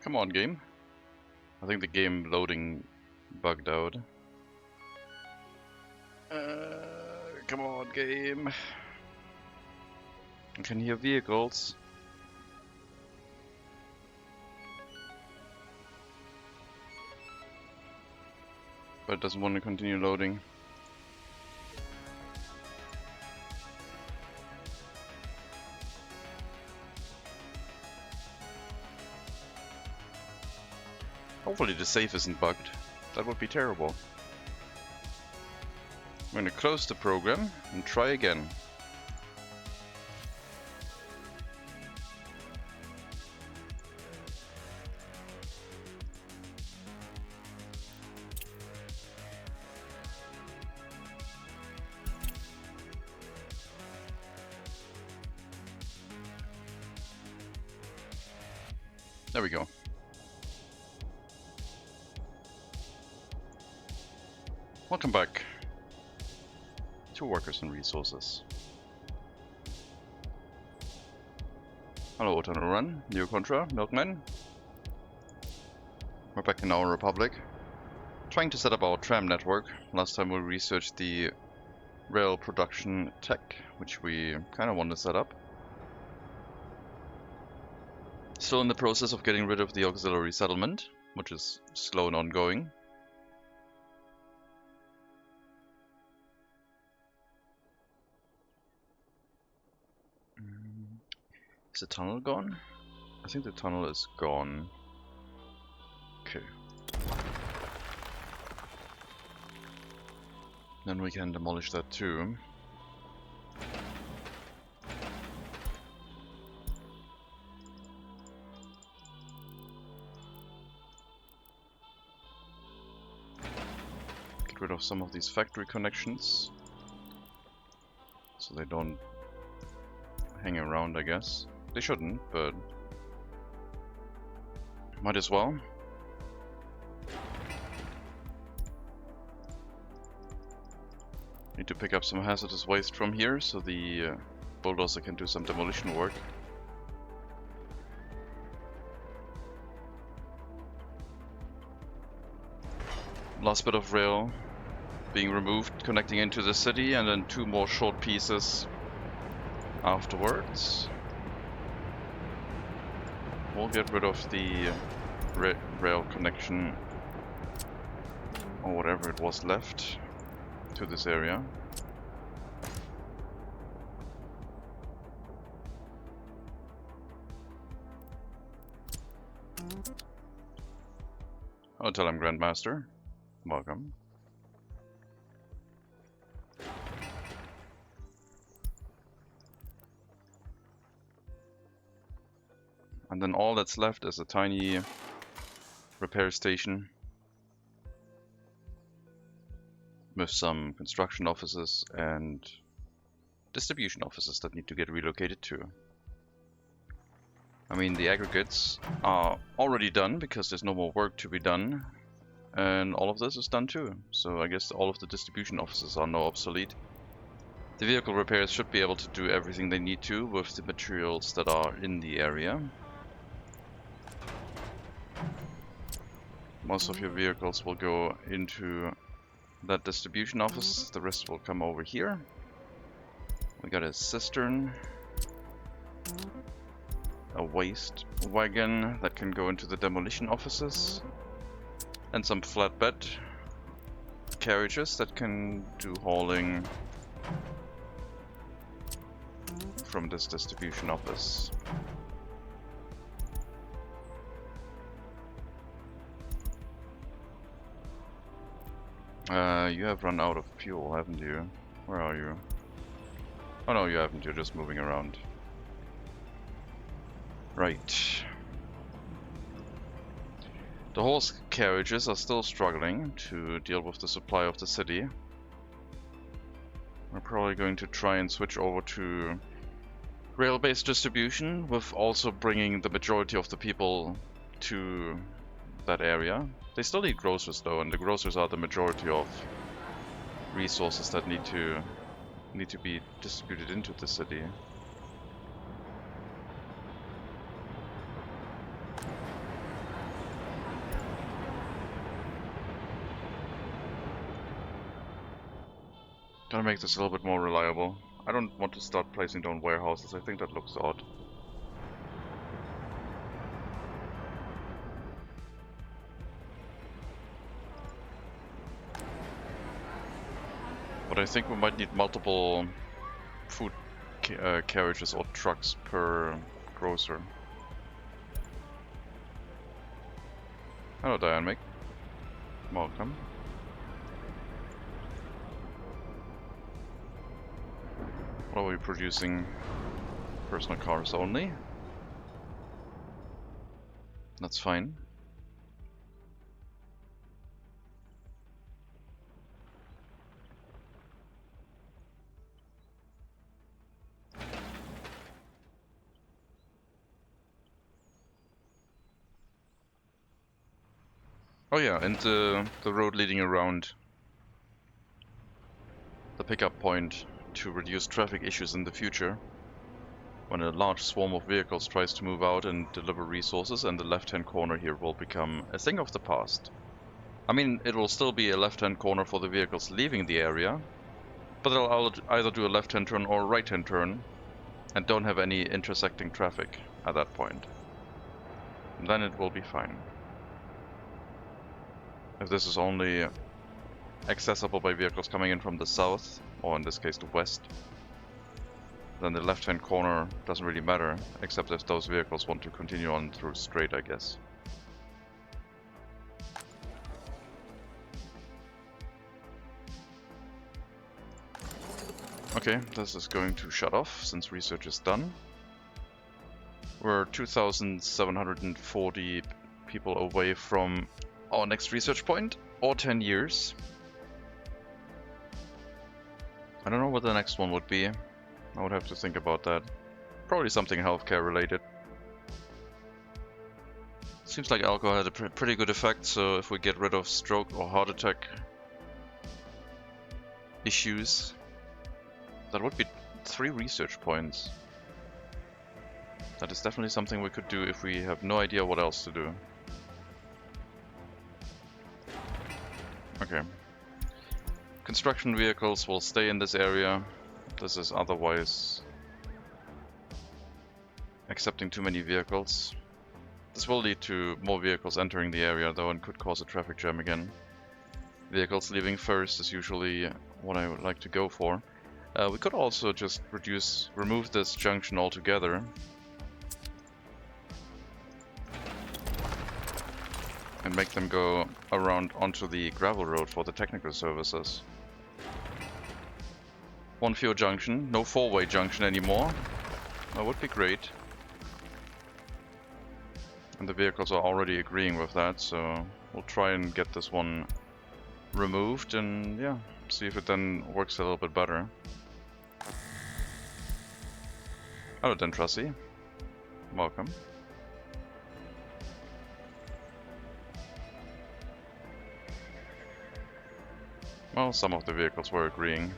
Come on, game. I think the game loading bugged out. Come on, game. I can hear vehicles. But it doesn't want to continue loading. Hopefully the save isn't bugged. That would be terrible. I'm going to close the program and try again. There we go. Welcome back to Workers and Resources. Hello, Tunnel Run, Neo Contra, Milkman. We're back in our Republic, trying to set up our tram network. Last time we researched the rail production tech, which we kind of want to set up. Still in the process of getting rid of the auxiliary settlement, which is slow and ongoing. Is the tunnel gone? I think the tunnel is gone. Okay. Then we can demolish that too. Get rid of some of these factory connections, so they don't hang around, I guess. They shouldn't, but might as well. Need to pick up some hazardous waste from here so the bulldozer can do some demolition work. Last bit of rail being removed, connecting into the city, and then 2 more short pieces afterwards. We'll get rid of the rail connection, or whatever it was left, to this area. I'll tell him, Grandmaster. Welcome. And then all that's left is a tiny repair station with some construction offices and distribution offices that need to get relocated too. I mean, the aggregates are already done because there's no more work to be done, and all of this is done too. So I guess all of the distribution offices are now obsolete. The vehicle repairs should be able to do everything they need to with the materials that are in the area. Most of your vehicles will go into that distribution office, the rest will come over here. We got a cistern, a waste wagon that can go into the demolition offices, and some flatbed carriages that can do hauling from this distribution office. You have run out of fuel, haven't you? Where are you? Oh no, you haven't, you're just moving around. Right. The horse carriages are still struggling to deal with the supply of the city. We're probably going to try and switch over to rail-based distribution, with also bringing the majority of the people to that area. They still need grocers though, and the grocers are the majority of resources that need to be distributed into the city. Gotta make this a little bit more reliable. I don't want to start placing down warehouses, I think that looks odd. But I think we might need multiple food carriages or trucks per grocer. Hello Dynamic. Welcome. What are we producing? Personal cars only. That's fine. Oh yeah, and the road leading around the pickup point to reduce traffic issues in the future. When a large swarm of vehicles tries to move out and deliver resources, and the left-hand corner here will become a thing of the past. I mean, it will still be a left-hand corner for the vehicles leaving the area, but they'll either do a left-hand turn or a right-hand turn, and don't have any intersecting traffic at that point. And then it will be fine. If this is only accessible by vehicles coming in from the south, or in this case the west, then the left-hand corner doesn't really matter, except if those vehicles want to continue on through straight, I guess. Okay, this is going to shut off since research is done. We're 2,740 people away from our next research point, or 10 years. I don't know what the next one would be. I would have to think about that. Probably something healthcare related. Seems like alcohol had a pretty good effect, so if we get rid of stroke or heart attack issues, that would be 3 research points. That is definitely something we could do if we have no idea what else to do. Okay. Construction vehicles will stay in this area. This is otherwise accepting too many vehicles. This will lead to more vehicles entering the area though, and could cause a traffic jam again. Vehicles leaving first is usually what I would like to go for. We could also just remove this junction altogether. And make them go around onto the gravel road for the technical services. One fewer junction, no 4-way junction anymore. That would be great. And the vehicles are already agreeing with that, so we'll try and get this one removed and yeah, see if it then works a little bit better. Hello Dentrussi. Welcome. Well, some of the vehicles were agreeing.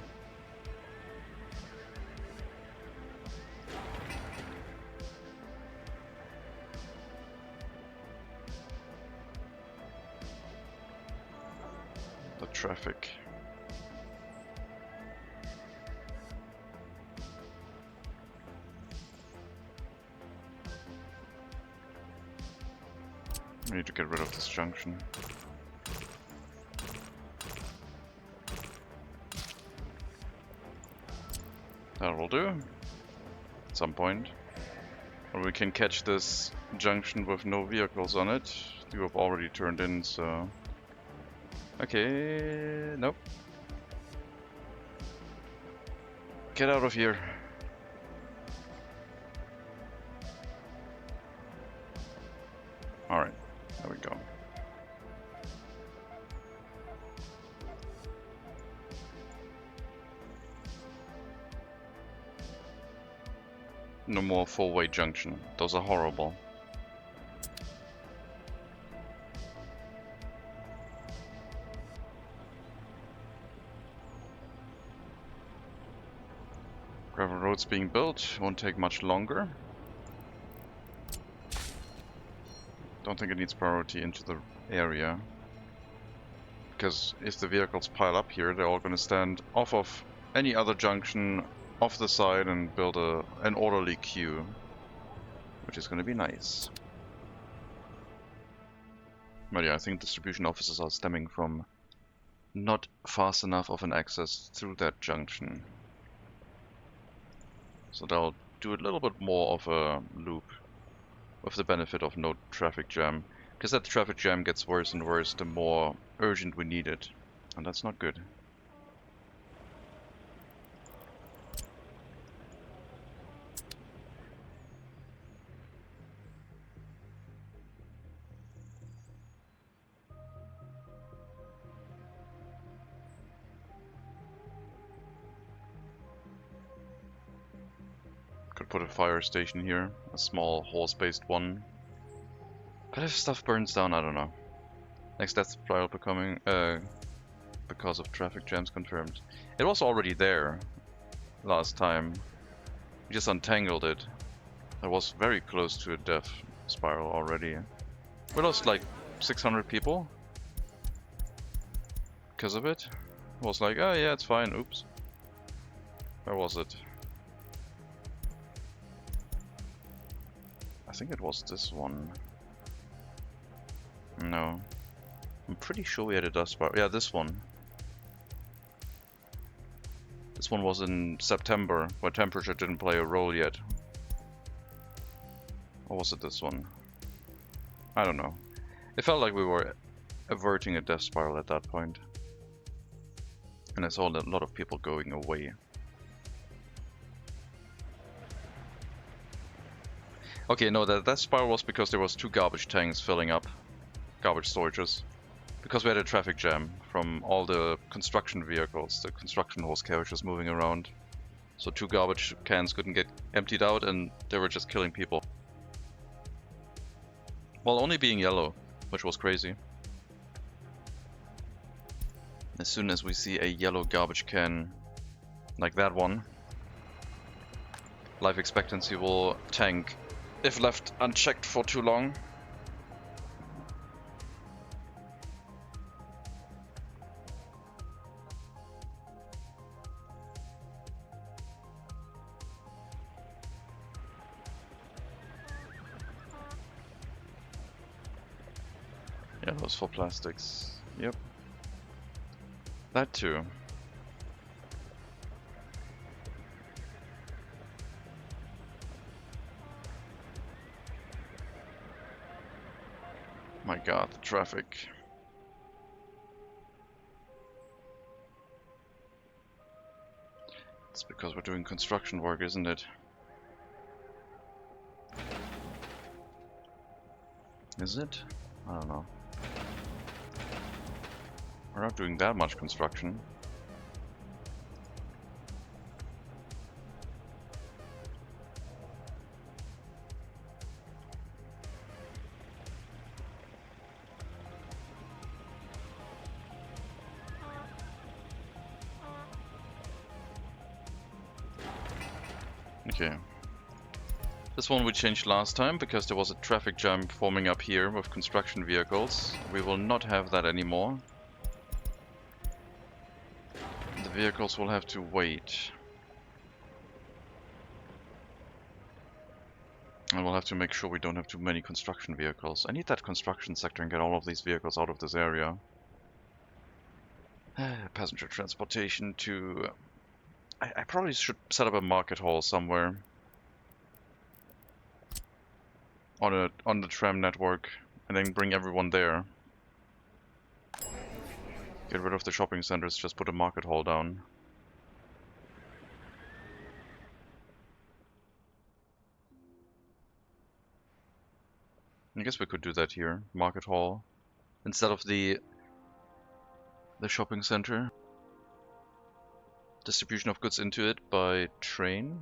The traffic. We need to get rid of this junction. That will do. At some point. Or we can catch this junction with no vehicles on it. You have already turned in, so... Okay, nope. Get out of here. Alright, there we go. No more 4-way junction. Those are horrible. Gravel roads being built. Won't take much longer. Don't think it needs priority into the area. Because if the vehicles pile up here, they're all going to stand off of any other junction off the side and build an orderly queue, which is going to be nice. But yeah, I think distribution offices are stemming from not fast enough of an access through that junction. So they'll do a little bit more of a loop with the benefit of no traffic jam. Because that traffic jam gets worse and worse the more urgent we need it. And that's not good. Could put a fire station here, a small horse-based one. But if stuff burns down, I don't know. Next death spiral becoming because of traffic jams confirmed. It was already there last time. We just untangled it. It was very close to a death spiral already. We lost like 600 people because of it. It was like, oh yeah, it's fine. Oops. Where was it? I think it was this one. No. I'm pretty sure we had a dust spiral. Yeah, this one. This one was in September, where temperature didn't play a role yet. Or was it this one? I don't know. It felt like we were averting a death spiral at that point. And I saw a lot of people going away. Okay, no, that spiral was because there was 2 garbage tanks filling up. Garbage storages. Because we had a traffic jam from all the construction vehicles, the construction horse carriages moving around. So 2 garbage cans couldn't get emptied out and they were just killing people. While only being yellow, which was crazy. As soon as we see a yellow garbage can like that one, life expectancy will tank if left unchecked for too long. Yeah, those for plastics. Yep. That too. My god, the traffic. It's because we're doing construction work, isn't it? Is it? I don't know. We're not doing that much construction. Okay. This one we changed last time because there was a traffic jam forming up here with construction vehicles. We will not have that anymore. The vehicles will have to wait. And we'll have to make sure we don't have too many construction vehicles. I need that construction sector and get all of these vehicles out of this area. Passenger transportation to... I probably should set up a market hall somewhere. On the tram network. And then bring everyone there. Get rid of the shopping centers, just put a market hall down. I guess we could do that here. Market hall. Instead of the shopping center. Distribution of goods into it by train.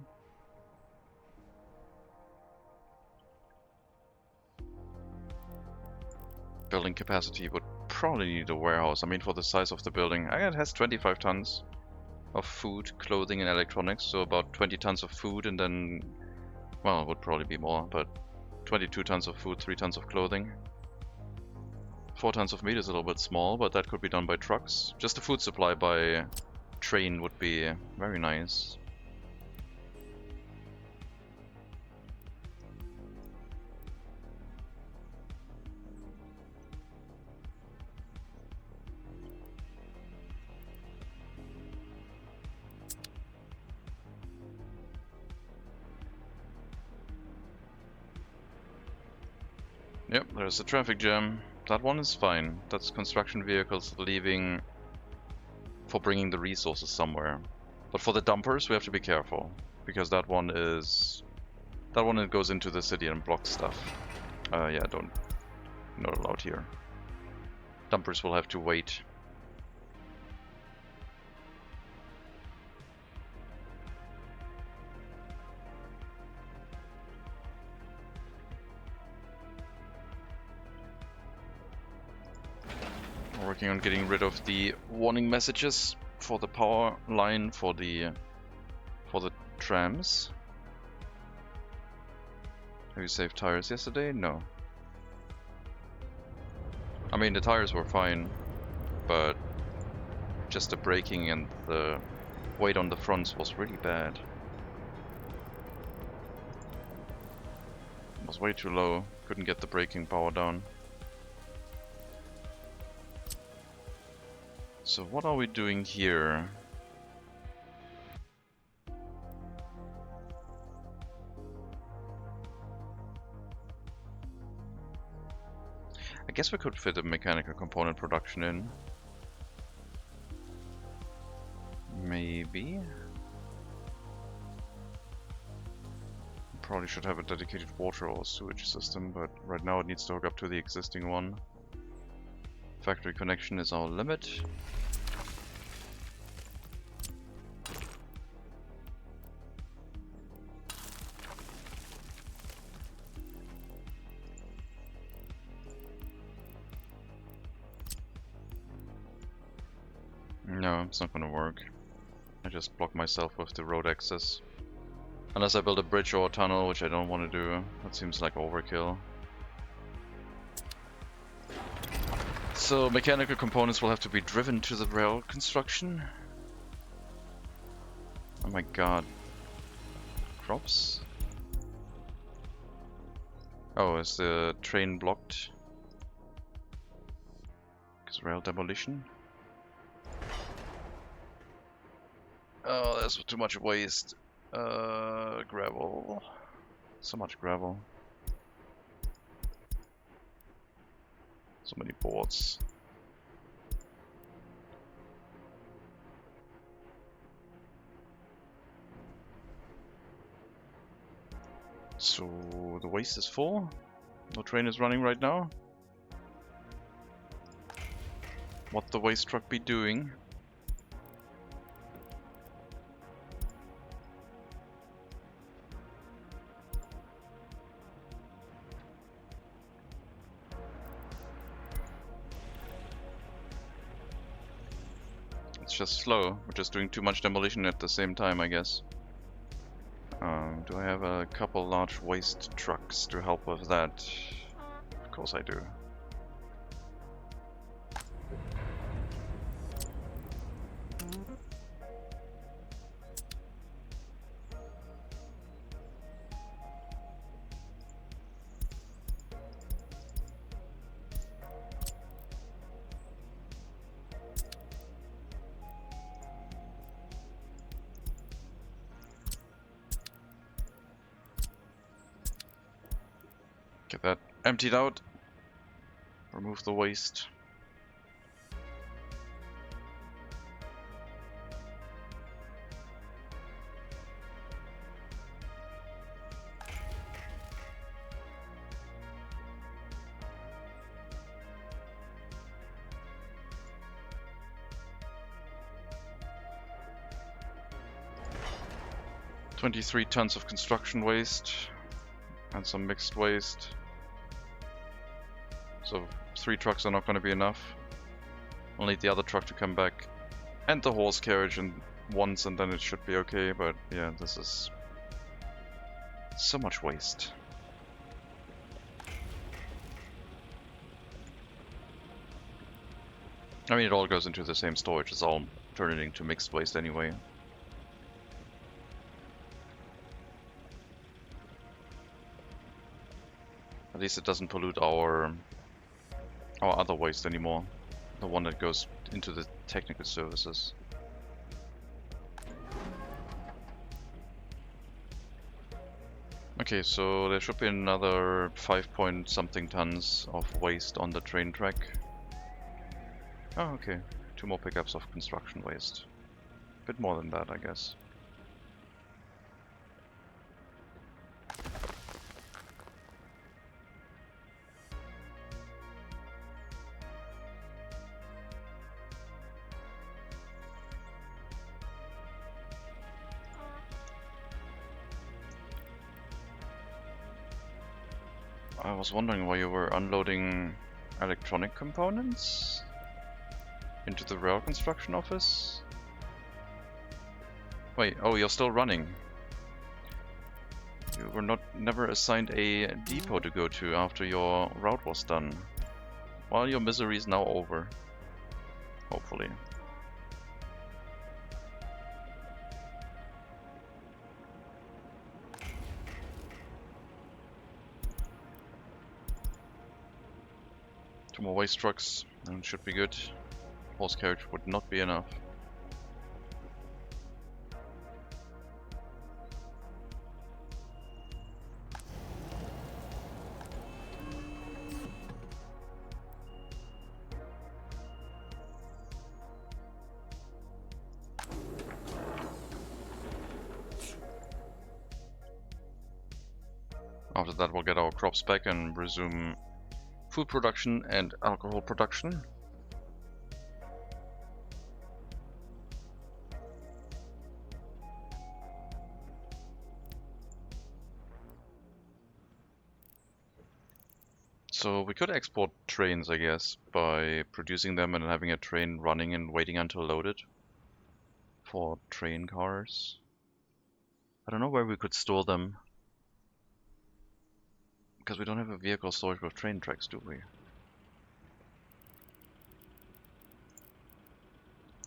Building capacity would probably need a warehouse. I mean, for the size of the building. It has 25 tons of food, clothing and electronics. So about 20 tons of food and then... well, it would probably be more, but 22 tons of food, 3 tons of clothing. 4 tons of meat is a little bit small, but that could be done by trucks. Just the food supply by train would be very nice. Yep, there's a traffic jam. That one is fine. That's construction vehicles leaving for bringing the resources somewhere. But for the dumpers, we have to be careful, because that one it goes into the city and blocks stuff. Yeah, not allowed here. Dumpers will have to wait. We're working on getting rid of the warning messages for the power line for the trams. Have you saved tires yesterday? No. I mean, the tires were fine, but just the braking and the weight on the fronts was really bad. It was way too low, couldn't get the braking power down. So what are we doing here? I guess we could fit a mechanical component production in. Maybe. Probably should have a dedicated water or sewage system, but right now it needs to hook up to the existing one. Factory connection is our limit. No, it's not gonna work. I just block myself with the road access. Unless I build a bridge or a tunnel, which I don't want to do. That seems like overkill. So mechanical components will have to be driven to the rail construction. Oh my god. Drops? Oh, is the train blocked? Because rail demolition? Oh, there's too much waste. Gravel. So much gravel. So many boards. So the waste is full. No train is running right now. What the waste truck be doing? It's just slow. We're just doing too much demolition at the same time, I guess. Do I have a couple large waste trucks to help with that? Of course I do. Get that emptied out. Remove the waste. $23 tons of construction waste and some mixed waste. So 3 trucks are not going to be enough. I'll need the other truck to come back and the horse carriage and once, and then it should be okay. But yeah, this is so much waste. I mean, it all goes into the same storage. It's all turn it into mixed waste anyway. At least it doesn't pollute our other waste anymore. The one that goes into the technical services. Okay, so there should be another 5 point something tons of waste on the train track. Oh, okay. 2 more pickups of construction waste. A bit more than that, I guess. I was wondering why you were unloading electronic components into the rail construction office. Wait, oh, you're still running. You were never assigned a depot to go to after your route was done. Well, your misery is now over. Hopefully. Two more waste trucks and it should be good. Horse carriage would not be enough. After that we'll get our crops back and resume food production and alcohol production. So we could export trains, I guess, by producing them and having a train running and waiting until loaded for train cars. I don't know where we could store them, because we don't have a vehicle storage with train tracks, do we?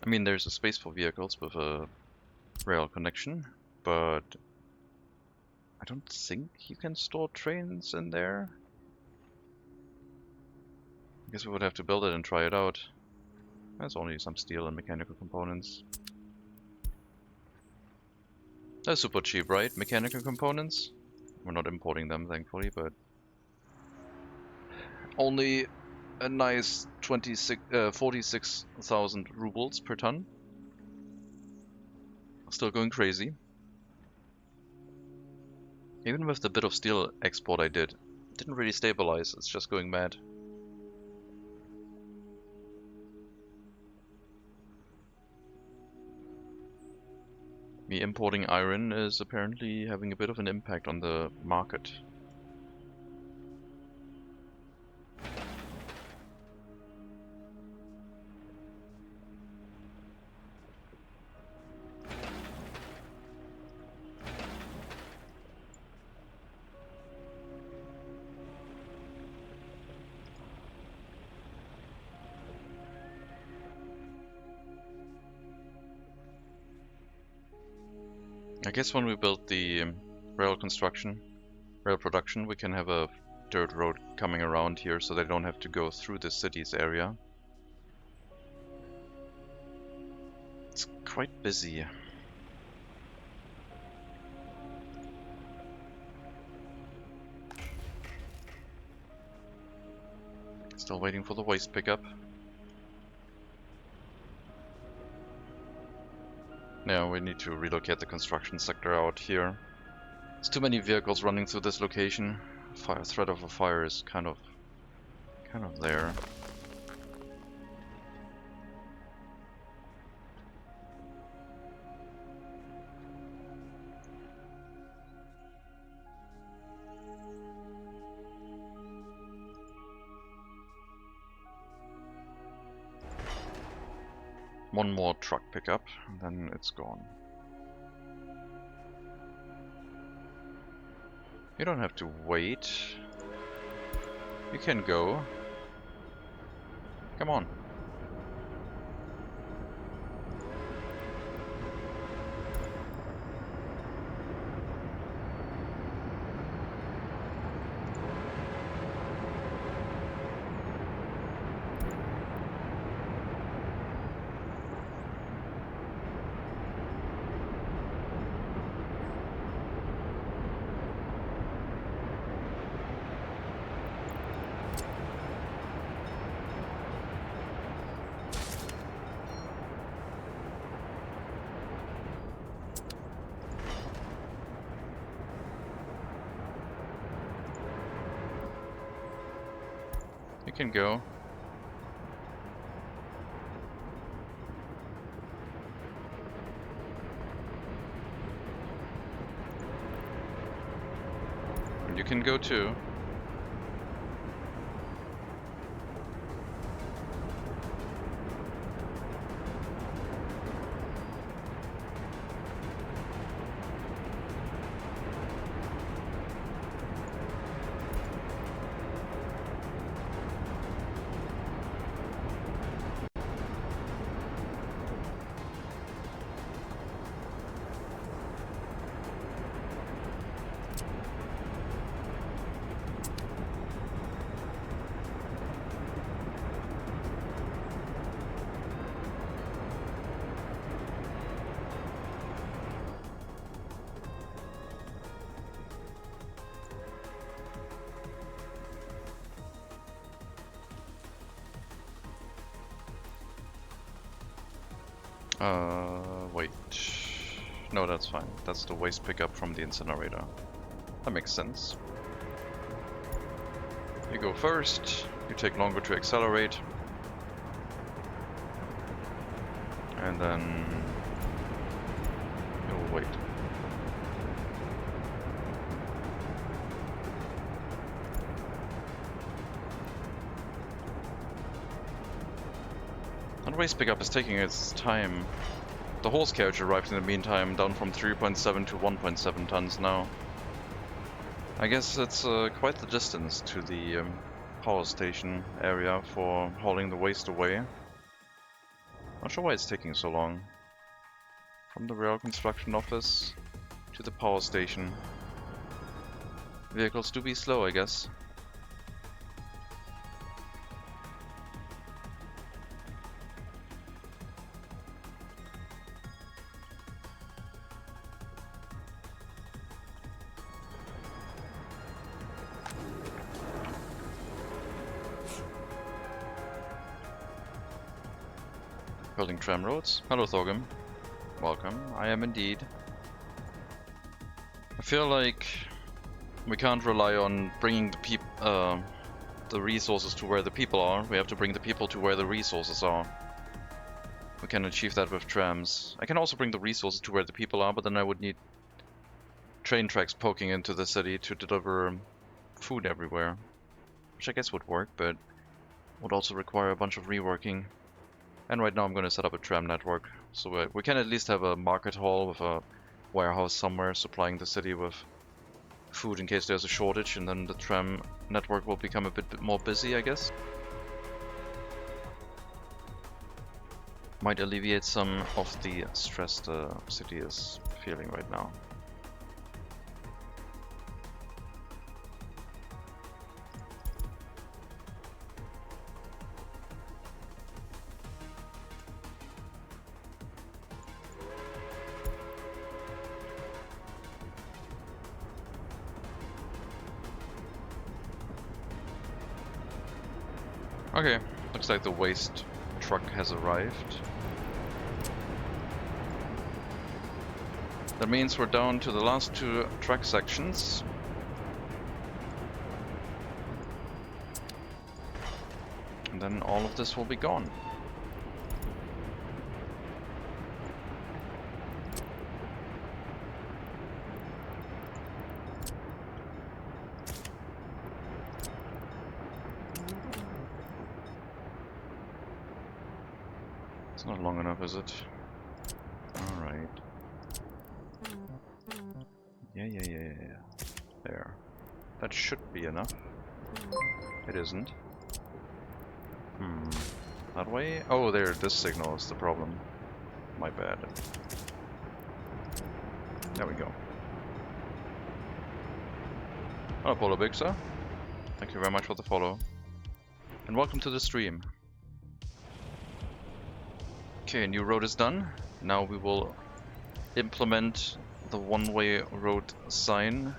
I mean, there's a space for vehicles with a rail connection, but I don't think you can store trains in there. I guess we would have to build it and try it out. There's only some steel and mechanical components. They're super cheap, right? Mechanical components? We're not importing them, thankfully, but only a nice 46,000 rubles per ton. Still going crazy. Even with the bit of steel export I did, it didn't really stabilize, it's just going mad. Me importing iron is apparently having a bit of an impact on the market. I guess when we build the rail production, we can have a dirt road coming around here so they don't have to go through the city's area. It's quite busy. Still waiting for the waste pickup. Yeah, we need to relocate the construction sector out here. There's too many vehicles running through this location. Threat of a fire is kind of there. One more truck pickup, and then it's gone. You don't have to wait. You can go. Come on. You can go. You can go too. Wait. No, that's fine. That's the waste pickup from the incinerator. That makes sense. You go first, you take longer to accelerate. And then you'll wait. That waste pickup is taking its time. The horse carriage arrived in the meantime, down from 3.7 to 1.7 tons now. I guess it's quite the distance to the power station area for hauling the waste away. Not sure why it's taking so long. From the rail construction office to the power station. Vehicles do be slow, I guess. Building tram roads. Hello, Thorgrim. Welcome. I am indeed. I feel like we can't rely on bringing the resources to where the people are. We have to bring the people to where the resources are. We can achieve that with trams. I can also bring the resources to where the people are, but then I would need train tracks poking into the city to deliver food everywhere. Which I guess would work, but would also require a bunch of reworking. And right now I'm going to set up a tram network, so we can at least have a market hall with a warehouse somewhere supplying the city with food in case there's a shortage, and then the tram network will become a bit more busy, I guess. Might alleviate some of the stress the city is feeling right now. Okay, looks like the waste truck has arrived. That means we're down to the last two track sections. And then all of this will be gone. It's not long enough, is it? Alright. Yeah. There. That should be enough. It isn't. That way? Oh, there, this signal is the problem. My bad. There we go. Hello, Polo Bigsa. Thank you very much for the follow. And welcome to the stream. Okay, new road is done. Now we will implement the one-way road sign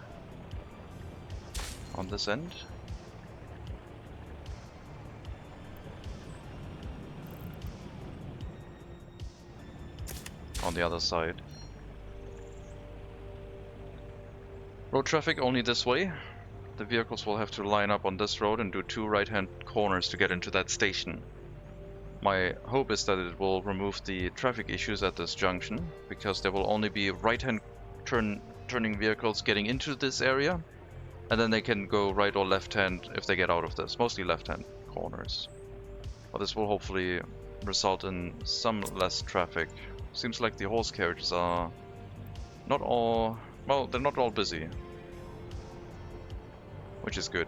on this end. On the other side. Road traffic only this way. the vehicles will have to line up on this road and do 2 right-hand corners to get into that station. My hope is that it will remove the traffic issues at this junction, because there will only be right-hand turning vehicles getting into this area, and then they can go right or left-hand if they get out of this, mostly left-hand corners. But this will hopefully result in some less traffic. Seems like the horse carriages are not all, well, they're not all busy, which is good.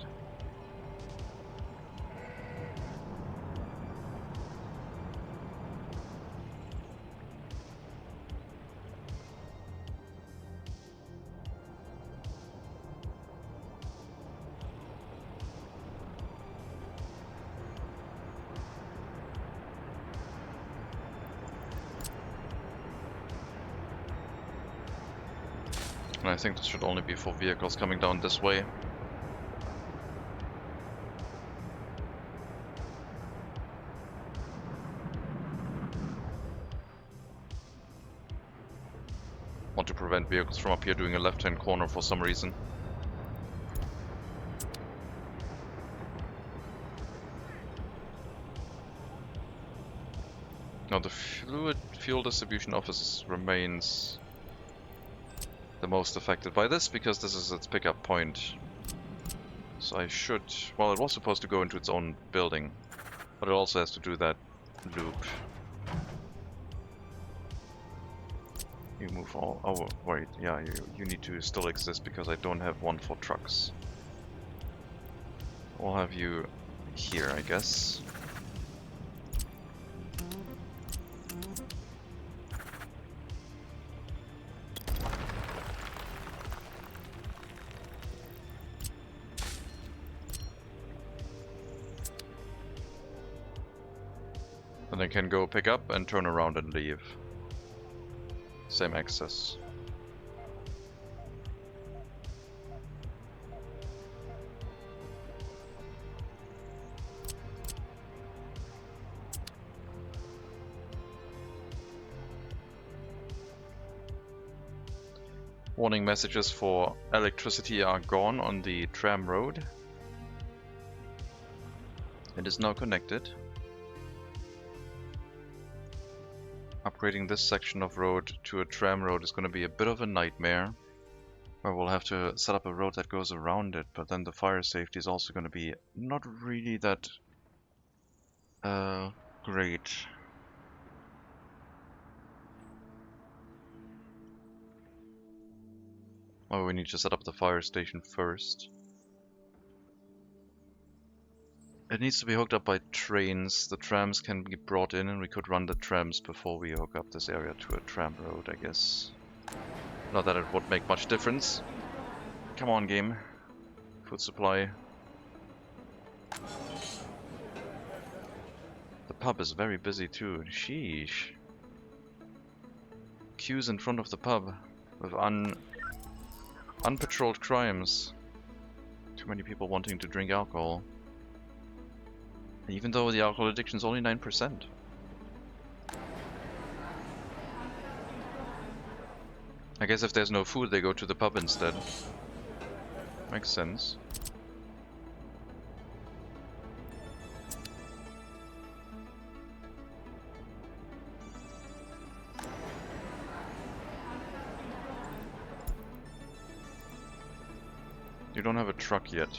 And I think this should only be for vehicles coming down this way. Want to prevent vehicles from up here doing a left-hand corner for some reason. Now the fluid fuel distribution office remains the most affected by this, because this is its pickup point. So I should... well, it was supposed to go into its own building, but it also has to do that loop. You move all... oh, wait, yeah, you need to still exist, because I don't have one for trucks. I'll have you here, I guess. And they can go pick up and turn around and leave. Same access. Warning messages for electricity are gone on the tram road. It is now connected. Upgrading this section of road to a tram road is going to be a bit of a nightmare, where we'll have to set up a road that goes around it, but then the fire safety is also going to be not really that great. Well, we need to set up the fire station first. It needs to be hooked up by trains. The trams can be brought in, and we could run the trams before we hook up this area to a tram road, I guess. Not that it would make much difference. Come on, game. Food supply. The pub is very busy too. Sheesh. Queues in front of the pub with unpatrolled crimes. Too many people wanting to drink alcohol. Even though the alcohol addiction is only 9%. I guess if there's no food, they go to the pub instead. Makes sense. You don't have a truck yet.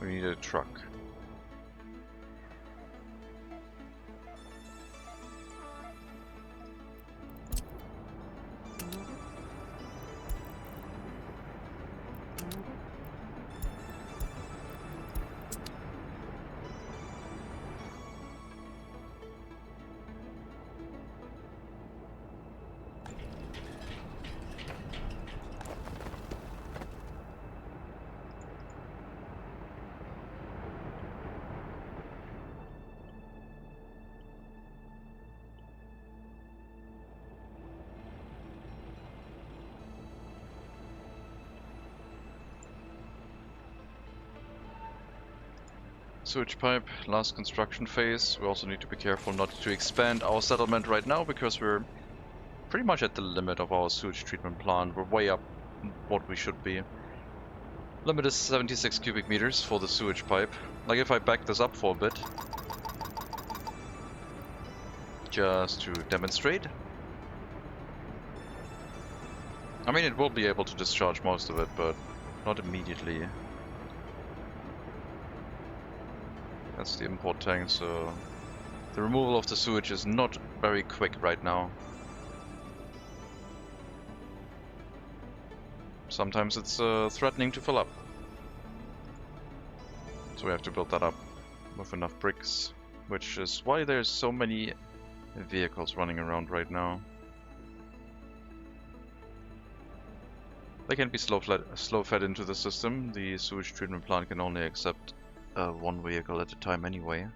We need a truck. Sewage pipe, last construction phase. We also need to be careful not to expand our settlement right now, because we're pretty much at the limit of our sewage treatment plant. We're way up what we should be. Limit is 76 cubic meters for the sewage pipe. Like if I back this up for a bit, just to demonstrate. I mean, it will be able to discharge most of it, but not immediately. That's the import tank, so the removal of the sewage is not very quick right now. Sometimes it's threatening to fill up. So we have to build that up with enough bricks, which is why there's so many vehicles running around right now. They can be slow fed into the system. The sewage treatment plant can only accept one vehicle at a time anyway.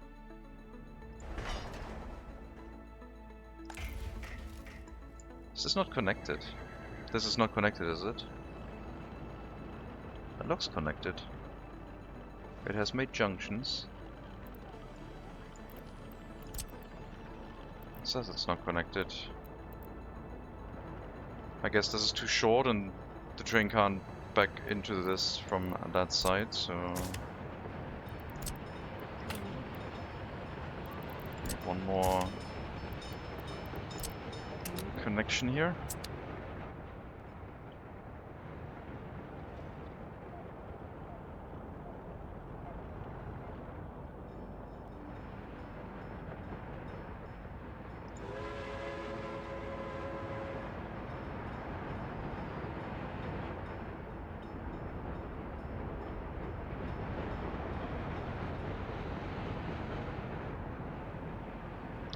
Is this not connected? This is not connected, is it? It looks connected. It has made junctions. It says it's not connected. I guess this is too short and the train can't back into this from that side, so... One more connection here.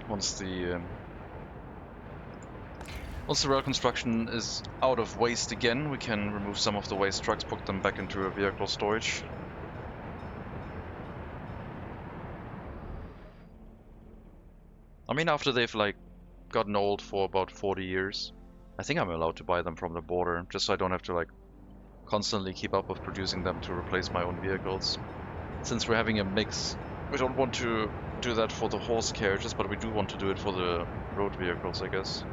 Once the rail construction is out of waste again, we can remove some of the waste trucks, put them back into a vehicle storage. I mean, after they've like gotten old for about 40 years, I think I'm allowed to buy them from the border, just so I don't have to like constantly keep up with producing them to replace my own vehicles. Since we're having a mix, we don't want to do that for the horse carriages, but we do want to do it for the road vehicles, I guess.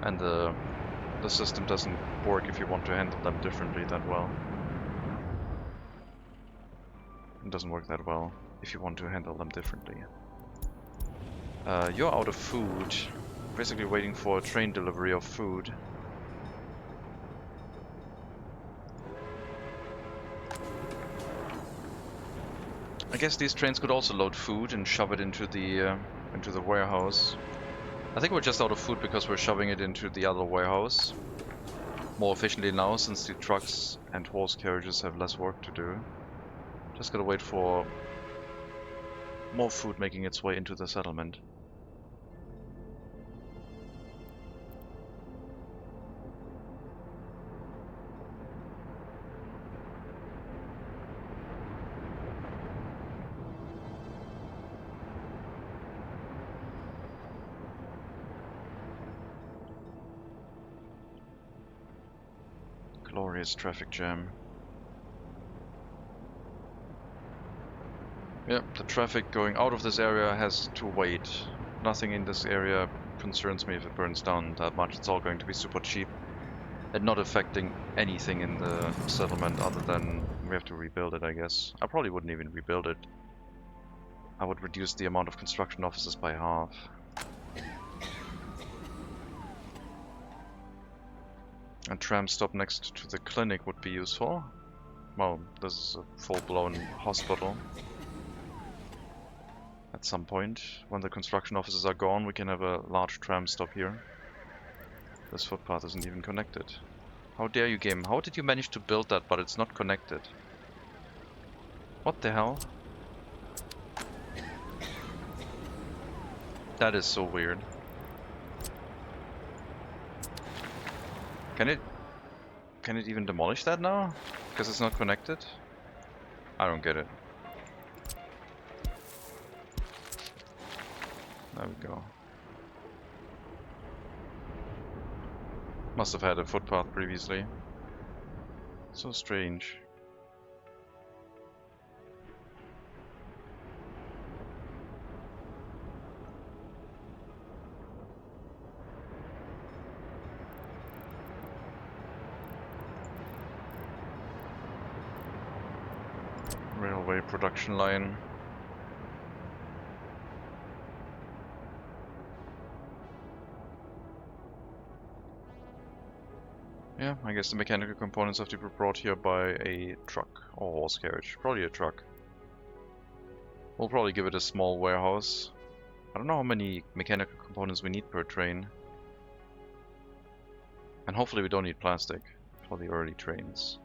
And the system doesn't work if you want to handle them differently that well. It doesn't work that well if you want to handle them differently. You're out of food. Basically waiting for a train delivery of food. I guess these trains could also load food and shove it into the warehouse. I think we're just out of food because we're shoving it into the other warehouse more efficiently now, since the trucks and horse carriages have less work to do. Just gotta wait for more food making its way into the settlement. Glorious traffic jam. Yep, the traffic going out of this area has to wait. Nothing in this area concerns me if it burns down that much. It's all going to be super cheap and not affecting anything in the settlement other than we have to rebuild it, I guess. I probably wouldn't even rebuild it. I would reduce the amount of construction offices by half. A tram stop next to the clinic would be useful. Well, this is a full-blown hospital. At some point, when the construction offices are gone, we can have a large tram stop here. This footpath isn't even connected. How dare you, game? How did you manage to build that, but it's not connected? What the hell? That is so weird. Can it even demolish that now? Because it's not connected? I don't get it. There we go. Must have had a footpath previously. So strange. railway production line. Yeah, I guess the mechanical components have to be brought here by a truck or horse carriage. Probably a truck. We'll probably give it a small warehouse. I don't know how many mechanical components we need per train. And hopefully we don't need plastic for the early trains.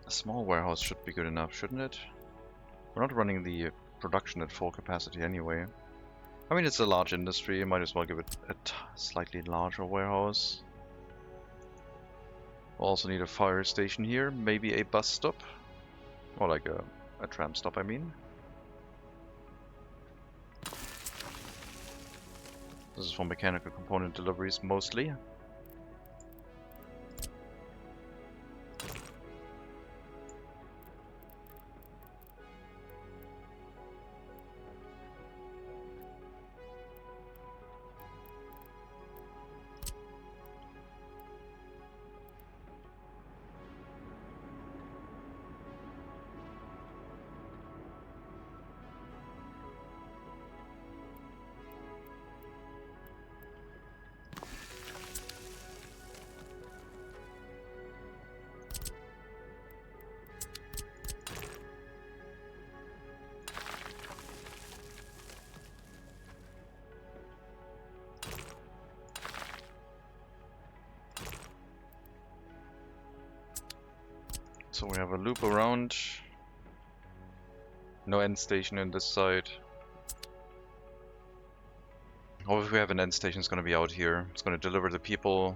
A small warehouse should be good enough, shouldn't it? We're not running the production at full capacity anyway. I mean, it's a large industry, might as well give it a slightly larger warehouse. We'll also need a fire station here, maybe a bus stop. Or like a tram stop, I mean. This is for mechanical component deliveries mostly. So we have a loop around. No end station in this side. Or if we have an end station, it's going to be out here. It's going to deliver the people,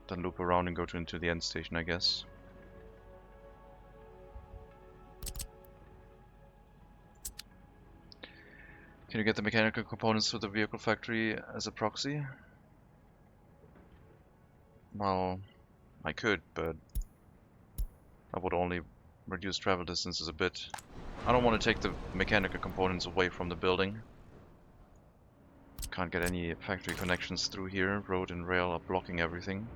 then loop around and go into the end station, I guess. Can you get the mechanical components to the vehicle factory as a proxy? Well, I could, but that would only reduce travel distances a bit. I don't want to take the mechanical components away from the building. Can't get any factory connections through here. Road and rail are blocking everything.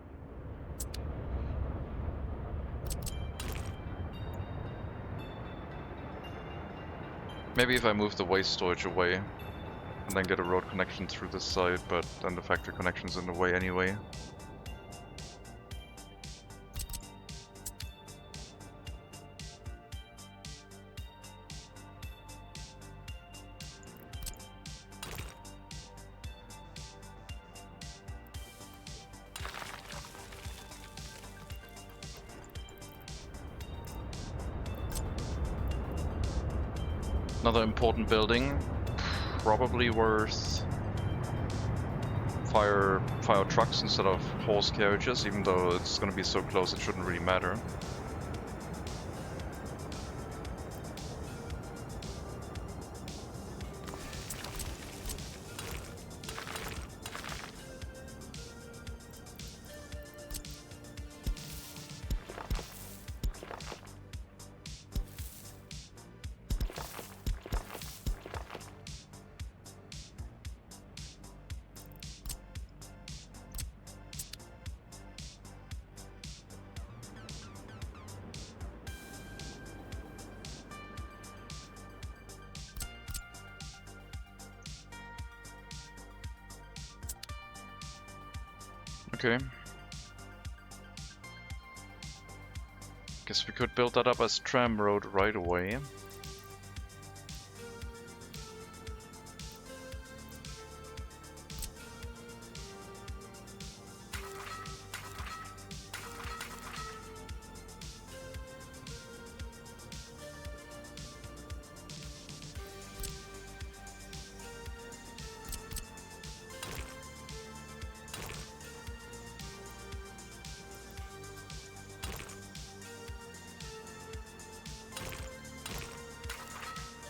Maybe if I move the waste storage away and then get a road connection through this side, but then the factory connection's in the way anyway. Another important building, probably worth fire trucks instead of horse carriages, even though it's going to be so close it shouldn't really matter. Okay. Guess we could build that up as tram road right away.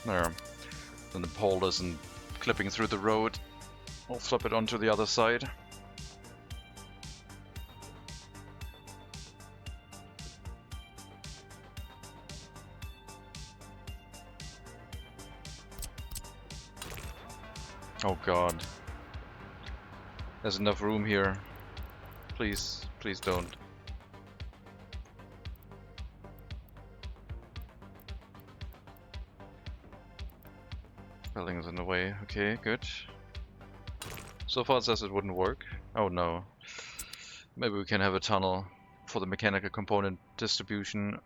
There. Then the pole isn't clipping through the road. I'll flip it onto the other side. Oh god. There's enough room here. Please, please don't. Building's in the way. Okay, good. So far it says it wouldn't work. Oh no. Maybe we can have a tunnel for the mechanical component distribution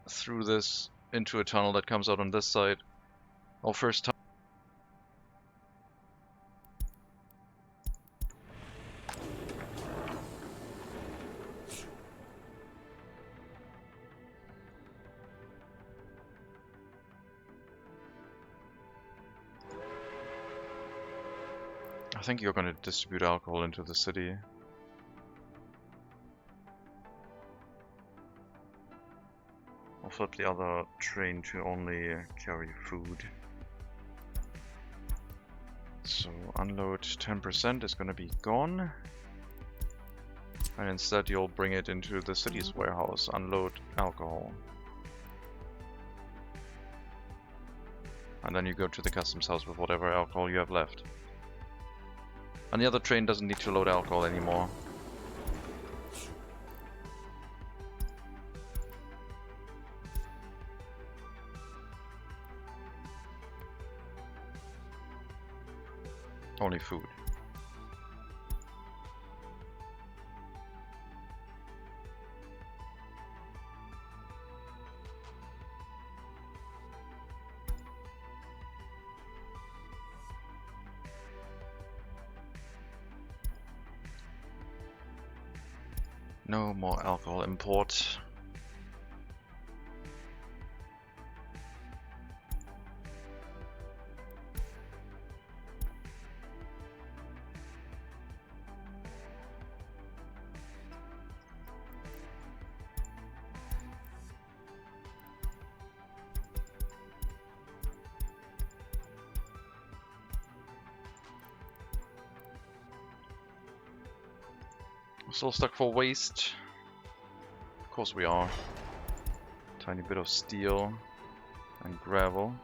through this into a tunnel that comes out on this side. Our first time. I think you're going to distribute alcohol into the city. I'll flip the other train to only carry food. So unload 10% is going to be gone. And instead you'll bring it into the city's warehouse, unload alcohol. And then you go to the customs house with whatever alcohol you have left. And the other train doesn't need to load alcohol anymore. Only food. No more alcohol import. Still stuck for waste. Of course we are. Tiny bit of steel and gravel.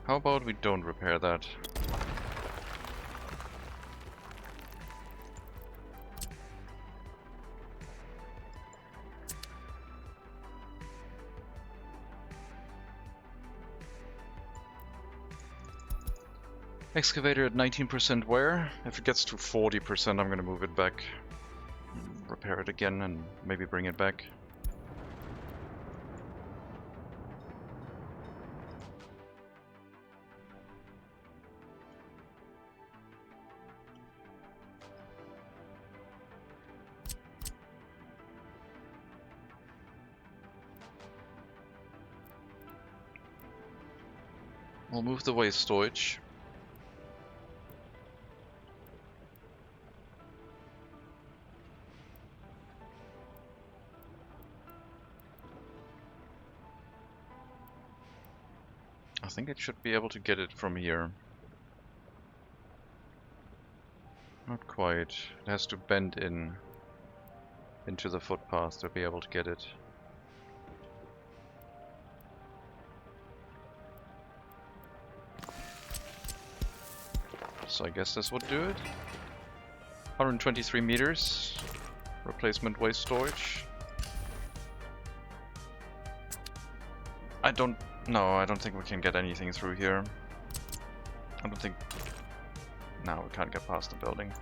How about we don't repair that? Excavator at 19% wear. If it gets to 40%, I'm gonna move it back. Repair it again and maybe bring it back. We'll move the waste storage. I think it should be able to get it from here. Not quite. It has to bend in into the footpath to be able to get it. So I guess this would do it. 123 meters. Replacement waste storage. I don't think we can get anything through here. I don't think... No, we can't get past the building.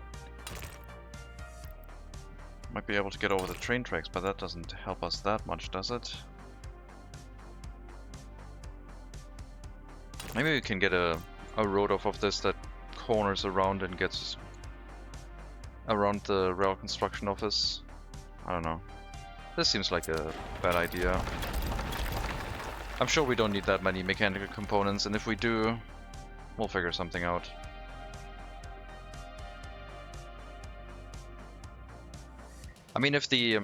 Might be able to get over the train tracks, but that doesn't help us that much, does it? Maybe we can get a road off of this that corners around and gets around the rail construction office. I don't know. This seems like a bad idea. I'm sure we don't need that many mechanical components, and if we do, we'll figure something out. I mean, if the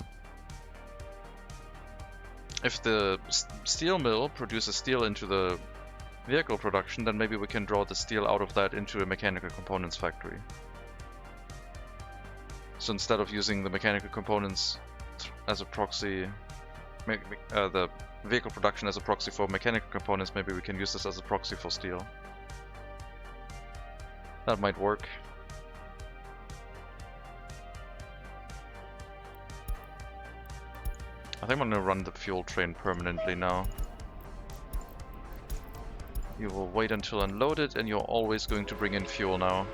steel mill produces steel into the vehicle production, then maybe we can draw the steel out of that into a mechanical components factory. So instead of using the mechanical components as a proxy, the vehicle production as a proxy for mechanical components, maybe we can use this as a proxy for steel. That might work. I think I'm gonna run the fuel train permanently now. You will wait until unloaded, and you're always going to bring in fuel now.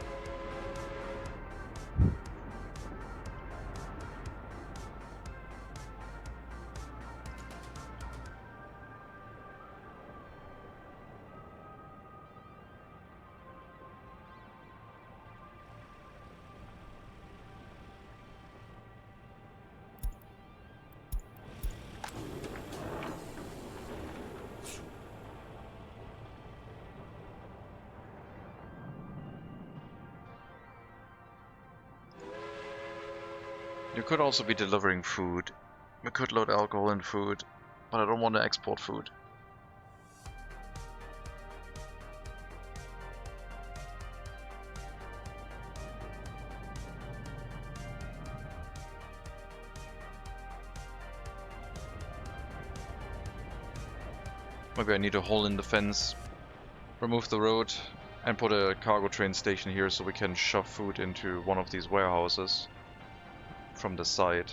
You could also be delivering food. We could load alcohol and food, but I don't want to export food. Maybe I need a hole in the fence, remove the road, and put a cargo train station here so we can shove food into one of these warehouses from the side.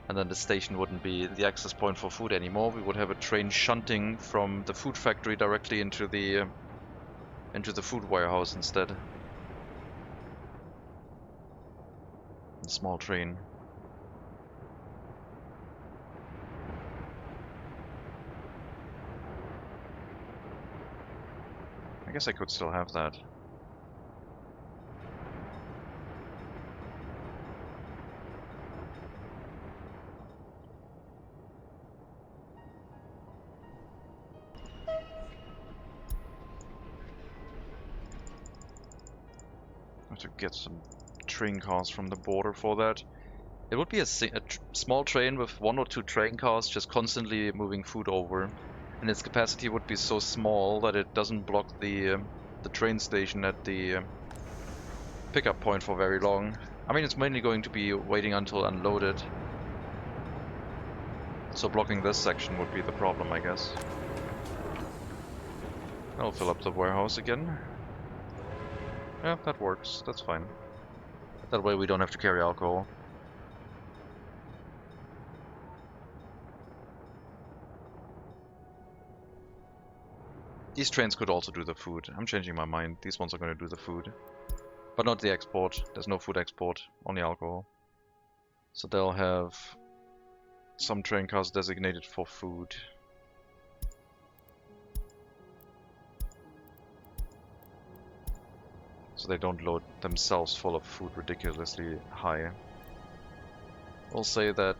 And then the station wouldn't be the access point for food anymore. We would have a train shunting from the food factory directly into the food warehouse instead. A small train. I guess I could still have that. To get some train cars from the border for that. It would be a small train with 1 or 2 train cars just constantly moving food over, and its capacity would be so small that it doesn't block the train station at the pickup point for very long. I mean, it's mainly going to be waiting until unloaded, so blocking this section would be the problem, I guess. I'll fill up the warehouse again. Yeah, that works. That's fine. That way we don't have to carry alcohol. These trains could also do the food. I'm changing my mind. These ones are going to do the food. But not the export. There's no food export, only alcohol. So they'll have some train cars designated for food. So they don't load themselves full of food ridiculously high. We'll say that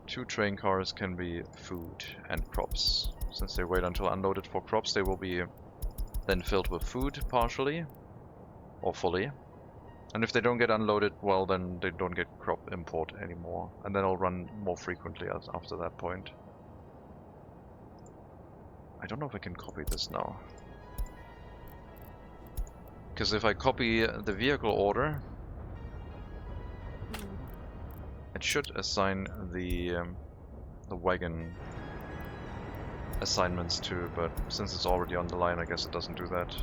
2 train cars can be food and crops. Since they wait until unloaded for crops, they will be then filled with food partially or fully. And if they don't get unloaded, well, then they don't get crop import anymore. And then I'll run more frequently after that point. I don't know if I can copy this now. Because if I copy the vehicle order, it should assign the wagon assignments too, but since it's already on the line, I guess it doesn't do that.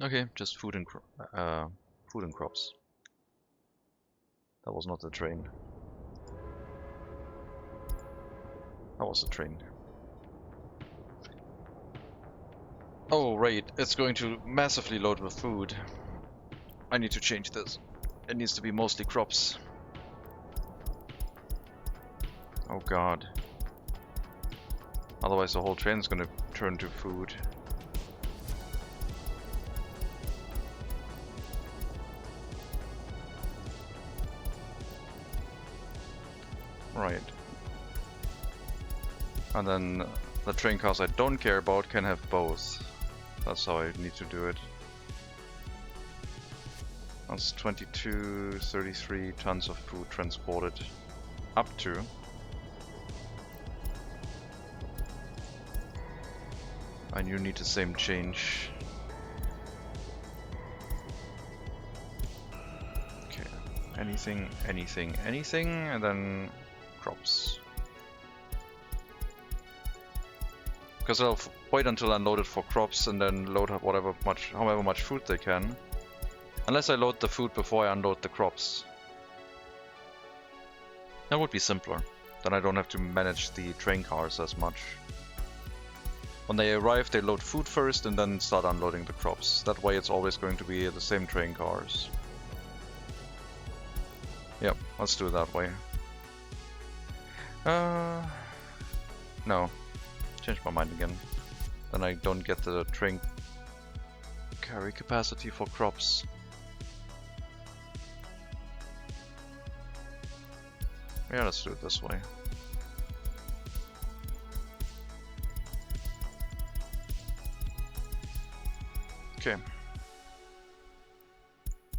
Okay, just food and crops. That was not the train. That was the train. Oh, right, it's going to massively load with food. I need to change this. It needs to be mostly crops. Oh god. Otherwise the whole train's gonna turn to food. Right. And then the train cars I don't care about can have both. That's how I need to do it. That's 22, 33 tons of food transported. Up to. And you need the same change. Okay. Anything, anything, anything, and then crops. Because I'll wait until unloaded for crops and then load up however much food they can. Unless I load the food before I unload the crops. That would be simpler. Then I don't have to manage the train cars as much. When they arrive, they load food first and then start unloading the crops. That way it's always going to be the same train cars. Yep, let's do it that way. No. Change my mind again. Then I don't get the train carry capacity for crops. Yeah, let's do it this way. Okay.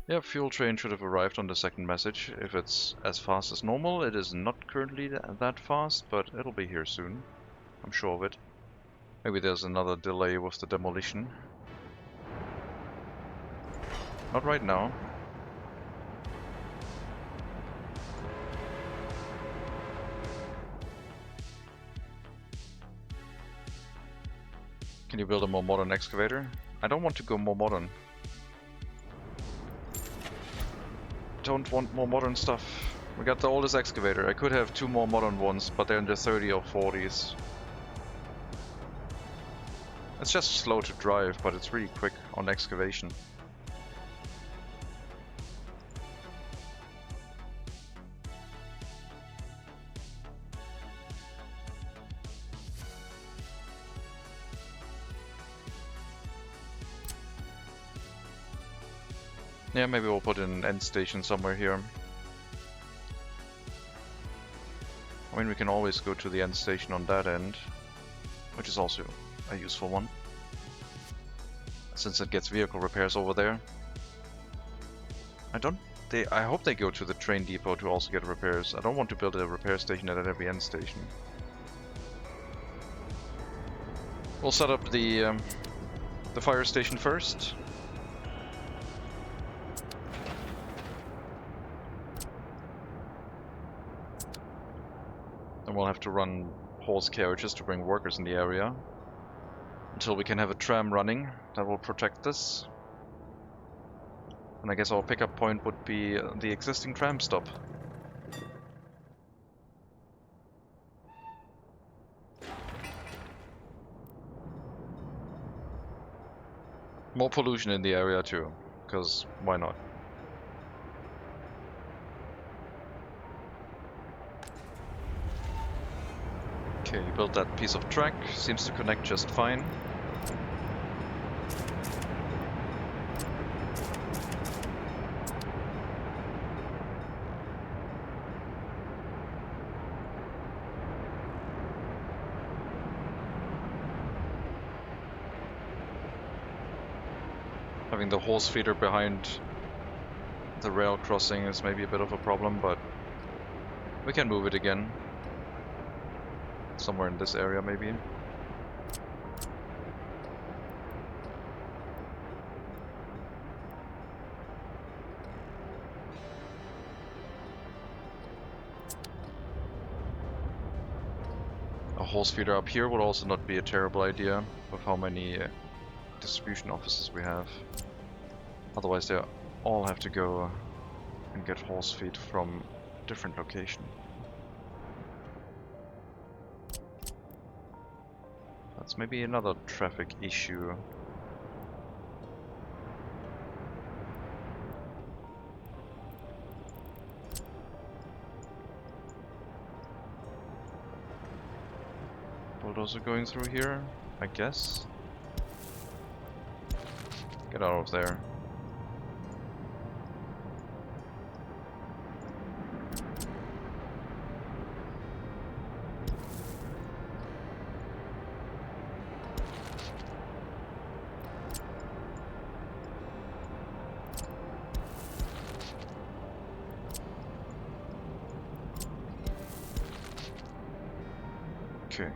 Yeah, fuel train should have arrived on the second message. If it's as fast as normal, it is not currently that fast, but it'll be here soon. I'm sure of it. Maybe there's another delay with the demolition. Not right now. Can you build a more modern excavator? I don't want to go more modern. Don't want more modern stuff. We got the oldest excavator. I could have two more modern ones, but they're in the 30s or 40s. It's just slow to drive, but it's really quick on excavation. Yeah, maybe we'll put an end station somewhere here. I mean, we can always go to the end station on that end, which is also a useful one, since it gets vehicle repairs over there. I hope they go to the train depot to also get repairs. I don't want to build a repair station at every end station. We'll set up the fire station first. Then we'll have to run horse carriages to bring workers in the area until we can have a tram running that will protect this. And I guess our pickup point would be the existing tram stop. More pollution in the area too, because why not? Okay, built that piece of track, seems to connect just fine. Having the horse feeder behind the rail crossing is maybe a bit of a problem, but we can move it again. Somewhere in this area, maybe. A horse feeder up here would also not be a terrible idea, with how many distribution offices we have. Otherwise they all have to go and get horse feed from a different location. That's maybe another traffic issue. bulldozer going through here, I guess. Get out of there. Okay.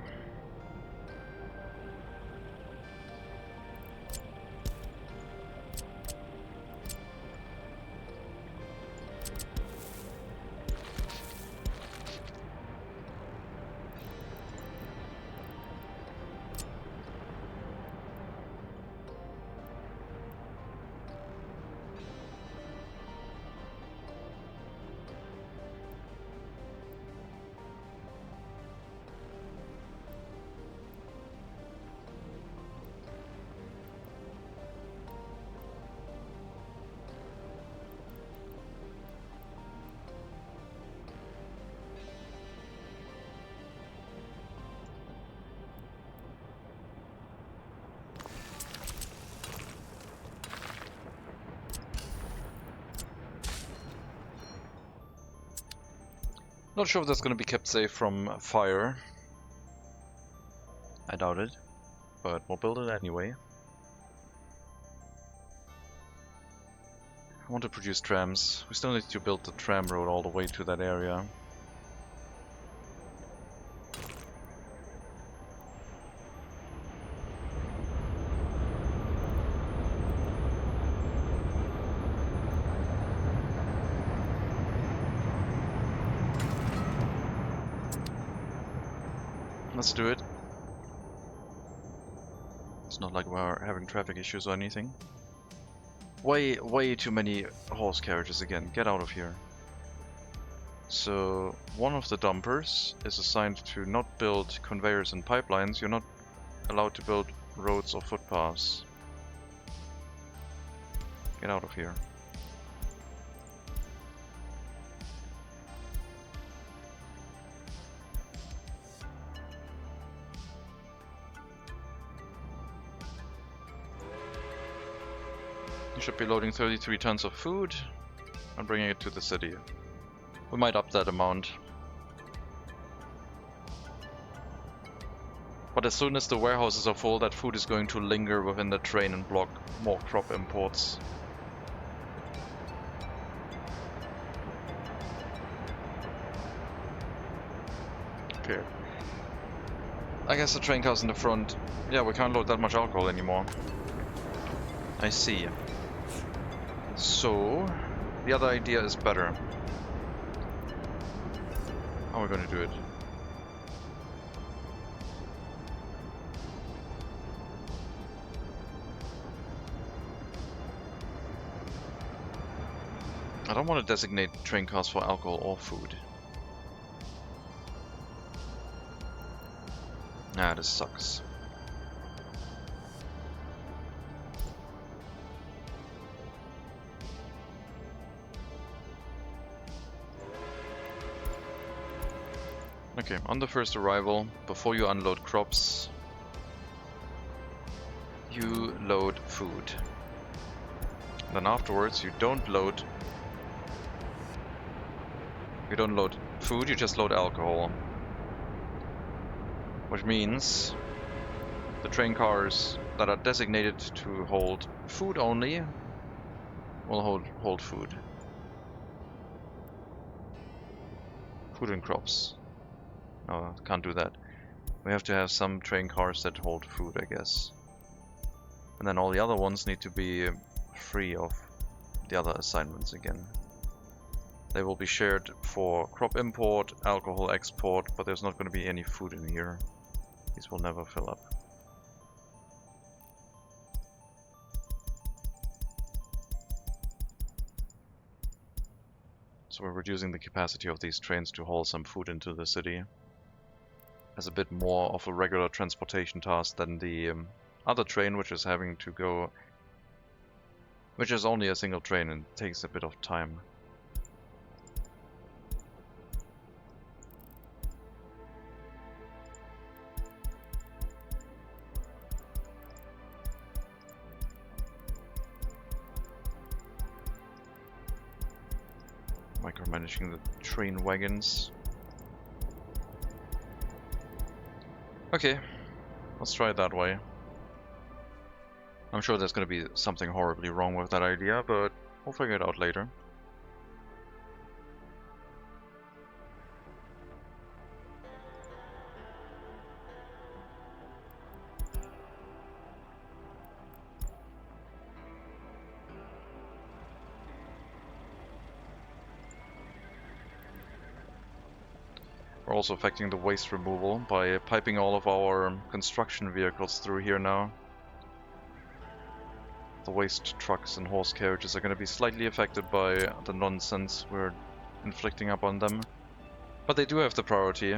Not sure if that's going to be kept safe from fire. I doubt it, but we'll build it anyway. I want to produce trams. We still need to build the tram road all the way to that area. Let's do it. It's not like we're having traffic issues or anything. Way too many horse carriages again. Get out of here. So one of the dumpers is assigned to not build conveyors and pipelines. You're not allowed to build roads or footpaths. Get out of here. You should be loading 33 tons of food and bringing it to the city. We might up that amount. But as soon as the warehouses are full, that food is going to linger within the train and block more crop imports. Okay. I guess the train cars in the front. Yeah, we can't load that much alcohol anymore. I see. So, the other idea is better. How are we going to do it? I don't want to designate train cars for alcohol or food. Nah, this sucks. Okay, on the first arrival, before you unload crops, you load food. Then afterwards, you don't load food, you just load alcohol. Which means the train cars that are designated to hold food only will hold food. Food and crops. No, can't do that. We have to have some train cars that hold food, I guess. And then all the other ones need to be free of the other assignments again. They will be shared for crop import, alcohol export, but there's not going to be any food in here. These will never fill up. So we're reducing the capacity of these trains to haul some food into the city. As a bit more of a regular transportation task than the other train, which is having to go, which is only a single train and takes a bit of time. Micromanaging the train wagons. Okay, let's try it that way. I'm sure there's gonna be something horribly wrong with that idea, but we'll figure it out later. We're also affecting the waste removal by piping all of our construction vehicles through here now. The waste trucks and horse carriages are going to be slightly affected by the nonsense we're inflicting upon them. But they do have the priority.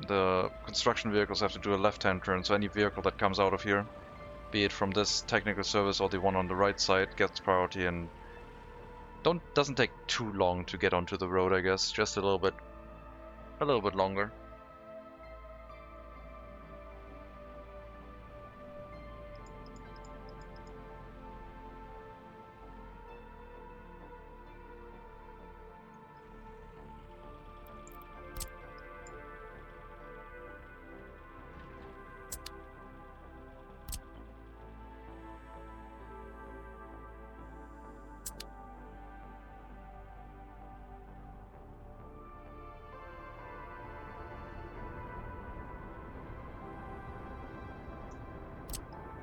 The construction vehicles have to do a left-hand turn, so any vehicle that comes out of here, be it from this technical service or the one on the right side, gets priority and doesn't take too long to get onto the road, I guess. Just a little bit longer.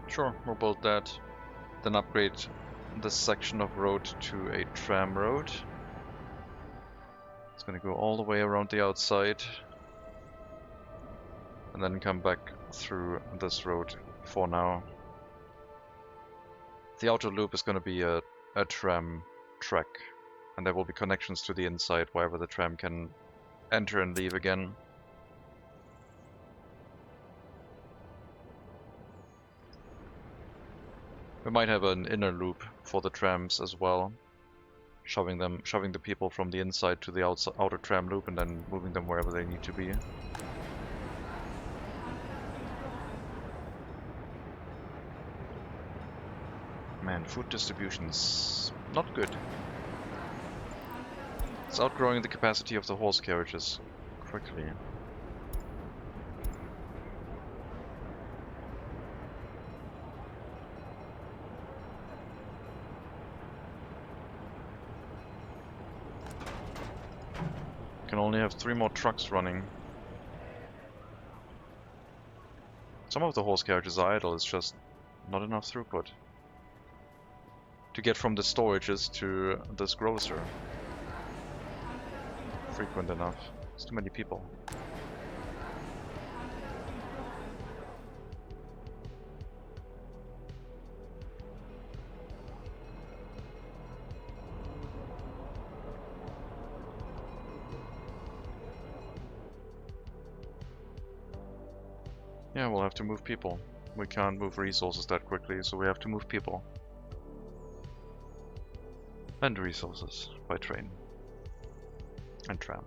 Sure, we'll build that, then upgrade this section of road to a tram road. It's gonna go all the way around the outside and then come back through this road for now. The outer loop is gonna be a tram track, and there will be connections to the inside wherever the tram can enter and leave again. We might have an inner loop for the trams as well, shoving the people from the inside to the outer tram loop and then moving them wherever they need to be. Man, food distribution's not good. It's outgrowing the capacity of the horse carriages quickly. Can only have 3 more trucks running. Some of the horse carriages are idle, it's just not enough throughput to get from the storages to this grocer. Frequent enough. It's too many people. Yeah, we'll have to move people. We can't move resources that quickly, so we have to move people. And resources by train. And tram.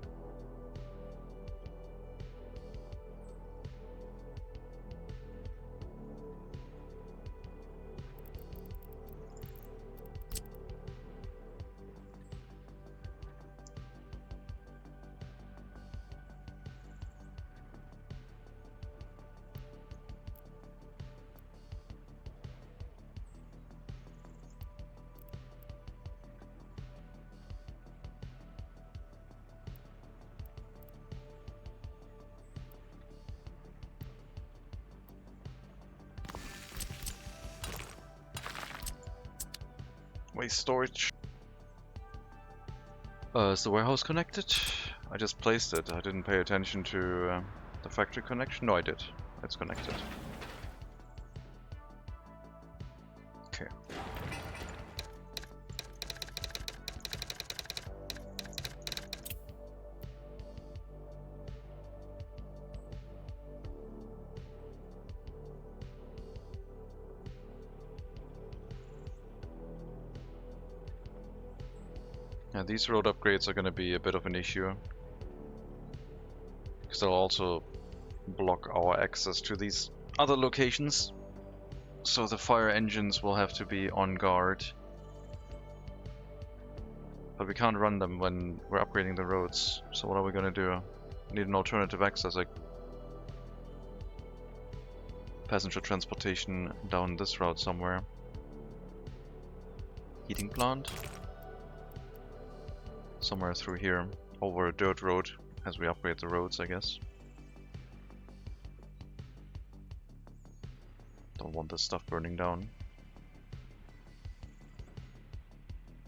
Waste storage. Is the warehouse connected? I just placed it. I didn't pay attention to the factory connection. No, I did. It's connected. Okay. Yeah, these road upgrades are going to be a bit of an issue, because they'll also block our access to these other locations, so the fire engines will have to be on guard. But we can't run them when we're upgrading the roads. So what are we gonna do? Need an alternative access, like passenger transportation down this route somewhere. Heating plant? Somewhere through here, over a dirt road, as we upgrade the roads, I guess. Don't want this stuff burning down.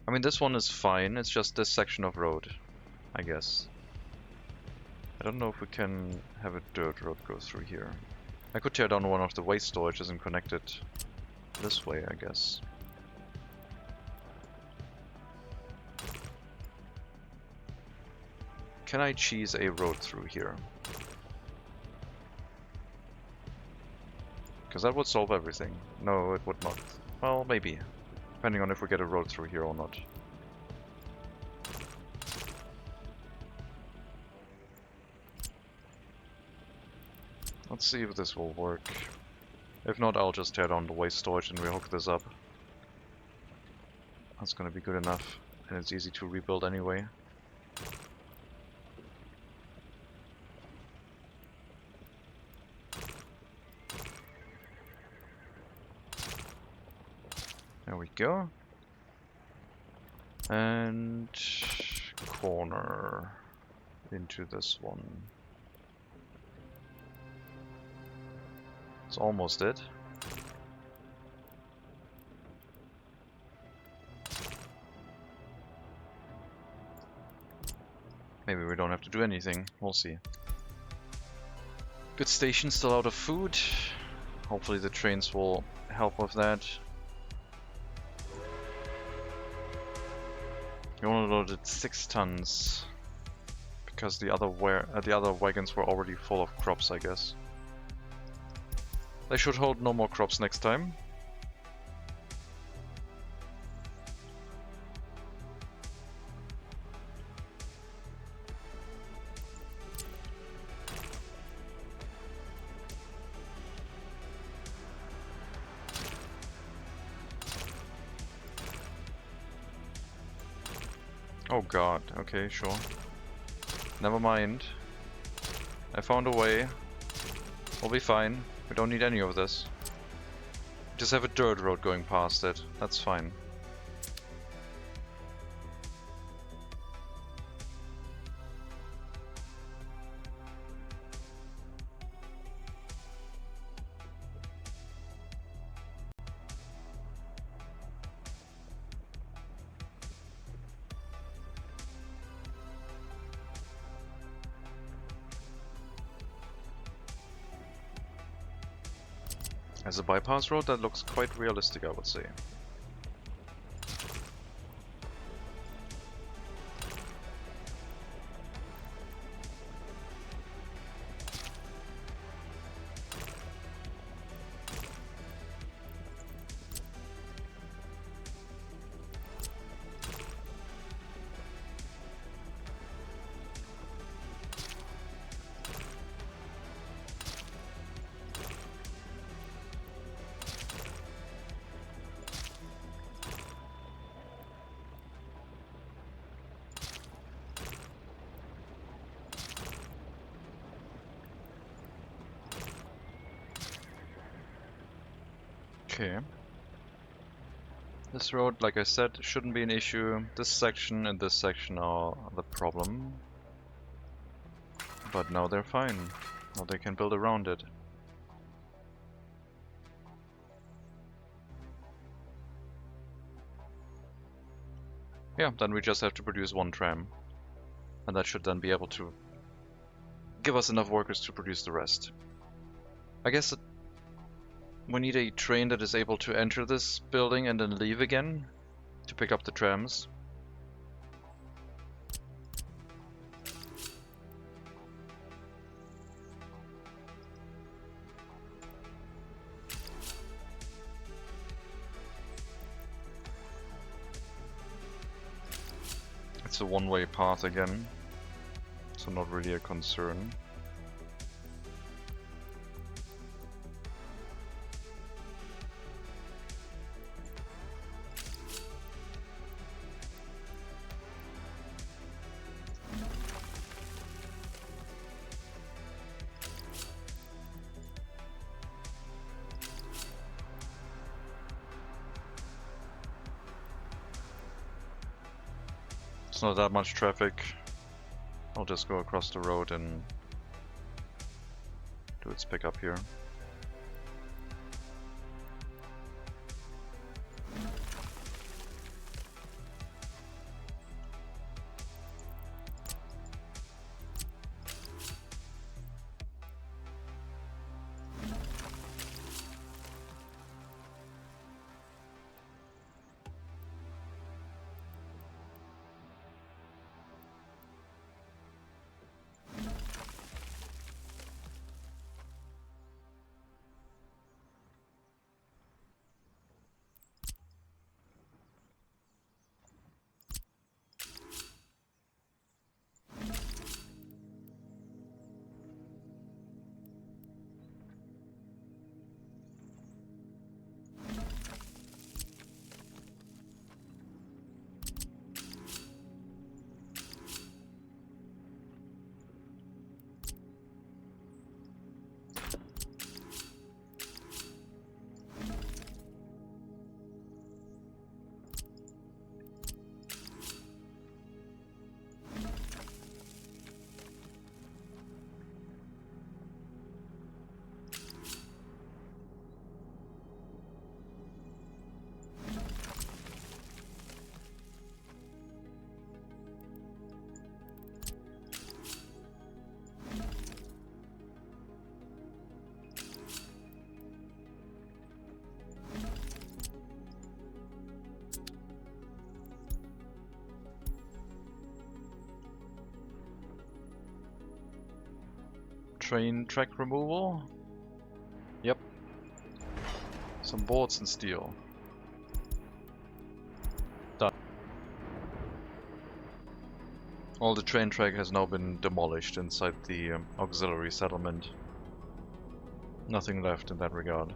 I mean, this one is fine, it's just this section of road, I guess. I don't know if we can have a dirt road go through here. I could tear down one of the waste storages and connect it this way, I guess. Can I cheese a road through here? Because that would solve everything. No, it would not. Well, maybe. Depending on if we get a road through here or not. Let's see if this will work. If not, I'll just tear down the waste storage and rehook this up. That's gonna be good enough, and it's easy to rebuild anyway. There we go. And corner into this one. It's almost it. Maybe we don't have to do anything. We'll see. Good station, still out of food. Hopefully the trains will help with that. We only loaded 6 tons because the other wagons were already full of crops, I guess. They should hold no more crops next time. Oh god, okay, sure. Never mind. I found a way. We'll be fine. We don't need any of this. Just have a dirt road going past it. That's fine. As a bypass road, that looks quite realistic, I would say. Okay. This road, like I said, shouldn't be an issue. This section and this section are the problem. But now they're fine. Now they can build around it. Yeah, then we just have to produce 1 tram. And that should then be able to give us enough workers to produce the rest. I guess we need a train that is able to enter this building and then leave again to pick up the trams. It's a one-way path again, so not really a concern. It's not that much traffic. I'll just go across the road and do its pickup here. Train track removal. Yep. Some boards and steel. Done. All the train track has now been demolished inside the auxiliary settlement. Nothing left in that regard.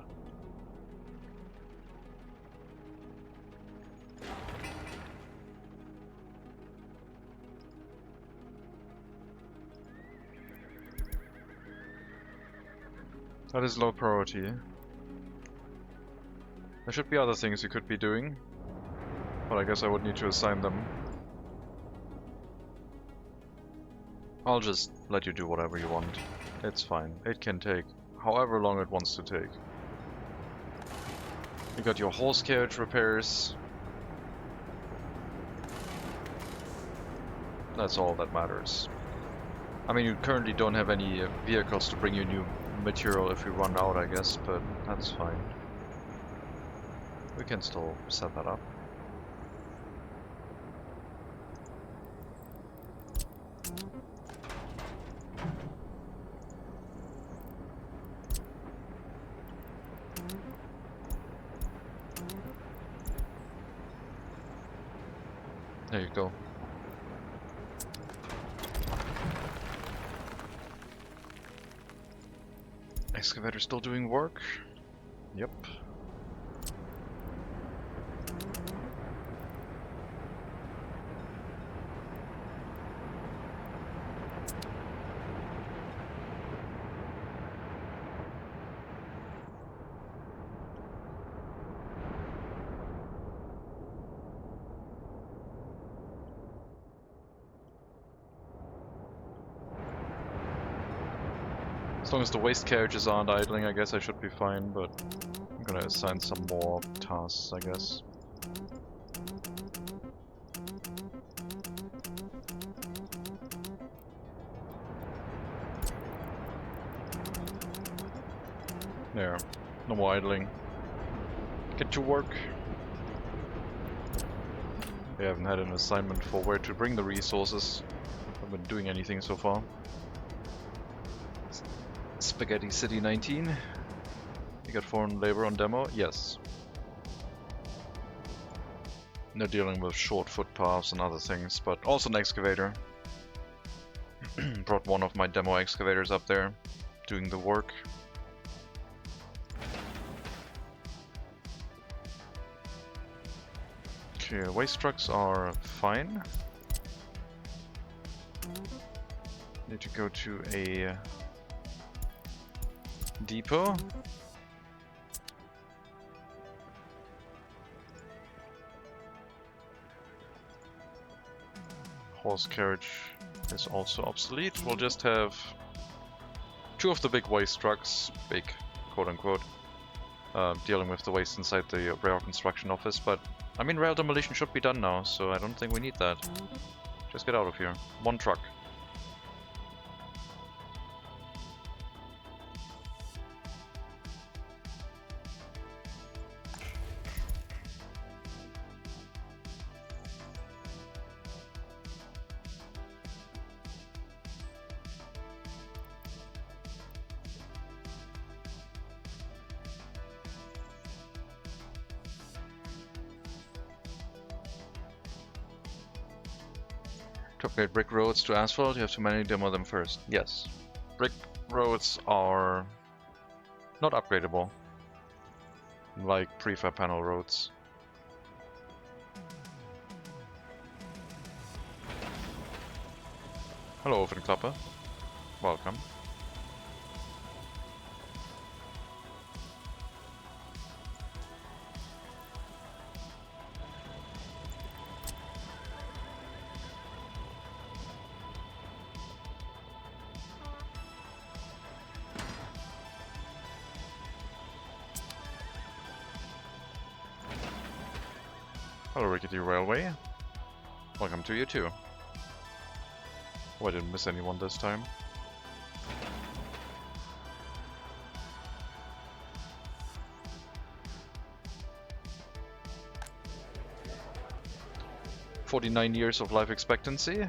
That is low priority. There should be other things you could be doing, but I guess I would need to assign them. I'll just let you do whatever you want. It's fine. It can take however long it wants to take. You got your horse carriage repairs. That's all that matters. I mean, you currently don't have any vehicles to bring you new material if we run out, I guess, but that's fine. We can still set that up. There you go. Excavator still doing work? Yep. As long as the waste carriages aren't idling, I guess I should be fine, but I'm gonna assign some more tasks, I guess. There, no more idling. Get to work. We haven't had an assignment for where to bring the resources. Haven't been doing anything so far. Spaghetti City 19. You got foreign labor on demo? Yes. They're dealing with short footpaths and other things, but also an excavator. Brought one of my demo excavators up there, doing the work. Okay, waste trucks are fine. Need to go to a depot. horse carriage is also obsolete. We'll just have 2 of the big waste trucks, big quote-unquote, dealing with the waste inside the rail construction office. But I mean, rail demolition should be done now, so I don't think we need that. Just get out of here. 1 truck. To upgrade brick roads to asphalt, you have to manually demo them first. Yes. Brick roads are not upgradable, like prefab panel roads. Hello, Ovenklapper. Welcome. Hello, Rickety Railway. Welcome to you too. Oh, I didn't miss anyone this time. "49 years of life expectancy.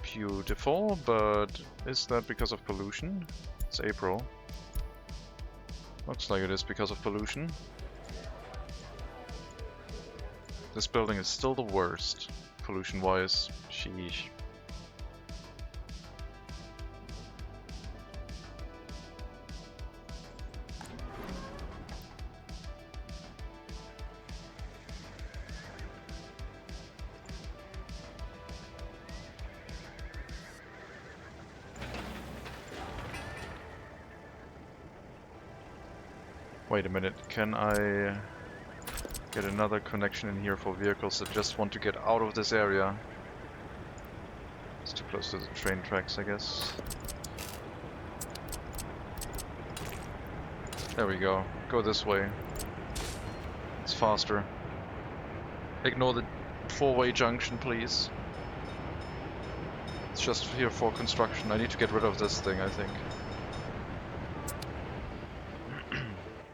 Beautiful, but is that because of pollution? It's April. Looks like it is because of pollution. This building is still the worst, pollution-wise. Sheesh. Wait a minute, can I get another connection in here for vehicles that just want to get out of this area? It's too close to the train tracks, I guess. There we go. Go this way. It's faster. Ignore the 4-way junction, please. It's just here for construction. I need to get rid of this thing, I think.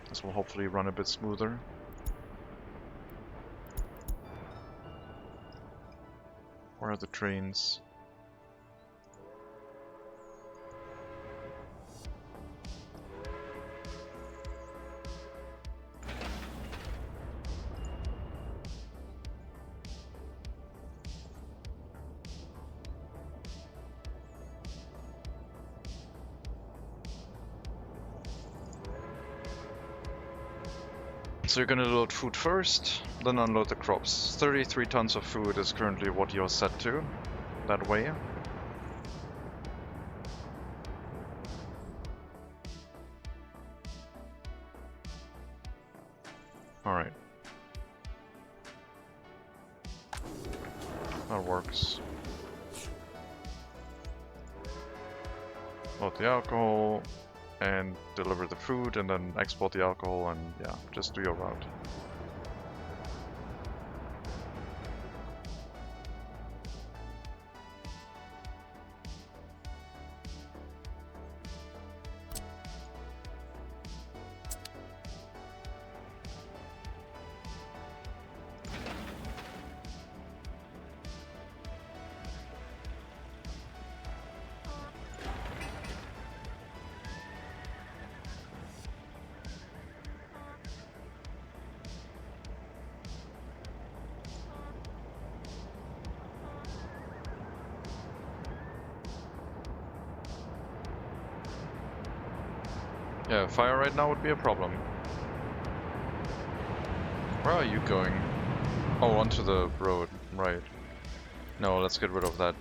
This will hopefully run a bit smoother. Where are the trains? So you're gonna load food first, then unload the crops. 33 tons of food is currently what you're set to, that way. Alright. That works. Load the alcohol, and deliver the food, and then export the alcohol, and yeah, just do your route. Yeah, fire right now would be a problem. Where are you going? Oh, onto the road, right. No, let's get rid of that.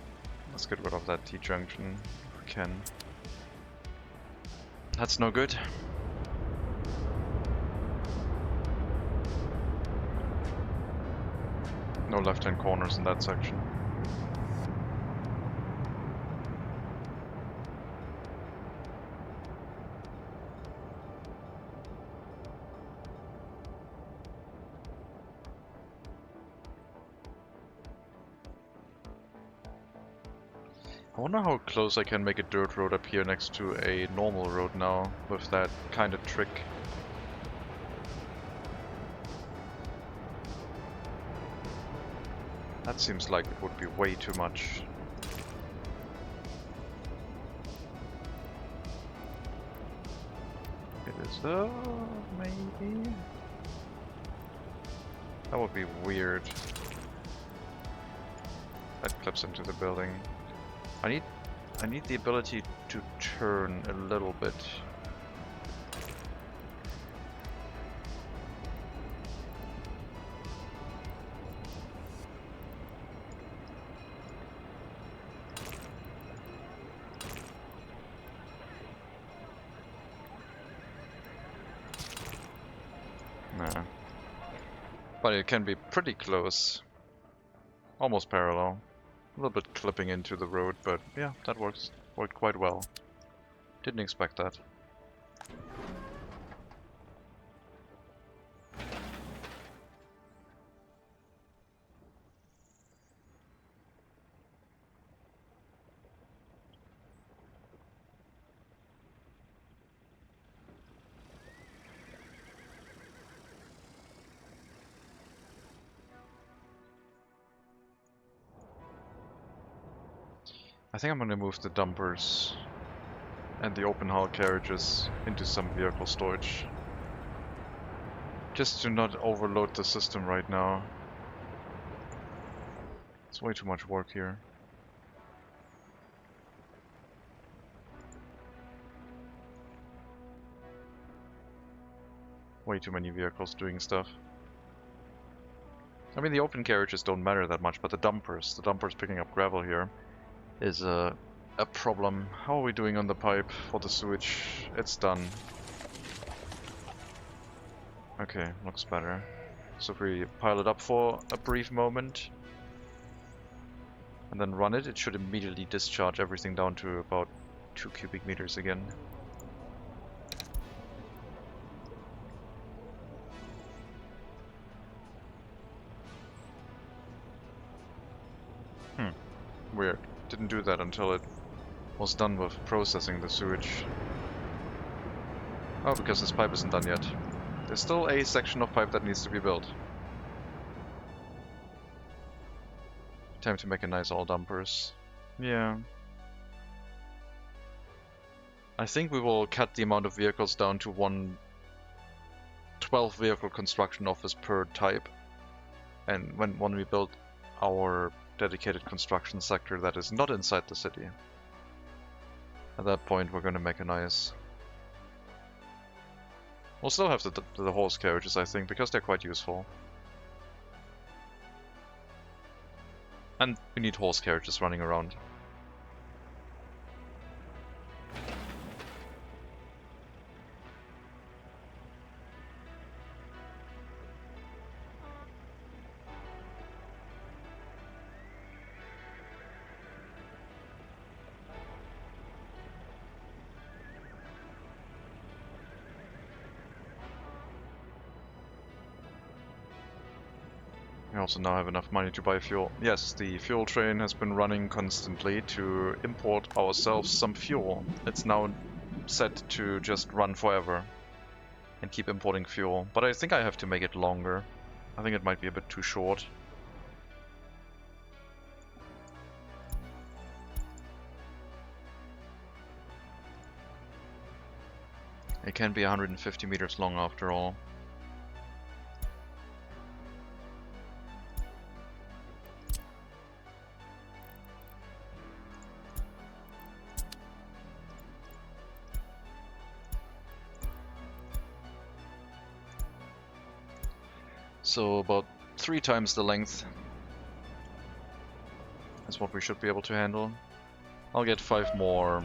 Let's get rid of that T-junction if we can. That's no good. No left-hand corners in that section. I wonder how close I can make a dirt road up here next to a normal road now with that kind of trick. That seems like it would be way too much. It is, maybe? That would be weird. That clips into the building. I need the ability to turn a little bit. Nah. But it can be pretty close. Almost parallel. A little bit clipping into the road, but yeah, that worked quite well. Didn't expect that. I think I'm gonna move the dumpers and the open hull carriages into some vehicle storage. Just to not overload the system right now. It's way too much work here. Way too many vehicles doing stuff. I mean, the open carriages don't matter that much, but the dumpers picking up gravel here is a problem. How are we doing on the pipe for the sewage? It's done. Okay, looks better. So if we pile it up for a brief moment and then run it, it should immediately discharge everything down to about 2 cubic meters again. Weird. Didn't do that until it was done with processing the sewage. Oh, because this pipe isn't done yet. There's still a section of pipe that needs to be built. Time to make a nice all dumpers. Yeah. I think we will cut the amount of vehicles down to one 12 vehicle construction office per type. And when we build our dedicated construction sector that is not inside the city, at that point we're going to mechanize. We'll still have the horse carriages, I think, because they're quite useful. And we need horse carriages running around. We also now have enough money to buy fuel. Yes, the fuel train has been running constantly to import ourselves some fuel. It's now set to just run forever and keep importing fuel. But I think I have to make it longer. I think it might be a bit too short. It can be 150 meters long after all. So about 3 times the length is what we should be able to handle. I'll get 5 more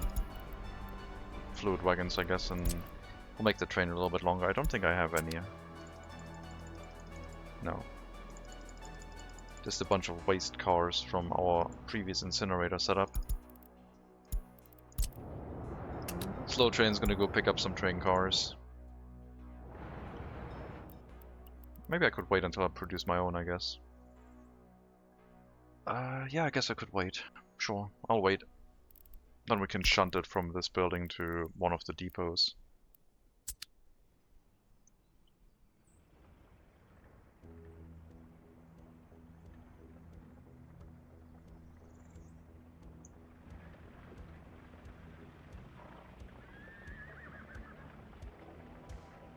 fluid wagons, I guess, and we'll make the train a little bit longer. I don't think I have any. No. Just a bunch of waste cars from our previous incinerator setup. Slow train's gonna go pick up some train cars. Maybe I could wait until I produce my own, I guess. Yeah, I guess I could wait. Sure, I'll wait. Then we can shunt it from this building to one of the depots.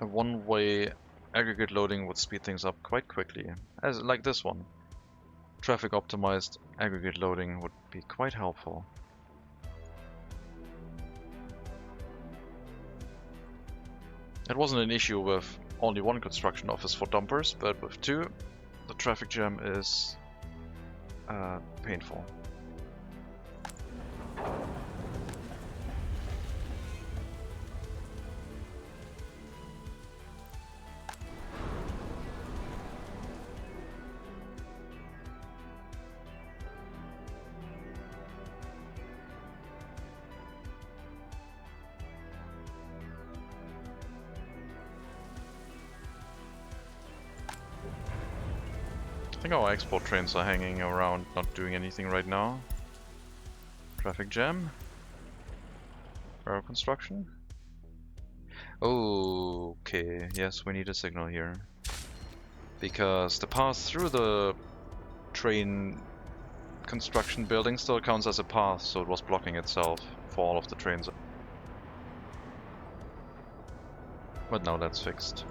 A one-way aggregate loading would speed things up quite quickly, as like this one. Traffic optimized aggregate loading would be quite helpful. It wasn't an issue with only one construction office for dumpers, but with two, the traffic jam is painful. I think our export trains are hanging around, not doing anything right now. Traffic jam. Rail construction. Okay, yes, we need a signal here. Because the path through the train construction building still counts as a path, so it was blocking itself for all of the trains. But now that's fixed.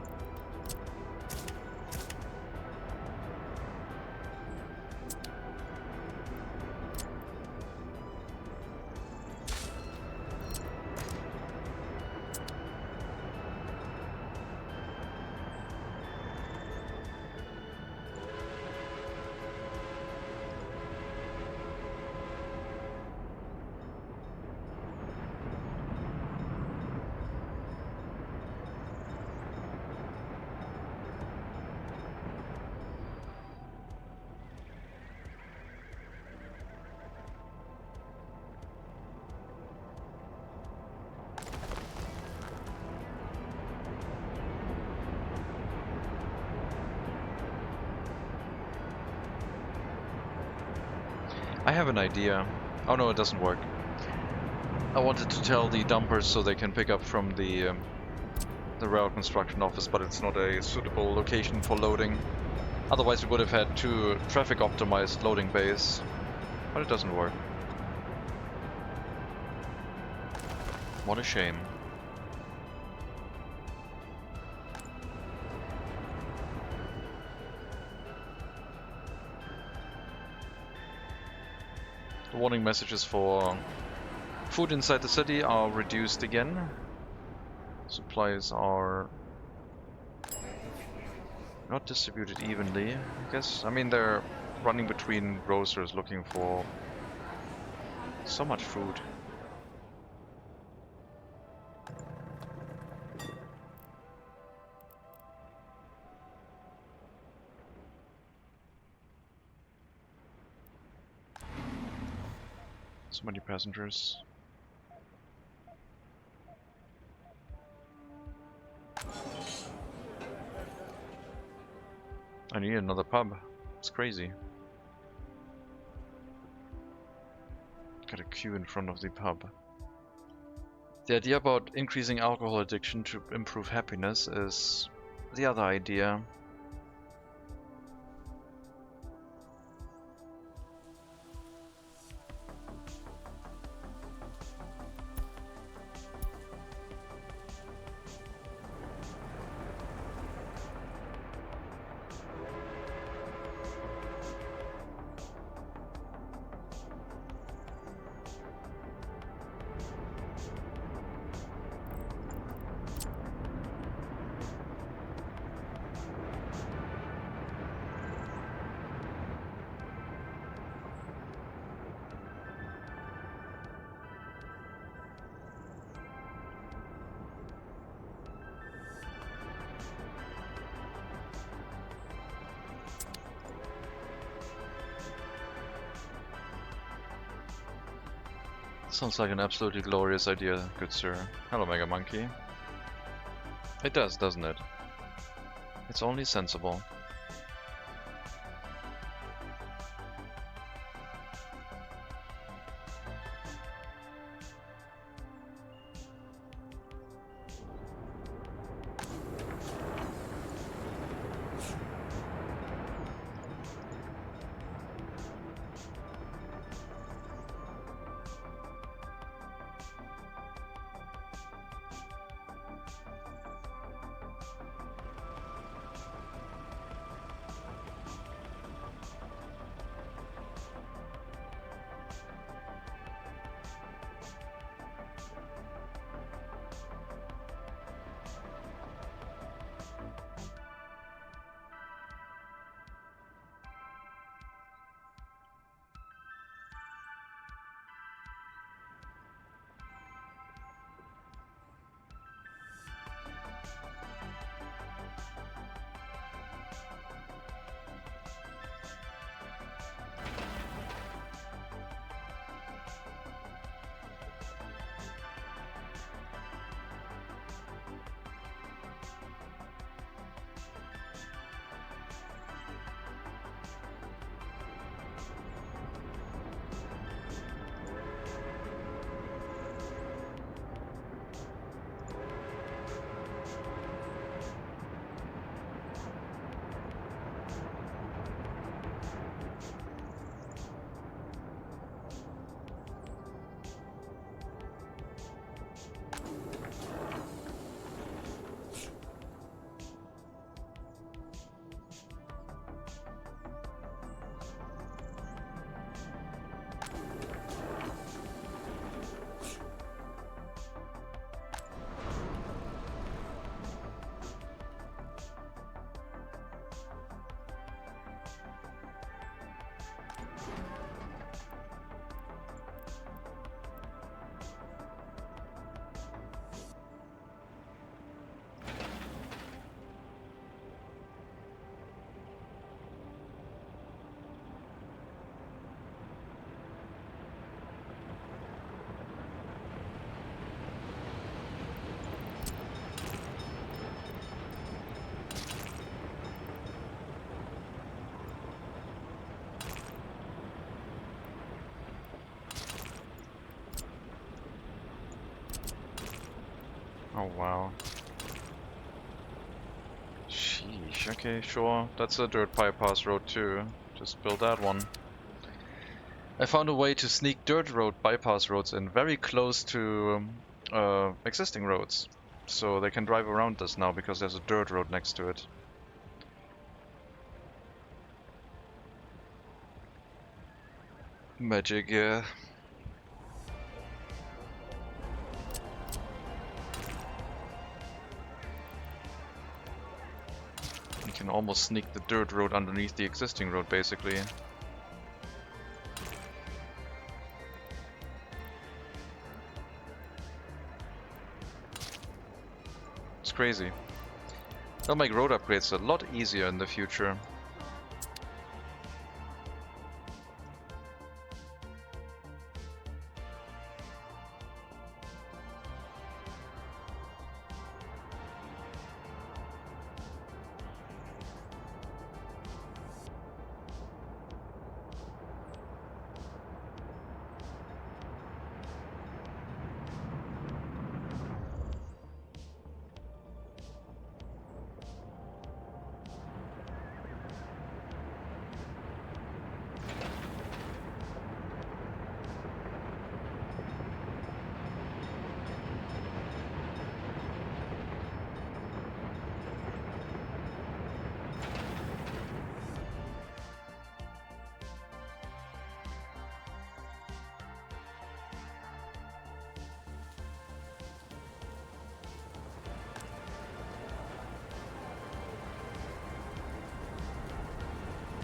I have an idea. Oh no, it doesn't work. I wanted to tell the dumpers so they can pick up from the rail construction office, but it's not a suitable location for loading. Otherwise we would have had two traffic optimized loading bays, but it doesn't work. What a shame. The warning messages for food inside the city are reduced again. Supplies are not distributed evenly, I guess. I mean, they're running between grocers looking for so much food. So many passengers. I need another pub. It's crazy. Got a queue in front of the pub. The idea about increasing alcohol addiction to improve happiness is the other idea. Sounds like an absolutely glorious idea, good sir. Hello, Mega Monkey. It does, doesn't it? It's only sensible. Oh wow. Sheesh, okay, sure. That's a dirt bypass road too. Just build that one. I found a way to sneak dirt road bypass roads in very close to existing roads. So they can drive around this now because there's a dirt road next to it. Magic, yeah. You can almost sneak the dirt road underneath the existing road, basically. It's crazy. They'll make road upgrades a lot easier in the future.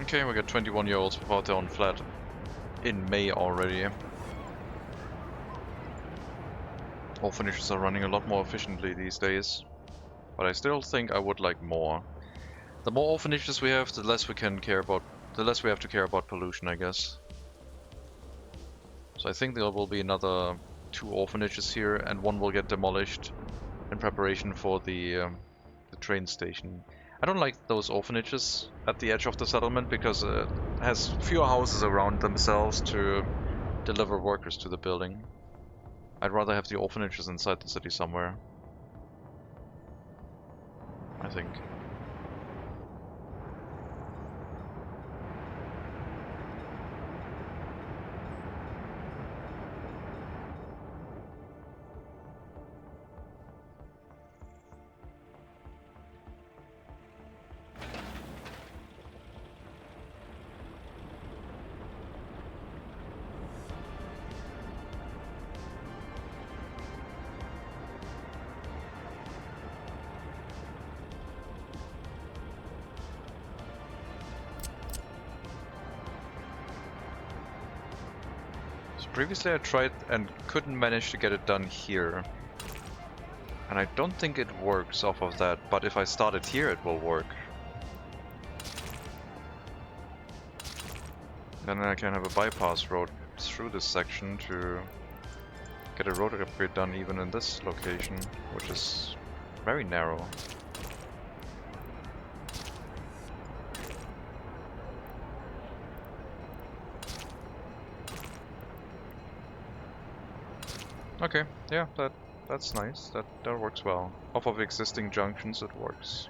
Okay, we got 21-year-olds without their own flat in May already. Orphanages are running a lot more efficiently these days, but I still think I would like more. The more orphanages we have, the less we have to care about pollution, I guess. So I think there will be another 2 orphanages here, and one will get demolished in preparation for the train station. I don't like those orphanages at the edge of the settlement because it has fewer houses around themselves to deliver workers to the building. I'd rather have the orphanages inside the city somewhere, I think. Previously I tried and couldn't manage to get it done here. And I don't think it works off of that, but if I start it here it will work. Then I can have a bypass road through this section to get a road upgrade done even in this location, which is very narrow. Okay, yeah, that's nice. That works well. Off of existing junctions, it works.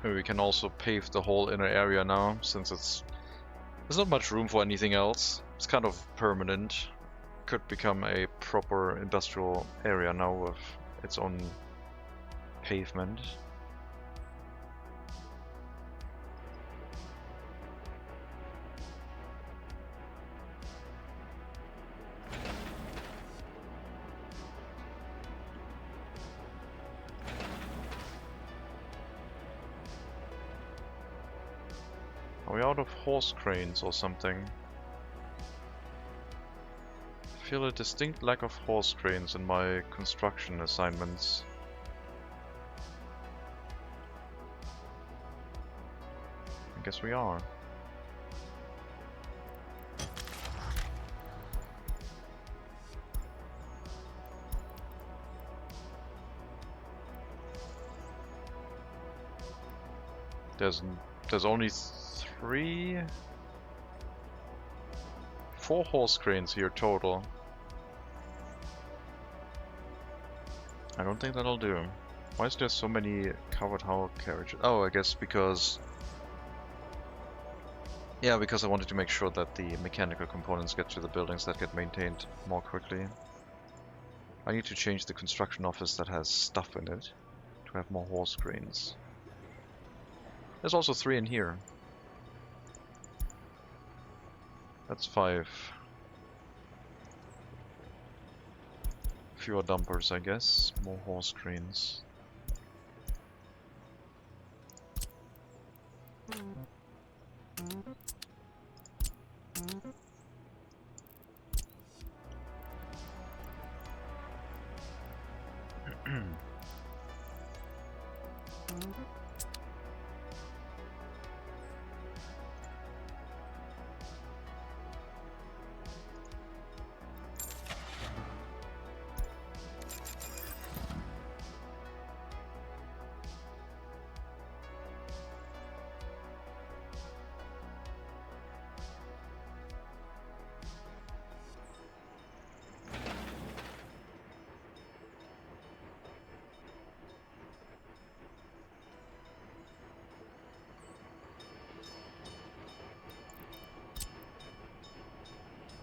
Maybe we can also pave the whole inner area now, since there's not much room for anything else. It's kind of permanent. Could become a proper industrial area now with its own pavement. Are we out of horse cranes or something? I feel a distinct lack of horse cranes in my construction assignments. I guess we are. There's only 4 horse cranes here total. I don't think that'll do. Why is there so many covered house carriages? Oh, I guess because... Yeah, because I wanted to make sure that the mechanical components get to the buildings that get maintained more quickly. I need to change the construction office that has stuff in it to have more horse cranes. There's also 3 in here. That's 5. Fewer dumpers, I guess. More horse cranes.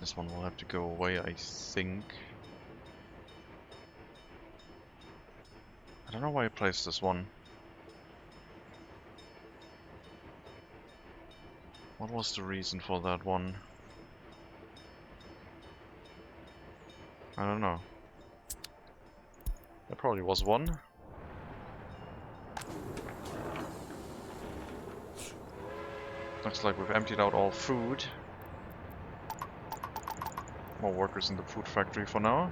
This one will have to go away, I think. I don't know why I placed this one. What was the reason for that one? I don't know. There probably was one. Looks like we've emptied out all food. More workers in the food factory for now.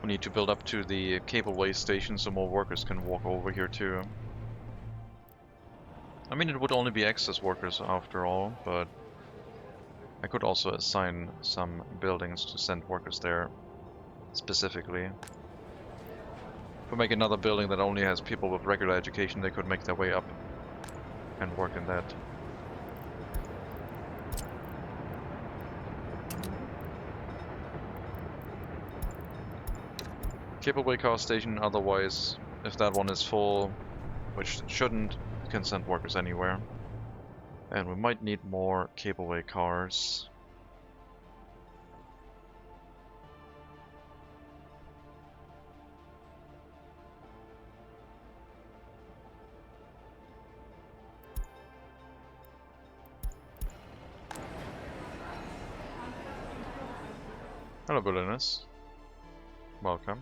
We need to build up to the cableway station so more workers can walk over here too. I mean, it would only be excess workers after all, but I could also assign some buildings to send workers there specifically. If we make another building that only has people with regular education, they could make their way up and work in that. Cableway car station, otherwise, if that one is full, which it shouldn't, you can send workers anywhere. And we might need more cableway cars. Hello, Berliners. Welcome.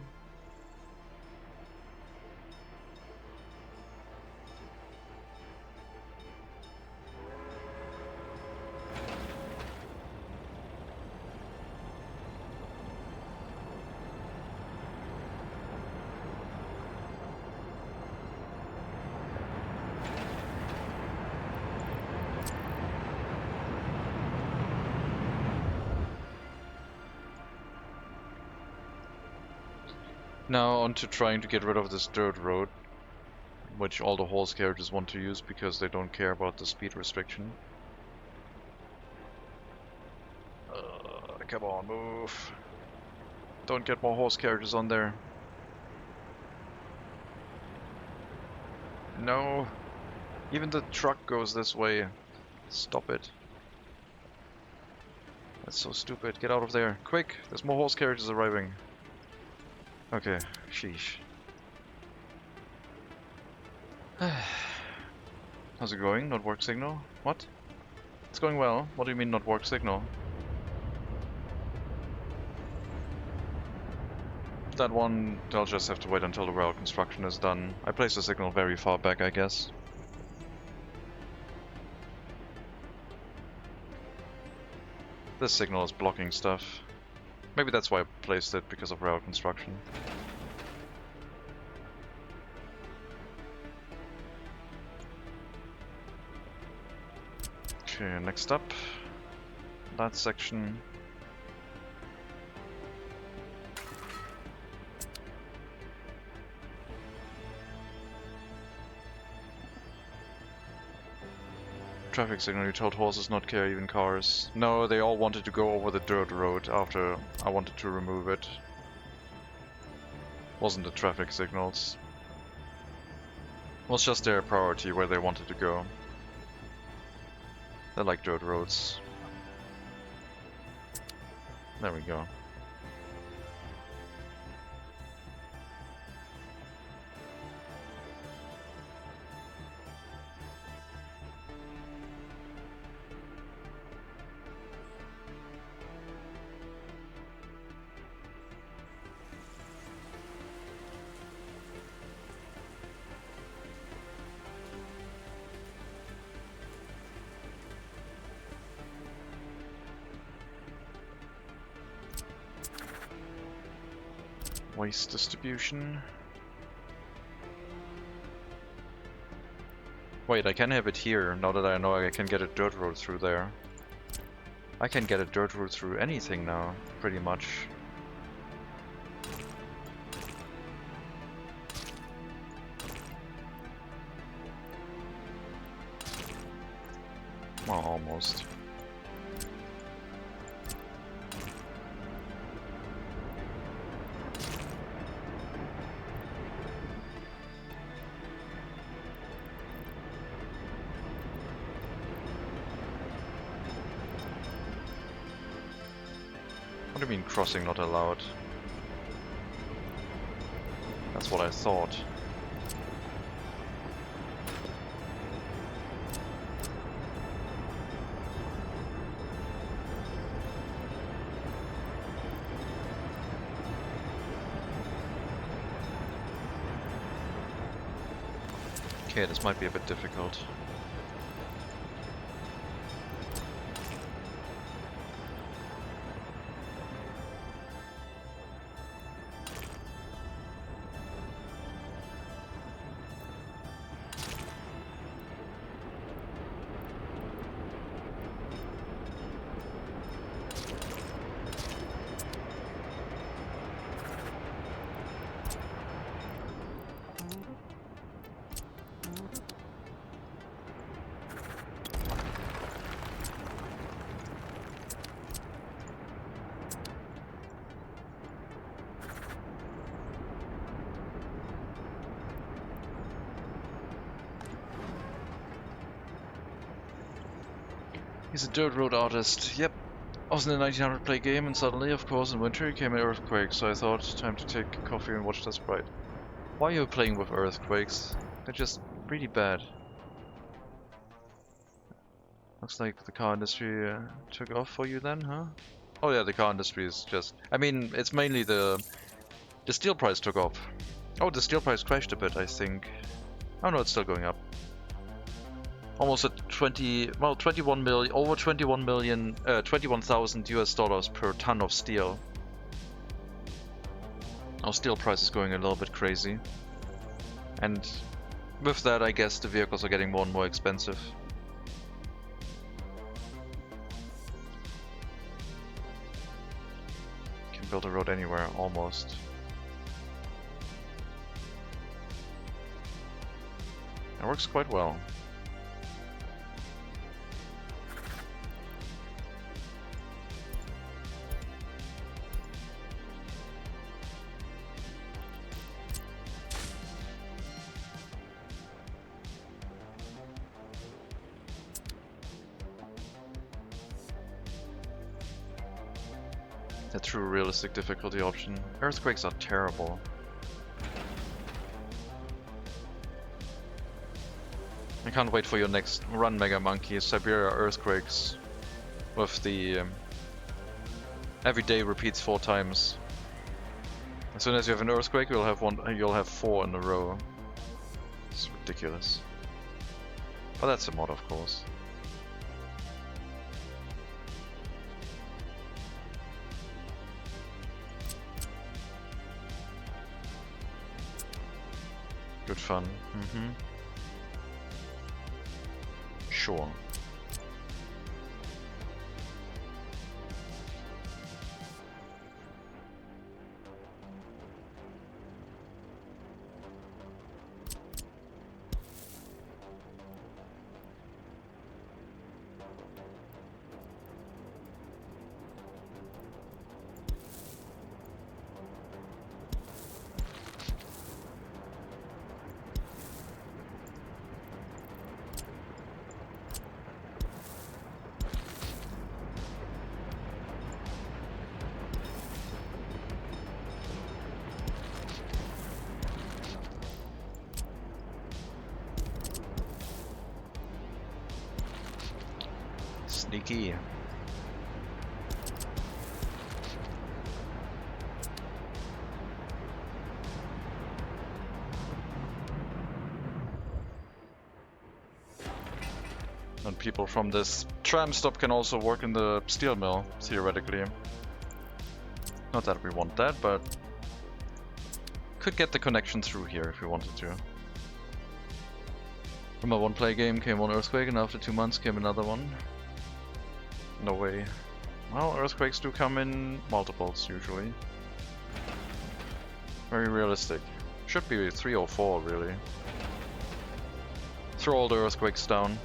Now on to trying to get rid of this dirt road, which all the horse carriages want to use because they don't care about the speed restriction. Come on, move. Don't get more horse carriages on there. No. Even the truck goes this way. Stop it. That's so stupid. Get out of there. Quick! There's more horse carriages arriving. Okay, sheesh. How's it going? Not work signal? What? It's going well. What do you mean not work signal? That one, they'll just have to wait until the rail construction is done. I placed the signal very far back, I guess. This signal is blocking stuff. Maybe that's why I placed it, because of rail construction. Okay, next up, that section. Traffic signal, you told horses not care, even cars. No, they all wanted to go over the dirt road after I wanted to remove it. Wasn't the traffic signals. Was just their priority where they wanted to go. They like dirt roads. There we go. Waste distribution. Wait, I can have it here, now that I know I can get a dirt road through there. I can get a dirt road through anything now, pretty much. Well, almost. What do you mean crossing not allowed? That's what I thought. Okay, this might be a bit difficult. He's a dirt road artist. Yep. I was in a 1900 play game and suddenly, of course, in winter came an earthquake, so I thought, time to take coffee and watch the sprite. Why are you playing with earthquakes? They're just really bad. Looks like the car industry took off for you then, huh? Oh yeah, the car industry is just... I mean, it's mainly the steel price took off. Oh, the steel price crashed a bit, I think. Oh no, it's still going up. Almost at 21 million, over 21 million, 21,000 US dollars per ton of steel. Our steel price is going a little bit crazy. And with that, I guess the vehicles are getting more and more expensive. Can build a road anywhere, almost. It works quite well. The true realistic difficulty option. Earthquakes are terrible. I can't wait for your next run, Mega Monkey. Siberia earthquakes with the every day repeats 4 times. As soon as you have an earthquake, you'll have 4 in a row. It's ridiculous. But that's a mod, of course. Good fun. Sure. Sneaky. And people from this tram stop can also work in the steel mill, theoretically. Not that we want that, but could get the connection through here if we wanted to. From a one-player game came one earthquake, and after 2 months came another one. No way. Well, earthquakes do come in multiples, usually. Very realistic. Should be 3 or 4, really. Throw all the earthquakes down.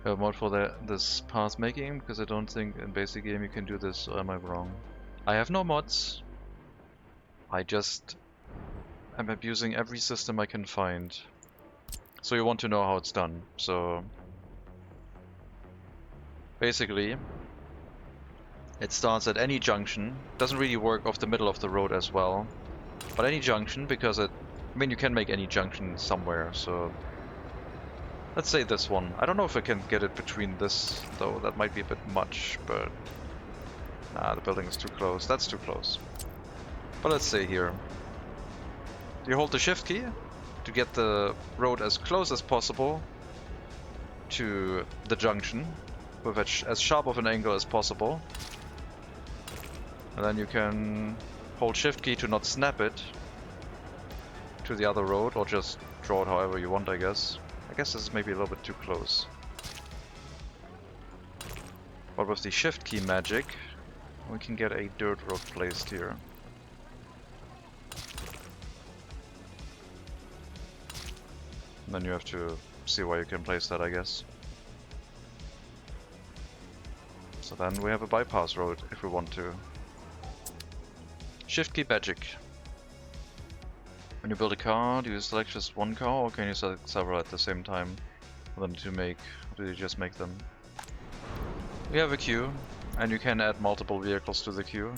A mod for this path making, because I don't think in basic game you can do this, or am I wrong? I have no mods. I just am abusing every system I can find. So you want to know how it's done. So basically it starts at any junction. Doesn't really work off the middle of the road as well. But any junction, because I mean you can make any junction somewhere, so let's say this one. I don't know if I can get it between this, though. That might be a bit much, but nah, the building is too close. That's too close. But let's say here. You hold the shift key to get the road as close as possible to the junction with as sharp of an angle as possible. And then you can hold shift key to not snap it to the other road, or just draw it however you want, I guess. I guess this is maybe a little bit too close. But with the shift key magic, we can get a dirt road placed here. And then you have to see where you can place that, I guess. So then we have a bypass road if we want to. Shift key magic. When you build a car, do you select just one car, or can you select several at the same time for them to make, or do you just make them? We have a queue, and you can add multiple vehicles to the queue.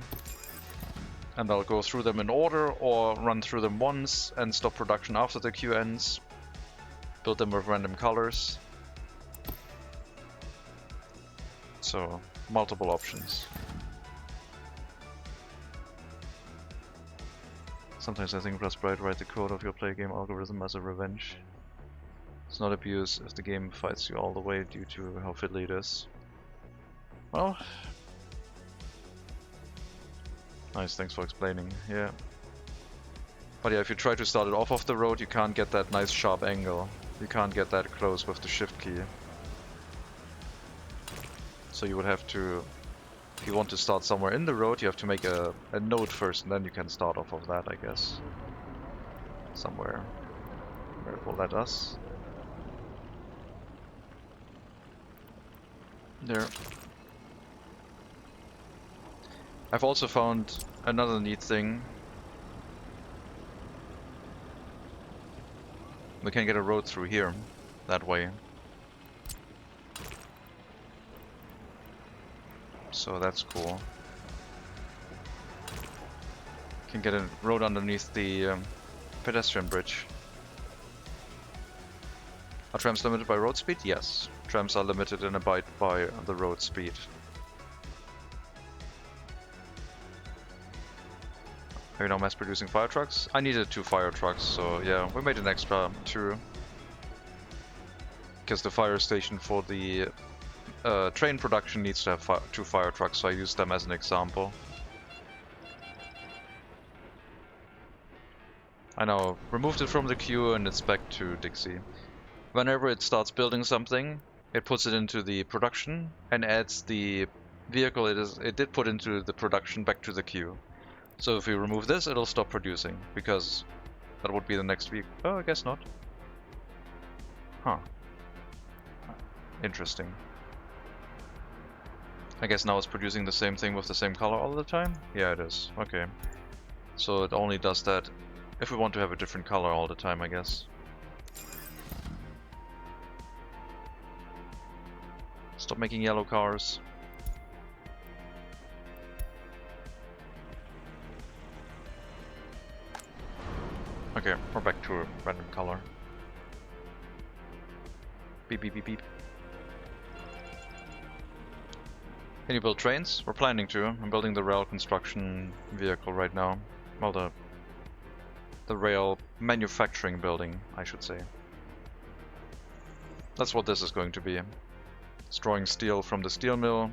And they'll go through them in order, or run through them once and stop production after the queue ends. Build them with random colors. So, multiple options. Sometimes I think plus Bright write the code of your play game algorithm as a revenge. It's not abuse if the game fights you all the way due to how fiddly it is. Well... Nice, thanks for explaining, yeah. But yeah, if you try to start it off of the road, you can't get that nice sharp angle. You can't get that close with the shift key. So you would have to... If you want to start somewhere in the road, you have to make a node first, and then you can start off of that, I guess. Somewhere. Where it will let us. There. I've also found another neat thing. We can get a road through here, that way. So that's cool. Can get a road underneath the pedestrian bridge. Are trams limited by road speed? Yes. Trams are limited and abide by the road speed. Are you now mass producing fire trucks? I needed 2 fire trucks, so yeah, we made an extra 2. Because the fire station for the train production needs to have 2 fire trucks, so I used them as an example. I now removed it from the queue and it's back to Dixie. Whenever it starts building something, it puts it into the production and adds the vehicle it did put into the production back to the queue. So if we remove this, it'll stop producing, because that would be the next week. Oh, I guess not. Huh. Interesting. I guess now it's producing the same thing with the same color all the time? Yeah, it is. Okay. So it only does that if we want to have a different color all the time, I guess. Stop making yellow cars. Okay, we're back to a random color. Beep beep beep beep. Can you build trains? We're planning to. I'm building the rail construction vehicle right now. Well, the rail manufacturing building, I should say. That's what this is going to be. It's drawing steel from the steel mill.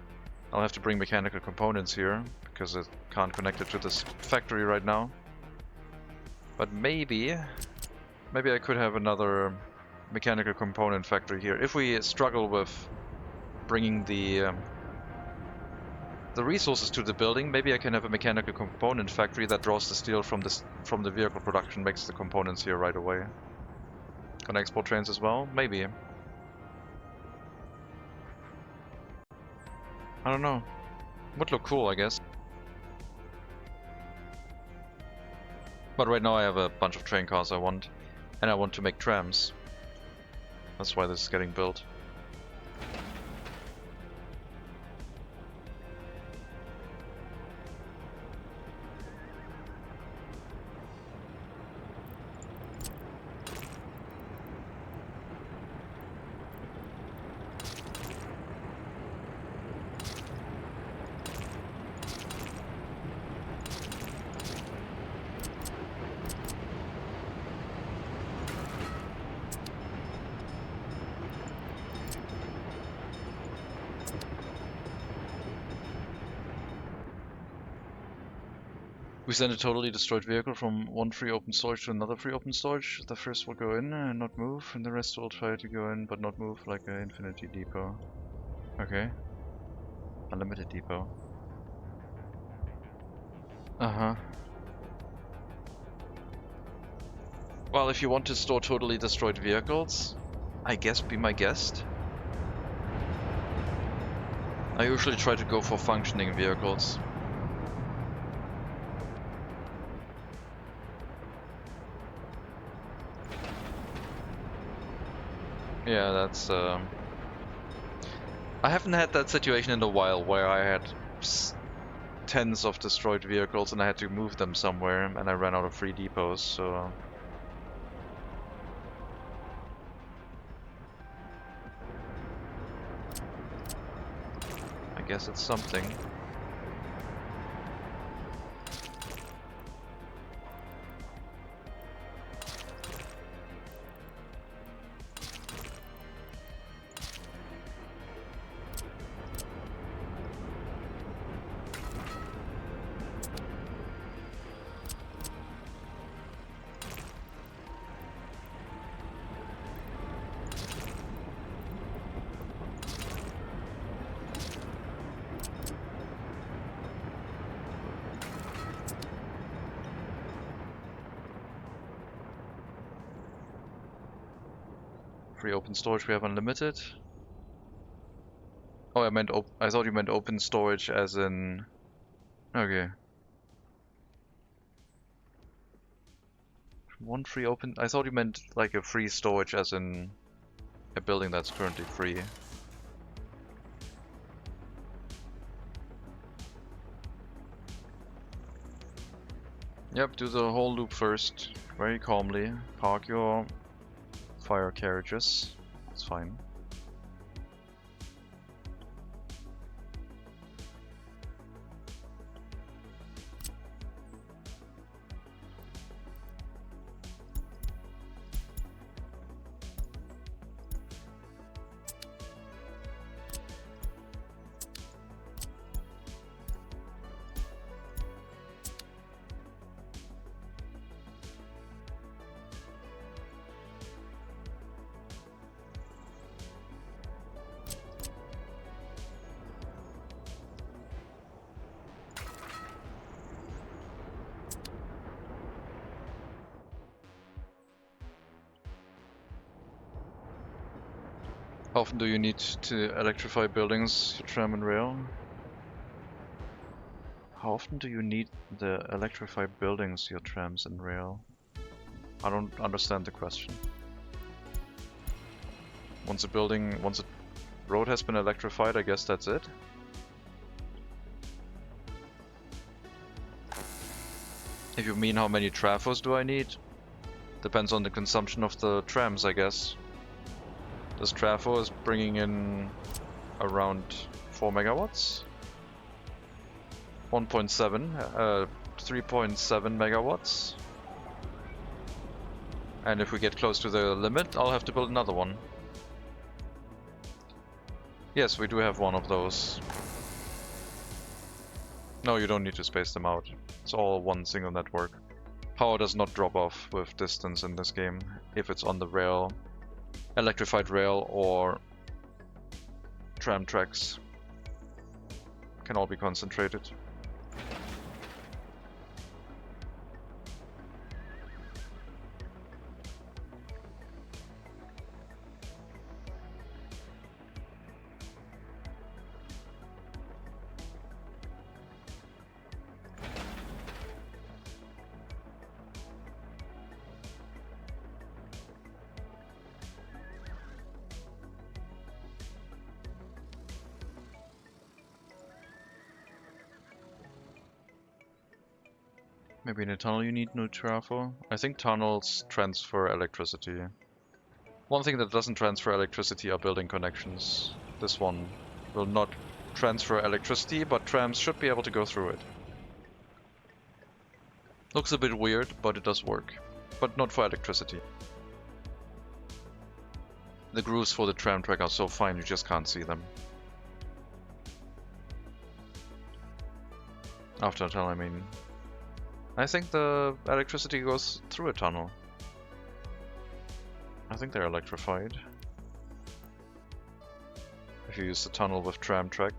I'll have to bring mechanical components here, because it can't connect it to this factory right now. But maybe I could have another mechanical component factory here. If we struggle with bringing the resources to the building, maybe I can have a mechanical component factory that draws the steel from the vehicle production, makes the components here right away. Can I export trains as well? Maybe. I don't know. Would look cool, I guess. But right now I have a bunch of train cars I want, and I want to make trams. That's why this is getting built. We send a totally destroyed vehicle from one free open storage to another free open storage. The first will go in and not move, and the rest will try to go in but not move, like an infinity depot. Okay. Unlimited depot. Uh-huh. Well, if you want to store totally destroyed vehicles, I guess be my guest. I usually try to go for functioning vehicles. Yeah, that's I haven't had that situation in a while where I had tens of destroyed vehicles and I had to move them somewhere and I ran out of free depots, so... I guess it's something. Free open storage, we have unlimited. Oh, I thought you meant open storage as in Okay. One free open. I thought you meant like a free storage, as in a building that's currently free. Yep, do the whole loop first, very calmly. Park your fire carriages. It's fine. How often do you need to electrify buildings, your tram and rail? How often do you need the electrified buildings, your trams and rail? I don't understand the question. Once a road has been electrified, I guess that's it. If you mean how many trafos do I need? Depends on the consumption of the trams, I guess. This trafo is bringing in around 4 megawatts. 3.7 megawatts. And if we get close to the limit, I'll have to build another one. Yes, we do have one of those. No, you don't need to space them out. It's all one single network. Power does not drop off with distance in this game, if it's on the rail, electrified rail, or tram tracks. Can all be concentrated. Maybe in a tunnel you need no trafo. I think tunnels transfer electricity. One thing that doesn't transfer electricity are building connections. This one will not transfer electricity, but trams should be able to go through it. Looks a bit weird, but it does work. But not for electricity. The grooves for the tram track are so fine you just can't see them. After a tunnel, I mean. I think the electricity goes through a tunnel. I think they're electrified. If you use the tunnel with tram track.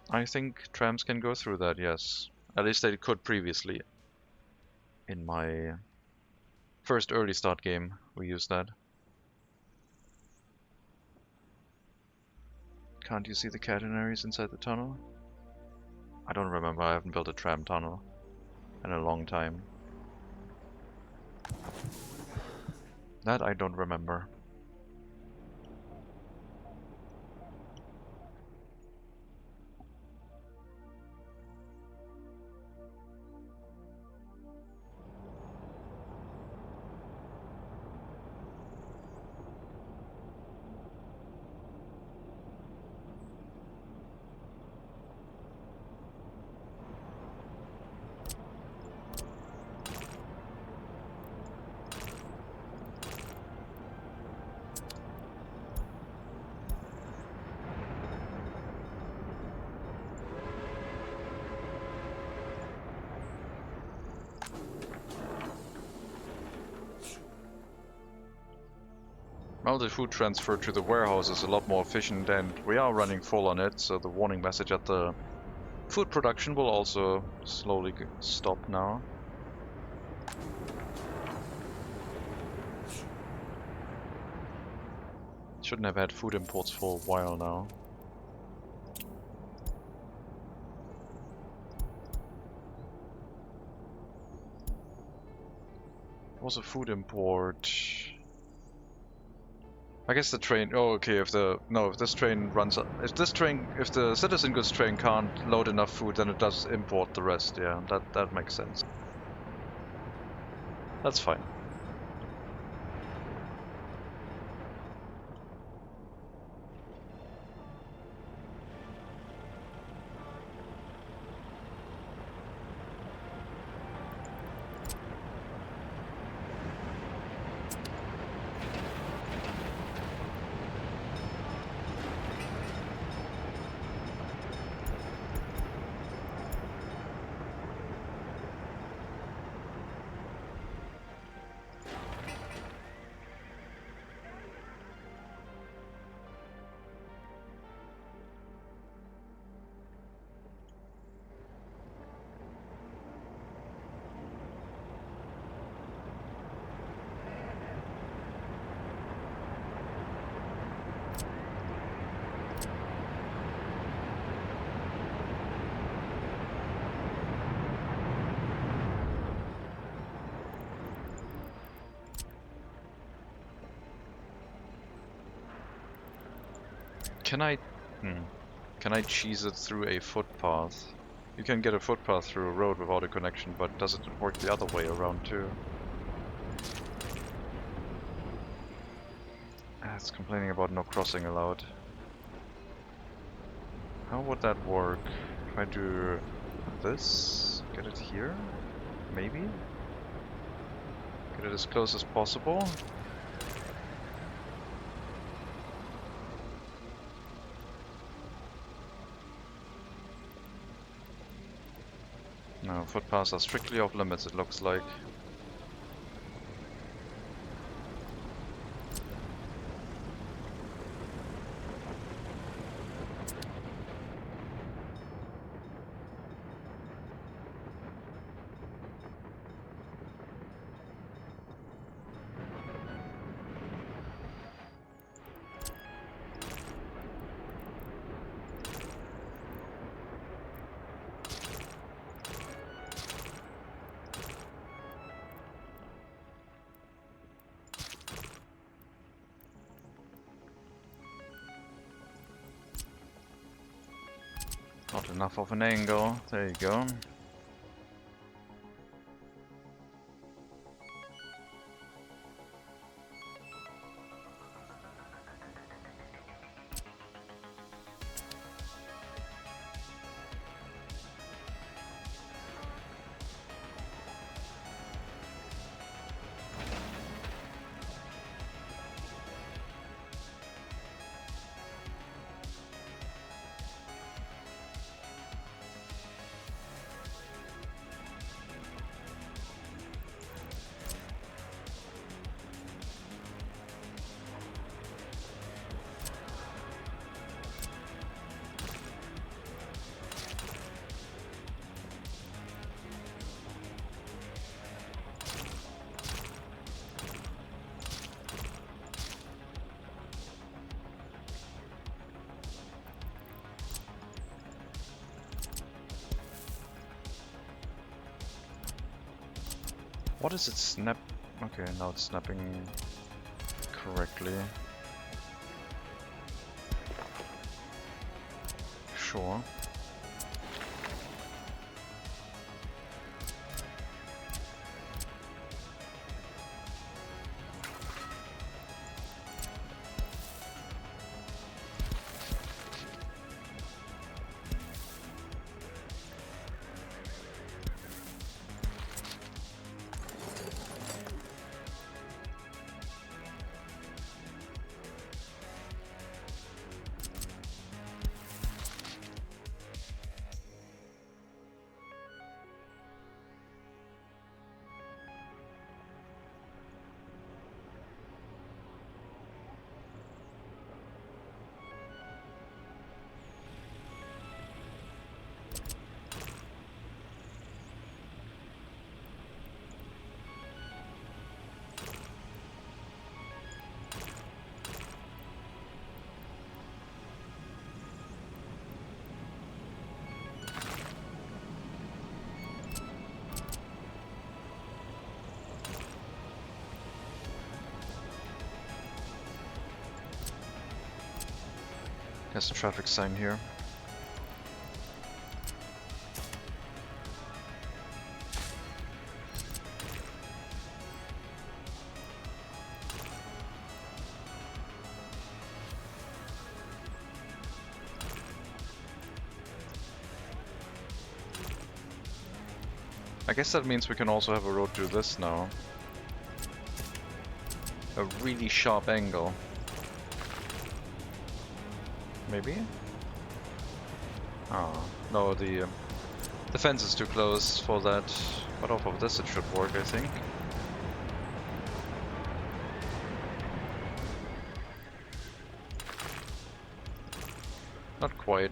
I think trams can go through that, yes. At least they could previously. In my first early start game, we used that. Can't you see the catenaries inside the tunnel? I don't remember, I haven't built a tram tunnel in a long time. That I don't remember. Well, the food transfer to the warehouse is a lot more efficient, and we are running full on it, so the warning message at the food production will also slowly stop now. Shouldn't have had food imports for a while now. Was a food import. I guess the train. Oh, okay. If this train runs, if the citizen goods train can't load enough food, then it does import the rest. Yeah, that makes sense. That's fine. Can I cheese it through a footpath? You can get a footpath through a road without a connection, but does it work the other way around too? It's complaining about no crossing allowed. How would that work? If I do this, get it here? Maybe? Get it as close as possible? No, footpaths are strictly off limits, it looks like. Not enough of an angle. There you go. What is it snap? Okay, now it's snapping correctly. Sure. There's a traffic sign here. I guess that means we can also have a road to this now. A really sharp angle. Maybe? Oh, no, the fence is too close for that. But off of this it should work, I think. Not quite.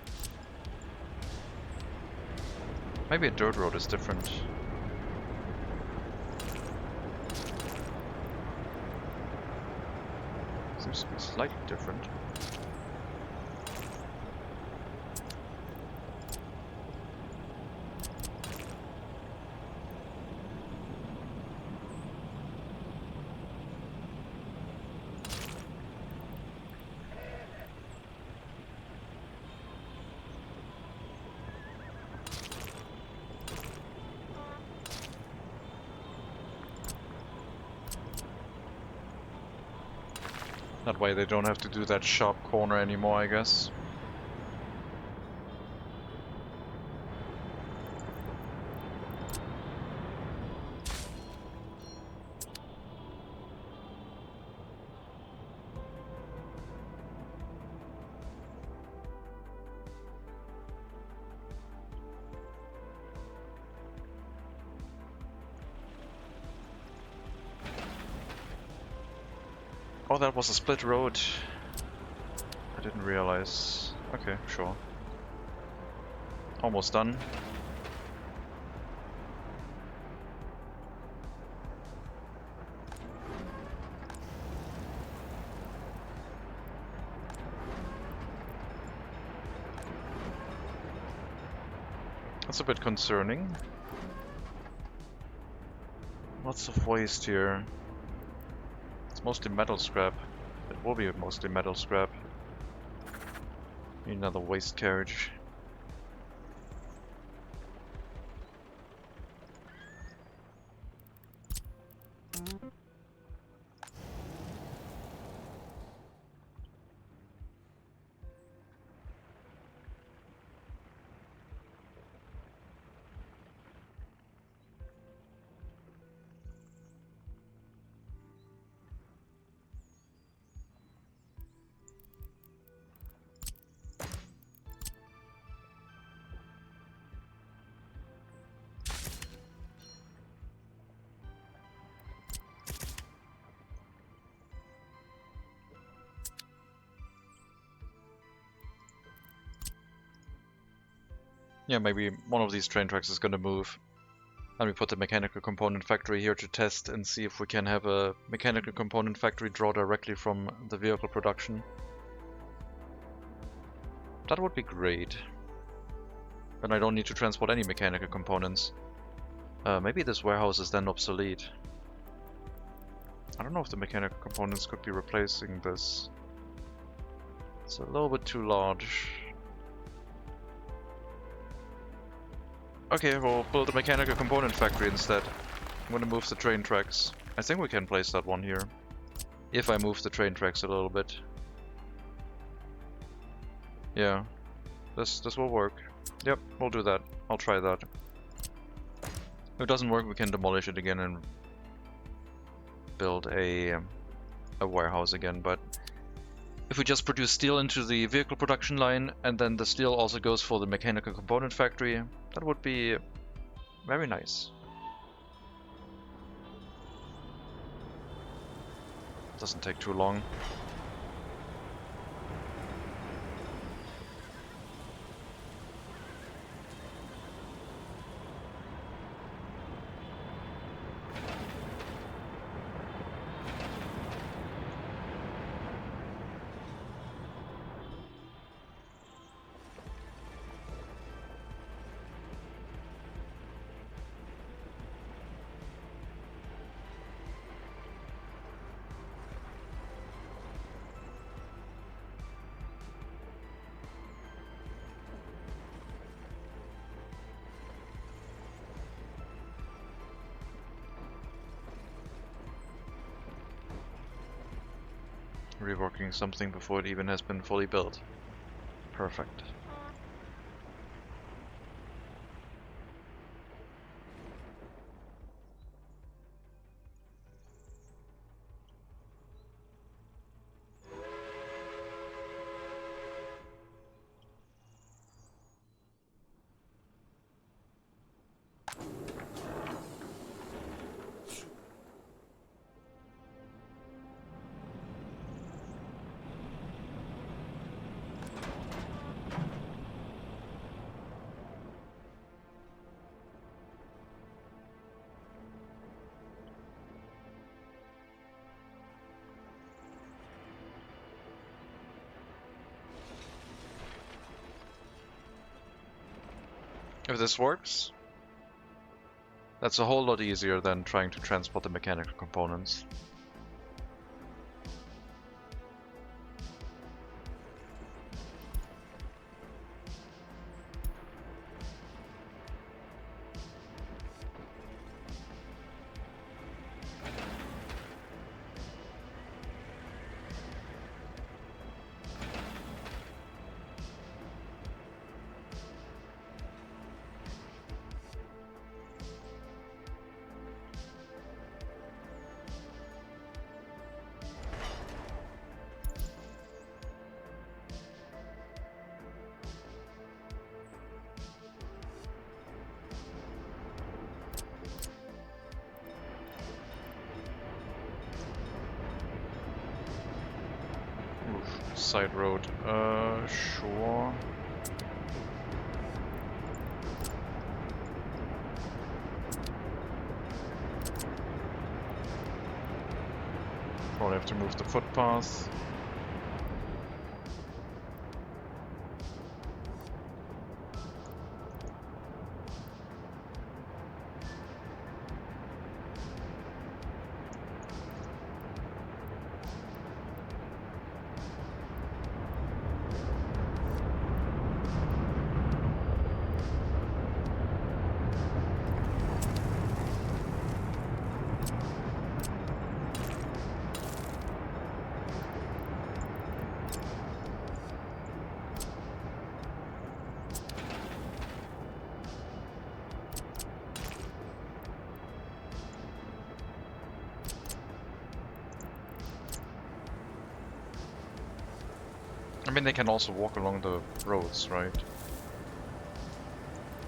Maybe a dirt road is different. Seems to be slightly different. That way they don't have to do that sharp corner anymore, I guess. Oh, that was a split road. I didn't realize. Okay, sure. Almost done. That's a bit concerning. Lots of waste here. It's mostly metal scrap. It will be mostly metal scrap. Need another waste carriage. Yeah, maybe one of these train tracks is gonna move. And we put the mechanical component factory here to test and see if we can have a mechanical component factory draw directly from the vehicle production. That would be great. Then I don't need to transport any mechanical components. Maybe this warehouse is then obsolete. I don't know if the mechanical components could be replacing this. It's a little bit too large. Okay, we'll build a mechanical component factory instead. I'm gonna move the train tracks. I think we can place that one here. If I move the train tracks a little bit. Yeah. This will work. Yep, we'll do that. I'll try that. If it doesn't work, we can demolish it again and build a warehouse again, but if we just produce steel into the vehicle production line and then the steel also goes for the mechanical component factory, that would be very nice. Doesn't take too long. Reworking something before it even has been fully built. Perfect. If this works, that's a whole lot easier than trying to transport the mechanical components. Side road, sure. Probably have to move the footpath. I mean, they can also walk along the roads, right?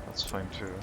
That's fine too.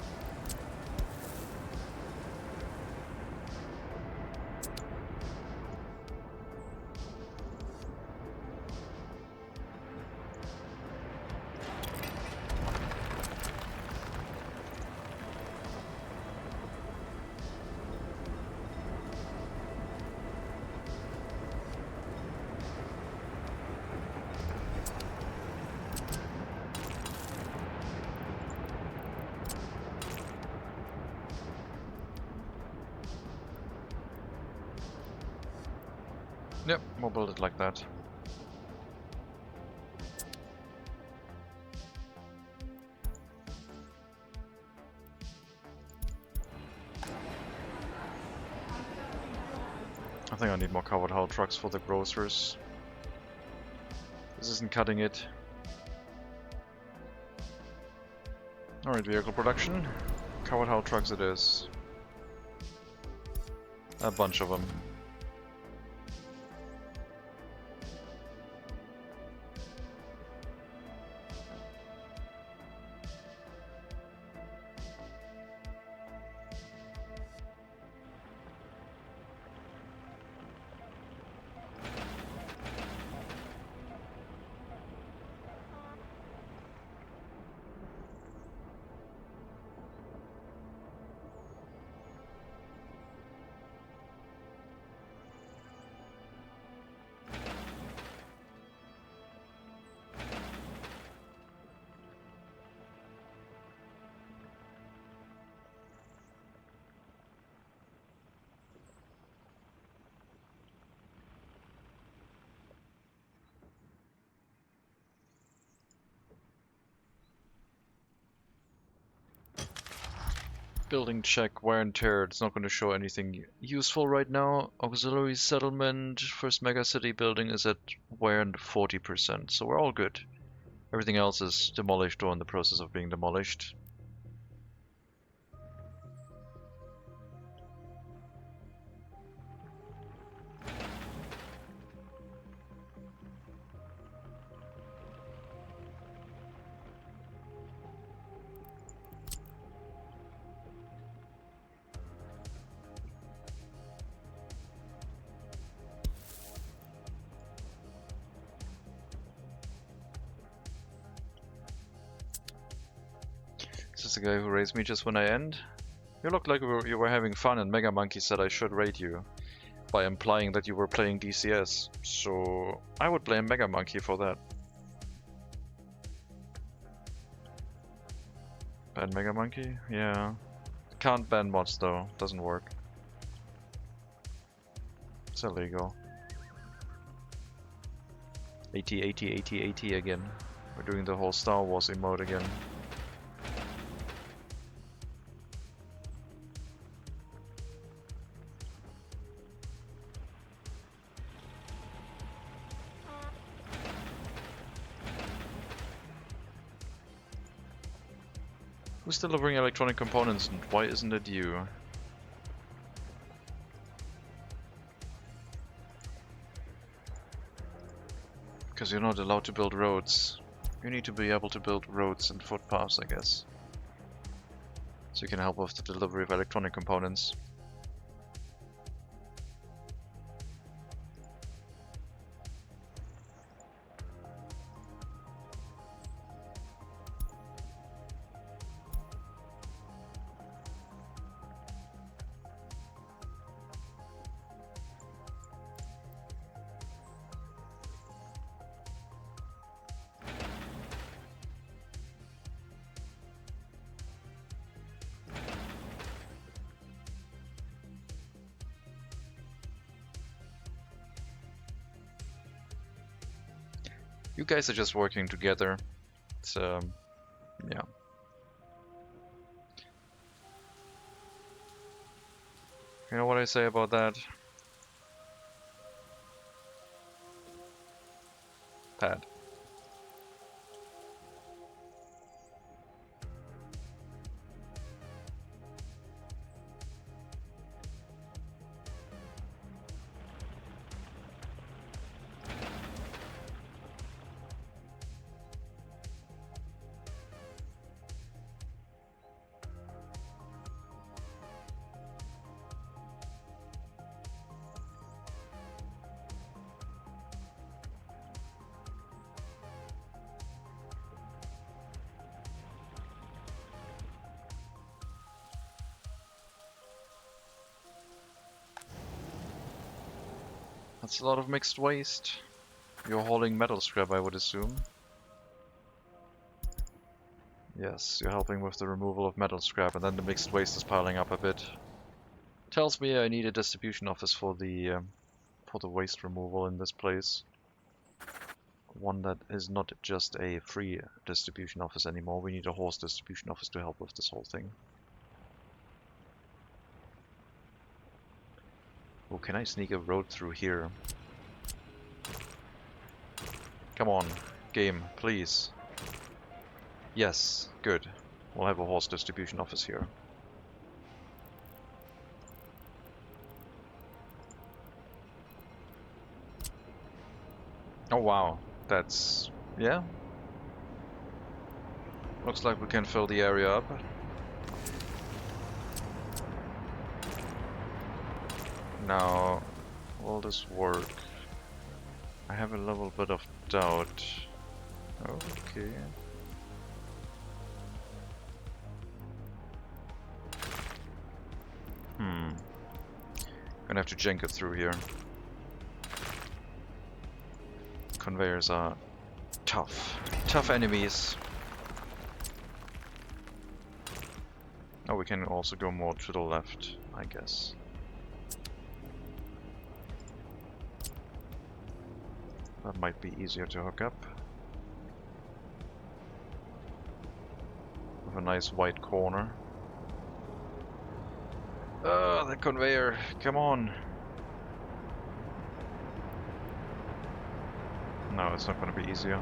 Yep, we'll build it like that. I think I need more covered hull trucks for the grocers. This isn't cutting it. Alright, vehicle production. Covered hull trucks it is. A bunch of them. Building check, wear and tear. It's not going to show anything useful right now. Auxiliary settlement, first megacity building is at wear and 40%, so we're all good. Everything else is demolished or in the process of being demolished. Is this the guy who raised me just when I end? You looked like you were having fun and Mega Monkey said I should raid you by implying that you were playing DCS, so I would blame Mega Monkey for that. Ban Mega Monkey? Yeah. Can't ban mods though, doesn't work. It's illegal. 80, 80, 80, 80 again. We're doing the whole Star Wars emote again. Who's delivering electronic components and why isn't it you? Because you're not allowed to build roads. You need to be able to build roads and footpaths, I guess. So you can help with the delivery of electronic components. You guys are just working together. It's yeah. You know what I say about that? Pad. That's a lot of mixed waste. You're hauling metal scrap, I would assume. Yes, you're helping with the removal of metal scrap, and then the mixed waste is piling up a bit. Tells me I need a distribution office for the waste removal in this place. One that is not just a free distribution office anymore. We need a horse distribution office to help with this whole thing. Oh, can I sneak a road through here? Come on, game, please. Yes, good. We'll have a horse distribution office here. Oh wow, that's... yeah. Looks like we can fill the area up. Now, will this work? I have a little bit of doubt. Okay. Gonna have to jank it through here. Conveyors are tough. Tough enemies. Oh, we can also go more to the left, I guess. That might be easier to hook up. With a nice wide corner. The conveyor, come on. No, it's not gonna be easier.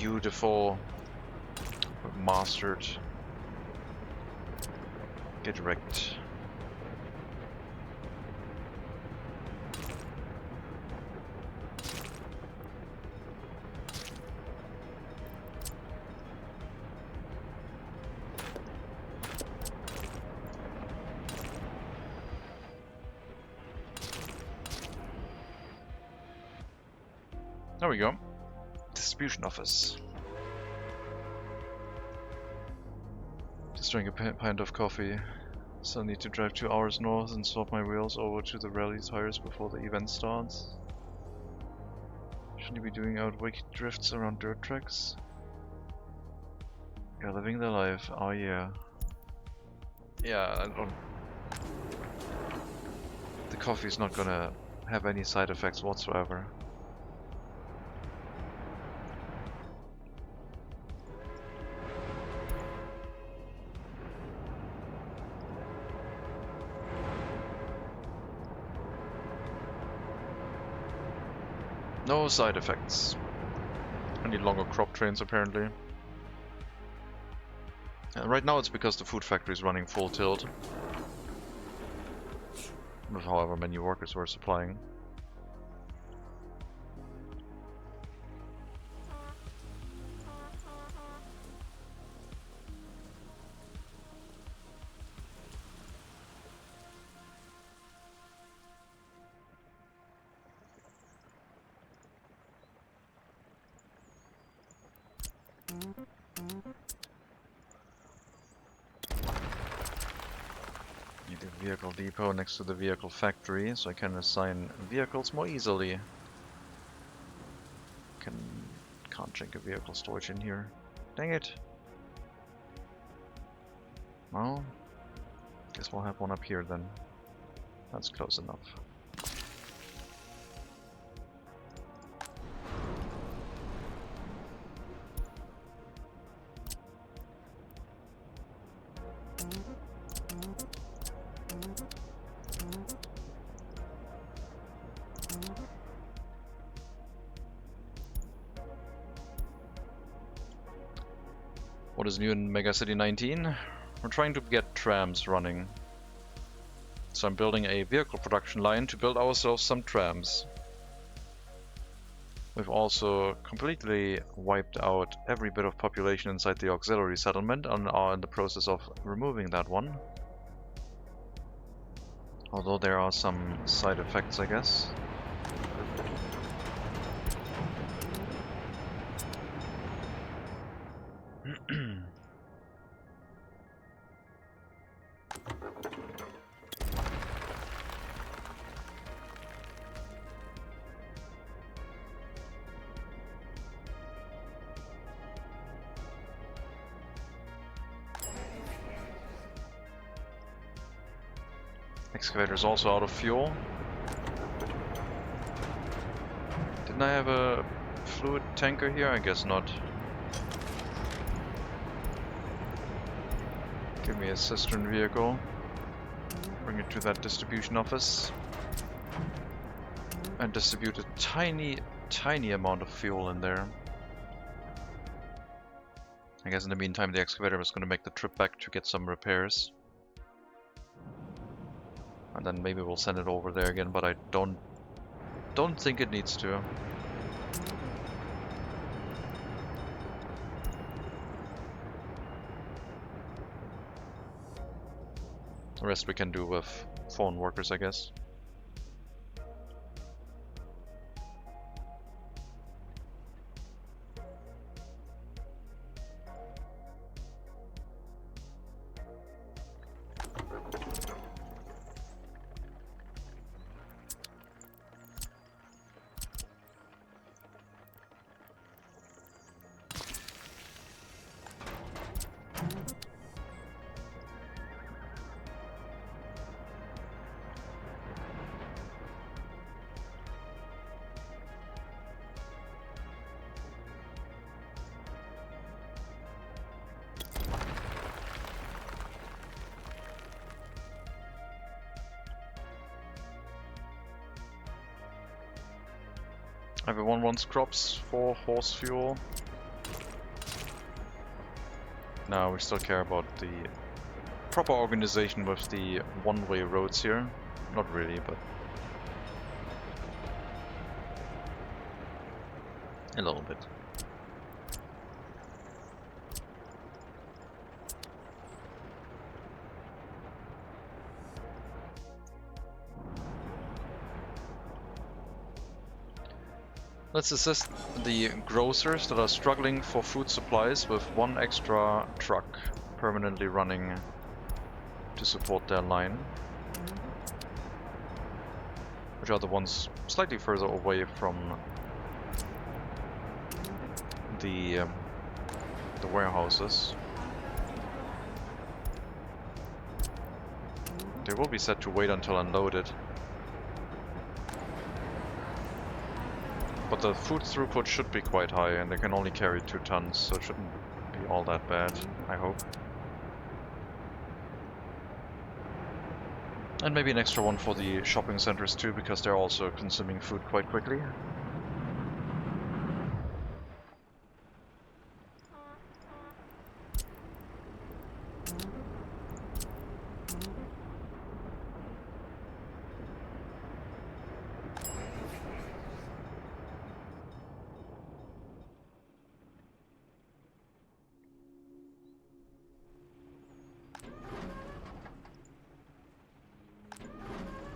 Beautiful. Mastered. Get wrecked. There we go. Distribution office. Just drank a pint of coffee. So I need to drive 2 hours north and swap my wheels over to the rally tires before the event starts. Shouldn't you be doing outright drifts around dirt tracks? You're living the life. Oh yeah. Yeah, I don't... The coffee's not gonna have any side effects whatsoever. No side effects. I need longer crop trains apparently. Right now it's because the food factory is running full tilt. With however many workers we're supplying. Need a vehicle depot next to the vehicle factory, so I can assign vehicles more easily. Can't check a vehicle storage in here. Dang it! Well, guess we'll have one up here then. That's close enough. What is new in MegaCity 19? We're trying to get trams running. So I'm building a vehicle production line to build ourselves some trams. We've also completely wiped out every bit of population inside the auxiliary settlement and are in the process of removing that one. Although there are some side effects, I guess. Excavator's also out of fuel. Didn't I have a fluid tanker here? I guess not. Give me a cistern vehicle. Bring it to that distribution office. And distribute a tiny amount of fuel in there. I guess in the meantime the excavator is going to make the trip back to get some repairs. And then maybe we'll send it over there again, but I don't think it needs to. The rest we can do with phone workers, I guess. Everyone wants crops for horse fuel. No, we still care about the proper organization with the one-way roads here. Not really, but a little bit. Let's assist the grocers that are struggling for food supplies with one extra truck permanently running to support their line, which are the ones slightly further away from the warehouses. They will be set to wait until unloaded. But the food throughput should be quite high, and they can only carry 2 tons, so it shouldn't be all that bad, I hope. And maybe an extra one for the shopping centers too, because they're also consuming food quite quickly.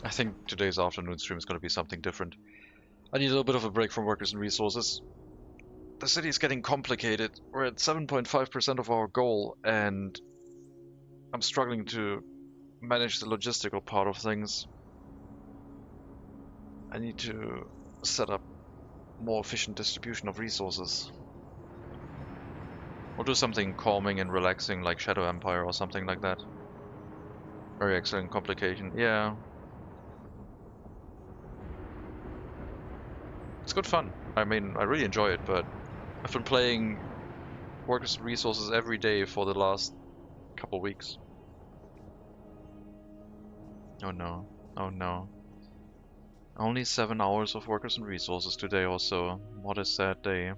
I think today's afternoon stream is going to be something different. I need a little bit of a break from workers and resources. The city is getting complicated. We're at 7.5% of our goal, and I'm struggling to manage the logistical part of things. I need to set up more efficient distribution of resources. Or do something calming and relaxing like Shadow Empire or something like that. Very excellent complication. Yeah. It's good fun. I mean, I really enjoy it, but I've been playing Workers and Resources every day for the last couple weeks. Oh no. Oh no. Only 7 hours of Workers and Resources today also. What a sad day.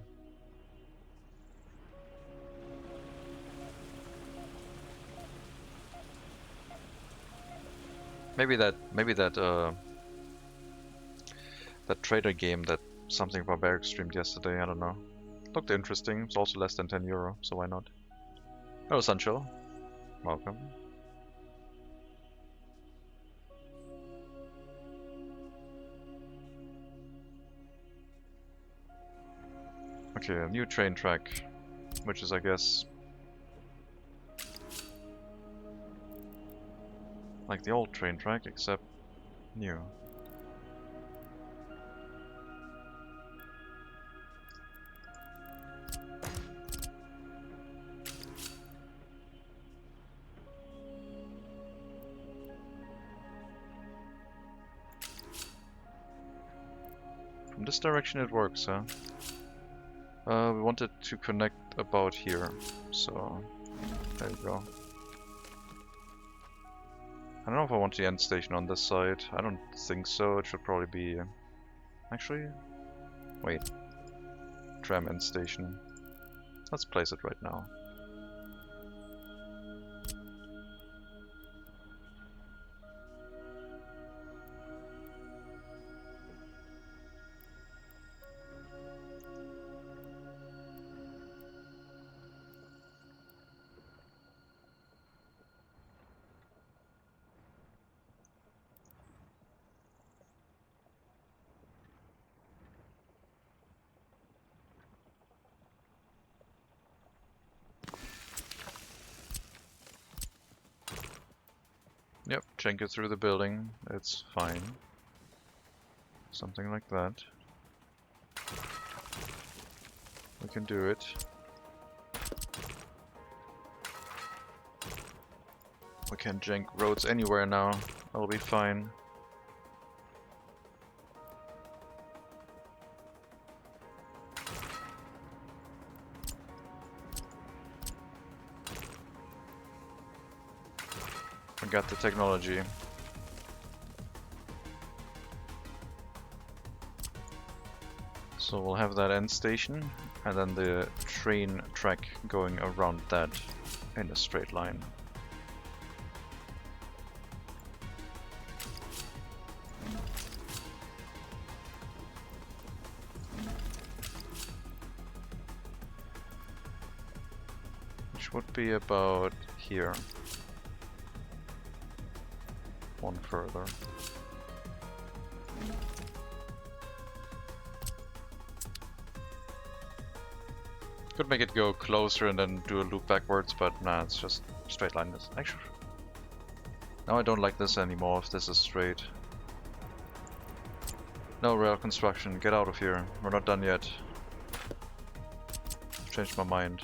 Maybe that trader game that Something Barbaric streamed yesterday, I don't know. Looked interesting. It's also less than €10, so why not? Hello Sancho. Welcome. Okay, a new train track, which is, I guess, like the old train track, except new. From this direction it works, huh? We wanted to connect about here, so there you go. I don't know if I want the end station on this side. I don't think so. It should probably be... Actually... Wait. Tram end station. Let's place it right now. Yep, chink it through the building. It's fine. Something like that. We can do it. We can jank roads anywhere now. That'll be fine. We got the technology. So we'll have that end station, and then the train track going around that in a straight line. Which would be about here. One further. Could make it go closer and then do a loop backwards, but nah, it's just straight line this. Actually, now I don't like this anymore if this is straight. No rail construction, get out of here. We're not done yet. Changed my mind.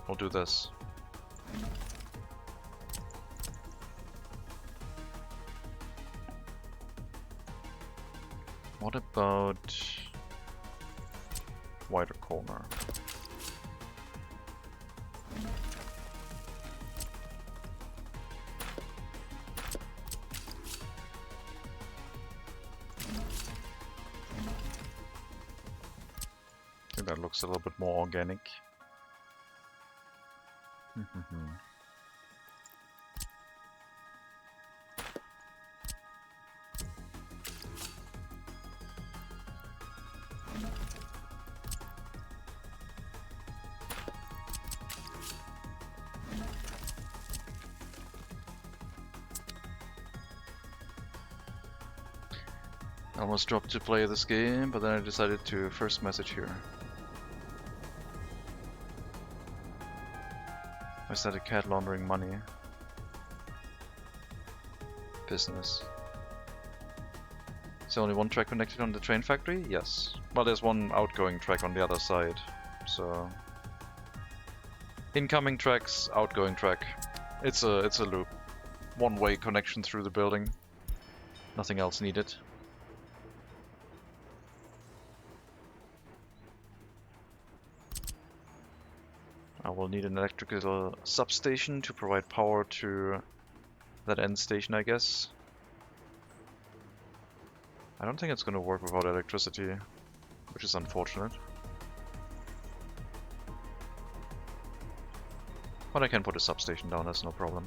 We'll do this. What about wider corner? I think that looks a little bit more organic. I almost dropped to play this game, but then I decided to first message here. Why is that a cat laundering money? Business. Is there only one track connected on the train factory? Yes. Well, there's one outgoing track on the other side, so... Incoming tracks, outgoing track. It's a loop. One-way connection through the building. Nothing else needed. I will need an electrical substation to provide power to that end station, I guess. I don't think it's gonna work without electricity, which is unfortunate. But I can put a substation down, that's no problem.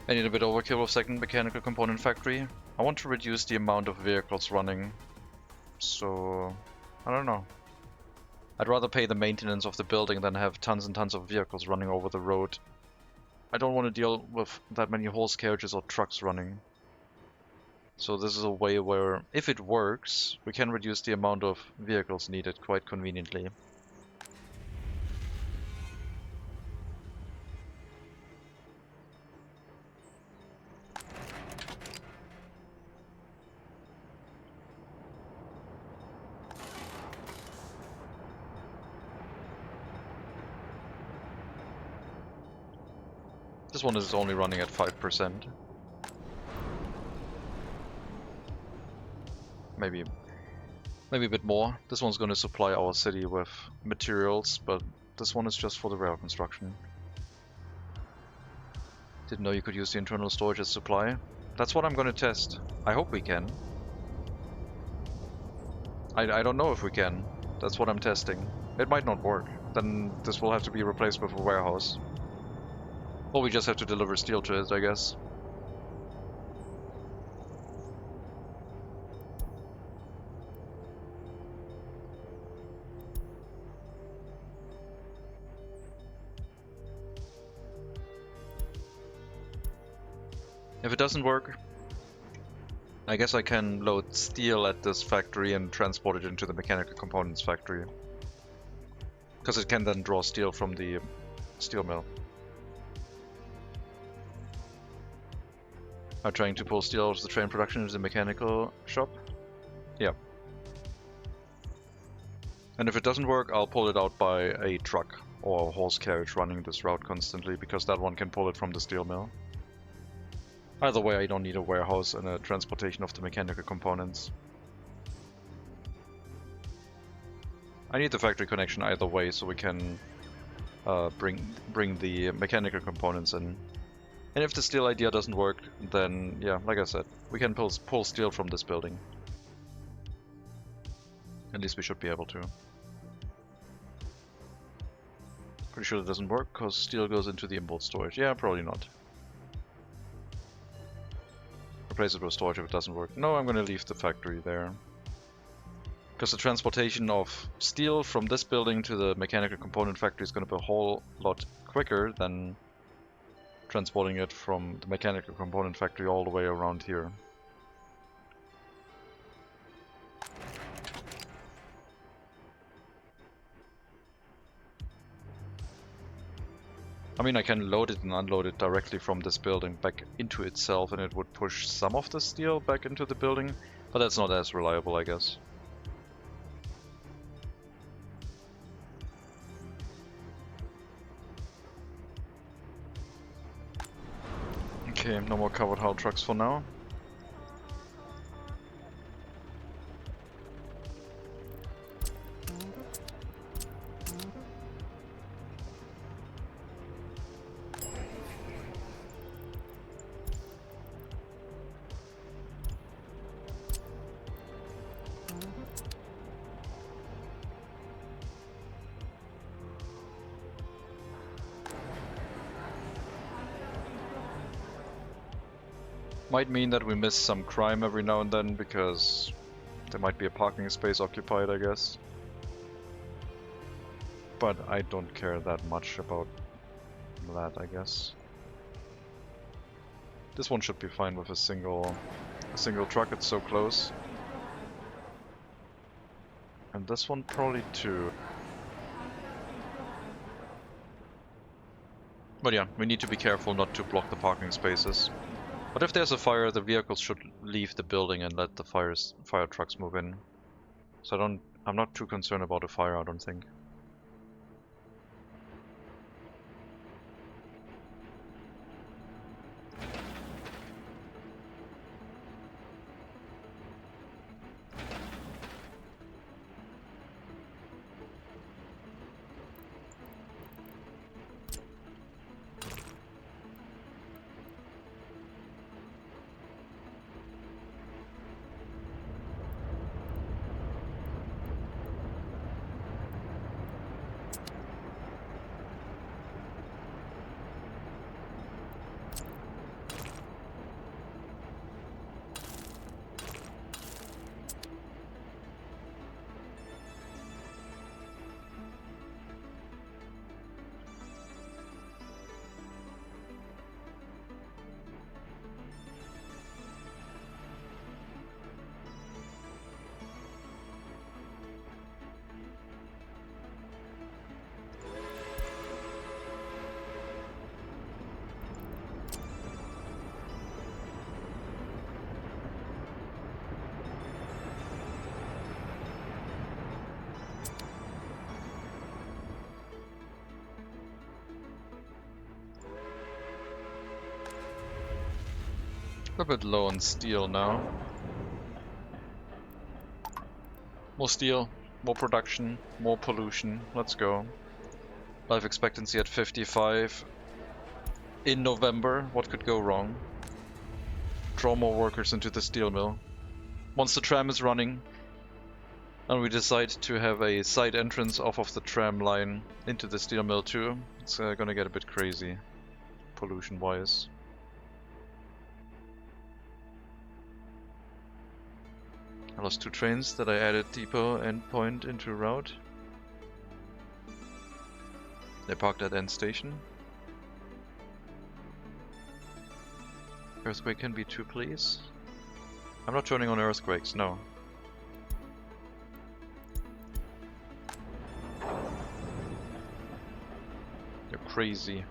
I need a bit overkill with second mechanical component factory. I want to reduce the amount of vehicles running, so I don't know. I'd rather pay the maintenance of the building than have tons and tons of vehicles running over the road. I don't want to deal with that many horse carriages or trucks running. So this is a way where, if it works, we can reduce the amount of vehicles needed quite conveniently. This one is only running at 5%. Maybe a bit more. This one's going to supply our city with materials, but this one is just for the rail construction. Didn't know you could use the internal storage as supply. That's what I'm going to test. I hope we can. I don't know if we can. That's what I'm testing. It might not work. Then this will have to be replaced with a warehouse. Or we just have to deliver steel to it, I guess. If it doesn't work, I guess I can load steel at this factory and transport it into the mechanical components factory. Because it can then draw steel from the steel mill. are trying to pull steel out of the train production into the mechanical shop. Yeah. And if it doesn't work, I'll pull it out by a truck or a horse carriage running this route constantly, because that one can pull it from the steel mill. Either way, I don't need a warehouse and a transportation of the mechanical components. I need the factory connection either way, so we can bring the mechanical components in. And if the steel idea doesn't work, then yeah, like I said, we can pull steel from this building. At least we should be able to. Pretty sure it doesn't work because steel goes into the import storage. Yeah, probably not. Replace it with storage if it doesn't work. No, I'm gonna leave the factory there. Because the transportation of steel from this building to the mechanical component factory is gonna be a whole lot quicker than transporting it from the mechanical component factory all the way around here. I mean, I can load it and unload it directly from this building back into itself, and it would push some of the steel back into the building, but that's not as reliable, I guess. Okay, no more covered hull trucks for now. Might mean that we miss some crime every now and then, because there might be a parking space occupied, I guess. But I don't care that much about that, I guess. This one should be fine with a single truck, it's so close. And this one probably too. But yeah, we need to be careful not to block the parking spaces. But if there's a fire, the vehicles should leave the building and let the fire trucks move in. So I'm not too concerned about a fire, I don't think. A bit low on steel now. More steel, more production, more pollution. Let's go. Life expectancy at 55. In November, what could go wrong? Draw more workers into the steel mill. Once the tram is running, and we decide to have a side entrance off of the tram line into the steel mill too, it's gonna get a bit crazy, pollution-wise. I lost 2 trains that I added depot endpoint into route. They parked at end station. Earthquake can be 2, please. I'm not turning on earthquakes, no. You're crazy.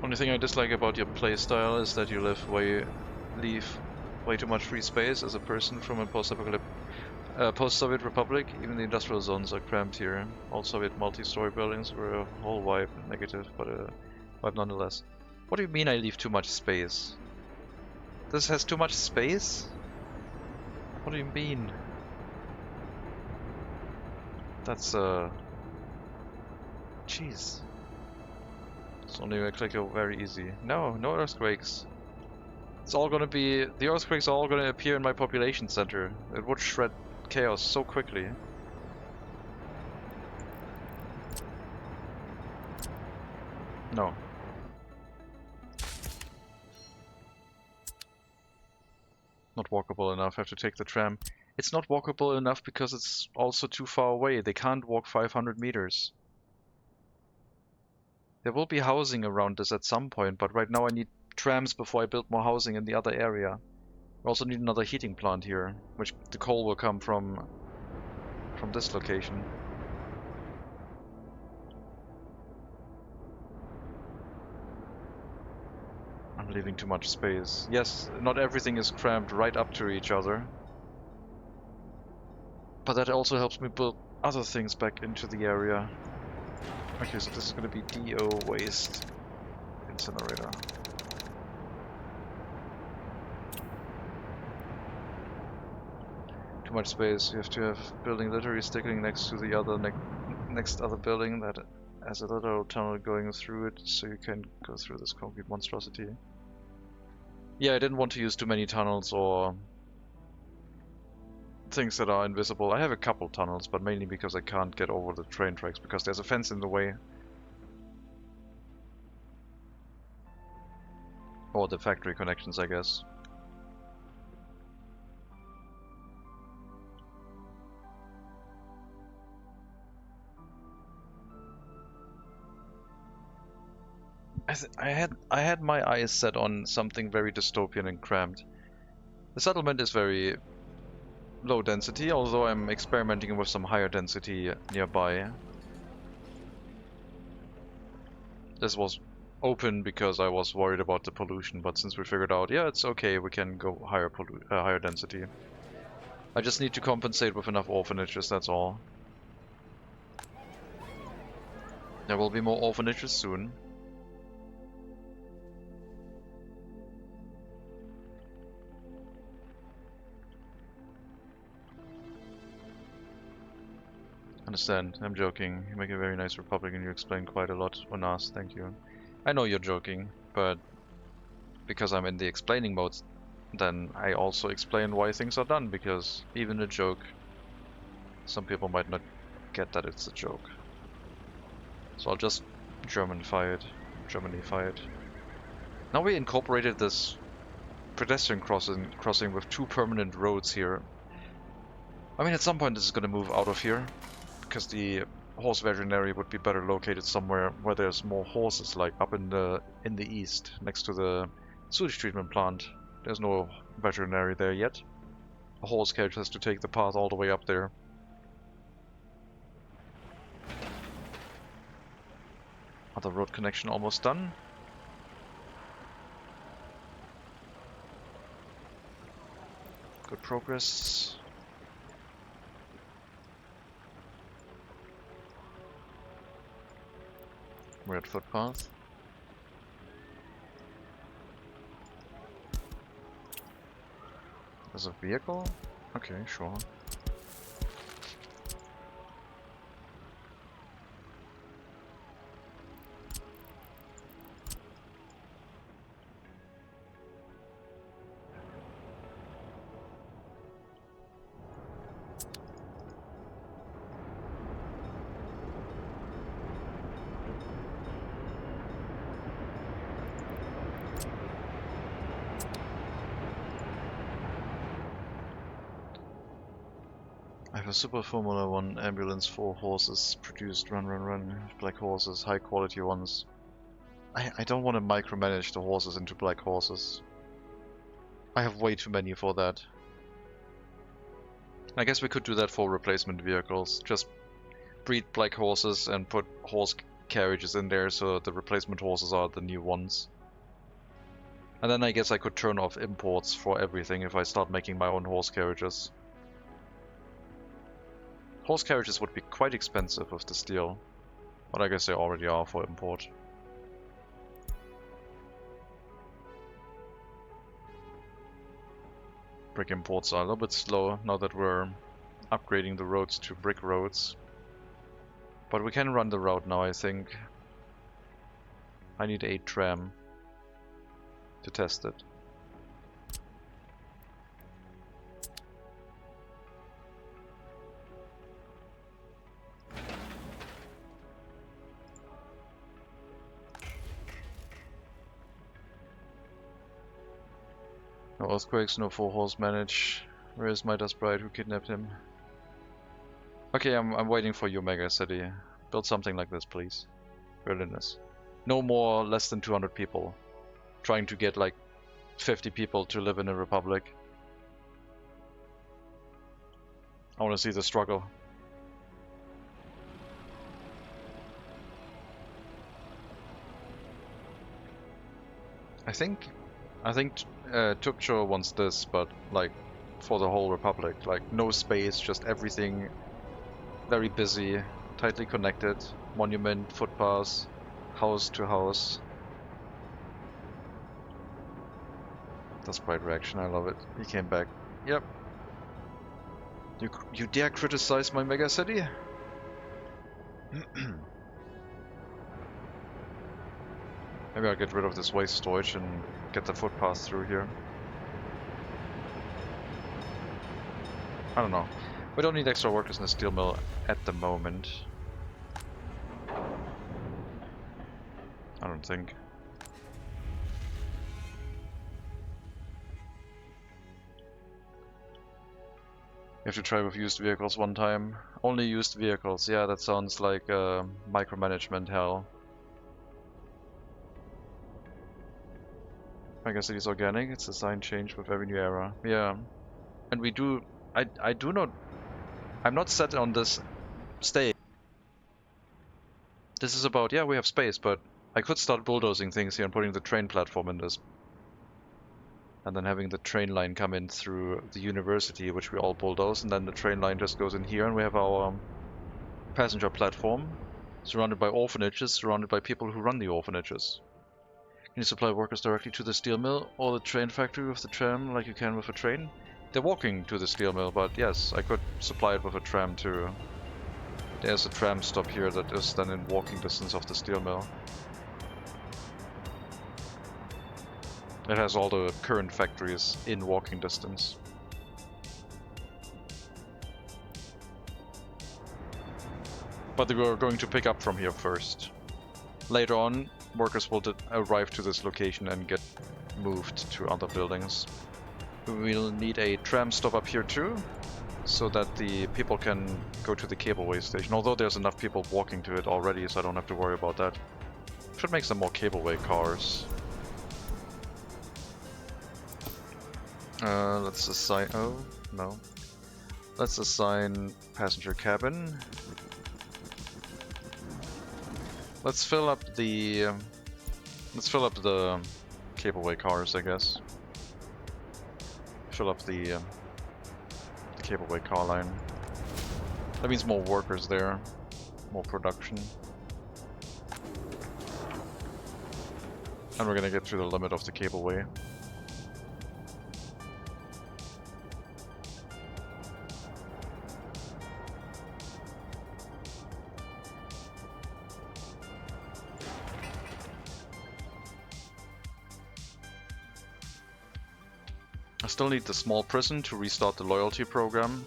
Only thing I dislike about your playstyle is that you leave way too much free space as a person from a post-Soviet republic. Even the industrial zones are cramped here. All Soviet multi-story buildings were a whole vibe negative, but a vibe nonetheless. What do you mean I leave too much space? This has too much space? What do you mean? That's jeez. It's only a click very easy. No earthquakes. It's all gonna be... The earthquakes are all gonna appear in my population center. It would shred chaos so quickly. No. Not walkable enough, have to take the tram. It's not walkable enough because it's also too far away. They can't walk 500 meters. There will be housing around this at some point, but right now I need trams before I build more housing in the other area. We also need another heating plant here, which the coal will come from this location. I'm leaving too much space. Yes, not everything is crammed right up to each other. But that also helps me build other things back into the area. Okay, so this is going to be DO waste incinerator. Too much space. You have to have building literally sticking next to the other next other building that has a little tunnel going through it, so you can go through this concrete monstrosity. Yeah, I didn't want to use too many tunnels or things that are invisible. I have a couple tunnels, but mainly because I can't get over the train tracks because there's a fence in the way. Or the factory connections, I guess. I had my eyes set on something very dystopian and cramped. The settlement is very low density, although I'm experimenting with some higher density nearby. This was open because I was worried about the pollution, but since we figured out, yeah, it's okay, we can go higher density. I just need to compensate with enough orphanages, that's all. There will be more orphanages soon. Understand, I'm joking. You make a very nice republic and you explain quite a lot on us, thank you. I know you're joking, but because I'm in the explaining mode, then I also explain why things are done, because even a joke, some people might not get that it's a joke. So I'll just Germanify it. Now we incorporated this pedestrian crossing with 2 permanent roads here. I mean, at some point this is going to move out of here, because the horse veterinary would be better located somewhere where there's more horses, like up in the east, next to the sewage treatment plant. There's no veterinary there yet. A horse carriage has to take the path all the way up there. Other road connection almost done. Good progress. We're at footpath. There's a vehicle? Okay, sure. I have a Super Formula 1 ambulance, 4 horses produced, run, black horses, high quality ones. I don't want to micromanage the horses into black horses. I have way too many for that. I guess we could do that for replacement vehicles. Just breed black horses and put horse carriages in there, so the replacement horses are the new ones. And then I guess I could turn off imports for everything if I start making my own horse carriages. Horse carriages would be quite expensive with the steel, but I guess they already are for import. Brick imports are a little bit slow now that we're upgrading the roads to brick roads. But we can run the route now, I think. I need a tram to test it. No earthquakes, no 4-horse manage. Where is my dust bride who kidnapped him? Okay, I'm waiting for you, MegaCity. Build something like this, please. Berliners. No more less than 200 people. Trying to get like 50 people to live in a republic. I want to see the struggle. I think Tupcho wants this, but like for the whole republic, like no space, just everything very busy, tightly connected, monument, footpaths, house to house. That's bright reaction, I love it. He came back. Yep. You dare criticize my MegaCity? Maybe I'll get rid of this waste storage and get the footpath through here. I don't know. We don't need extra workers in the steel mill at the moment. I don't think. You have to try with used vehicles one time. Only used vehicles. Yeah, that sounds like micromanagement hell. I guess it is organic. It's a sign change with every new era. Yeah, and we do. I do not. I'm not set on this stay. This is about, yeah, we have space, but I could start bulldozing things here and putting the train platform in this. And then having the train line come in through the university, which we all bulldoze, and then the train line just goes in here, and we have our passenger platform, surrounded by orphanages, surrounded by people who run the orphanages. Can you supply workers directly to the steel mill or the train factory with the tram like you can with a train? They're walking to the steel mill, but yes, I could supply it with a tram too. There's a tram stop here that is then in walking distance of the steel mill. It has all the current factories in walking distance. But we're going to pick up from here first. Later on, workers will arrive to this location and get moved to other buildings. We'll need a tram stop up here too, so that the people can go to the cableway station. Although there's enough people walking to it already, so I don't have to worry about that. Should make some more cableway cars. Let's assign... oh, no. Let's assign passenger cabin. Let's fill up the cableway cars, I guess. Fill up the cableway car line. That means more workers there, more production. And we're gonna get through the limit of the cableway. I still need the small prison to restart the loyalty program.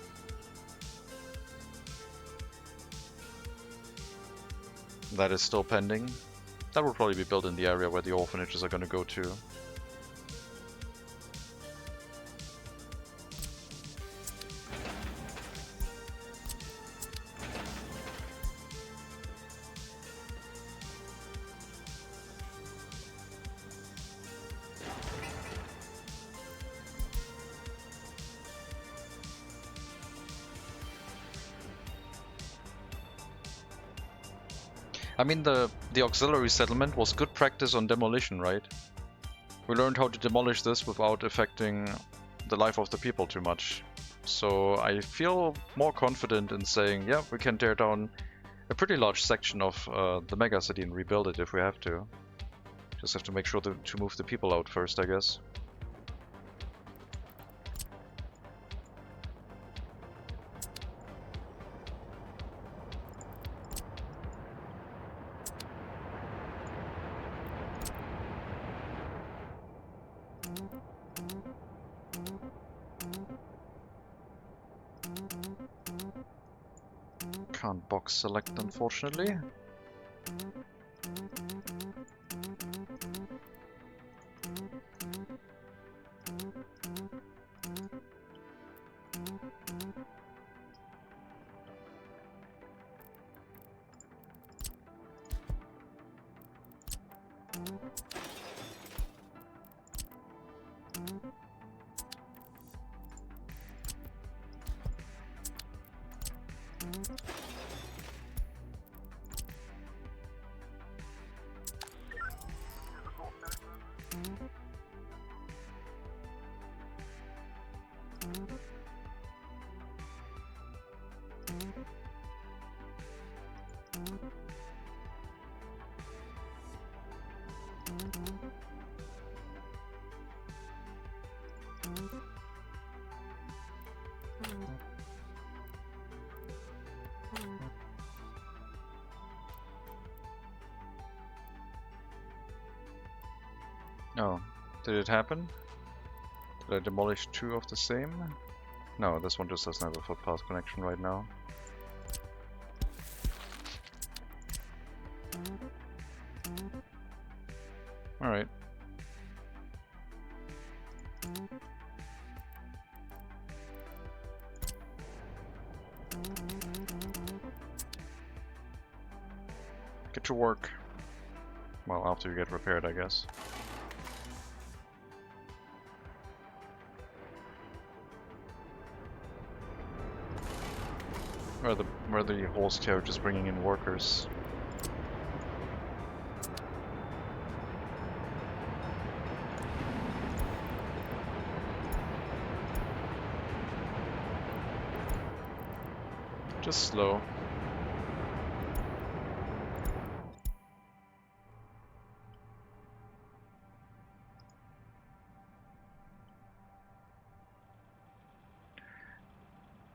That is still pending. That will probably be built in the area where the orphanages are going to go to. I mean, the auxiliary settlement was good practice on demolition, right? We learned how to demolish this without affecting the life of the people too much. So I feel more confident in saying, yeah, we can tear down a pretty large section of the megacity and rebuild it if we have to. Just have to make sure to move the people out first, I guess. Can't box select, unfortunately. Oh, did it happen? Did I demolish two of the same? No, this one just doesn't have a footpath connection right now. Alright. Get to work. Well, after you get repaired, I guess. Where the horse carriage is bringing in workers. Just slow.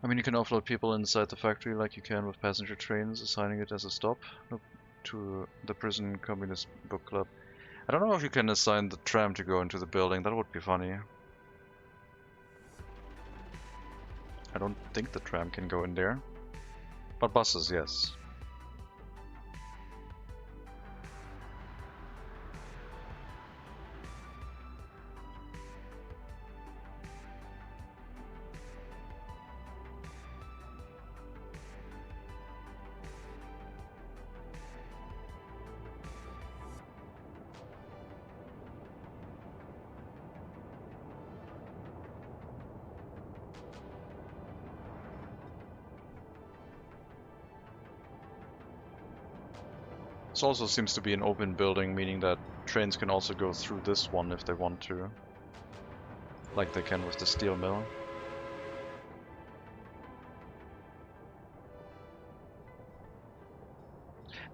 I mean, you can offload people inside the factory like you can with passenger trains, assigning it as a stop to the prison communist book club. I don't know if you can assign the tram to go into the building, that would be funny. I don't think the tram can go in there. But buses, yes. This also seems to be an open building, meaning that trains can also go through this one if they want to. Like they can with the steel mill.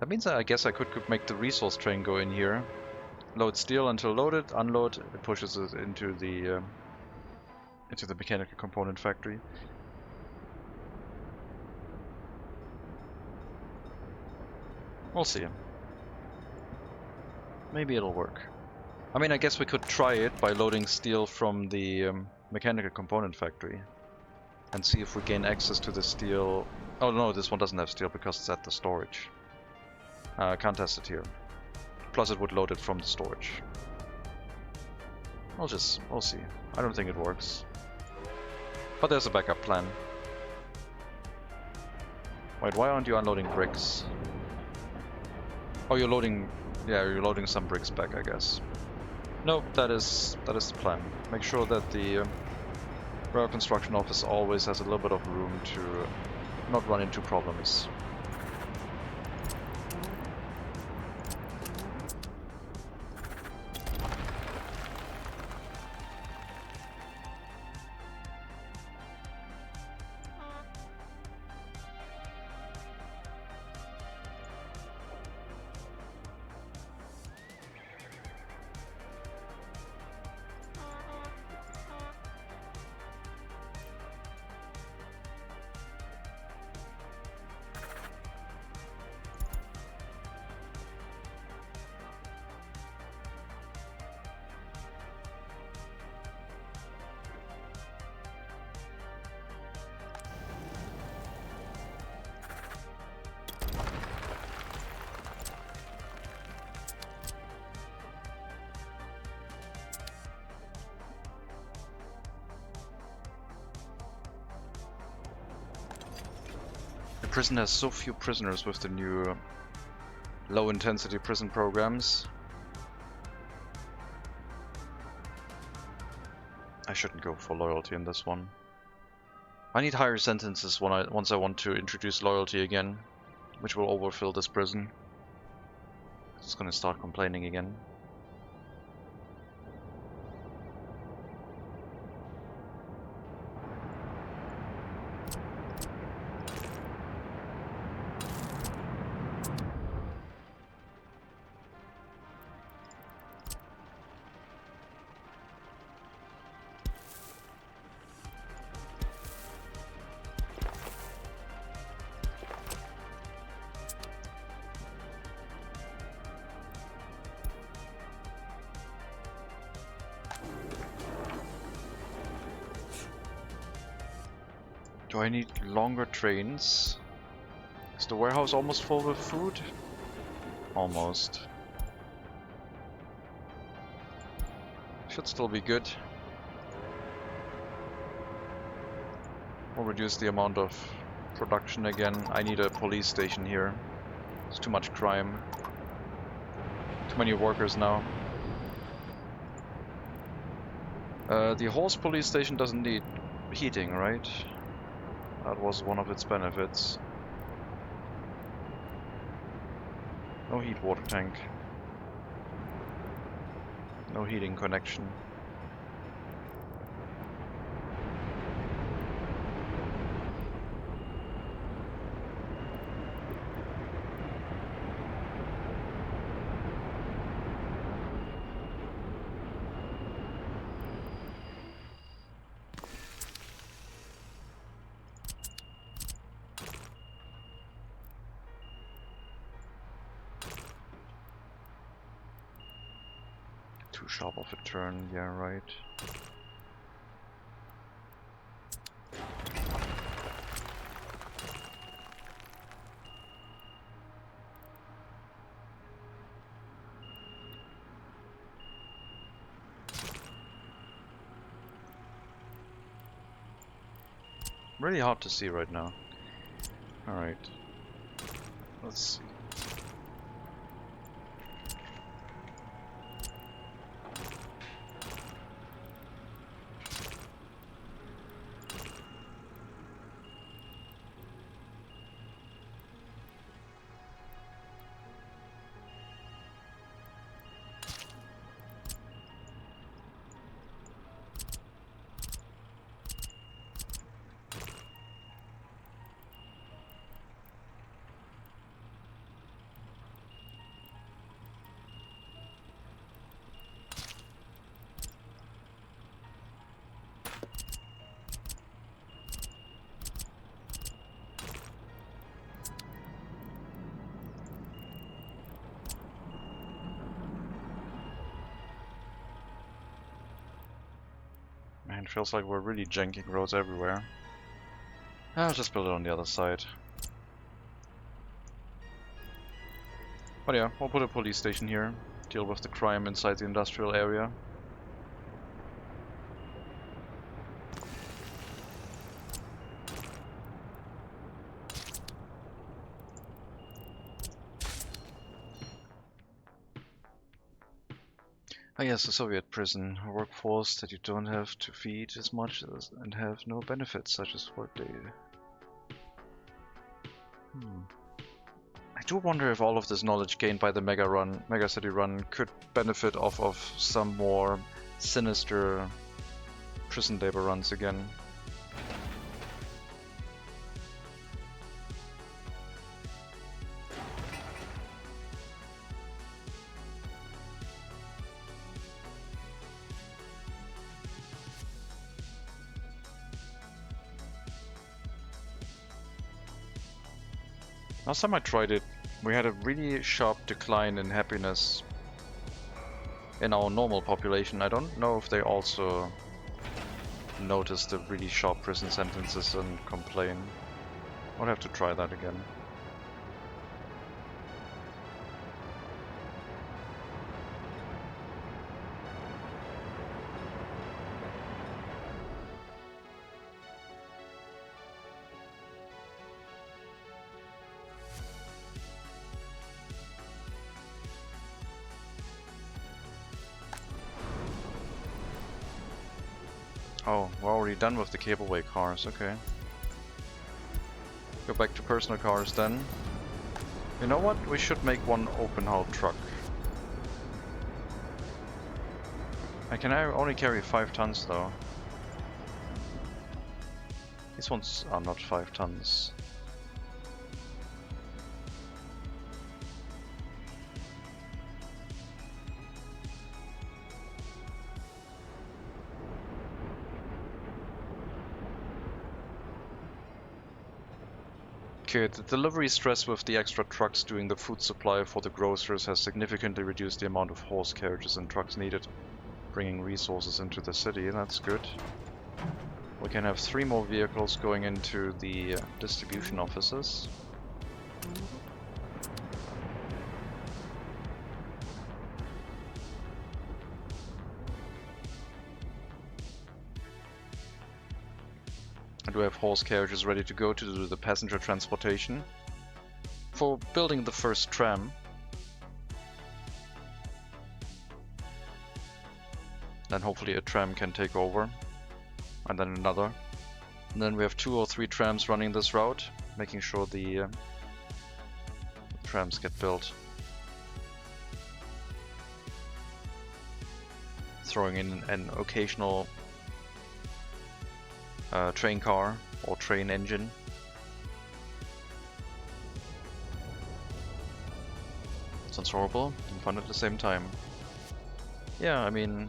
That means I guess I could make the resource train go in here. Load steel until loaded, unload, it pushes it into the mechanical component factory. We'll see. Maybe it'll work. I mean, I guess we could try it by loading steel from the mechanical component factory and see if we gain access to the steel. Oh no, this one doesn't have steel because it's at the storage. Can't test it here. Plus it would load it from the storage. We'll see. I don't think it works. But there's a backup plan. Wait, why aren't you unloading bricks? Oh, you're loading... Yeah, you're loading some bricks back, I guess. No, that is the plan. Make sure that the rail construction office always has a little bit of room to not run into problems. prison has so few prisoners with the new low intensity prison programs. I shouldn't go for loyalty in this one. I need higher sentences once I want to introduce loyalty again, which will overfill this prison. It's gonna start complaining again. Do I need longer trains? Is the warehouse almost full with food? Almost. Should still be good. We'll reduce the amount of production again. I need a police station here. There's too much crime. Too many workers now. The horse police station doesn't need heating, right? That was one of its benefits. No heat water tank. No heating connection. Too sharp of a turn, yeah, right. Really hard to see right now. Alright. Let's see. Man, feels like we're really janking roads everywhere. I'll just build it on the other side. But yeah, we'll put a police station here, deal with the crime inside the industrial area. Ah yes, the Soviet prison, a workforce that you don't have to feed as much as, and have no benefits such as workday. I do wonder if all of this knowledge gained by the MegaCity run could benefit off of some more sinister prison labor runs again. Last time I tried it, we had a really sharp decline in happiness in our normal population. I don't know if they also notice the really short prison sentences and complain. I'll have to try that again. Oh, we're already done with the cableway cars, okay. Go back to personal cars then. You know what? We should make one open-haul truck. I can only carry 5 tons though. These ones are not 5 tons. Okay, the delivery stress with the extra trucks doing the food supply for the grocers has significantly reduced the amount of horse carriages and trucks needed, bringing resources into the city. That's good. We can have 3 more vehicles going into the distribution offices. And we have horse carriages ready to go to do the passenger transportation. For building the first tram. Then hopefully a tram can take over. And then another. And then we have 2 or 3 trams running this route, making sure the trams get built. Throwing in an occasional train car or train engine. Sounds horrible and fun at the same time. Yeah, I mean,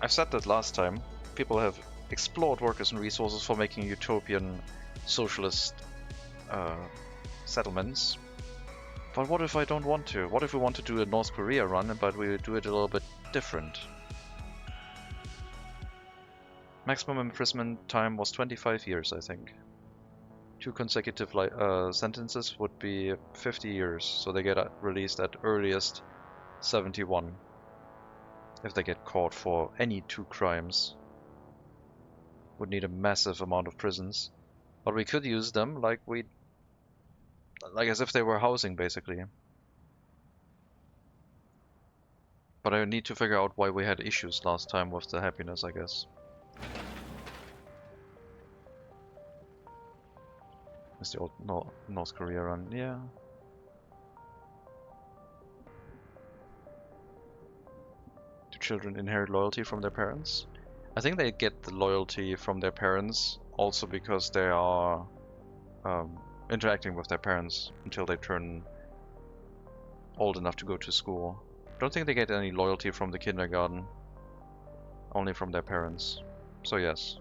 I've said that last time. People have explored workers and resources for making utopian socialist settlements. But what if I don't want to? What if we want to do a North Korea run, but we do it a little bit different? Maximum imprisonment time was 25 years, I think. 2 consecutive sentences would be 50 years, so they get released at earliest 71. If they get caught for any 2 crimes. Would need a massive amount of prisons. But we could use them like as if they were housing, basically. But I need to figure out why we had issues last time with the happiness, I guess. It's the old North Korea run, yeah. Do children inherit loyalty from their parents? I think they get the loyalty from their parents also because they are interacting with their parents until they turn old enough to go to school. Don't think they get any loyalty from the kindergarten, only from their parents. So yes.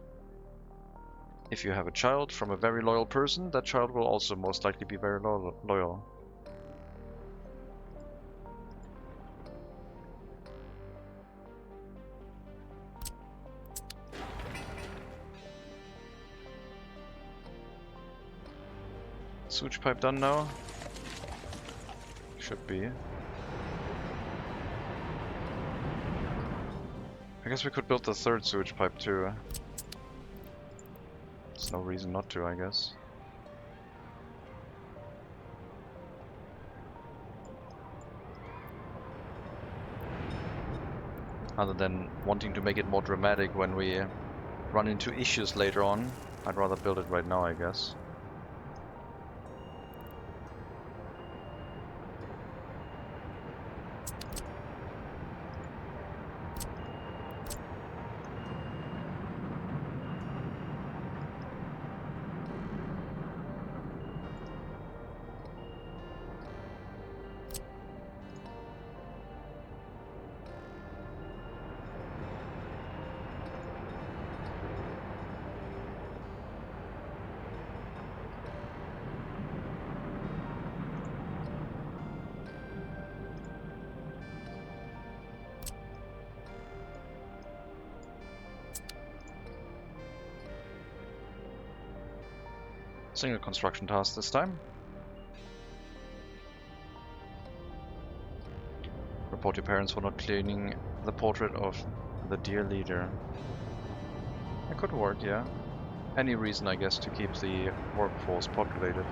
If you have a child from a very loyal person, that child will also most likely be very loyal. Sewage pipe done now? Should be. I guess we could build the 3rd sewage pipe too. There's no reason not to, I guess. Other than wanting to make it more dramatic when we run into issues later on, I'd rather build it right now, I guess. Single construction task this time. Report your parents for not cleaning the portrait of the dear leader. That could work, yeah. Any reason, I guess, to keep the workforce populated.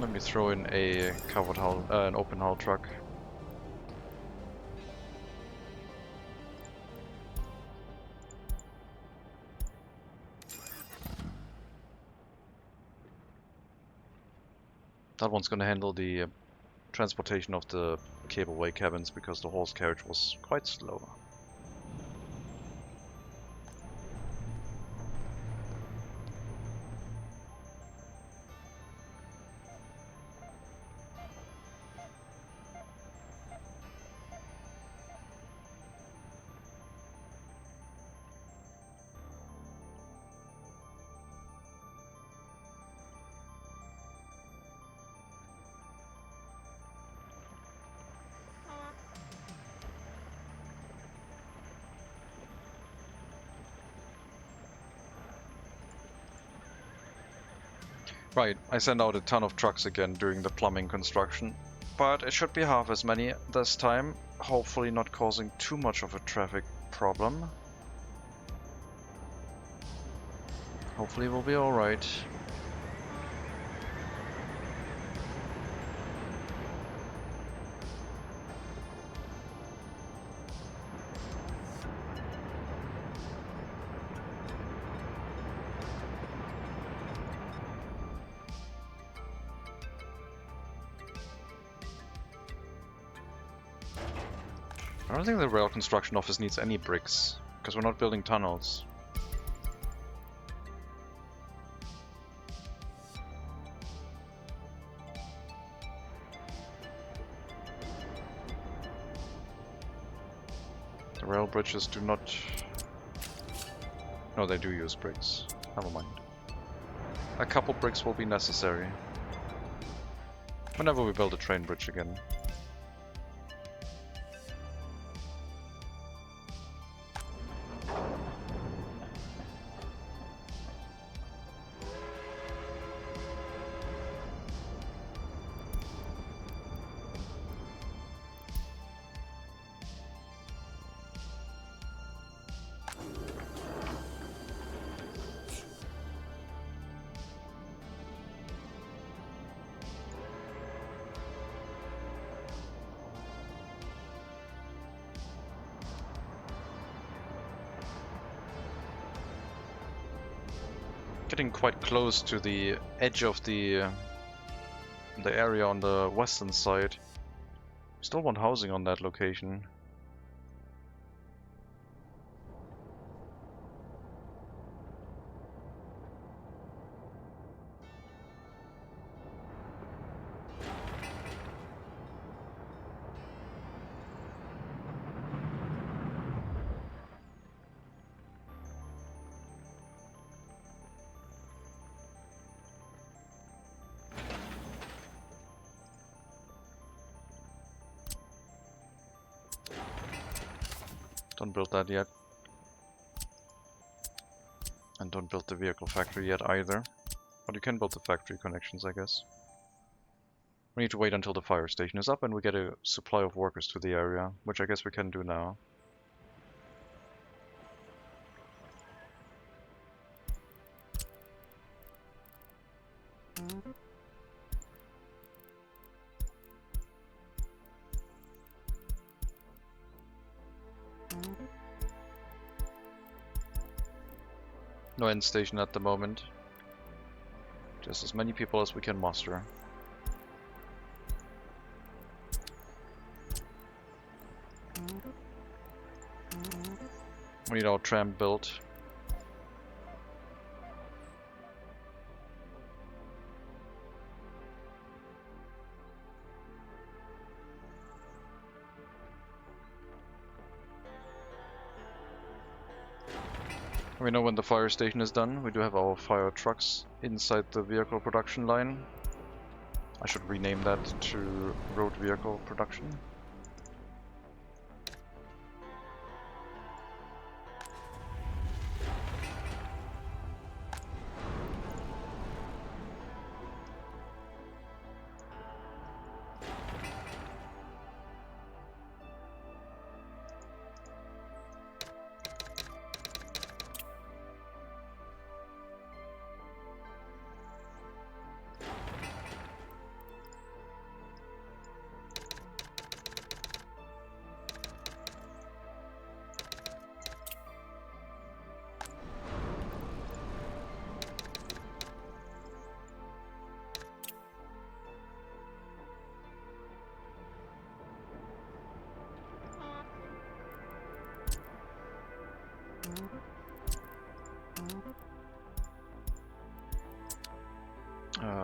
Let me throw in a covered hull, an open hull truck. That one's gonna handle the transportation of the cableway cabins because the horse carriage was quite slow. Right, I sent out a ton of trucks again during the plumbing construction, but it should be half as many this time, hopefully not causing too much of a traffic problem. Hopefully we'll be alright. I don't think the rail construction office needs any bricks, because we're not building tunnels. The rail bridges do not... No, they do use bricks. Never mind. A couple bricks will be necessary whenever we build a train bridge again. Getting quite close to the edge of the area on the western side. Still want housing on that location. Don't build that yet. And don't build the vehicle factory yet either. But you can build the factory connections, I guess. We need to wait until the fire station is up and we get a supply of workers to the area, which I guess we can do now. No end station at the moment. Just as many people as we can muster. We need our tram built. We know when the fire station is done. We do have our fire trucks inside the vehicle production line. I should rename that to road vehicle production.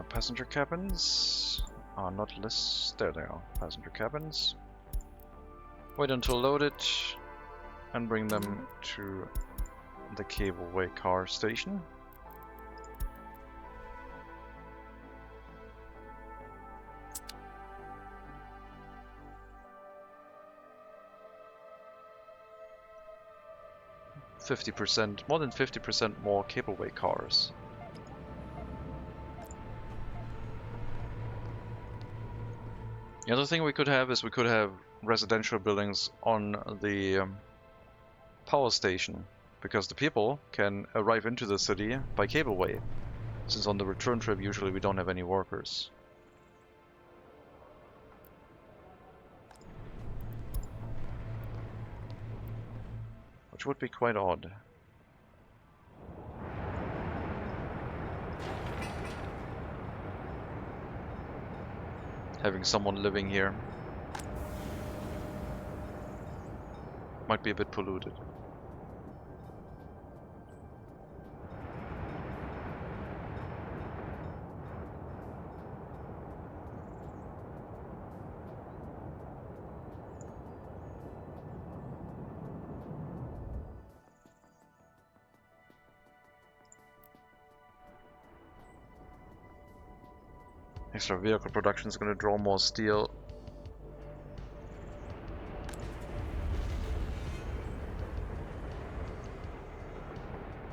Passenger cabins are not listed. There they are. Passenger cabins. Wait until loaded and bring them to the cableway car station. More than 50% more cableway cars. The other thing we could have is we could have residential buildings on the power station, because the people can arrive into the city by cableway, since on the return trip usually we don't have any workers. Which would be quite odd. Having someone living here might be a bit polluted. Extra vehicle production is going to draw more steel.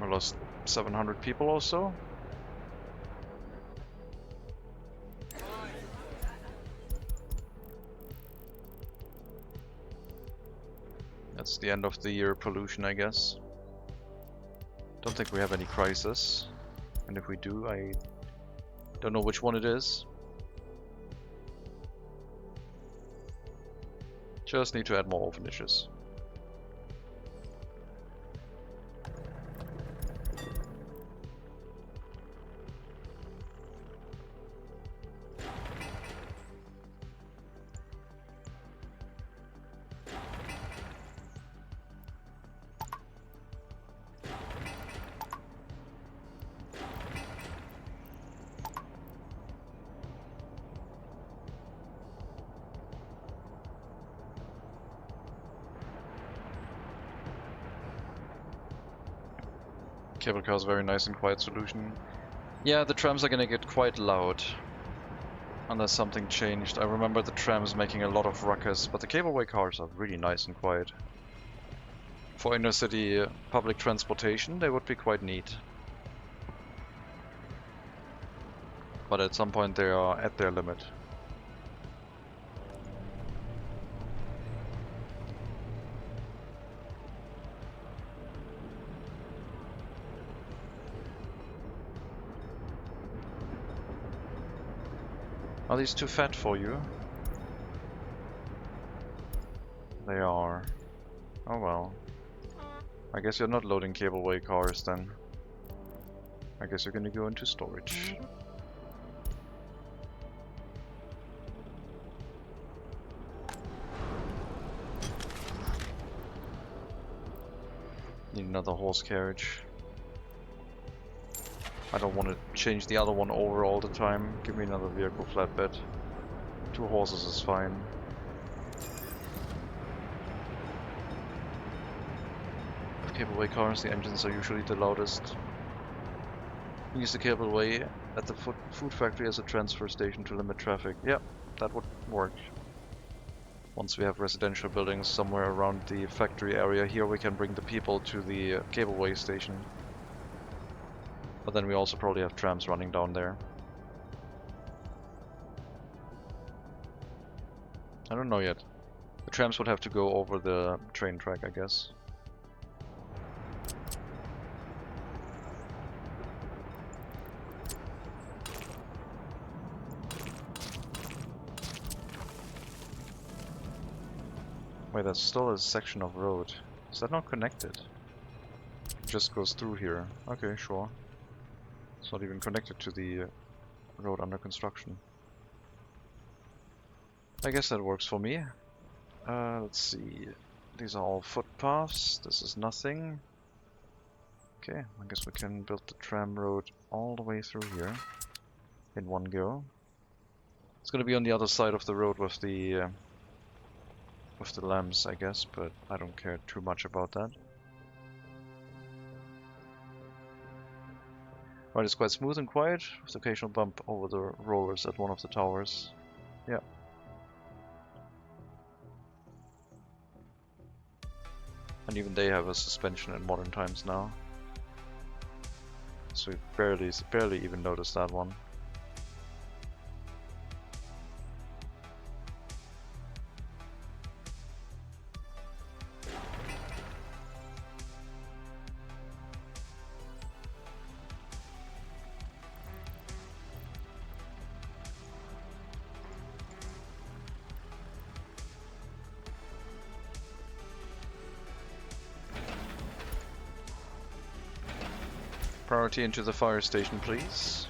We lost 700 people or so. That's the end of the year pollution, I guess. Don't think we have any crisis. And if we do, I don't know which one it is. Just need to add more oven dishes. Cable car is a very nice and quiet solution. Yeah, the trams are gonna get quite loud. Unless something changed. I remember the trams making a lot of ruckus, but the cableway cars are really nice and quiet. For inner city public transportation, they would be quite neat. But at some point they are at their limit. Are these too fat for you? They are. Oh well. I guess you're not loading cableway cars then. I guess you're gonna go into storage. Need another horse carriage. I don't want to change the other one over all the time. Give me another vehicle flatbed. 2 horses is fine. With cableway cars, the engines are usually the loudest. Use the cableway at the food factory as a transfer station to limit traffic. Yeah, that would work. Once we have residential buildings somewhere around the factory area here, we can bring the people to the cableway station. But then we also probably have trams running down there. I don't know yet. The trams would have to go over the train track, I guess. Wait, that's still a section of road. Is that not connected? It just goes through here. Okay, sure. It's not even connected to the road under construction. I guess that works for me. Let's see. These are all footpaths. This is nothing. Okay, I guess we can build the tram road all the way through here. in one go. It's gonna be on the other side of the road with the lamps, I guess, but I don't care too much about that. Right, it's quite smooth and quiet, with occasional bump over the rollers at one of the towers. Yeah. And even they have a suspension in modern times now. So we barely even noticed that one. Priority into the fire station, please.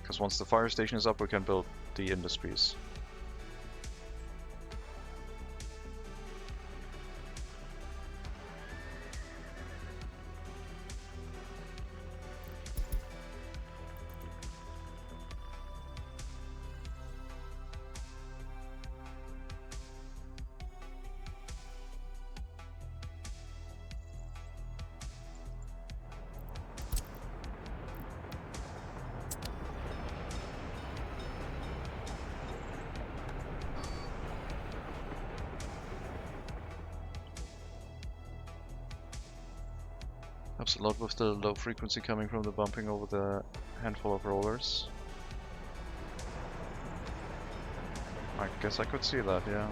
Because once the fire station is up, we can build the industries. Helps a lot with the low frequency coming from the bumping over the handful of rollers. I guess I could see that, yeah.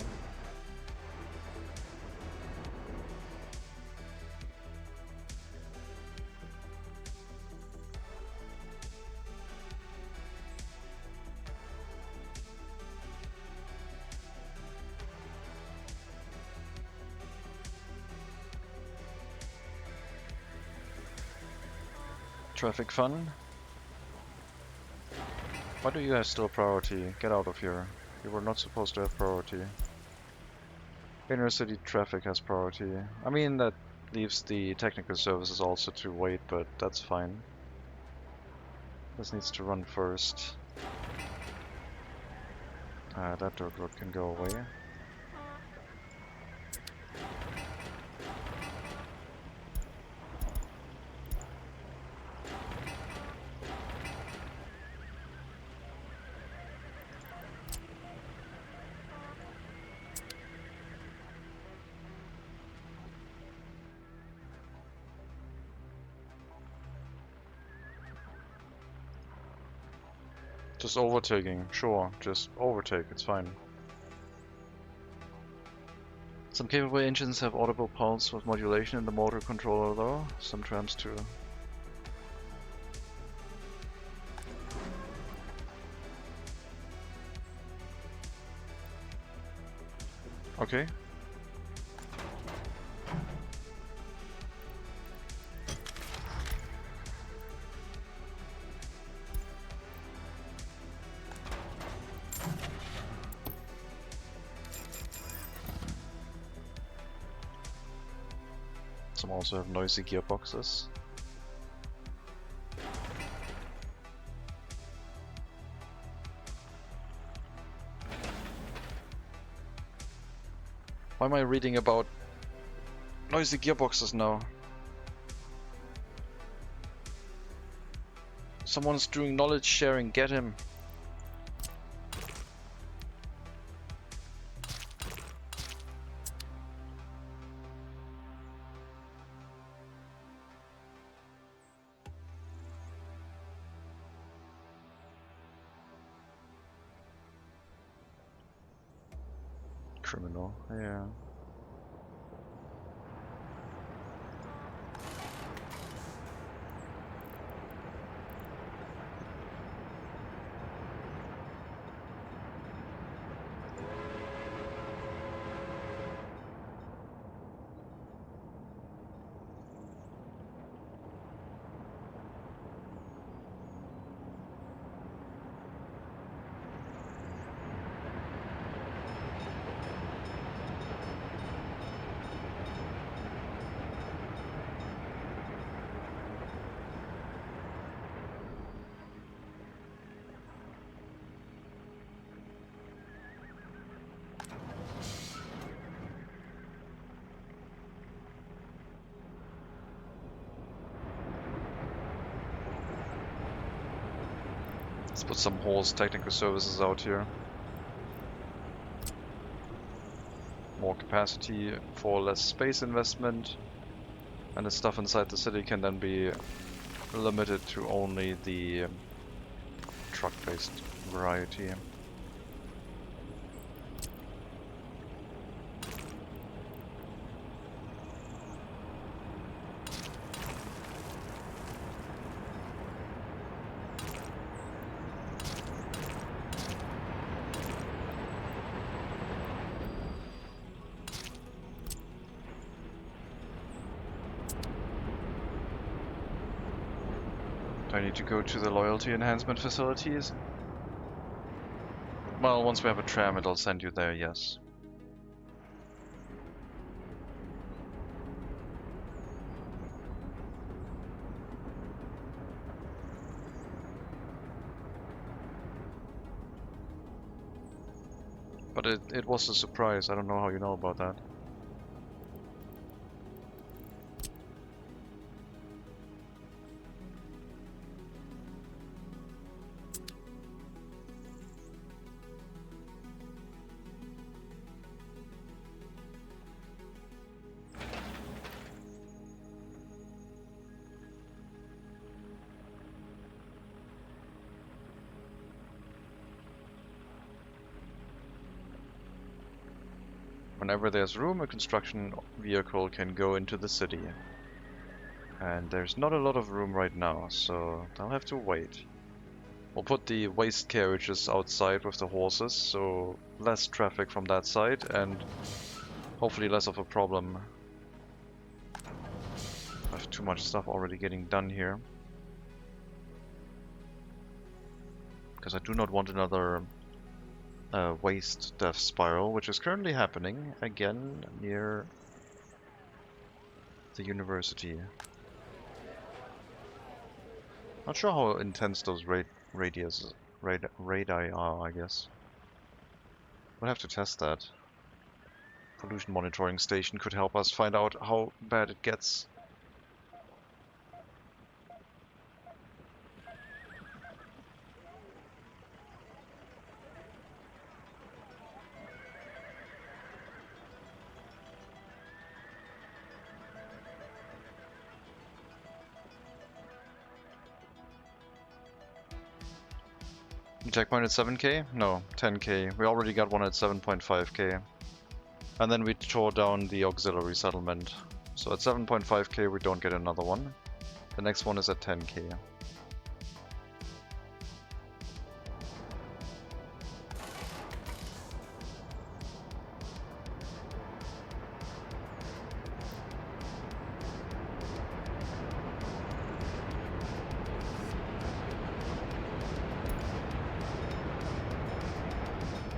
Traffic fun. Why do you have still priority? Get out of here. You were not supposed to have priority. Inner city traffic has priority. I mean, that leaves the technical services also to wait, but that's fine. This needs to run first. That dirt road can go away. Just overtaking, sure, just overtake, it's fine. Some capable engines have audible pulse with modulation in the motor controller though, some trams too. Okay. Some also have noisy gearboxes. Why am I reading about noisy gearboxes now? Someone's doing knowledge sharing, get him. Criminal, yeah. Let's put some horse technical services out here. More capacity for less space investment. And the stuff inside the city can then be limited to only the truck-based variety. I need to go to the loyalty enhancement facilities. Well, once we have a tram, it'll send you there, yes. But it was a surprise. I don't know how you know about that. Whenever there's room, a construction vehicle can go into the city. And there's not a lot of room right now, so I'll have to wait. We'll put the waste carriages outside with the horses, so less traffic from that side and hopefully less of a problem. I have too much stuff already getting done here. Because I do not want another waste death spiral, which is currently happening again near the university. Not sure how intense those radii are, I guess. We'll have to test that. Pollution monitoring station could help us find out how bad it gets. Checkpoint at 7k? No, 10k. We already got one at 7.5k. And then we tore down the auxiliary settlement. So at 7.5k we don't get another one. The next one is at 10k.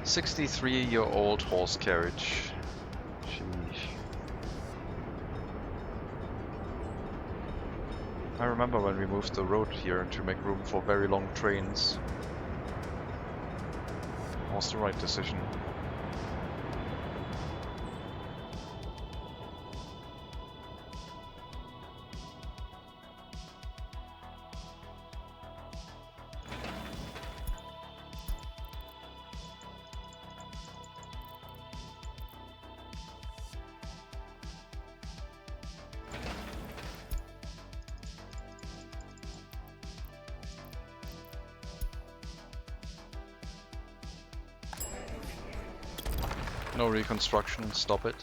"63-year-old horse carriage." Sheesh. I remember when we moved the road here to make room for very long trains. It was the right decision. No reconstruction, stop it.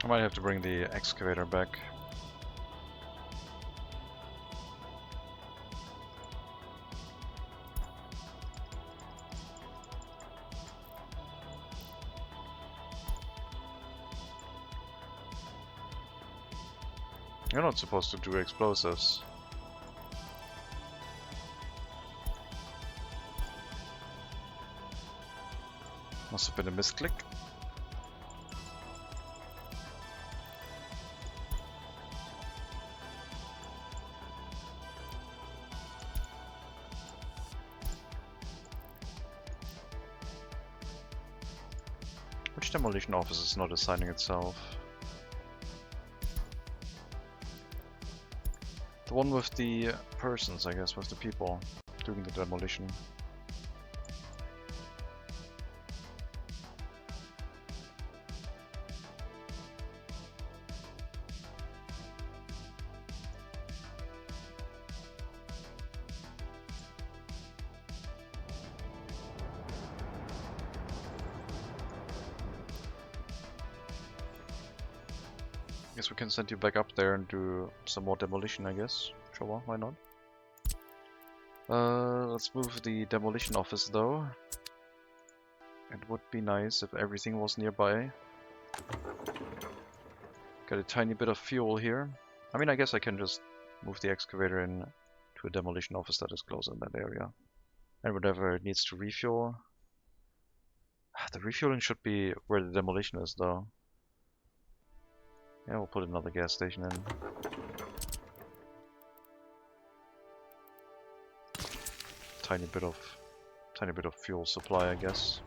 I might have to bring the excavator back. You're not supposed to do explosives. Must have been a misclick. Which demolition office is not assigning itself? The one with the persons, I guess, with the people doing the demolition. Guess we can send you back up there and do some more demolition, I guess. Sure, why not? Let's move the demolition office though. It would be nice if everything was nearby. Got a tiny bit of fuel here. I mean, I guess I can just move the excavator in to a demolition office that is closer in that area. And whatever it needs to refuel. The refueling should be where the demolition is though. Yeah, we'll put another gas station in. Tiny bit of fuel supply, I guess.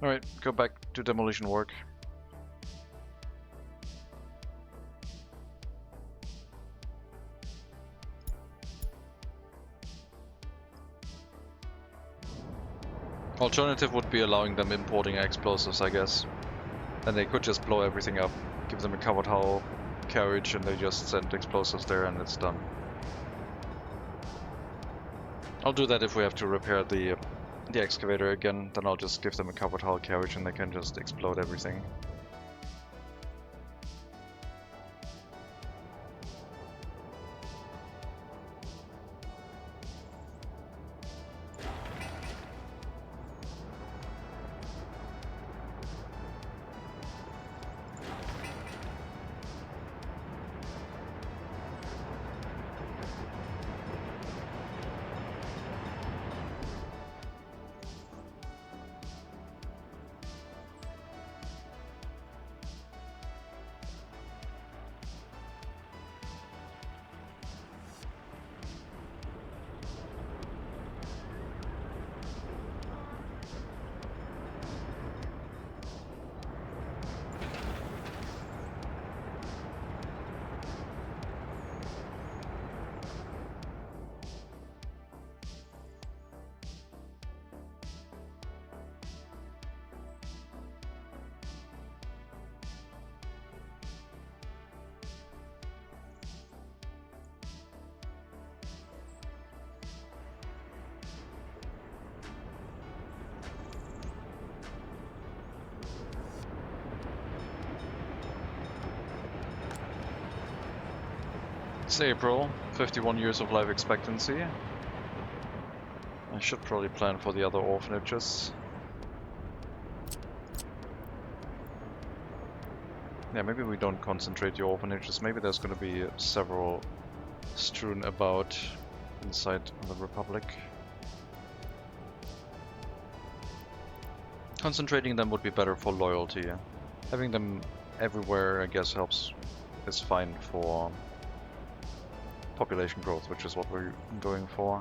Alright, go back to demolition work. Alternative would be allowing them importing explosives, I guess. And they could just blow everything up, give them a covered hull carriage, and they just send explosives there and it's done. I'll do that if we have to repair the excavator again, then I'll just give them a covered hull carriage and they can just explode everything. It's April, 51 years of life expectancy. I should probably plan for the other orphanages. Yeah, maybe we don't concentrate the orphanages. Maybe there's going to be several strewn about inside the Republic. Concentrating them would be better for loyalty. Having them everywhere, I guess, is fine for population growth, which is what we're going for.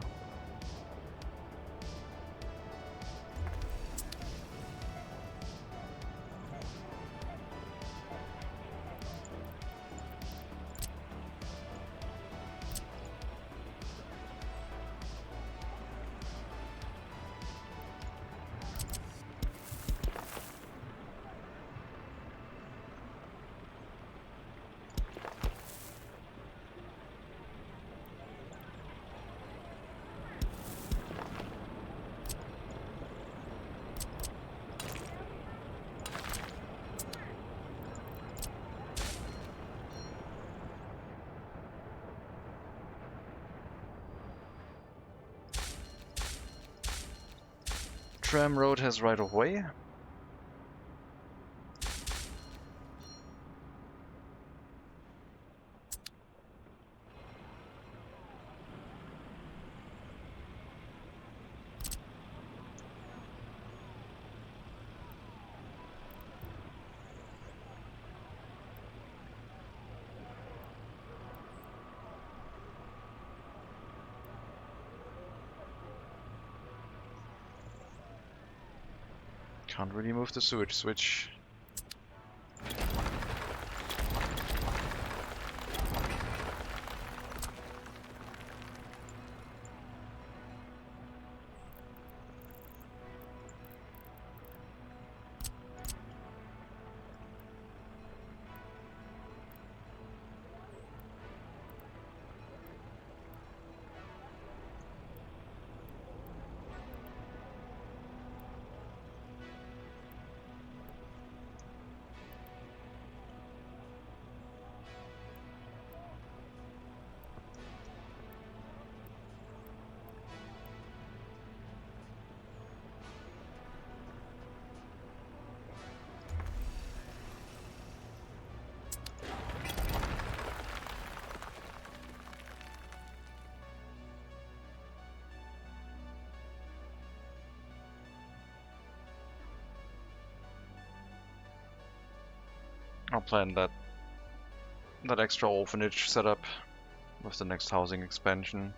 Tram road has right of way. Can't really move the sewage switch. I'll plan that extra orphanage setup with the next housing expansion.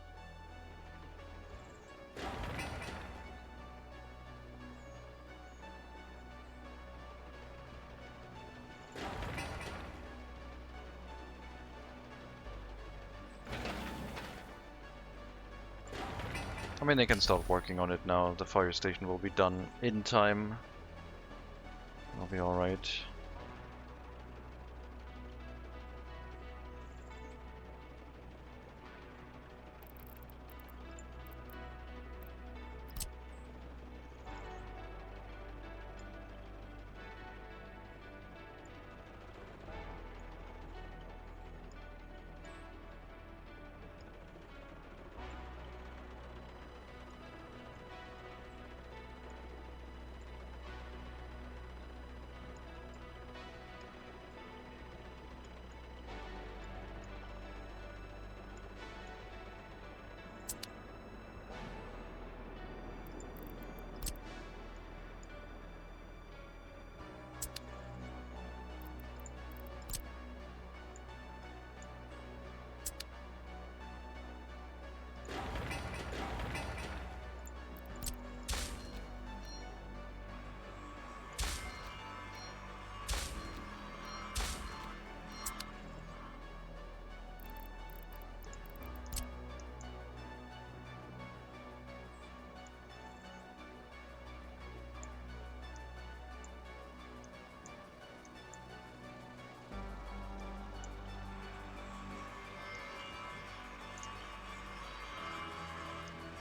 I mean, they can start working on it now. The fire station will be done in time. It'll be alright.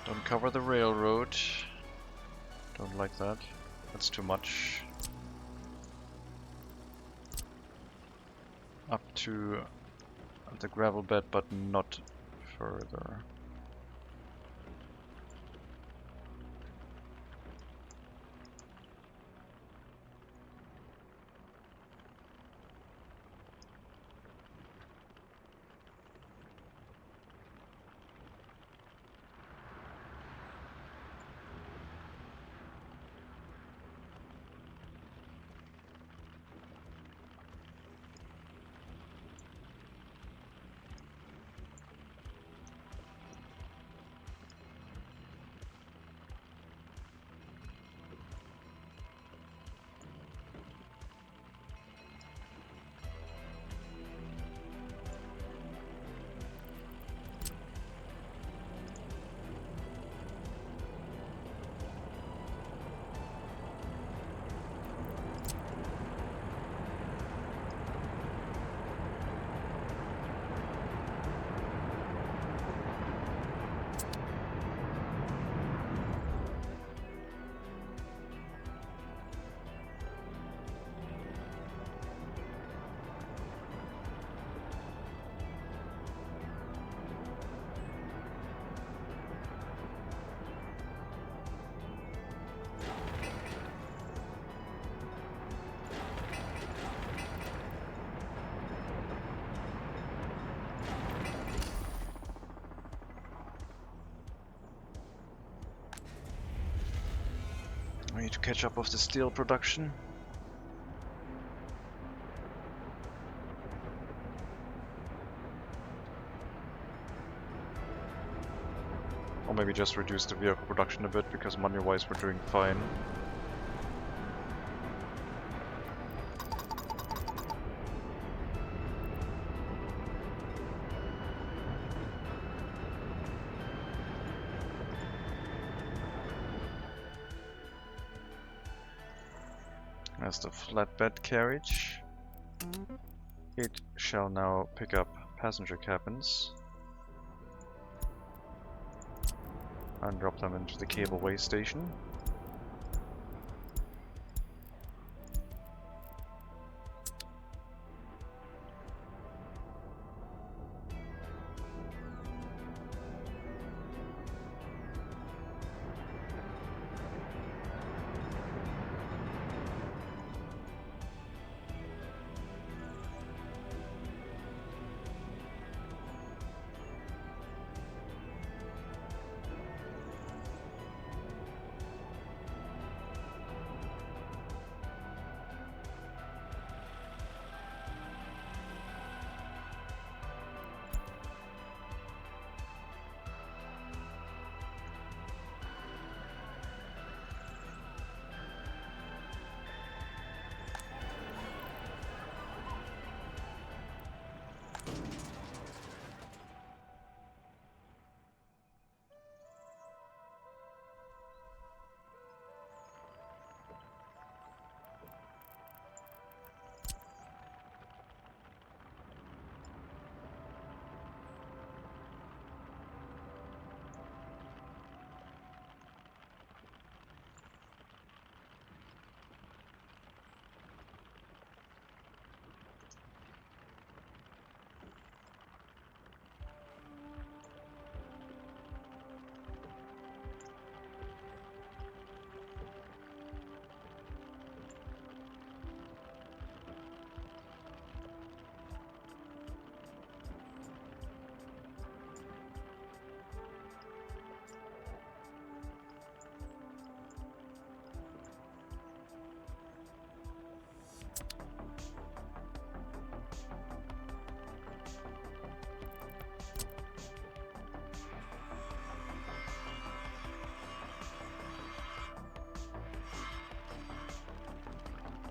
Don't cover the railroad. Don't like that. That's too much. Up to the gravel bed, but not further. I need to catch up with the steel production. Or maybe just reduce the vehicle production a bit, because money-wise we're doing fine. As the flatbed carriage. It shall now pick up passenger cabins and drop them into the cableway station.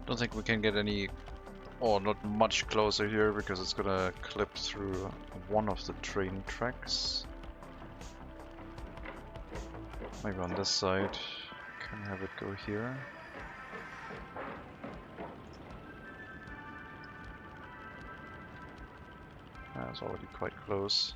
Don't think we can get any, or not much closer here because it's gonna clip through one of the train tracks. Maybe on this side, can have it go here. That's already quite close.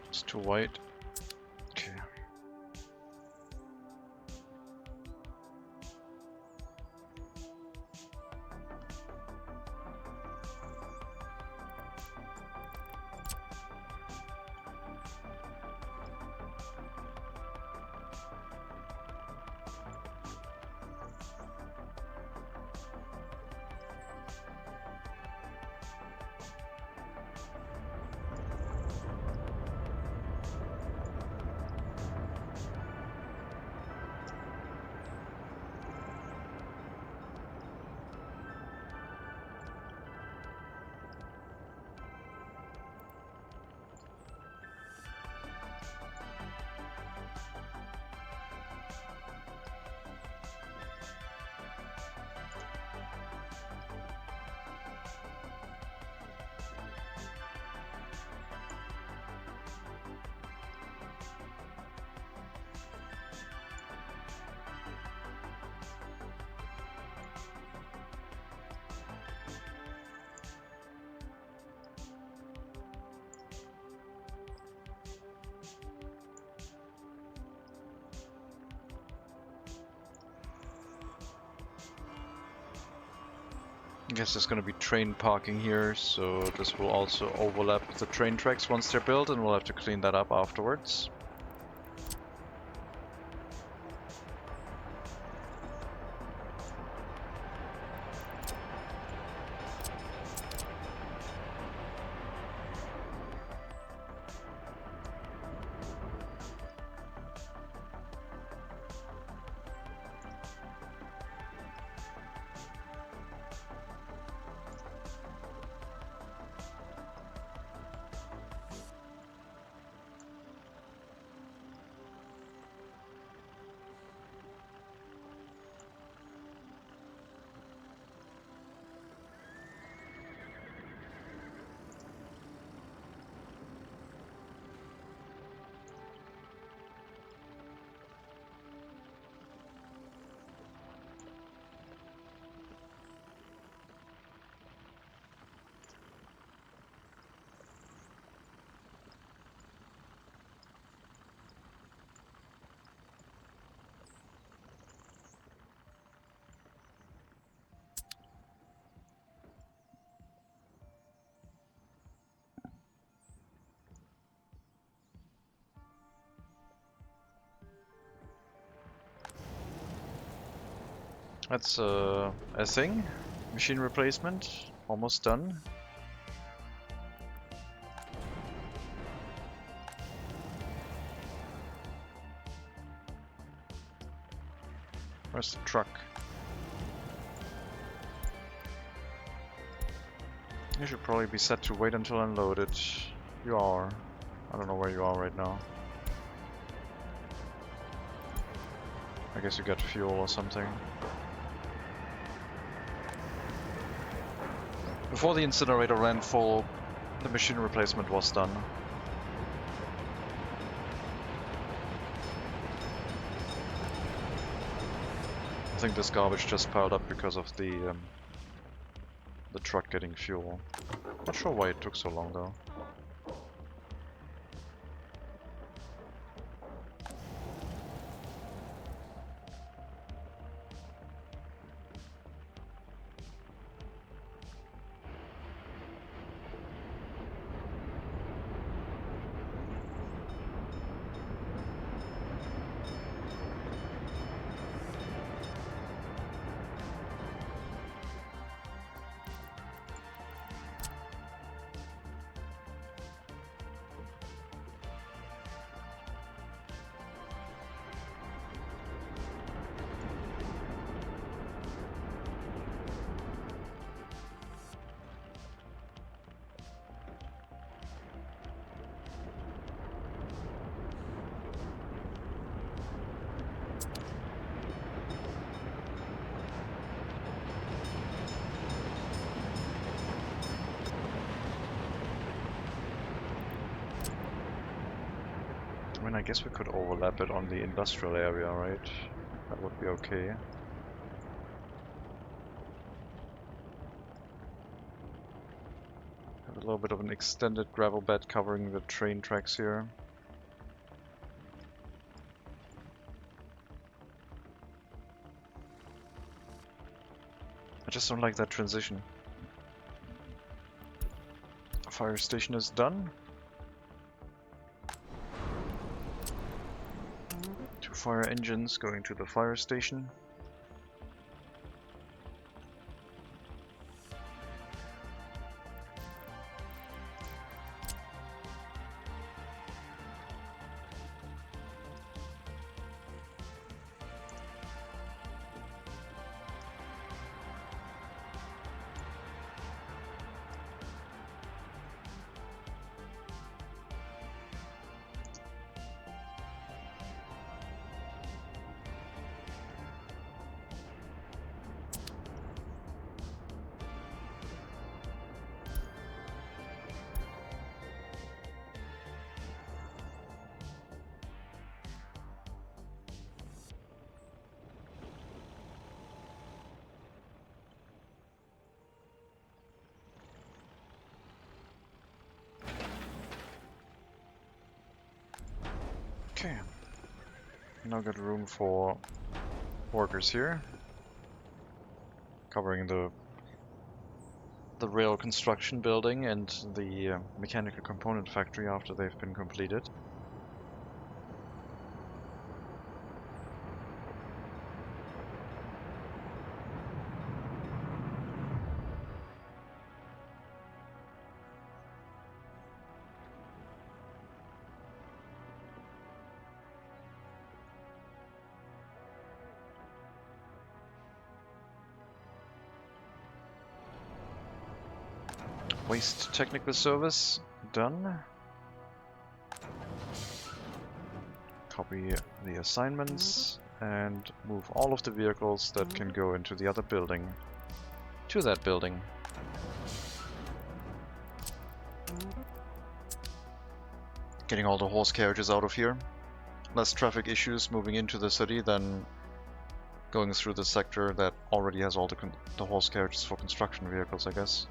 It's too wide. Okay. I guess there's gonna be train parking here, so this will also overlap the train tracks once they're built, and we'll have to clean that up afterwards. That's a thing. Machine replacement, almost done. Where's the truck? You should probably be set to wait until unloaded. You are. I don't know where you are right now. I guess you got fuel or something. Before the incinerator ran full, the machine replacement was done. I think this garbage just piled up because of the truck getting fuel. Not sure why it took so long though. I mean, I guess we could overlap it on the industrial area, right? That would be okay. Have a little bit of an extended gravel bed covering the train tracks here. I just don't like that transition. Fire station is done. 2 fire engines going to the fire station. Okay, now got room for workers here, covering the rail construction building and the mechanical component factory after they've been completed. Waste technical service done. Copy the assignments and move all of the vehicles that can go into the other building to that building. Getting all the horse carriages out of here. Less traffic issues moving into the city than going through the sector that already has all the horse carriages for construction vehicles, I guess.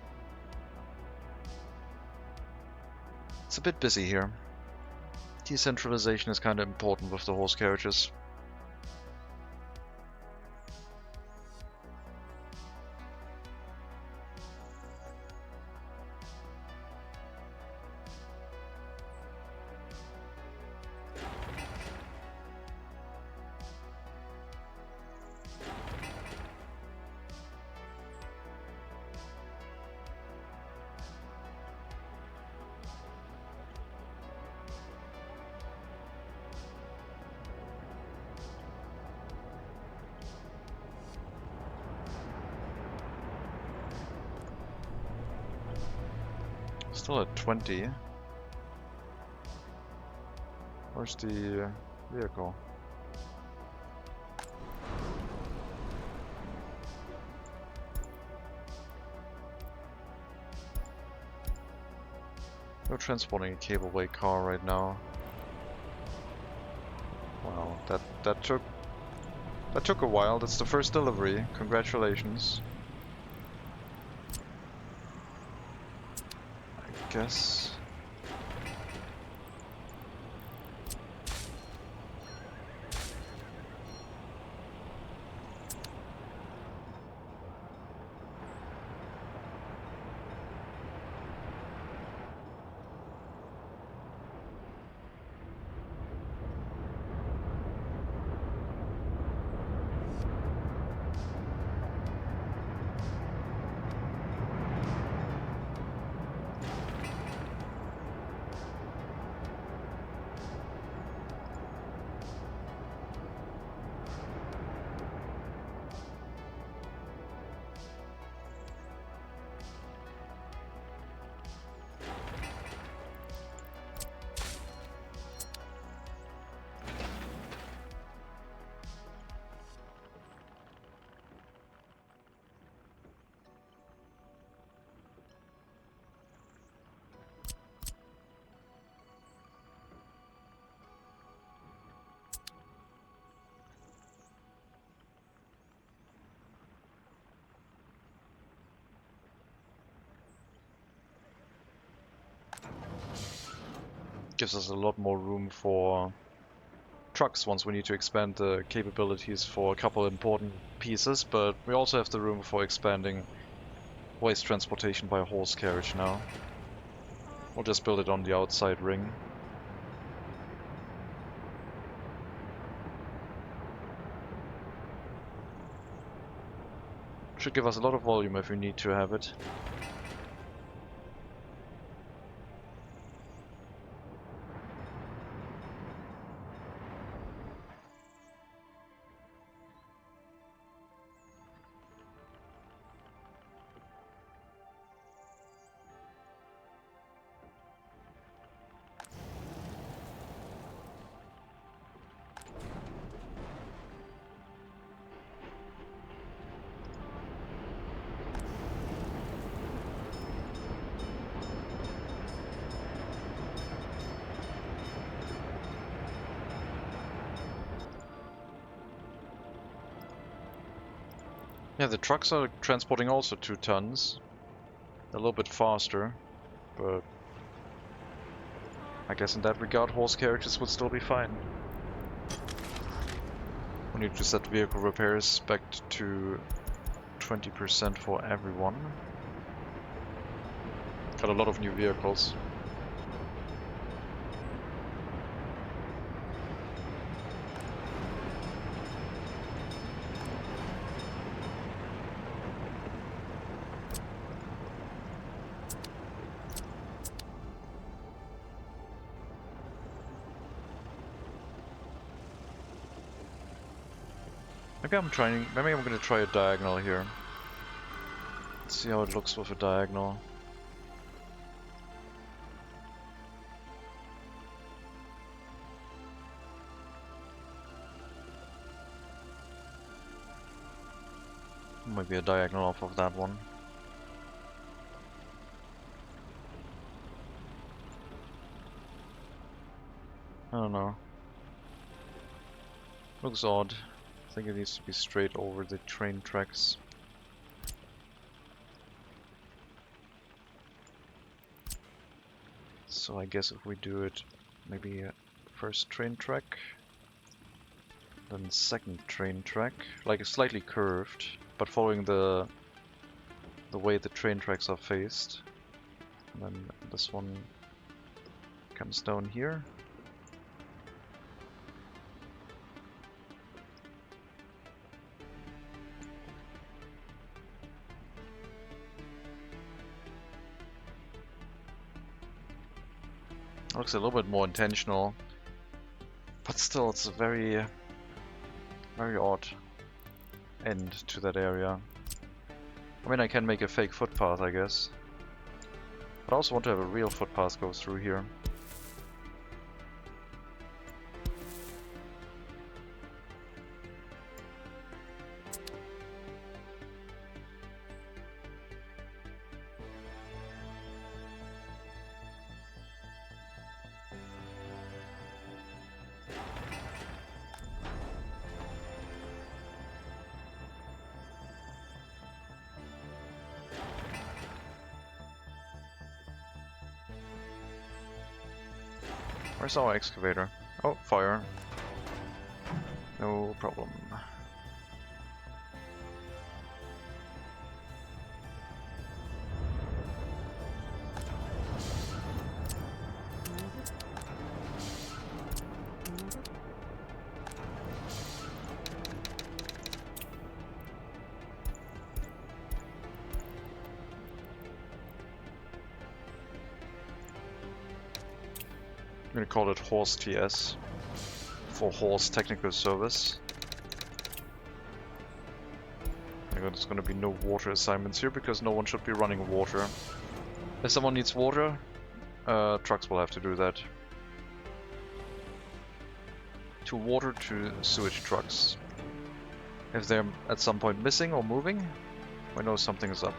It's a bit busy here. Decentralization is kind of important with the horse carriages. Still at 20. Where's the vehicle? We're transporting a cableway car right now. Wow, that took a while. That's the first delivery. Congratulations. I guess. Gives us a lot more room for trucks once we need to expand the capabilities for a couple important pieces, but we also have the room for expanding waste transportation by horse carriage now. We'll just build it on the outside ring. Should give us a lot of volume if we need to have it. Yeah, the trucks are transporting also 2 tons. A little bit faster, but I guess in that regard horse carriages would still be fine. We need to set vehicle repairs back to 20% for everyone. Got a lot of new vehicles. Maybe I'm gonna try a diagonal here. Let's see how it looks with a diagonal. Maybe a diagonal off of that one. I don't know. Looks odd. I think it needs to be straight over the train tracks. So I guess if we do it, maybe first train track, then second train track, like slightly curved, but following the way the train tracks are faced. And then this one comes down here. Looks a little bit more intentional, but still it's a very odd end to that area. I mean, I can make a fake footpath, I guess. But I also want to have a real footpath go through here. Where's our excavator? Oh, fire. No problem. I'm gonna call it Horse TS for Horse Technical Service. There's gonna be no water assignments here because no one should be running water. If someone needs water, trucks will have to do that. To water to sewage trucks. If they're at some point missing or moving, we know something is up.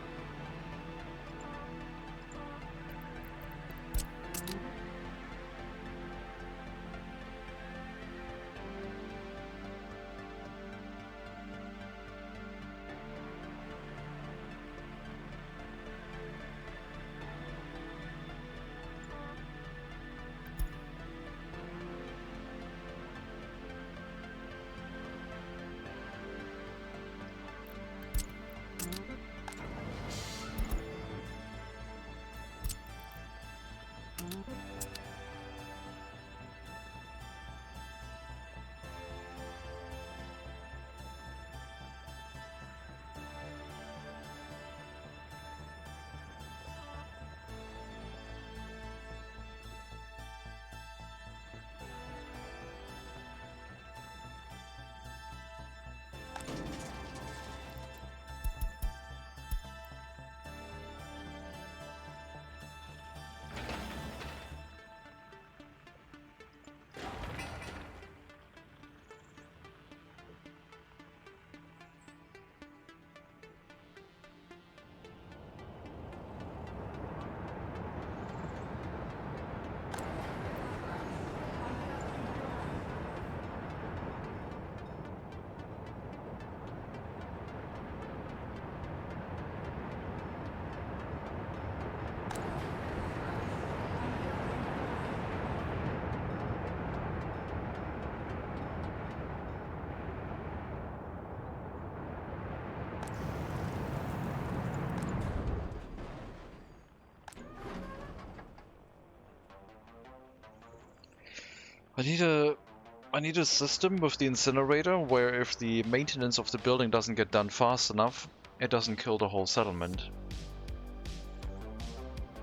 I need a system with the incinerator where if the maintenance of the building doesn't get done fast enough, it doesn't kill the whole settlement.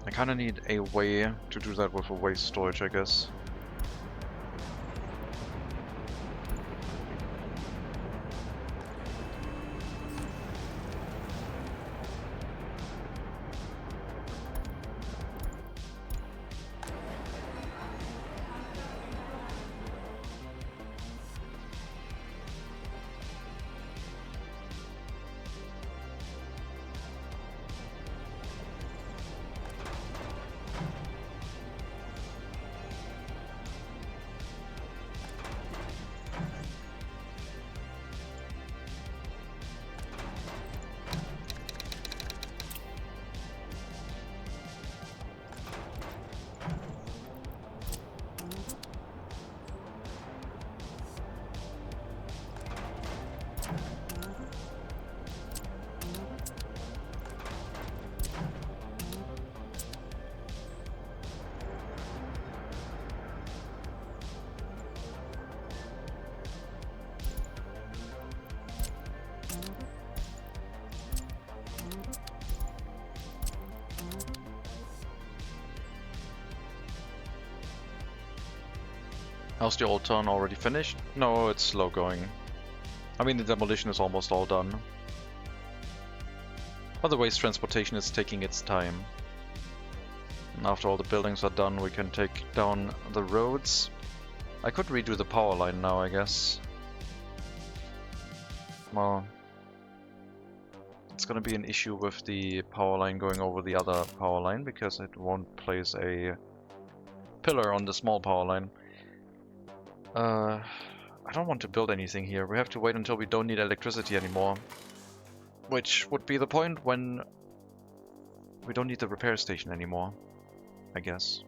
I kinda need a way to do that with a waste storage, I guess. How's the old town already finished? No, it's slow going. I mean, the demolition is almost all done. But the waste transportation is taking its time. And after all the buildings are done, we can take down the roads. I could redo the power line now, I guess. Well, it's gonna be an issue with the power line going over the other power line because it won't place a pillar on the small power line. I don't want to build anything here. We have to wait until we don't need electricity anymore. Which would be the point when we don't need the repair station anymore, I guess.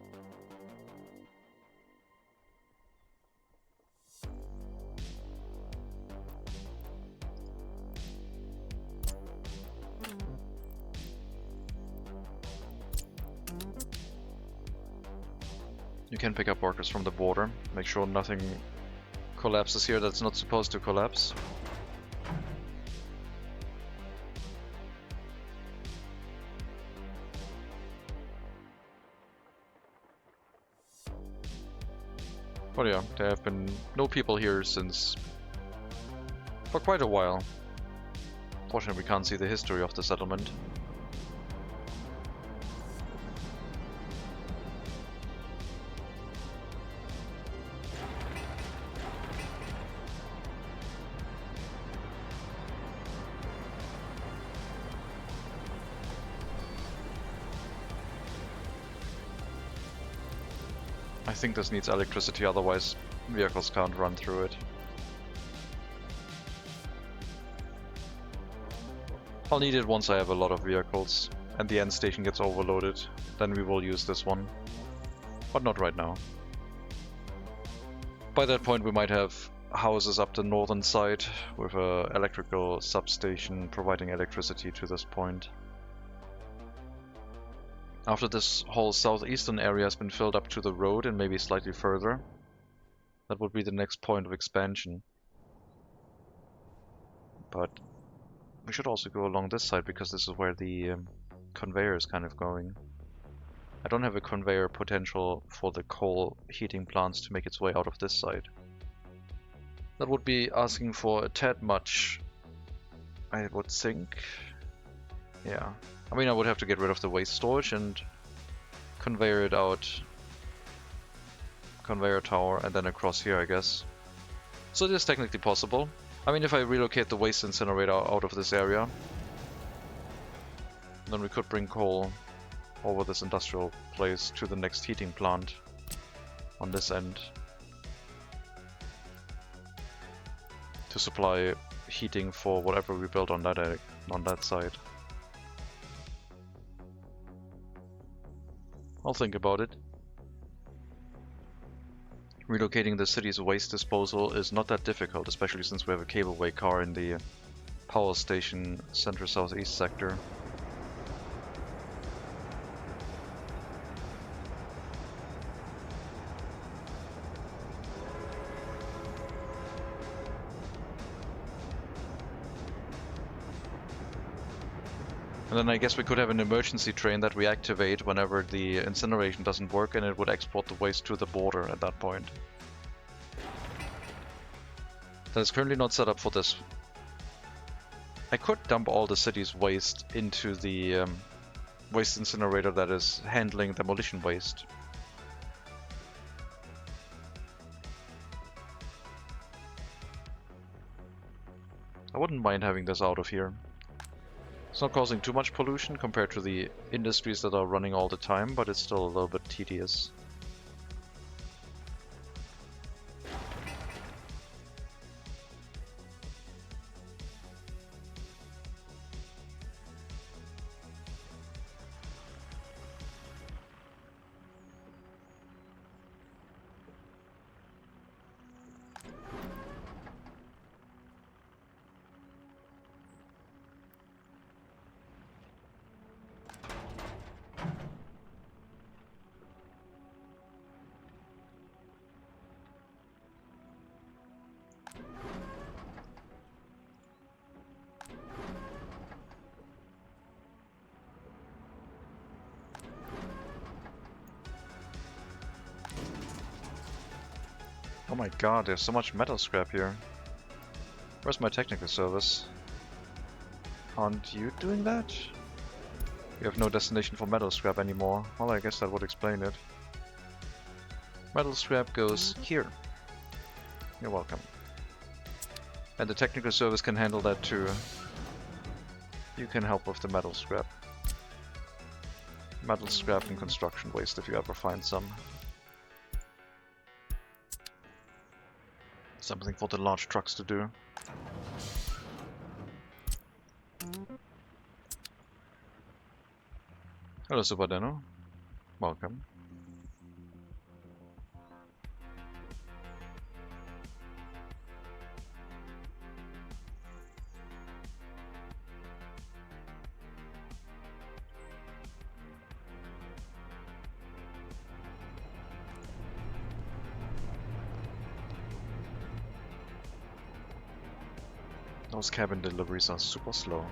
You can pick up workers from the border. Make sure nothing collapses here that's not supposed to collapse. But yeah, there have been no people here since for quite a while. Fortunately, we can't see the history of the settlement. I think this needs electricity, otherwise vehicles can't run through it. I'll need it once I have a lot of vehicles and the end station gets overloaded. Then we will use this one, but not right now. By that point we might have houses up the northern side with an electrical substation providing electricity to this point. After this whole southeastern area has been filled up to the road and maybe slightly further, that would be the next point of expansion. But we should also go along this side because this is where the conveyor is kind of going. I don't have a conveyor potential for the coal heating plants to make its way out of this side. That would be asking for a tad much, I would think. Yeah. I mean, I would have to get rid of the waste storage and conveyor it out. Conveyor tower and then across here, I guess. So it is technically possible. I mean, if I relocate the waste incinerator out of this area, then we could bring coal over this industrial place to the next heating plant on this end to supply heating for whatever we build on that side. I'll think about it. Relocating the city's waste disposal is not that difficult, especially since we have a cableway car in the power station center-southeast sector. And then I guess we could have an emergency train that we activate whenever the incineration doesn't work, and it would export the waste to the border at that point. That is currently not set up for this. I could dump all the city's waste into the waste incinerator that is handling demolition waste. I wouldn't mind having this out of here. It's not causing too much pollution compared to the industries that are running all the time, but it's still a little bit tedious. Oh my god, there's so much metal scrap here. Where's my technical service? Aren't you doing that? We have no destination for metal scrap anymore. Well, I guess that would explain it. Metal scrap goes here. You're welcome. And the technical service can handle that too. You can help with the metal scrap. Metal scrap and construction waste if you ever find some. Something for the large trucks to do. Hello, Superdeno. Welcome. Those cabin deliveries are super slow.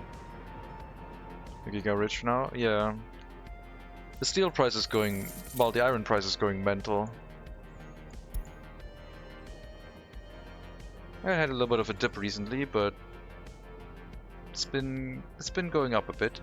Giga rich now? Yeah. The steel price is going... well, the iron price is going mental. I had a little bit of a dip recently, but it's been going up a bit.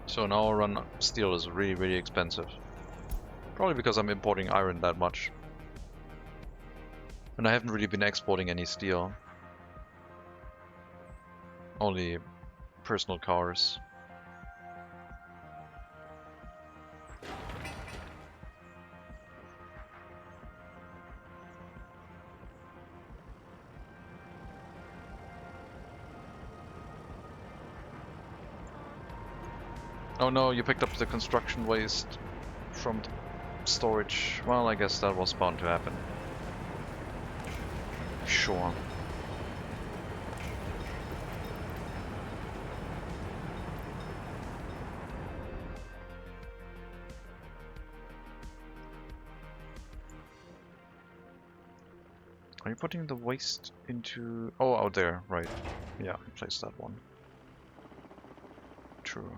So now our run steel is really, really expensive. Probably because I'm importing iron that much. And I haven't really been exporting any steel. Only personal cars. Oh no, you picked up the construction waste from storage. Well, I guess that was bound to happen. Sure. Are you putting the waste into... oh, out there, right. Yeah, place that one. True.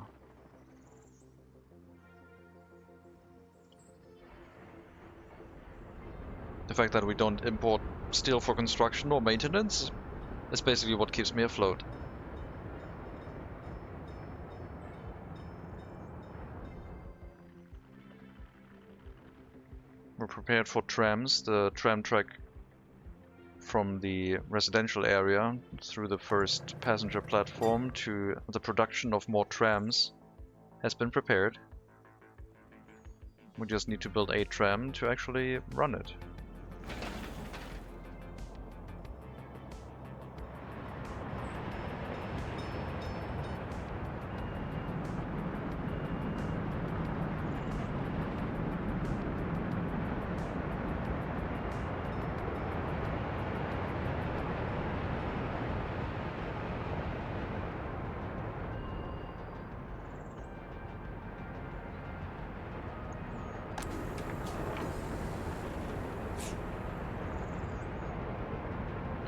The fact that we don't import steel for construction or maintenance is basically what keeps me afloat. We're prepared for trams. The tram track from the residential area through the first passenger platform to the production of more trams has been prepared. We just need to build a tram to actually run it.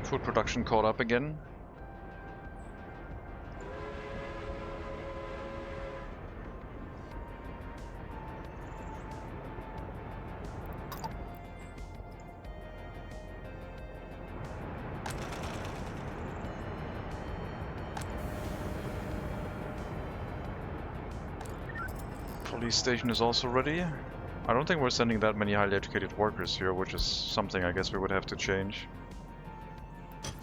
Food production caught up again. Police station is also ready. I don't think we're sending that many highly educated workers here, which is something I guess we would have to change.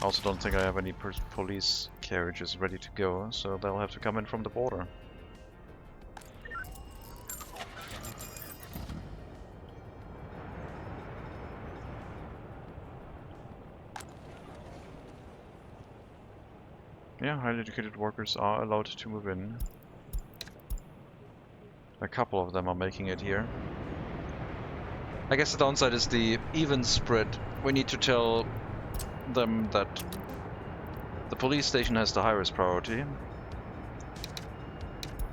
I also don't think I have any police carriages ready to go, so they'll have to come in from the border. Yeah, highly educated workers are allowed to move in. A couple of them are making it here. I guess the downside is the even spread. We need to tell them that the police station has the highest priority,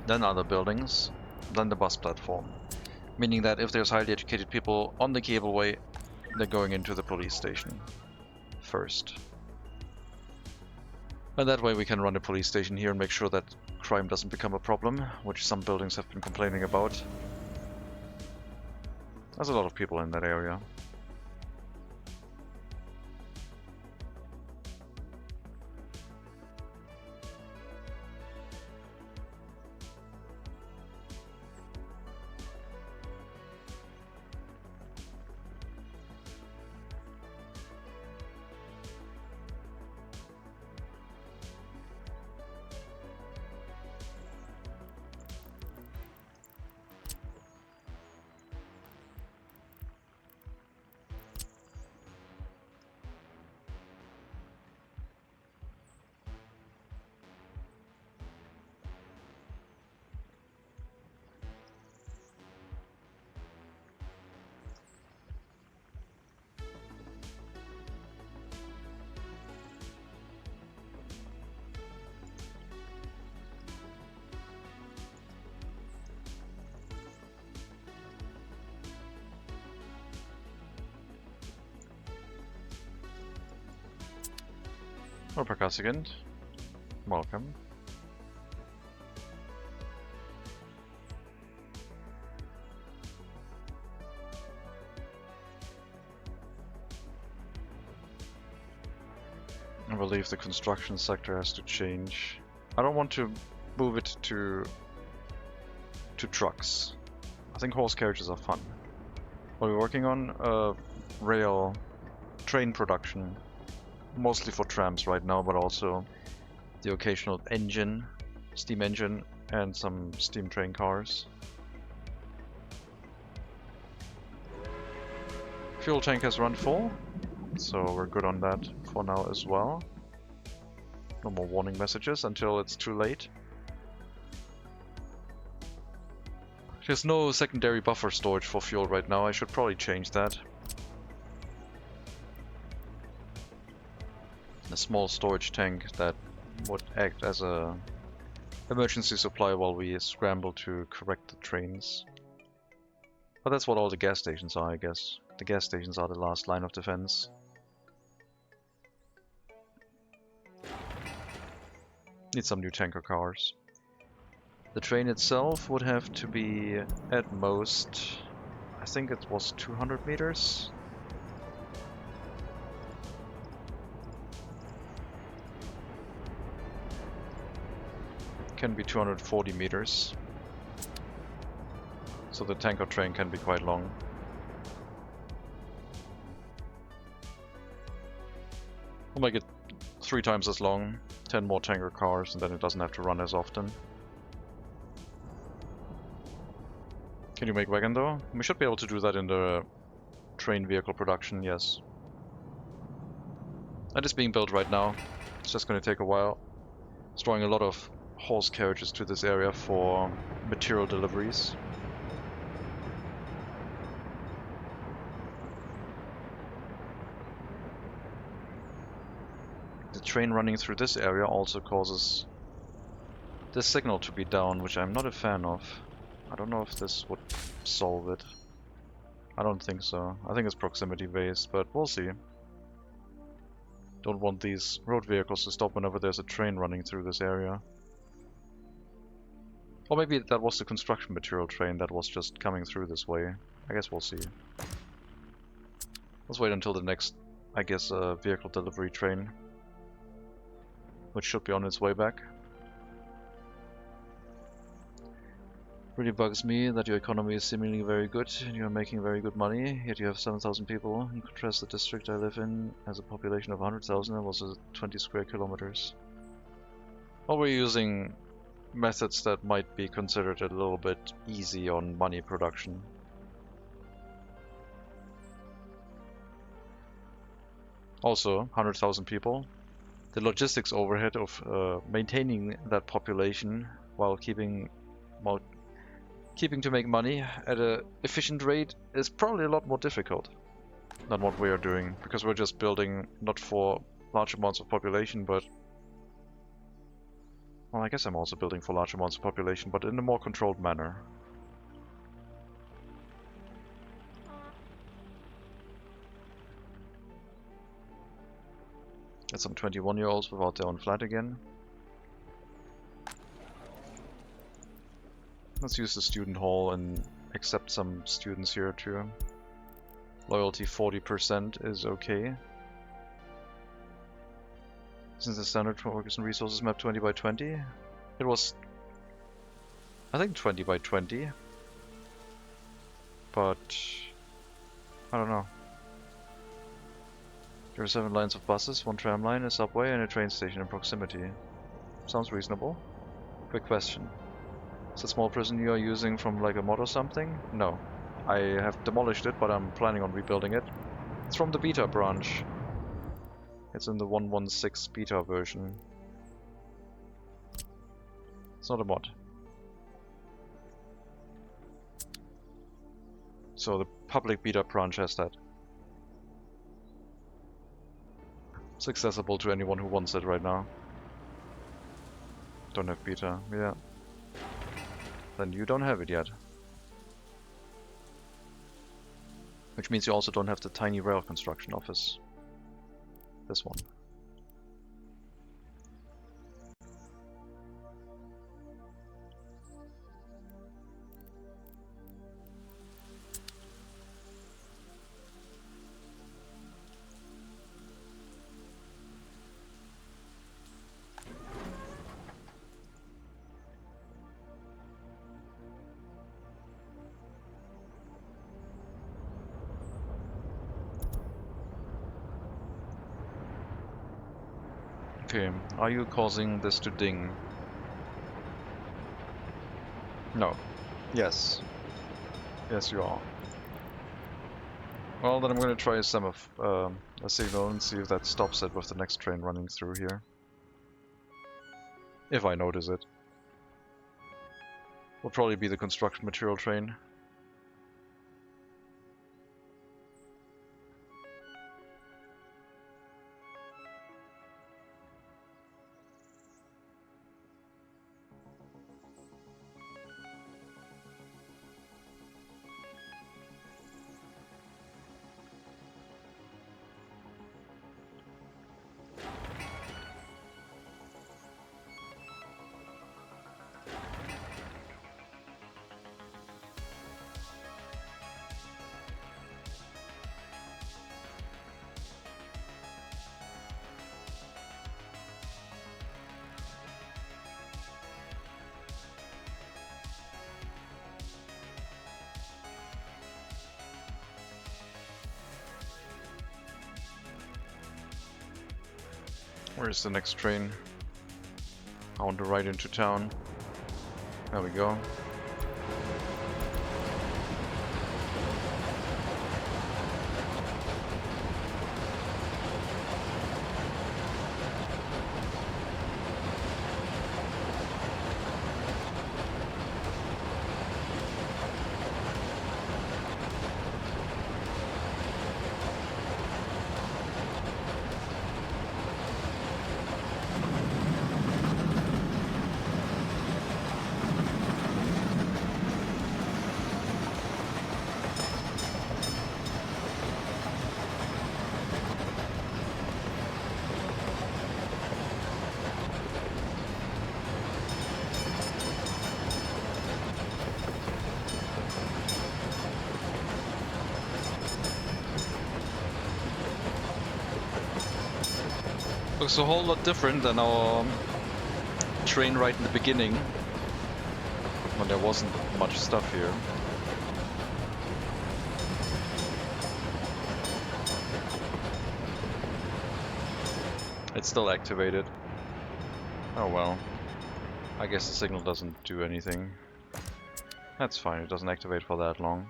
then other buildings, then the bus platform. Meaning that if there's highly educated people on the cableway, they're going into the police station first. And that way we can run the police station here and make sure that crime doesn't become a problem, which some buildings have been complaining about. There's a lot of people in that area. Oh, Percassigan. Welcome. I believe the construction sector has to change. I don't want to move it to trucks. I think horse carriages are fun. What are we working on? Rail train production. Mostly for trams right now, but also the occasional engine, steam engine, and some steam train cars. Fuel tank has run full, so we're good on that for now as well. No more warning messages until it's too late. There's no secondary buffer storage for fuel right now. I should probably change that. A small storage tank that would act as a emergency supply while we scramble to correct the trains. But that's what all the gas stations are, I guess. The gas stations are the last line of defense. Need some new tanker cars. The train itself would have to be at most, I think it was 200 meters. Can be 240 meters, so the tanker train can be quite long. We'll make it 3 times as long, 10 more tanker cars, and then it doesn't have to run as often. Can you make wagon though? We should be able to do that in the train vehicle production, yes. That is being built right now. It's just going to take a while. It's drawing a lot of horse carriages to this area for material deliveries. The train running through this area also causes this signal to be down, which I'm not a fan of. I don't know if this would solve it. I don't think so. I think it's proximity based, but we'll see. Don't want these road vehicles to stop whenever there's a train running through this area. Or maybe that was the construction material train that was just coming through this way. I guess we'll see. Let's wait until the next, I guess, vehicle delivery train, which should be on its way back. Really bugs me that your economy is seemingly very good and you're making very good money, yet you have 7,000 people. In contrast, the district I live in has a population of 100,000 and was 20 square kilometers. Well, we're using methods that might be considered a little bit easy on money production. Also, 100,000 people. The logistics overhead of maintaining that population while keeping to make money at an efficient rate is probably a lot more difficult than what we are doing, because we're just building not for large amounts of population, but well, I guess I'm also building for large amounts of population, but in a more controlled manner. Get some 21-year-olds without their own flat again. Let's use the student hall and accept some students here too. Loyalty 40% is okay. Since the standard for workers and resources map 20 by 20, it was, I think, 20 by 20. But I don't know. There are 7 lines of buses, 1 tram line, a subway, and a train station in proximity. Sounds reasonable. Quick question. Is the small prison you are using from like a mod or something? No. I have demolished it, but I'm planning on rebuilding it. It's from the beta branch. It's in the 1.16 beta version. It's not a mod. So the public beta branch has that. It's accessible to anyone who wants it right now. Don't have beta, yeah. Then you don't have it yet. Which means you also don't have the tiny rail construction office. This one. Okay, are you causing this to ding? No. Yes. Yes, you are. Well, then I'm gonna try a signal and see if that stops it with the next train running through here. If I notice it. Will probably be the construction material train. Where's the next train? I want to ride into town. There we go. Looks a whole lot different than our train right in the beginning, when there wasn't much stuff here. It's still activated. Oh well. I guess the signal doesn't do anything. That's fine, it doesn't activate for that long.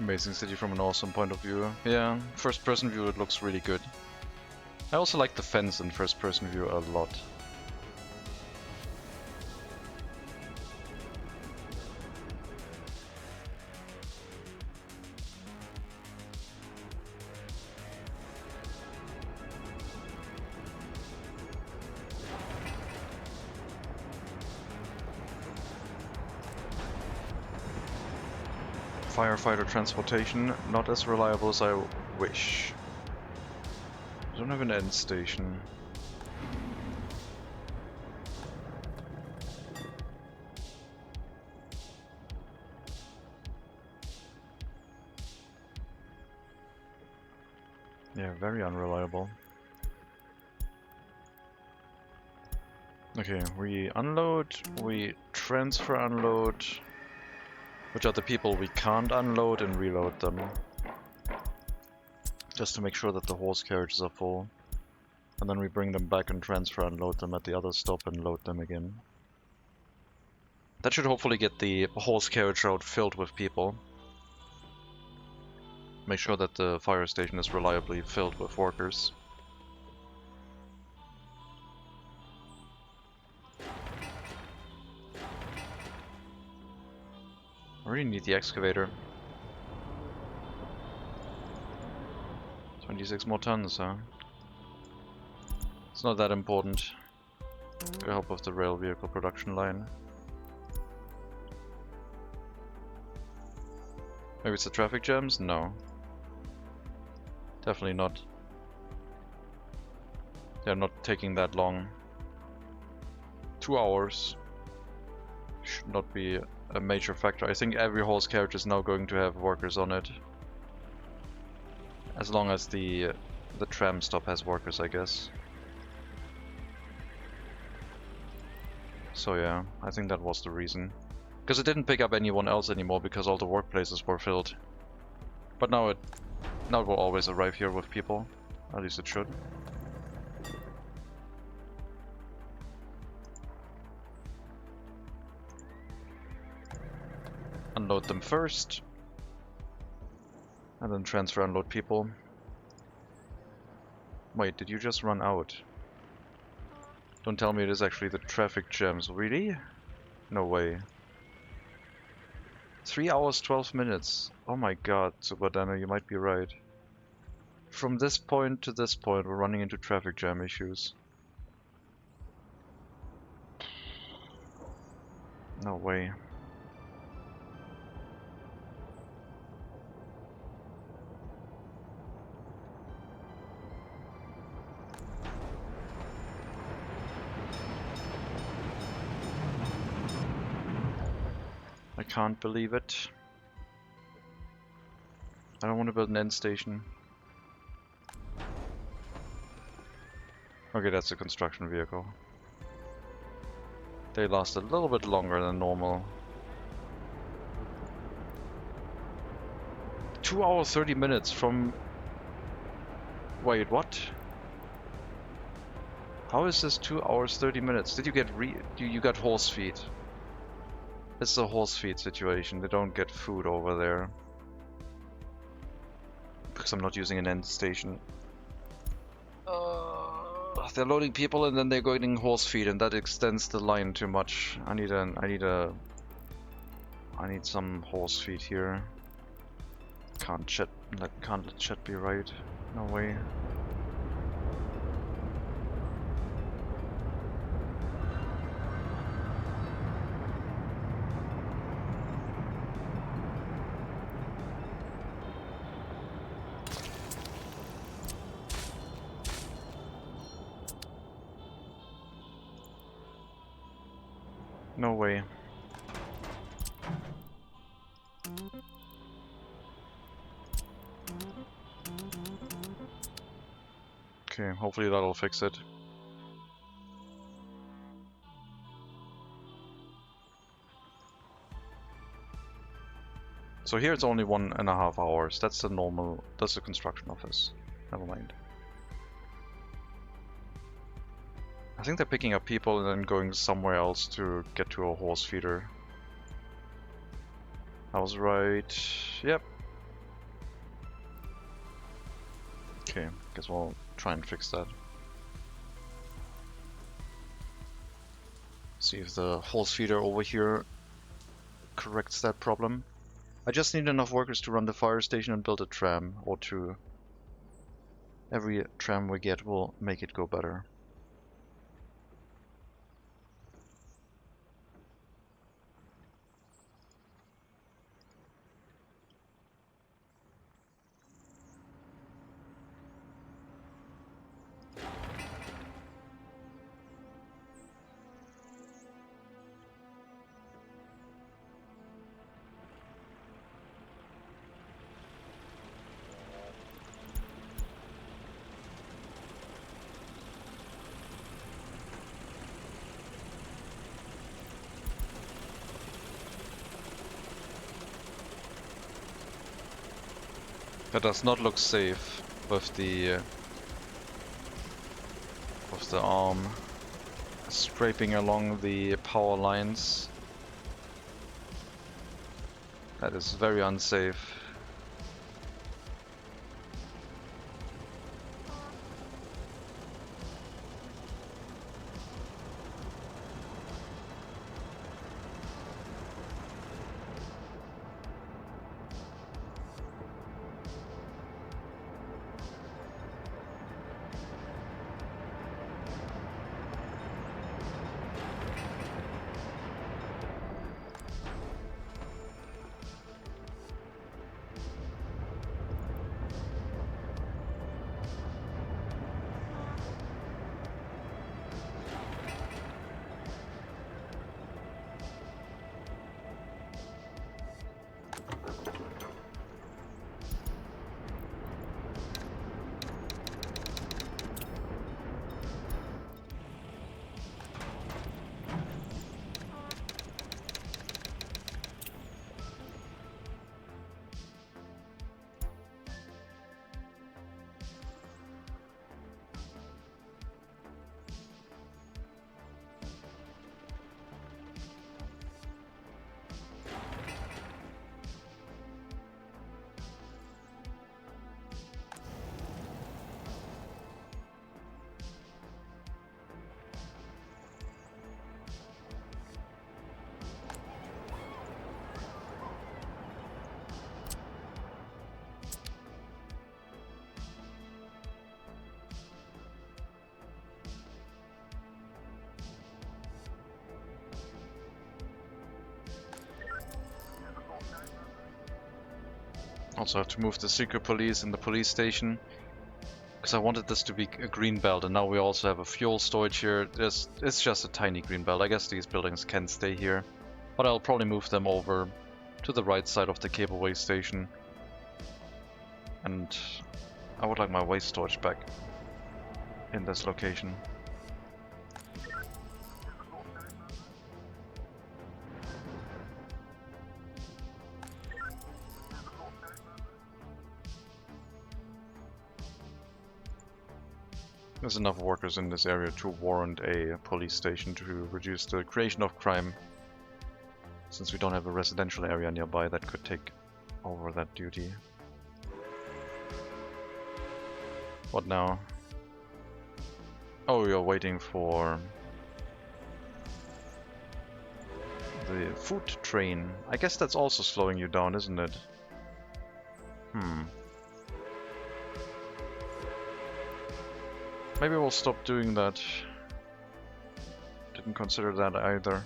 Amazing city from an awesome point of view. Yeah, first person view it looks really good. I also like the fence in first person view a lot. Firefighter transportation, not as reliable as I wish. I don't have an end station. Yeah, very unreliable. Okay, we unload, we transfer unload, which are the people we can't unload, and reload them. Just to make sure that the horse carriages are full. And then we bring them back and transfer unload them at the other stop and load them again. That should hopefully get the horse carriage route filled with people. Make sure that the fire station is reliably filled with workers. I really need the excavator. 26 more tons, huh? It's not that important. Gotta help with the rail vehicle production line. Maybe it's the traffic jams? No. Definitely not. They're not taking that long. 2 hours. Should not be a major factor. I think every horse carriage is now going to have workers on it. As long as the tram stop has workers, I guess. So yeah, I think that was the reason. Because it didn't pick up anyone else anymore because all the workplaces were filled. But now it will always arrive here with people. At least it should. Unload them first. And then transfer unload people. Wait, did you just run out? Don't tell me it is actually the traffic jams. Really? No way. 3 hours, 12 minutes. Oh my god, Subadano, you might be right. From this point to this point, we're running into traffic jam issues. No way. I can't believe it. I don't want to build an end station. Okay, that's a construction vehicle. They last a little bit longer than normal. 2 hours 30 minutes from... Wait, what? How is this 2 hours 30 minutes? Did you get you got horse feed? It's a horse feed situation. They don't get food over there. Because I'm not using an end station. They're loading people and then they're getting horse feed, and that extends the line too much. I need some horse feed here. Can't let Chet be right. No way. No way. Okay, hopefully that'll fix it. So here it's only 1.5 hours. That's the normal, that's the construction office. Never mind. I think they're picking up people and then going somewhere else to get to a horse feeder. I was right. Yep. Okay, guess we'll try and fix that. See if the horse feeder over here corrects that problem. I just need enough workers to run the fire station and build a tram or two. Every tram we get will make it go better. That does not look safe with the arm scraping along the power lines. That is very unsafe. Also have to move the secret police in the police station, because I wanted this to be a green belt, and now we also have a fuel storage here. It's just a tiny green belt. I guess these buildings can stay here, but I'll probably move them over to the right side of the cableway station. And I would like my waste storage back in this location. There's enough workers in this area to warrant a police station to reduce the creation of crime. Since we don't have a residential area nearby that could take over that duty. What now? Oh, you're waiting for the food train. I guess that's also slowing you down, isn't it? Maybe we'll stop doing that. Didn't consider that either.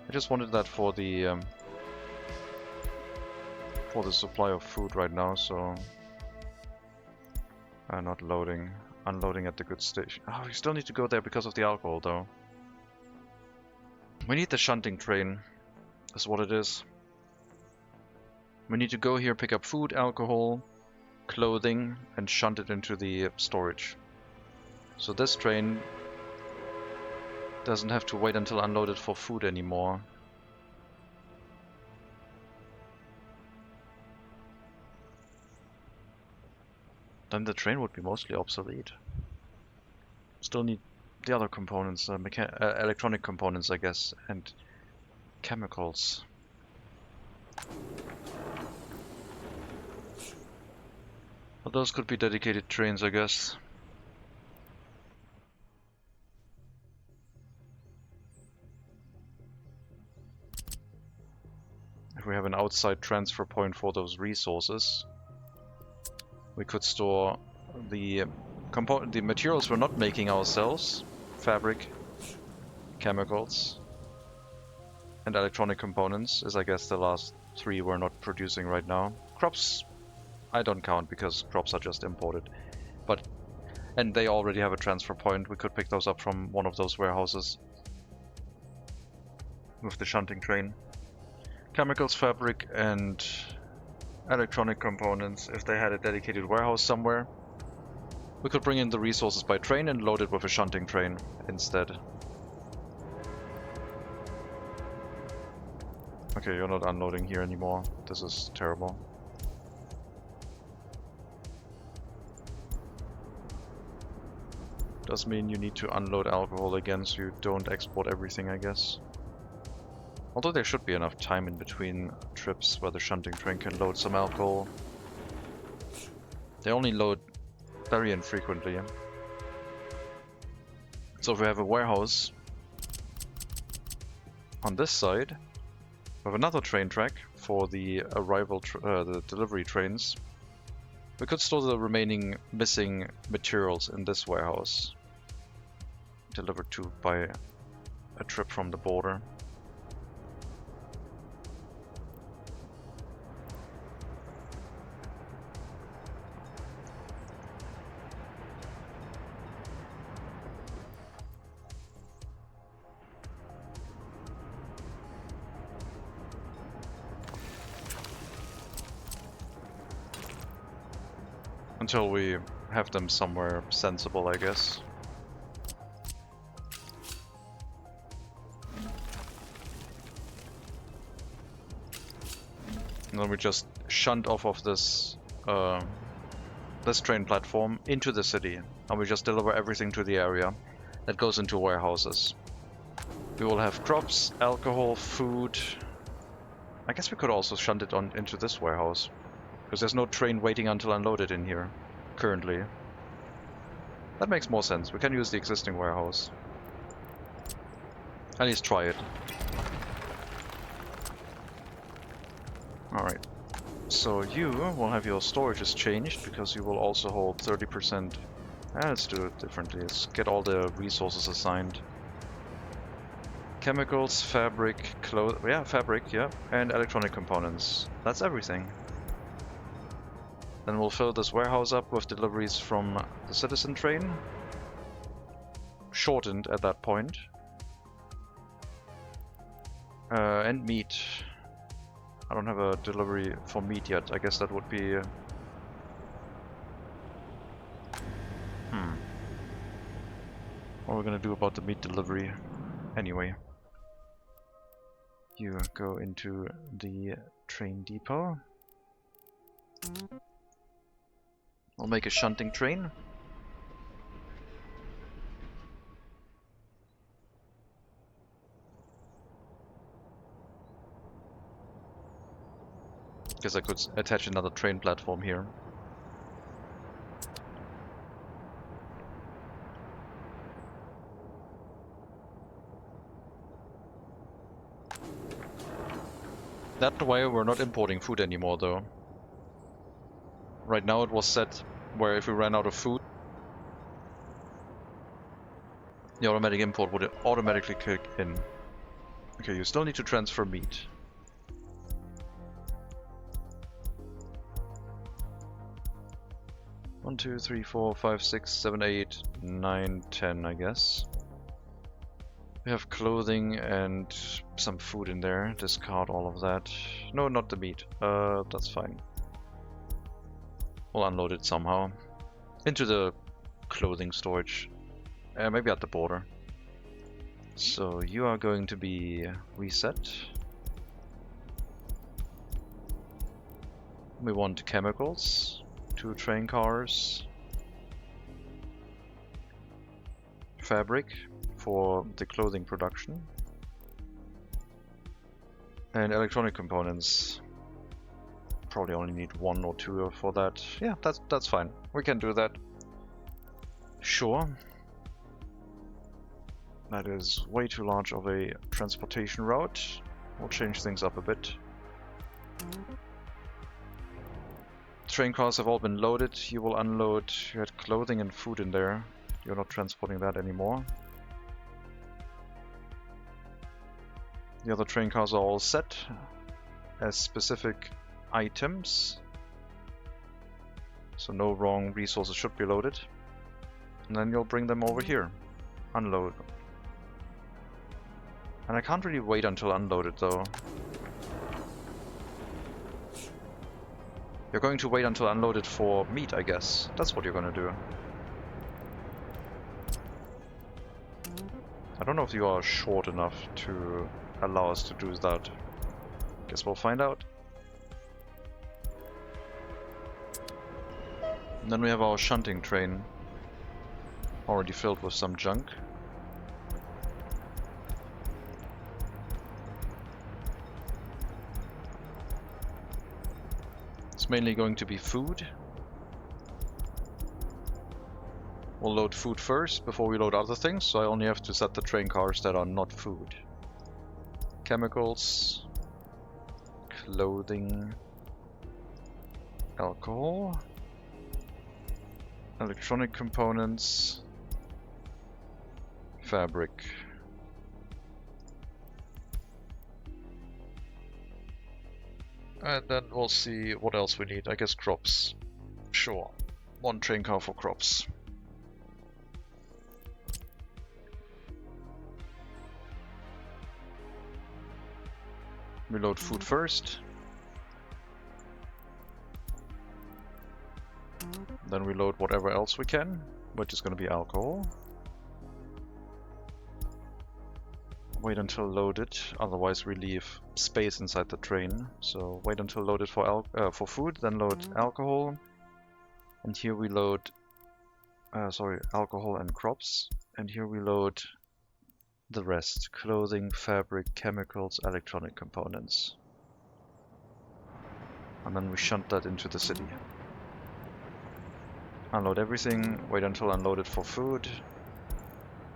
I just wanted that for the supply of food right now, so not loading, unloading at the goods station. Oh, we still need to go there because of the alcohol, though. We need the shunting train. That's what it is. We need to go here, pick up food, alcohol, clothing, and shunt it into the storage. So this train doesn't have to wait until unloaded for food anymore. Then the train would be mostly obsolete. Still need the other components, electronic components, I guess, and chemicals. But those could be dedicated trains, I guess. If we have an outside transfer point for those resources, we could store the materials we're not making ourselves, fabric, chemicals, and electronic components, is I guess the last three we're not producing right now. Crops, I don't count because crops are just imported, and they already have a transfer point. We could pick those up from one of those warehouses with the shunting train. Chemicals, fabric, and electronic components, if they had a dedicated warehouse somewhere. We could bring in the resources by train and load it with a shunting train instead. Okay, you're not unloading here anymore. This is terrible. Does mean you need to unload alcohol again, so you don't export everything, I guess. Although there should be enough time in between trips where the shunting train can load some alcohol. They only load very infrequently. So if we have a warehouse on this side, we have another train track for the the delivery trains. We could store the remaining missing materials in this warehouse, delivered to by a trip from the border. Until we have them somewhere sensible, I guess. And then we just shunt off of this this train platform into the city, and we just deliver everything to the area that goes into warehouses. We will have crops, alcohol, food. I guess we could also shunt it on into this warehouse, because there's no train waiting until unloaded in here, currently. That makes more sense. We can use the existing warehouse. At least try it. Alright. So you will have your storages changed, because you will also hold 30%. Let's do it differently. Let's get all the resources assigned. Chemicals, fabric, fabric, yeah, and electronic components. That's everything. Then we'll fill this warehouse up with deliveries from the citizen train. Shortened at that point. And meat. I don't have a delivery for meat yet. I guess that would be... What are we gonna do about the meat delivery? Anyway. You go into the train depot. I'll make a shunting train. Guess I could attach another train platform here. That way we're not importing food anymore though. Right now it was set where if we ran out of food, the automatic import would automatically kick in. Okay, you still need to transfer meat. One, 2, 3, 4, 5, 6, 7, 8, 9, 10, I guess. We have clothing and some food in there. Discard all of that. No, not the meat. That's fine. We'll unload it somehow. Into the clothing storage. Maybe at the border. So you are going to be reset. We want chemicals. 2 train cars. Fabric for the clothing production. And electronic components. Probably only need 1 or 2 for that. Yeah, that's fine. We can do that. Sure. That is way too large of a transportation route. We'll change things up a bit. Train cars have all been loaded. You will unload. You had clothing and food in there. You're not transporting that anymore. The other train cars are all set as specific items. So no wrong resources should be loaded. And then you'll bring them over here. Unload. And I can't really wait until unloaded though. You're going to wait until unloaded for meat, I guess. That's what you're gonna do. I don't know if you are short enough to allow us to do that. Guess we'll find out. And then we have our shunting train. Already filled with some junk. It's mainly going to be food. We'll load food first before we load other things, so I only have to set the train cars that are not food. Chemicals, clothing, alcohol, electronic components, fabric. And then we'll see what else we need. I guess crops. Sure. One train car for crops. We load food first. Then we load whatever else we can, which is going to be alcohol. Wait until loaded, otherwise we leave space inside the train. So wait until loaded for food, then load alcohol. And here we load, alcohol and crops. And here we load the rest: clothing, fabric, chemicals, electronic components. And then we shunt that into the city. Unload everything, wait until unloaded for food,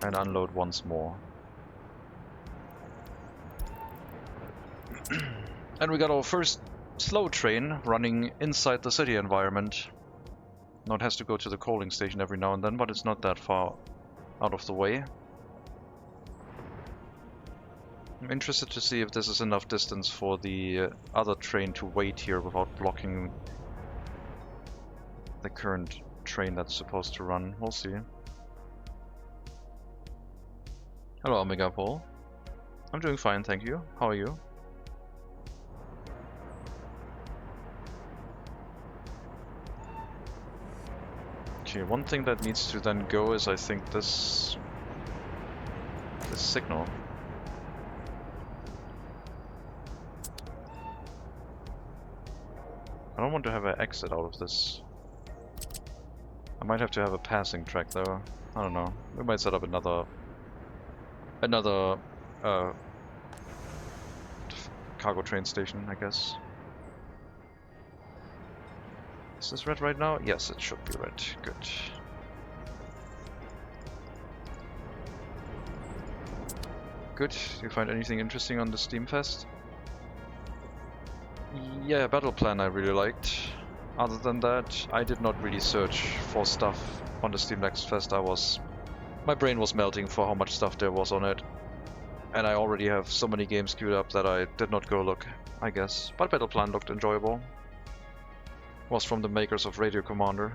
and unload once more. And we got our first slow train running inside the city environment. Now it has to go to the coaling station every now and then, but it's not that far out of the way. I'm interested to see if this is enough distance for the other train to wait here without blocking the current train that's supposed to run. We'll see. Hello, Omega Paul. I'm doing fine, thank you. How are you? Okay, one thing that needs to then go is, I think, this signal. I don't want to have an exit out of this. I might have to have a passing track though. I don't know. We might set up another cargo train station, I guess. Is this red right now? Yes, it should be red. Good. Good. Do you find anything interesting on the Steamfest? Yeah, battle plan I really liked. Other than that, I did not really search for stuff on the Steam Next Fest. My brain was melting for how much stuff there was on it. And I already have so many games queued up that I did not go look, I guess. But battle plan looked enjoyable. Was from the makers of Radio Commander.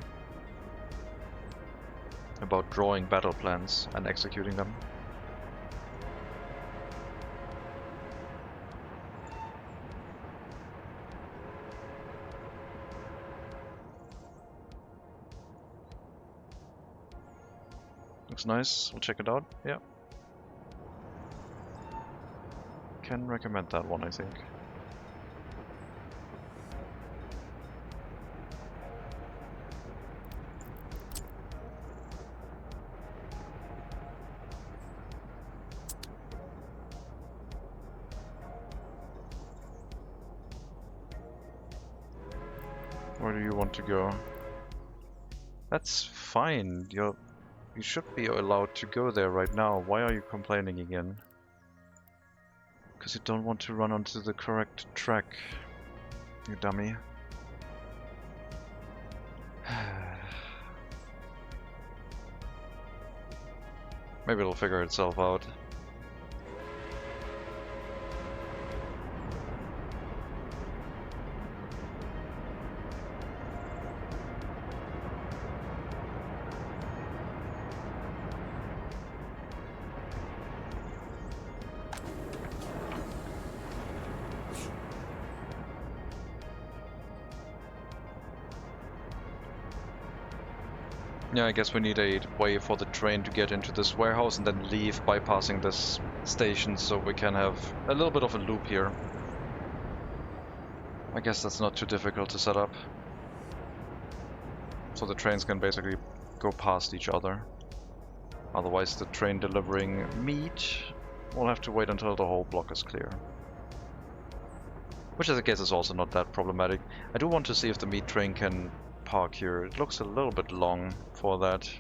About drawing battle plans and executing them. Looks nice, we'll check it out, yeah. Can recommend that one, I think. Where do you want to go? That's fine, you should be allowed to go there right now. Why are you complaining again? Because you don't want to run onto the correct track, you dummy. Maybe it'll figure itself out. Yeah, I guess we need a way for the train to get into this warehouse and then leave bypassing this station, so we can have a little bit of a loop here. I guess that's not too difficult to set up. So the trains can basically go past each other. Otherwise the train delivering meat will have to wait until the whole block is clear. Which I guess is also not that problematic. I do want to see if the meat train can park here. It looks a little bit long for that.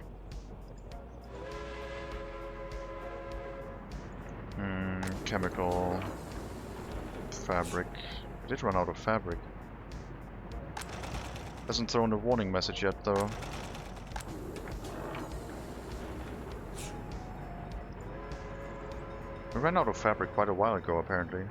Chemical. Fabric. I did run out of fabric. Hasn't thrown a warning message yet though. We ran out of fabric quite a while ago apparently.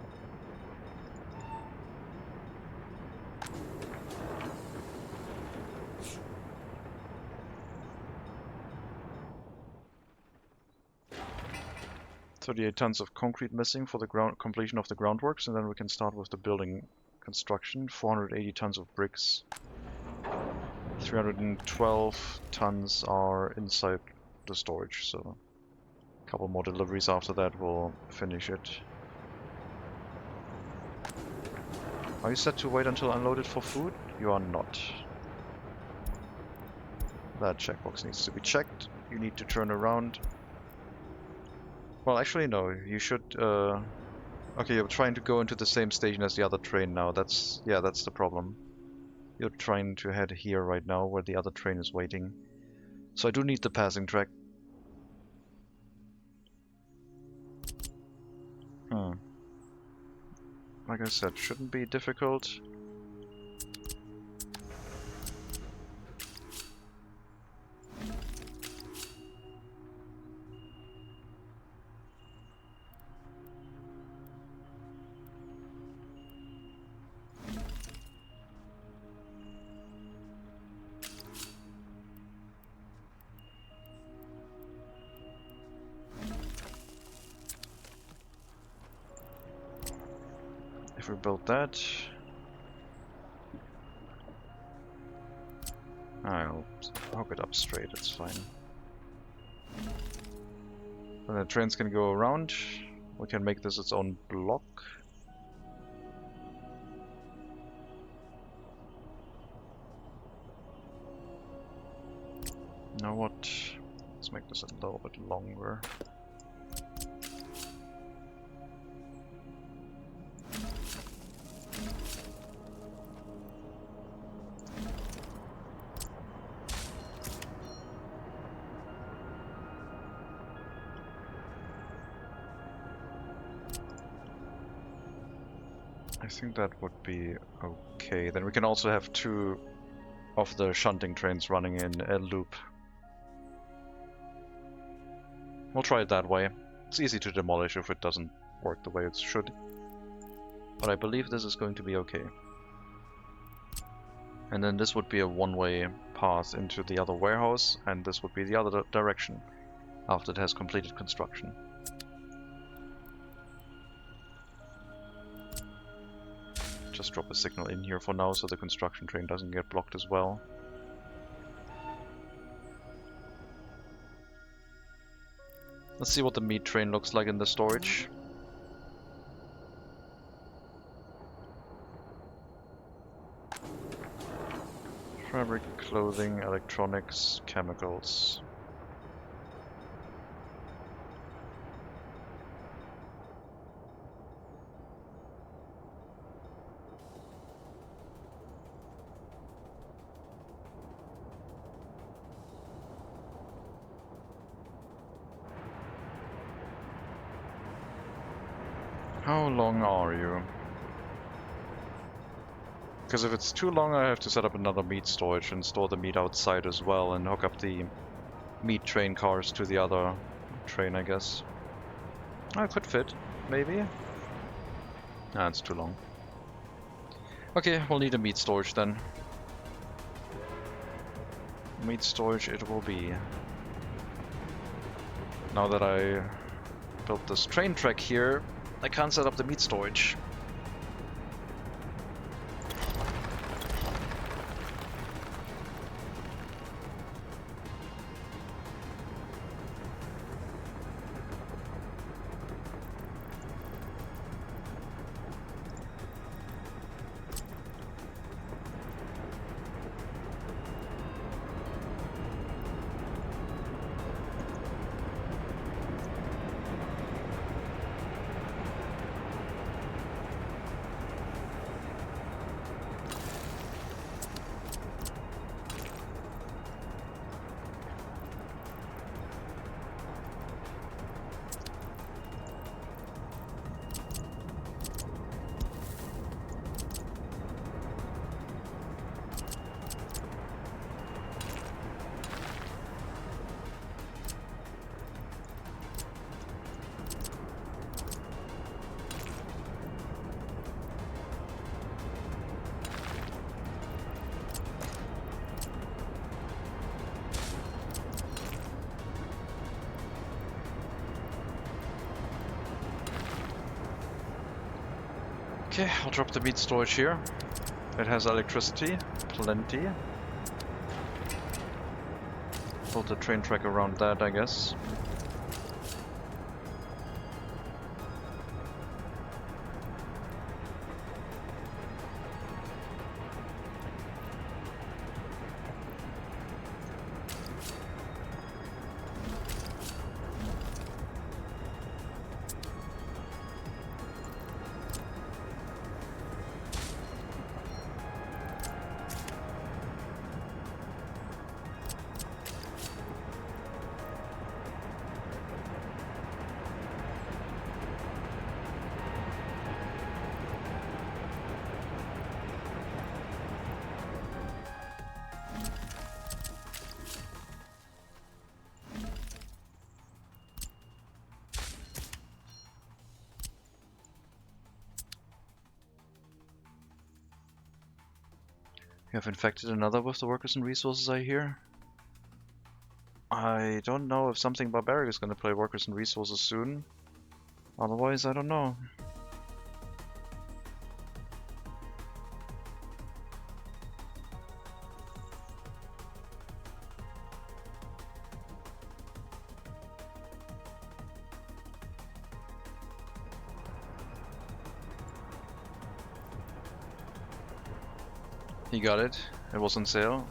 "38 tons of concrete missing for the completion of the groundworks, and then we can start with the building construction. 480 tons of bricks. 312 tons are inside the storage, so a couple more deliveries after that will finish it." Are you set to wait until unloaded for food? You are not. That checkbox needs to be checked. You need to turn around. Well, actually, no. You should. Okay, you're trying to go into the same station as the other train now. That's the problem. You're trying to head here right now, where the other train is waiting. So I do need the passing track. Like I said, shouldn't be difficult. If we build that, I'll hook it up straight, it's fine. And the trains can go around. We can make this its own block. Now what? Let's make this a little bit longer. I think that would be okay. Then we can also have 2 of the shunting trains running in a loop. We'll try it that way. It's easy to demolish if it doesn't work the way it should. But I believe this is going to be okay. And then this would be a one-way path into the other warehouse, and this would be the other direction after it has completed construction. Just drop a signal in here for now so the construction train doesn't get blocked as well. Let's see what the meat train looks like in the storage. Fabric, clothing, electronics, chemicals. How long are you? Because if it's too long, I have to set up another meat storage and store the meat outside as well and hook up the meat train cars to the other train, I guess. Oh, it could fit, maybe. Ah, it's too long. Okay, we'll need a meat storage then. Meat storage it will be. Now that I built this train track here, I can't set up the meat storage. Okay, I'll drop the meat storage here. It has electricity, plenty. Build the train track around that, I guess. You have infected another with the workers and resources, I hear. I don't know if something barbaric is going to play workers and resources soon. Otherwise, I don't know. You got it. It was on sale.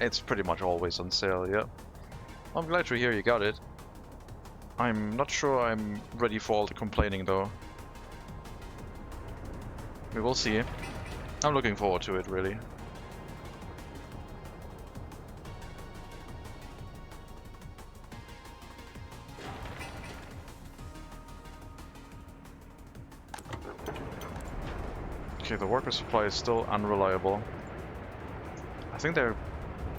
It's pretty much always on sale, yeah. I'm glad to hear you got it. I'm not sure I'm ready for all the complaining though. We will see. I'm looking forward to it, really. Okay, the worker supply is still unreliable. I think they're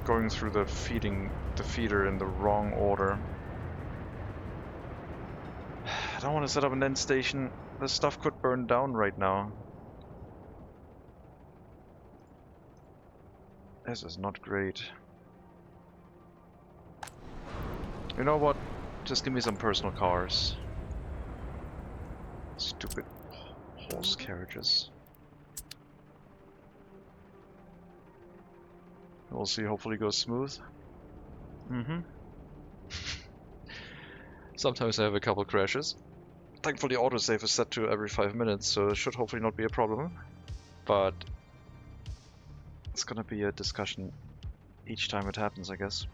going through the feeder in the wrong order. I don't want to set up an end station. This stuff could burn down right now. This is not great. You know what? Just give me some personal cars. Stupid horse carriages. We'll see, hopefully it goes smooth. Sometimes I have a couple crashes. Thankfully autosave is set to every 5 minutes, so it should hopefully not be a problem. But it's gonna be a discussion each time it happens, I guess.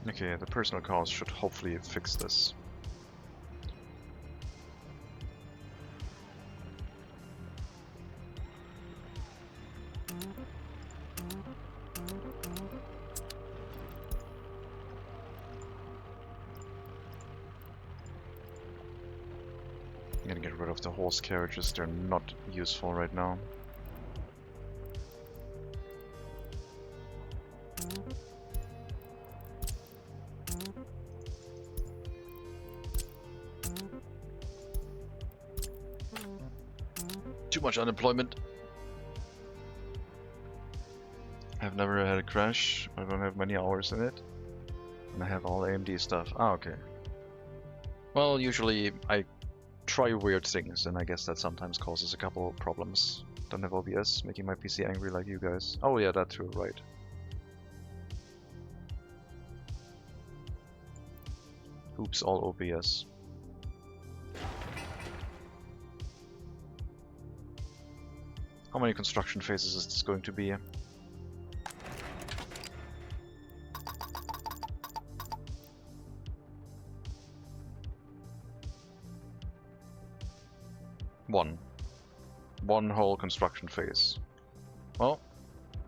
Okay, the personal cars should hopefully fix this. I'm gonna get rid of the horse carriages, they're not useful right now. Too much unemployment. I've never had a crash, I don't have many hours in it. And I have all AMD stuff. Ah, okay. Well, usually I try weird things, and I guess that sometimes causes a couple problems. Don't have OBS, making my PC angry like you guys. Oh yeah, that too, right. Oops, all OBS. How many construction phases is this going to be? One whole construction phase. Well,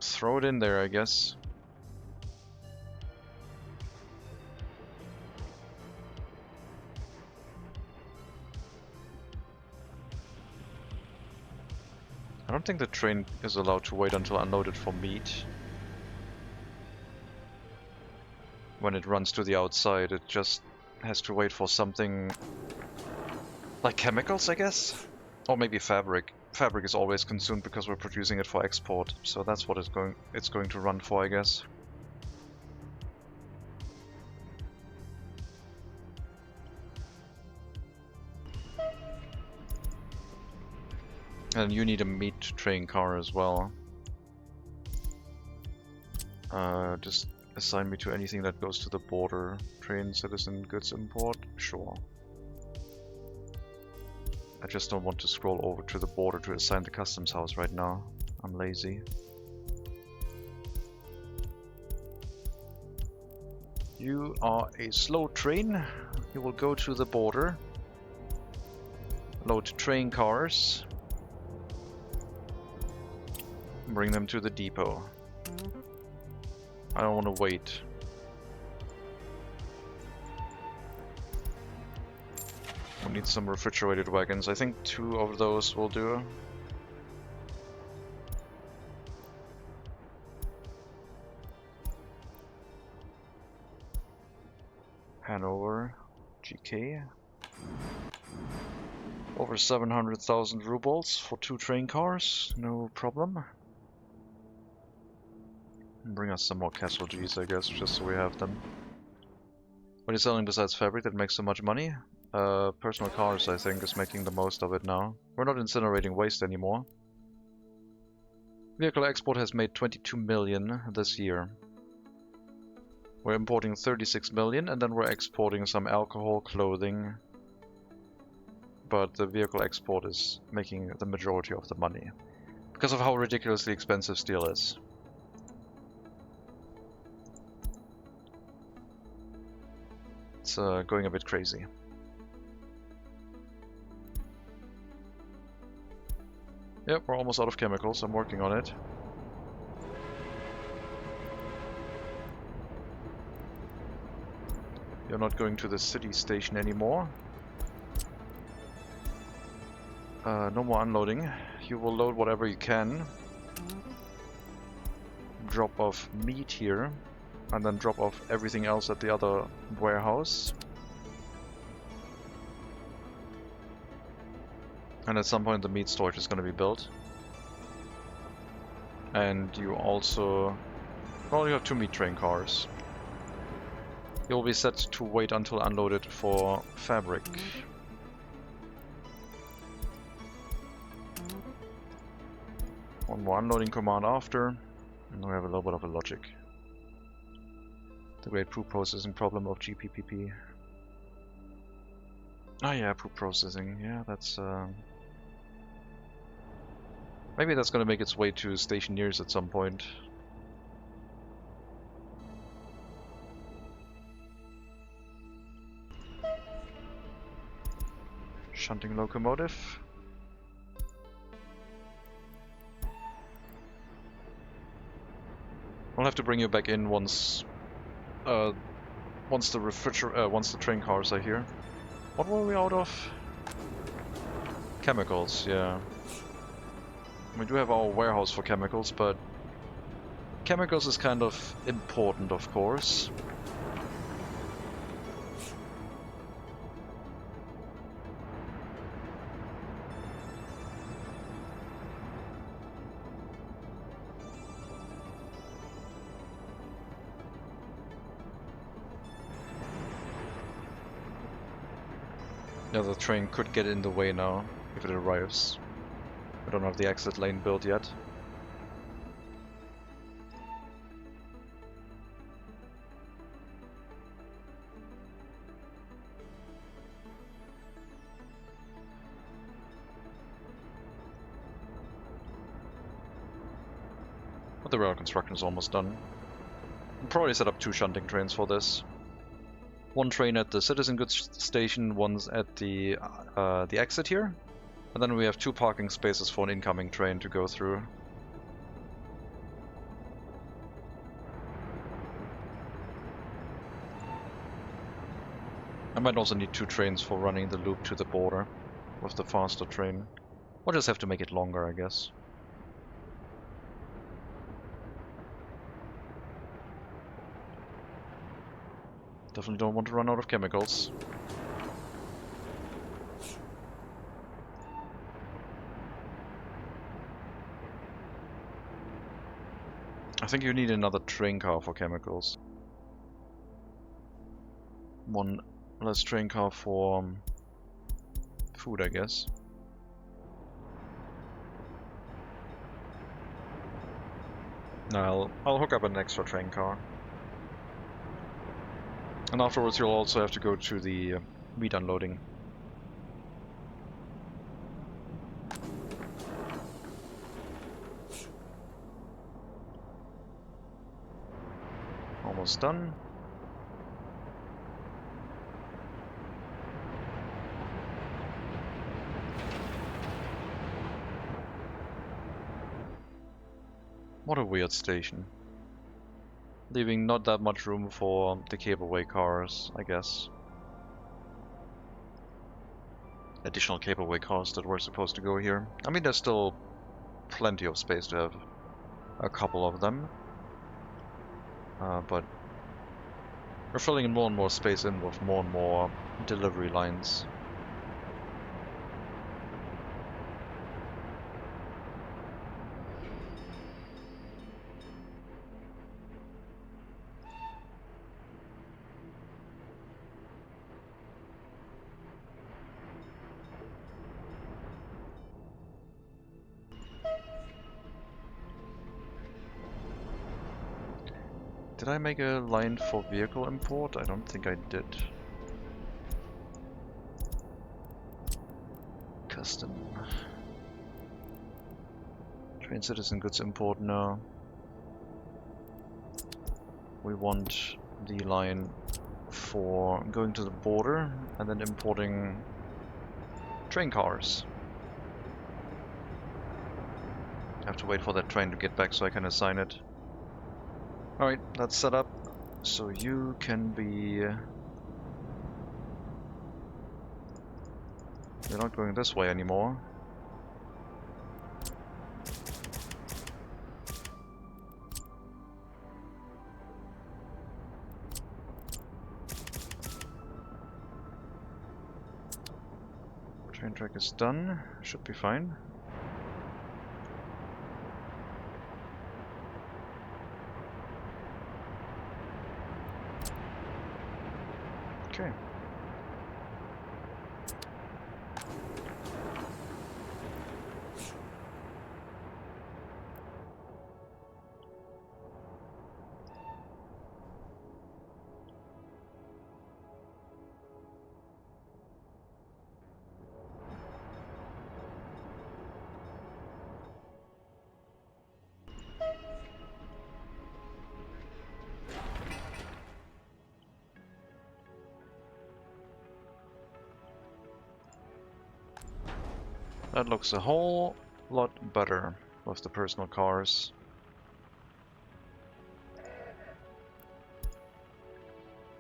throw it in there, I guess. I don't think the train is allowed to wait until unloaded for meat. When it runs to the outside, it just has to wait for something like chemicals, I guess? Or maybe fabric. Fabric is always consumed because we're producing it for export, so that's what it's going to run for, I guess. And you need a meat train car as well. Just assign me to anything that goes to the border. Train, citizen, goods import? Sure. I just don't want to scroll over to the border to assign the customs house right now. I'm lazy. You are a slow train. You will go to the border. Load train cars. Bring them to the depot. I don't want to wait. We need some refrigerated wagons. I think 2 of those will do. Hanover, GK. Over 700,000 rubles for 2 train cars, no problem. Bring us some more casualties, I guess, just so we have them. What are you selling besides fabric that makes so much money? Personal cars, I think, is making the most of it now. We're not incinerating waste anymore. Vehicle export has made 22 million this year. We're importing 36 million, and then we're exporting some alcohol, clothing. But the vehicle export is making the majority of the money. Because of how ridiculously expensive steel is. It's going a bit crazy. Yep, we're almost out of chemicals. I'm working on it. You're not going to the city station anymore. No more unloading. You will load whatever you can. Drop off meat here. And then drop off everything else at the other warehouse. And at some point the meat storage is going to be built. And you also... well, you have 2 meat train cars. You'll be set to wait until unloaded for fabric. One more unloading command after. And we have a little bit of a logic. The great food processing problem of GPPP. Ah yeah, food processing. Yeah, that's... maybe that's gonna make its way to stationeers at some point. Shunting locomotive. We'll have to bring you back in once once the train cars are here. What were we out of? Chemicals, yeah. We do have our warehouse for chemicals, but chemicals is kind of important, of course. Yeah, the train could get in the way now, if it arrives. We don't have the exit lane built yet. But the rail construction is almost done. We'll probably set up 2 shunting trains for this. 1 train at the citizen goods station, 1 at the exit here, and then we have 2 parking spaces for an incoming train to go through. I might also need 2 trains for running the loop to the border with the faster train. We'll just have to make it longer, I guess. Definitely don't want to run out of chemicals. I think you need another train car for chemicals. 1 less train car for food, I guess. I'll hook up an extra train car. And afterwards you'll also have to go to the meat unloading. Almost done. What a weird station. Leaving not that much room for the cableway cars, I guess. Additional cableway cars that were supposed to go here. I mean, there's still plenty of space to have a couple of them. But we're filling more and more space in with more and more delivery lines. Did I make a line for vehicle import? I don't think I did. Custom. Train citizen goods import, no. We want the line for going to the border and then importing train cars. I have to wait for that train to get back so I can assign it. Alright, that's set up. So you can be... You're not going this way anymore. Train track is done. Should be fine. Okay. That looks a whole lot better with the personal cars.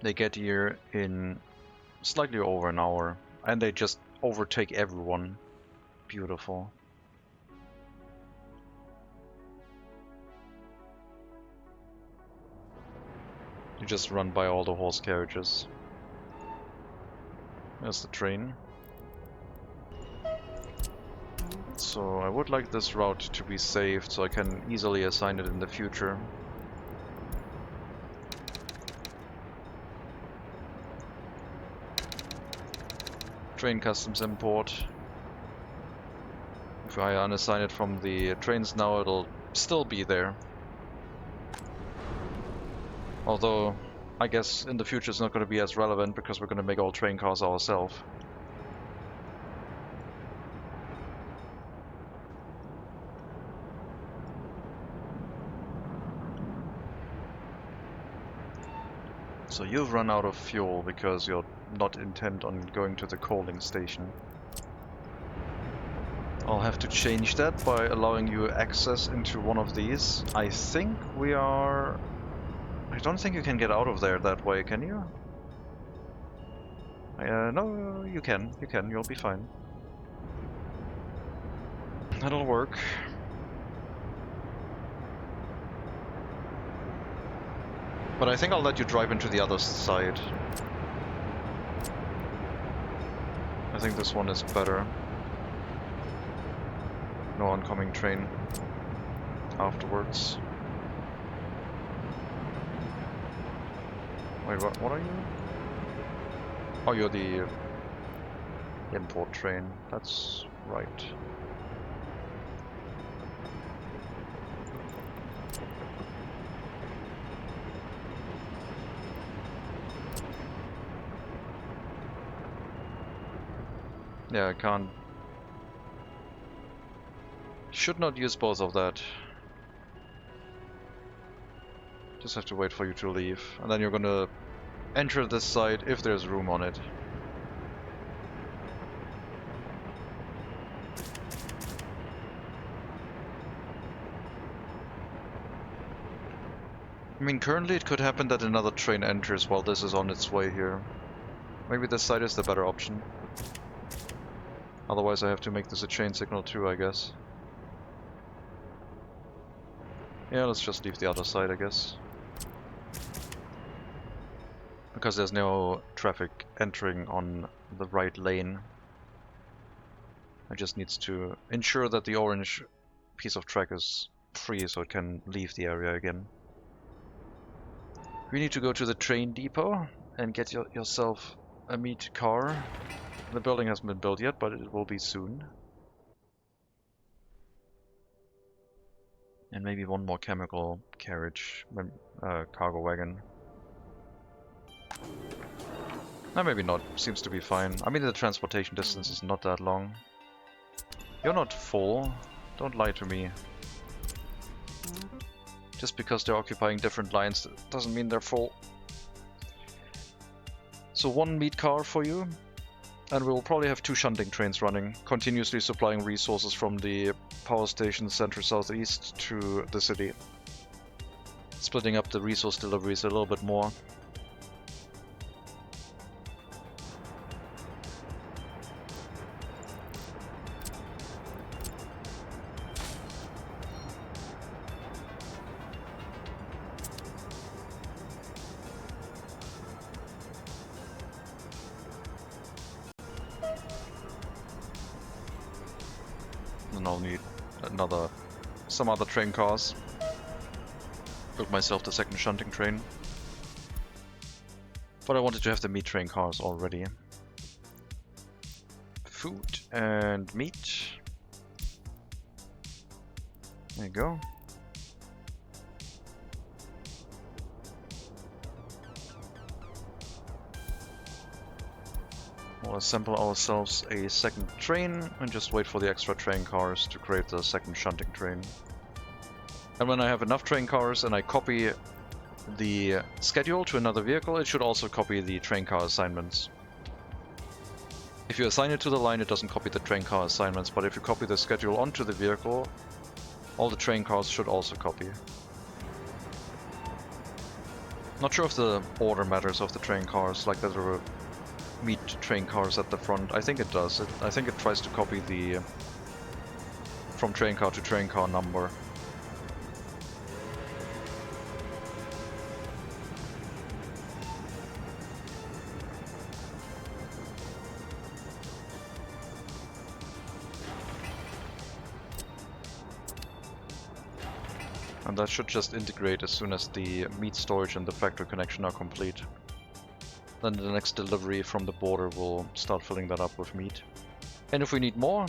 They get here in slightly over an hour, and they just overtake everyone. Beautiful. You just run by all the horse carriages. There's the train. So I would like this route to be saved so I can easily assign it in the future. Train customs import. If I unassign it from the trains now, it'll still be there. Although, I guess in the future it's not going to be as relevant because we're going to make all train cars ourselves. So you've run out of fuel because you're not intent on going to the coaling station. I'll have to change that by allowing you access into one of these. I think we are... I don't think you can get out of there that way, can you? No, you can. You can. You'll be fine. That'll work. But I think I'll let you drive into the other side. I think this one is better. No oncoming train afterwards. Wait, what are you? Oh, you're the import train. That's right. Yeah, I can't. Should not use both of that. Just have to wait for you to leave. And then you're gonna enter this site if there's room on it. I mean, currently it could happen that another train enters while this is on its way here. Maybe this side is the better option. Otherwise I have to make this a chain signal too, I guess. Yeah, let's just leave the other side, I guess. Because there's no traffic entering on the right lane. I just need to ensure that the orange piece of track is free so it can leave the area again. We need to go to the train depot and get yourself a meat car. The building hasn't been built yet, but it will be soon. And maybe one more chemical carriage, cargo wagon. No, maybe not. Seems to be fine. I mean, the transportation distance is not that long. You're not full. Don't lie to me. Just because they're occupying different lines doesn't mean they're full. So one meat car for you. And we'll probably have 2 shunting trains running, continuously supplying resources from the power station center southeast to the city. Splitting up the resource deliveries a little bit more. And I'll need some other train cars. Build myself the second shunting train. But I wanted to have the meat train cars already. Food and meat. There you go. We'll assemble ourselves a second train and just wait for the extra train cars to create the second shunting train. And when I have enough train cars and I copy the schedule to another vehicle, it should also copy the train car assignments. If you assign it to the line, it doesn't copy the train car assignments, but if you copy the schedule onto the vehicle, all the train cars should also copy. Not sure if the order matters of the train cars, like that there are meat train cars at the front. I think it does. I think it tries to copy the from train car to train car number. And that should just integrate as soon as the meat storage and the factory connection are complete. Then the next delivery from the border will start filling that up with meat. And if we need more,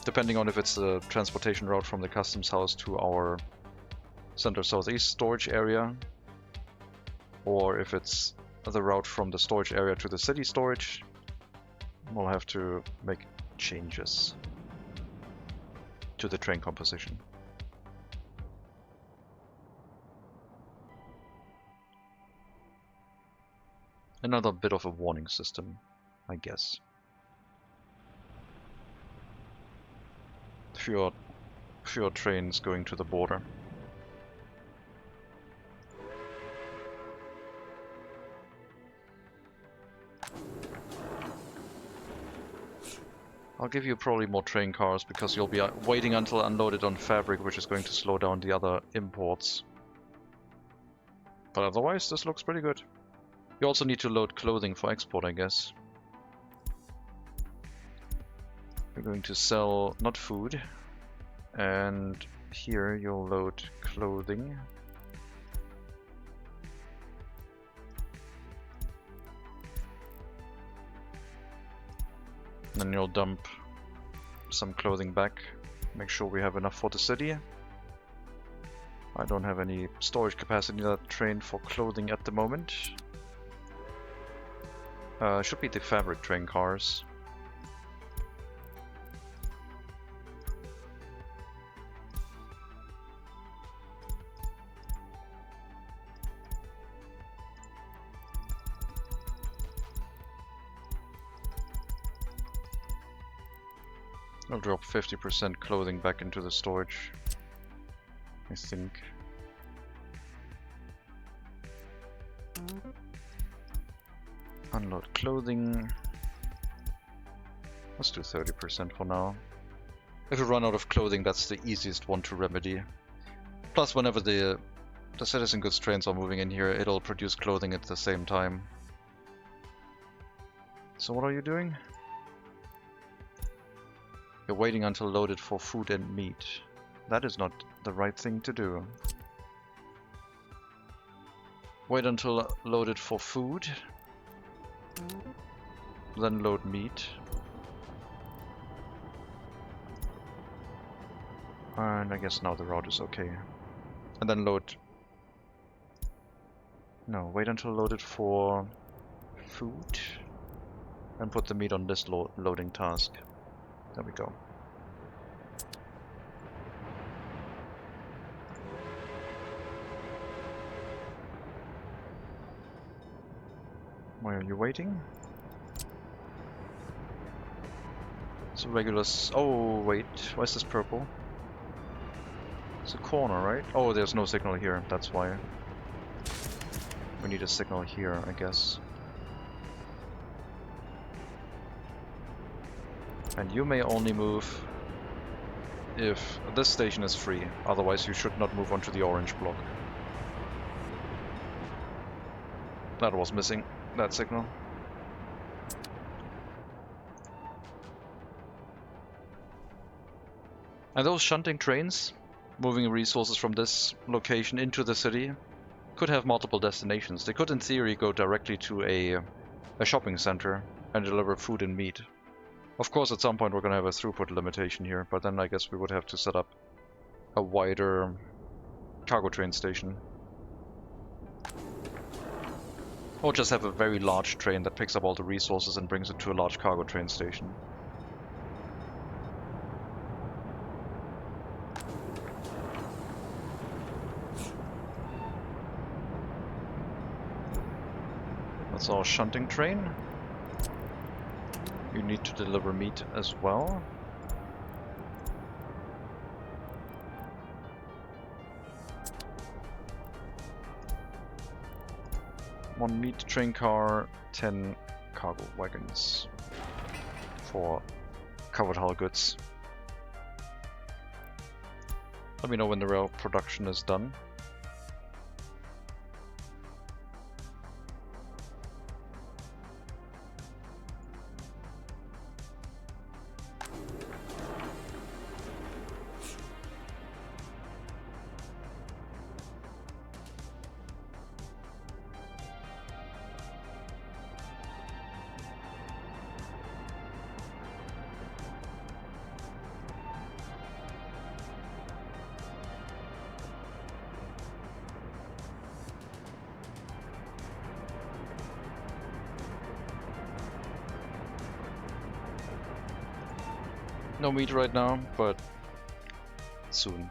depending on if it's the transportation route from the customs house to our center southeast storage area, or if it's the route from the storage area to the city storage, we'll have to make changes to the train composition. Another bit of a warning system, I guess. Fewer trains going to the border. I'll give you probably more train cars because you'll be waiting until unloaded on fabric, which is going to slow down the other imports. But otherwise, this looks pretty good. You also need to load clothing for export, I guess. We're going to sell, not food. And here you'll load clothing. Then you'll dump some clothing back. Make sure we have enough for the city. I don't have any storage capacity in that train for clothing at the moment. Should be the fabric train cars. I'll drop 50% clothing back into the storage, I think. Unload clothing. Let's do 30% for now. If we run out of clothing, that's the easiest one to remedy. Plus, whenever the citizen goods trains are moving in here, it'll produce clothing at the same time. So what are you doing? You're waiting until loaded for food and meat. That is not the right thing to do. Wait until loaded for food. Then load meat. And I guess now the route is okay. And then load... No, wait until loaded for food. And put the meat on this loading task. There we go. Why are you waiting? It's a regular oh, wait. Why is this purple? It's a corner, right? Oh, there's no signal here. That's why. We need a signal here, I guess. And you may only move if this station is free. Otherwise, you should not move onto the orange block. That was missing, that signal. And those shunting trains, moving resources from this location into the city, could have multiple destinations. They could, in theory, go directly to a shopping center and deliver food and meat. Of course, at some point we're going to have a throughput limitation here, but then I guess we would have to set up a wider cargo train station. Or just have a very large train that picks up all the resources and brings it to a large cargo train station. That's our shunting train. You need to deliver meat as well. One meat train car, 10 cargo wagons for covered hull goods. Let me know when the rail production is done. No meat right now, but soon.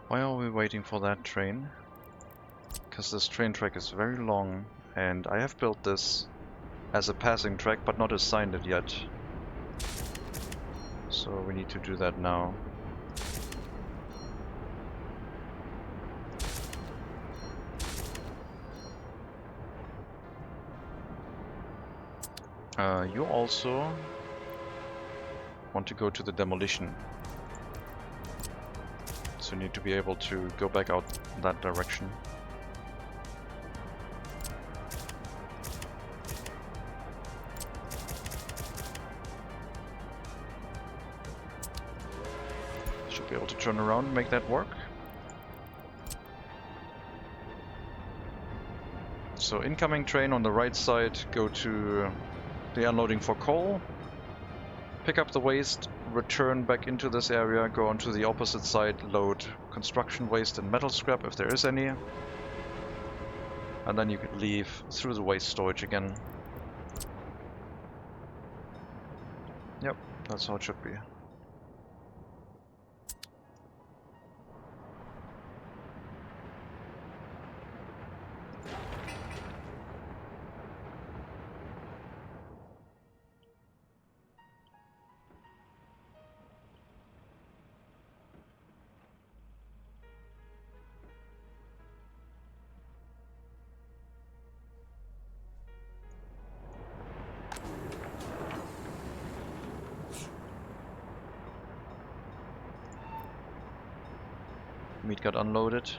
Why are we waiting for that train? Because this train track is very long, and I have built this as a passing track, but not assigned it yet. So we need to do that now. You also want to go to the demolition. So you need to be able to go back out that direction. Should be be able to turn around and make that work. So incoming train on the right side, go to the unloading for coal, pick up the waste, return back into this area, go onto the opposite side, load construction waste and metal scrap if there is any, and then you could leave through the waste storage again. Yep, that's how it should be. Meat got unloaded.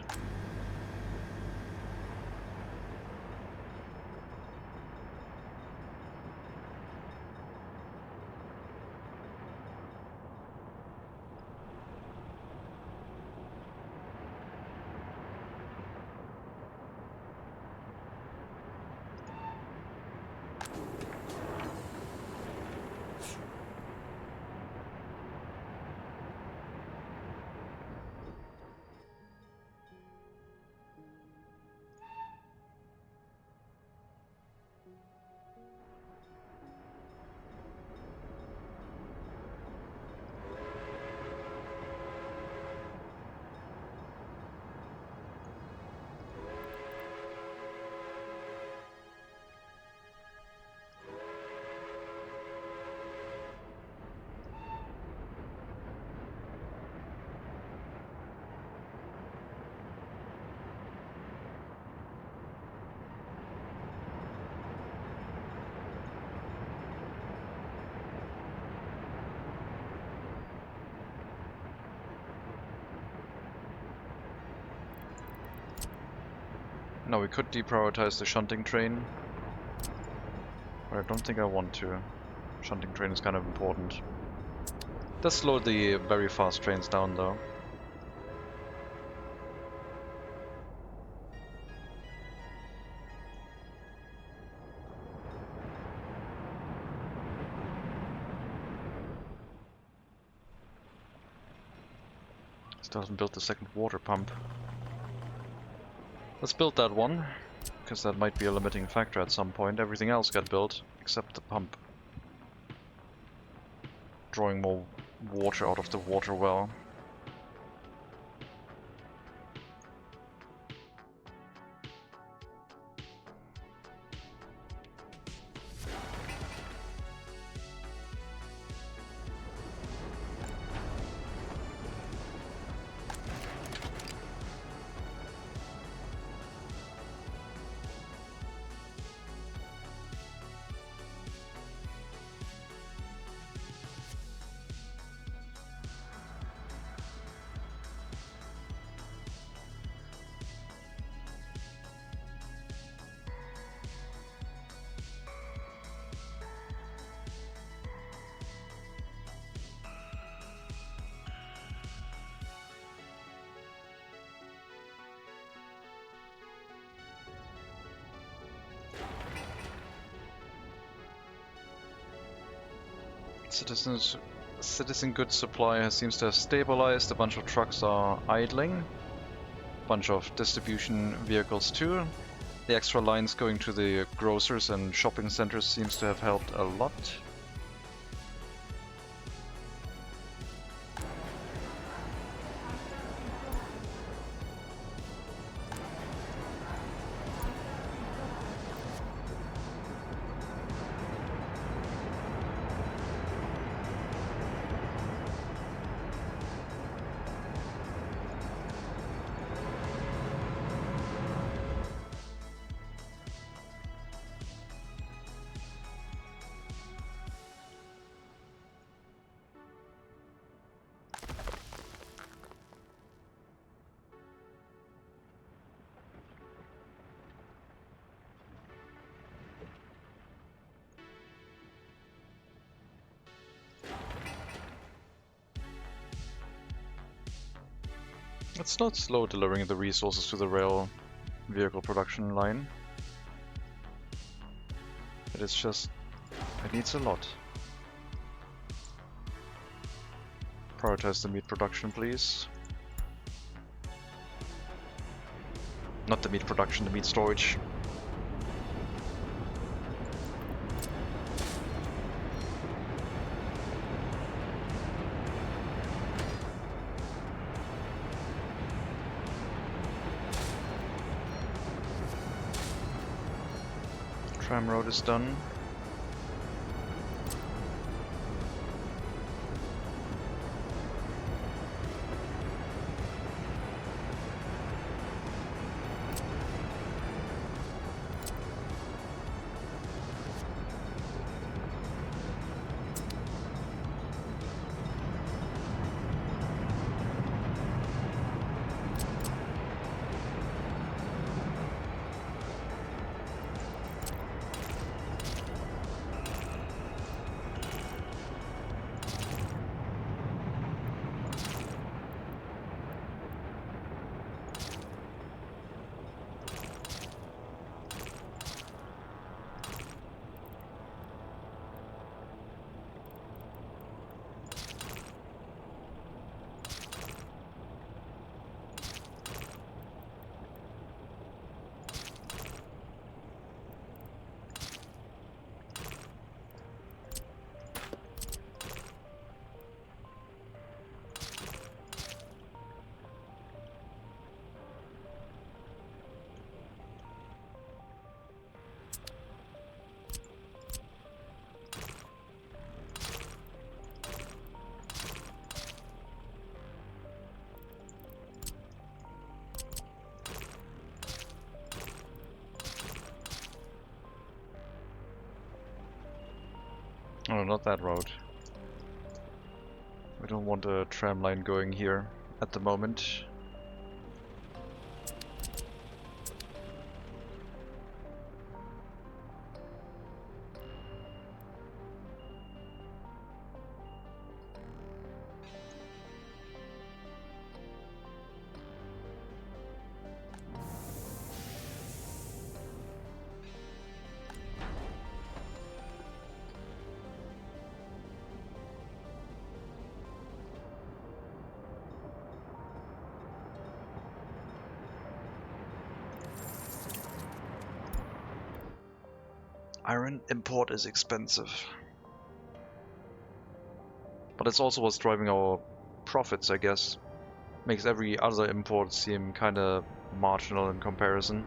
Now we could deprioritize the shunting train, but I don't think I want to. Shunting train is kind of important. Does slow the very fast trains down though. Still hasn't built the second water pump. Let's build that one, because that might be a limiting factor at some point. Everything else got built, except the pump. Drawing more water out of the water well. Citizen goods supply seems to have stabilized. A bunch of trucks are idling. A bunch of distribution vehicles too. The extra lines going to the grocers and shopping centers seems to have helped a lot. It's not slow delivering the resources to the rail vehicle production line. It is just... it needs a lot. Prioritize the meat production, please. Not the meat production, the meat storage. Tram road is done. Oh, not that road. We don't want a tram line going here at the moment. Iron import is expensive. But it's also what's driving our profits, I guess. Makes every other import seem kinda marginal in comparison.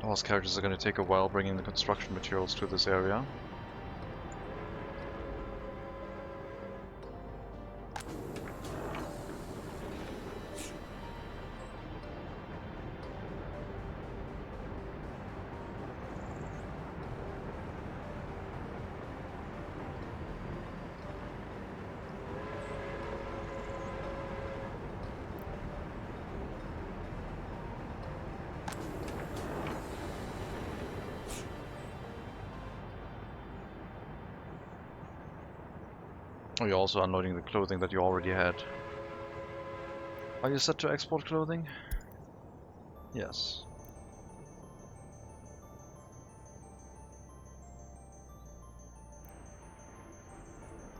Horse carriages are going to take a while bringing the construction materials to this area. Oh, you're also unloading the clothing that you already had. Are you set to export clothing? Yes.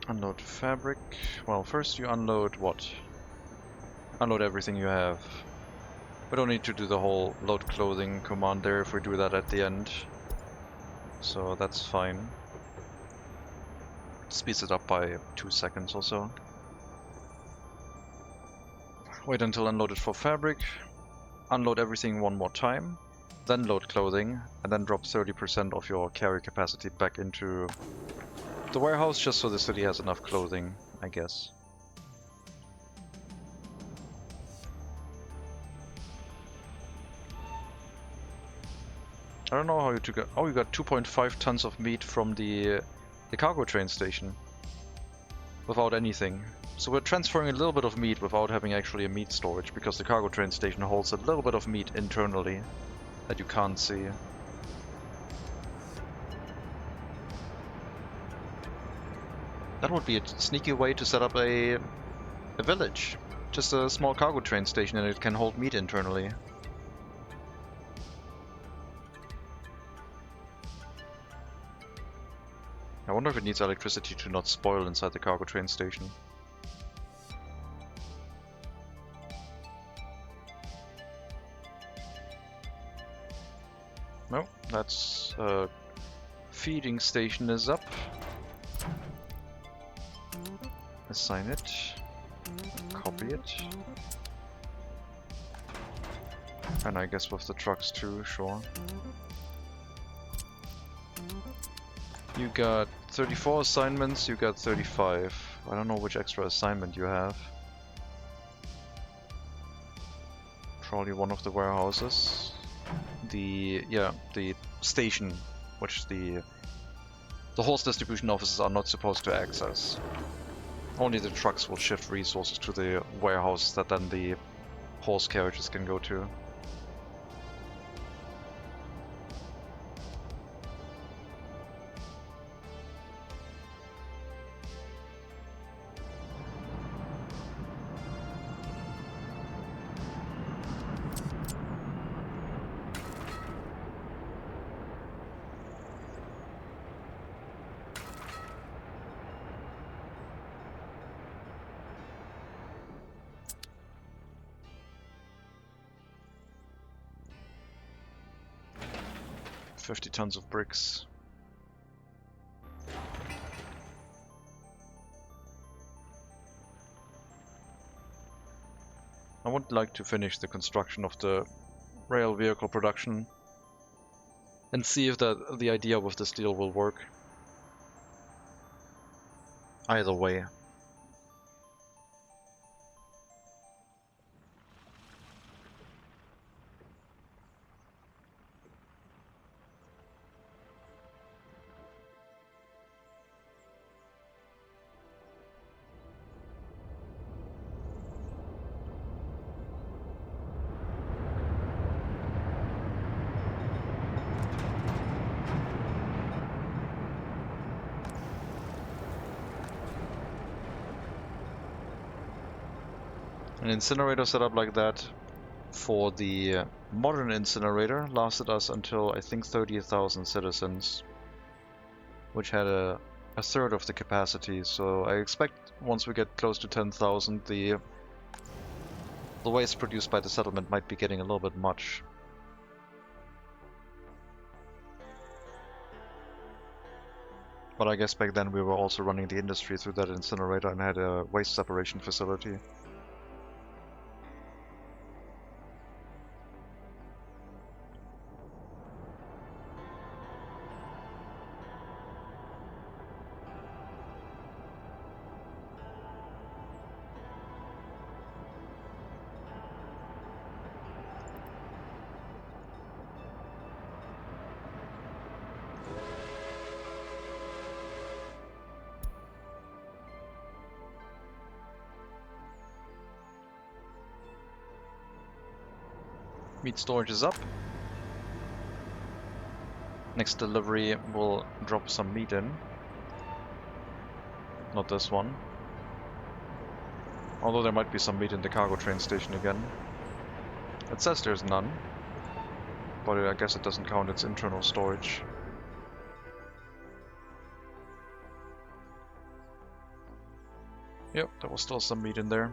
Unload fabric. Well, first you unload what? Unload everything you have. We don't need to do the whole load clothing command there if we do that at the end. So that's fine. Speeds it up by 2 seconds or so. Wait until unloaded for fabric. Unload everything one more time. then load clothing, and then drop 30% of your carry capacity back into the warehouse, just so the city has enough clothing, I guess. I don't know how you took it. Oh, you got 2.5 tons of meat from the cargo train station without anything. So we're transferring a little bit of meat without having actually a meat storage, because the cargo train station holds a little bit of meat internally that you can't see. That would be a sneaky way to set up a village. Just a small cargo train station, and it can hold meat internally. I wonder if it needs electricity to not spoil inside the cargo train station. No, that's feeding station is up. Assign it. Copy it. And I guess with the trucks too, sure. You got 34 assignments, you got 35. I don't know which extra assignment you have. Probably one of the warehouses. The station, which the horse distribution offices are not supposed to access. Only the trucks will shift resources to the warehouse that then the horse carriages can go to. $50 tons of bricks. I would like to finish the construction of the rail vehicle production and see if the idea with this deal will work. Either way. An incinerator setup like that for the modern incinerator lasted us until I think 30,000 citizens, which had a third of the capacity. So I expect once we get close to 10,000, the waste produced by the settlement might be getting a little bit much. But I guess back then we were also running the industry through that incinerator and had a waste separation facility. Meat storage is up. Next delivery will drop some meat in. Not this one. Although there might be some meat in the cargo train station again. It says there's none, but I guess it doesn't count its internal storage. Yep, there was still some meat in there.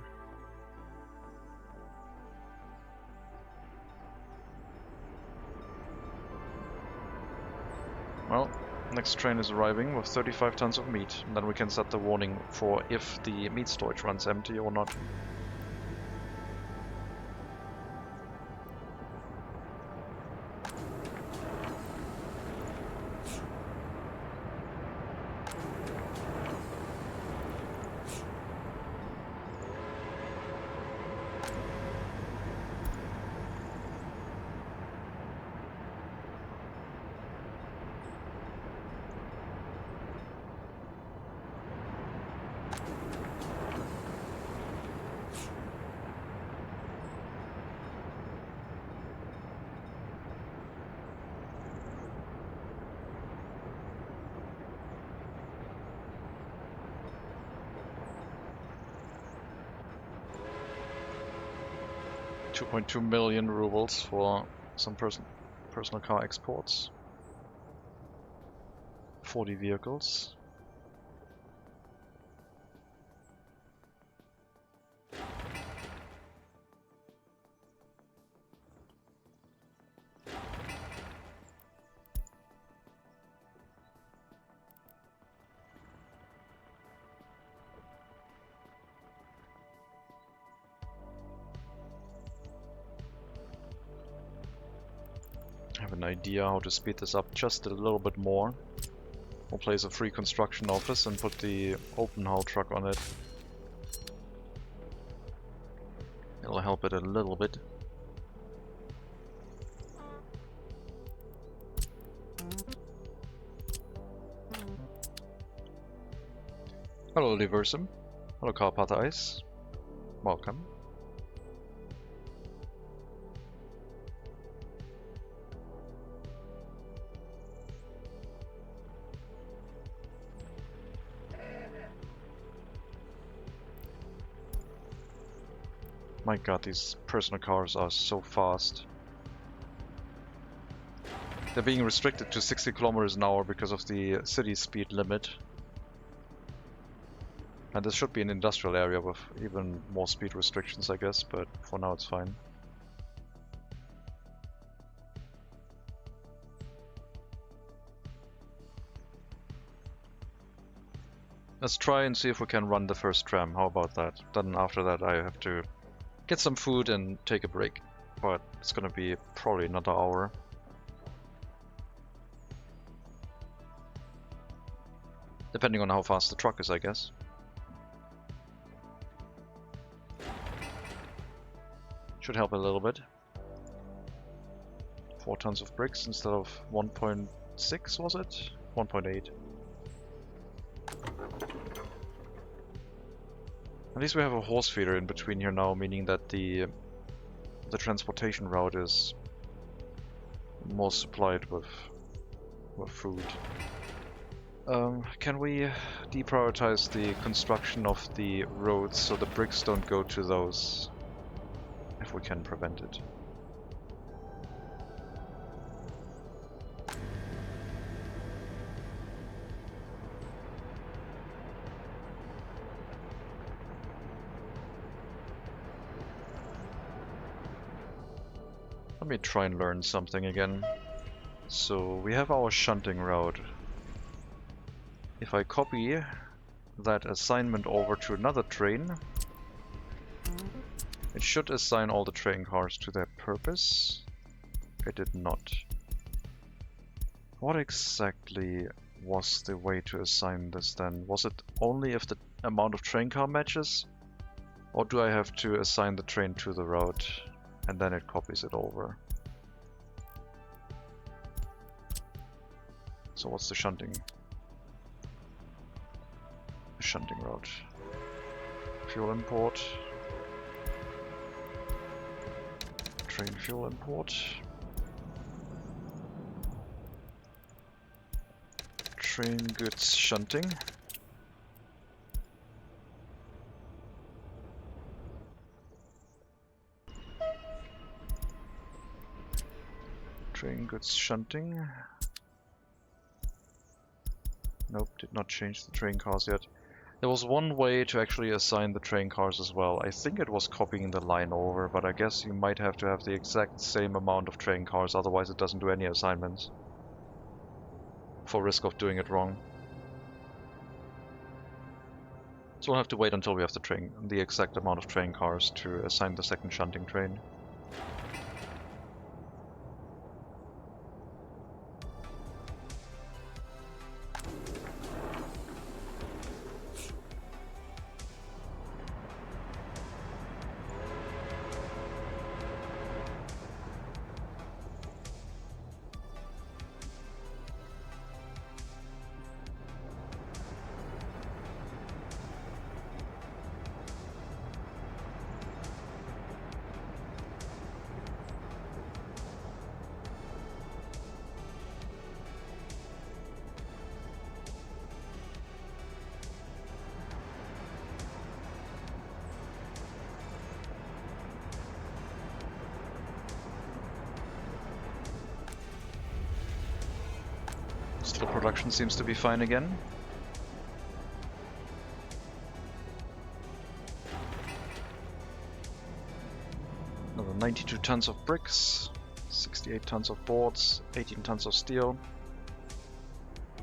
Well, next train is arriving with 35 tons of meat, and then we can set the warning for if the meat storage runs empty or not. 2.2 million rubles for some personal car exports. 40 vehicles. I have an idea how to speed this up just a little bit more. We'll place a free construction office and put the open hull truck on it. It'll help it a little bit. Hello Diversum. Hello Carpatha Ice. Welcome. My god, these personal cars are so fast. They're being restricted to 60 kilometers an hour because of the city speed limit. And this should be an industrial area with even more speed restrictions, I guess, but for now it's fine. Let's try and see if we can run the first tram. How about that? Then after that I have to get some food and take a break. But it's gonna be probably another hour. Depending on how fast the truck is, I guess. Should help a little bit. 4 tons of bricks instead of 1.6, was it? 1.8. At least we have a horse feeder in between here now, meaning that the transportation route is more supplied with food. Can we deprioritize the construction of the roads so the bricks don't go to those, if we can prevent it? Let me try and learn something again. So we have our shunting route. If I copy that assignment over to another train, it should assign all the train cars to their purpose. It did not. What exactly was the way to assign this then? Was it only if the amount of train car matches? Or do I have to assign the train to the route and then it copies it over? So what's the shunting? Shunting route. Fuel import. Train fuel import. Train goods shunting. Train goods shunting. Nope, did not change the train cars yet. There was one way to actually assign the train cars as well. I think it was copying the line over, but I guess you might have to have the exact same amount of train cars, otherwise it doesn't do any assignments. For risk of doing it wrong. So we'll have to wait until we have the exact amount of train cars to assign the second shunting train. Steel production seems to be fine again. Another 92 tons of bricks, 68 tons of boards, 18 tons of steel.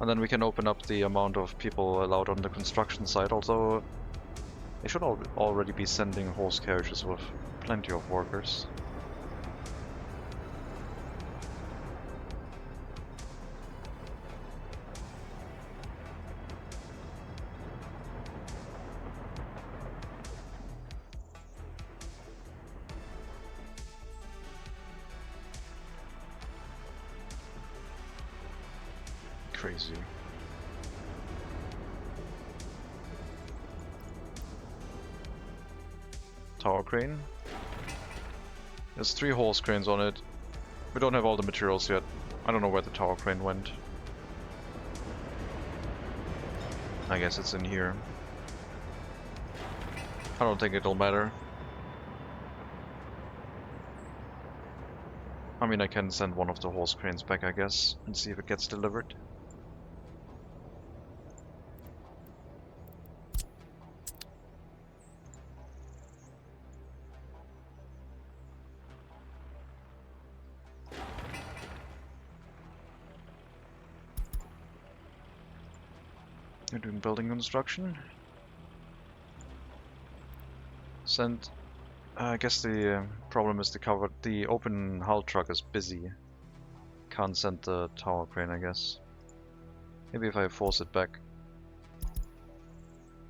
And then we can open up the amount of people allowed on the construction site, although they should already be sending horse carriages with plenty of workers. Crazy. Tower crane. There's 3 horse cranes on it. We don't have all the materials yet. I don't know where the tower crane went. I guess it's in here. I don't think it'll matter. I mean, I can send one of the horse cranes back, I guess, and see if it gets delivered. You're doing building construction. Send. I guess the problem is the open hull truck is busy. Can't send the tower crane, I guess. Maybe if I force it back.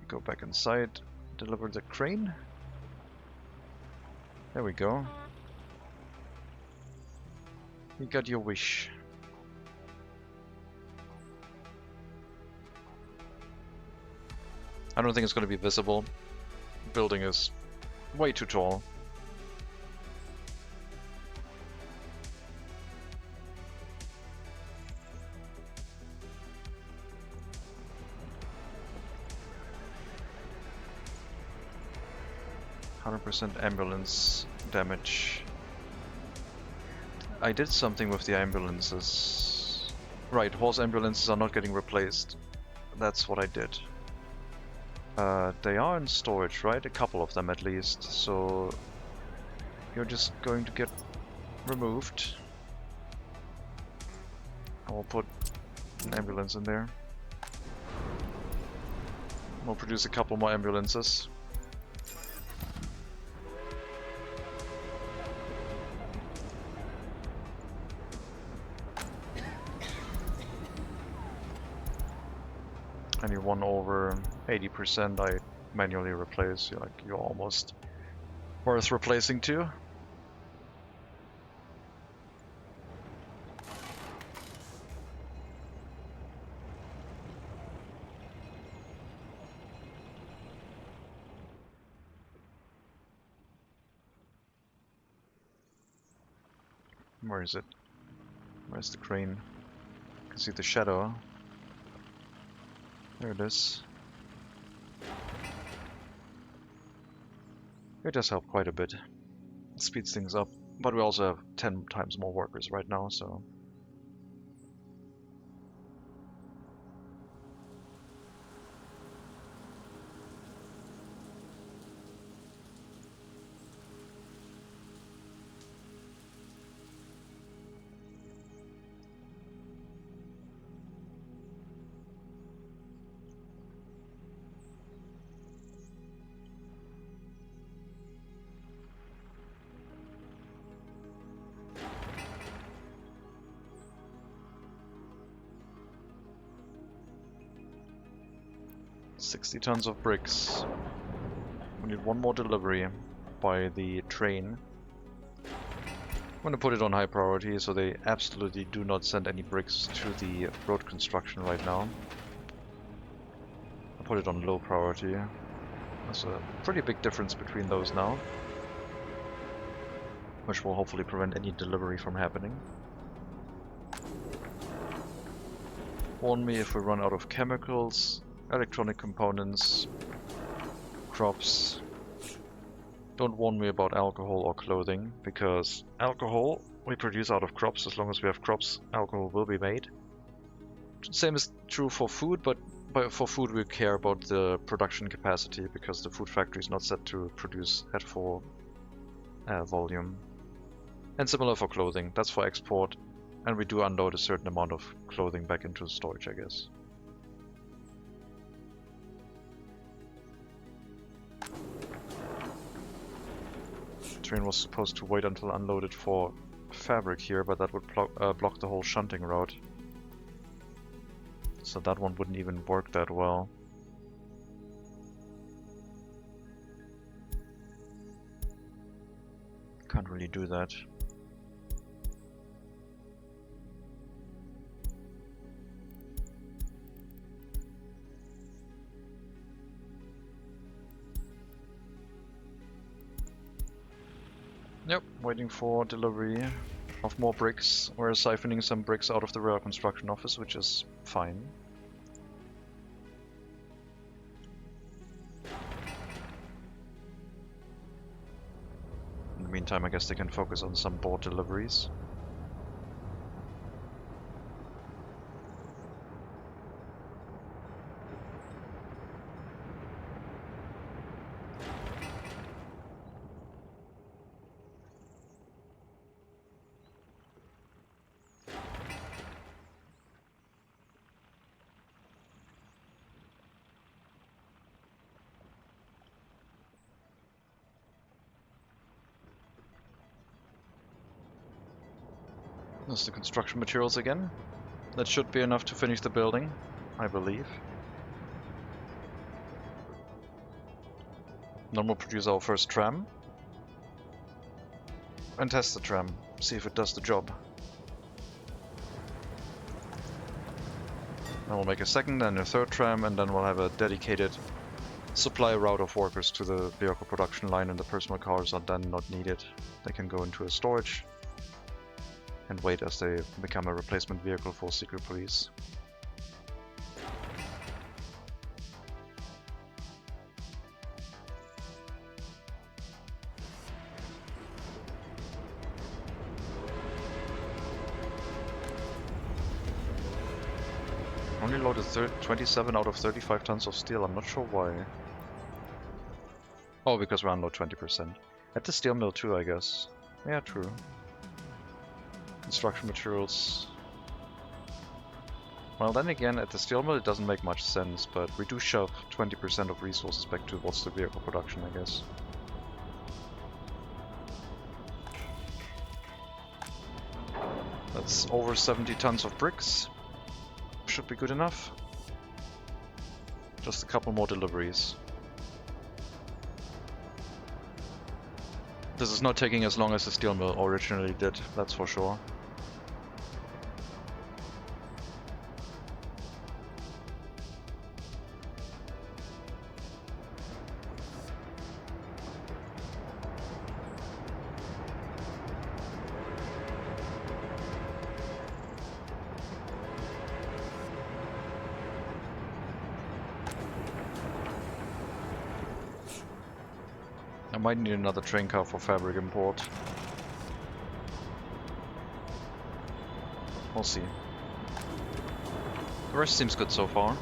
Go back inside. Deliver the crane. There we go. You got your wish. I don't think it's going to be visible. The building is way too tall. %, ambulance damage. I did something with the ambulances. Right, horse ambulances are not getting replaced. That's what I did. They are in storage, right? A couple of them at least, so you're just going to get removed. I will put an ambulance in there. We'll produce a couple more ambulances. And you won over 80%, I manually replace. You're almost worth replacing too. Where is it? Where's the crane? I can see the shadow. There it is. It does help quite a bit. It speeds things up, but we also have 10 times more workers right now, so... $60 tons of bricks. We need one more delivery by the train. I'm going to put it on high priority so they absolutely do not send any bricks to the road construction right now. I'll put it on low priority. There's a pretty big difference between those now, which will hopefully prevent any delivery from happening. Warn me if we run out of chemicals, electronic components, crops. Don't warn me about alcohol or clothing, because alcohol we produce out of crops. As long as we have crops, alcohol will be made. Same is true for food, but for food we care about the production capacity because the food factory is not set to produce at full volume. And similar for clothing, that's for export, and we do unload a certain amount of clothing back into storage, I guess. Train was supposed to wait until unloaded for fabric here, but that would block the whole shunting route. So that one wouldn't even work that well. Can't really do that. Yep, waiting for delivery of more bricks. We're siphoning some bricks out of the rail construction office, which is fine. In the meantime, I guess they can focus on some board deliveries. There's the construction materials again. That should be enough to finish the building, I believe. Then we'll produce our first tram. And test the tram, see if it does the job. Then we'll make a second and a third tram, and then we'll have a dedicated supply route of workers to the vehicle production line, and the personal cars are then not needed. They can go into a storage and wait as they become a replacement vehicle for secret police. Only loaded 27 out of 35 tons of steel, I'm not sure why. Oh, because we unload 20%. At the steel mill too, I guess. Yeah, true. Construction materials. Well, then again, at the steel mill it doesn't make much sense, but we do shove 20% of resources back towards the vehicle production, I guess. That's over 70 tons of bricks. Should be good enough. Just a couple more deliveries. This is not taking as long as the steel mill originally did, that's for sure. I might need another train car for fabric import. We'll see. The rest seems good so far.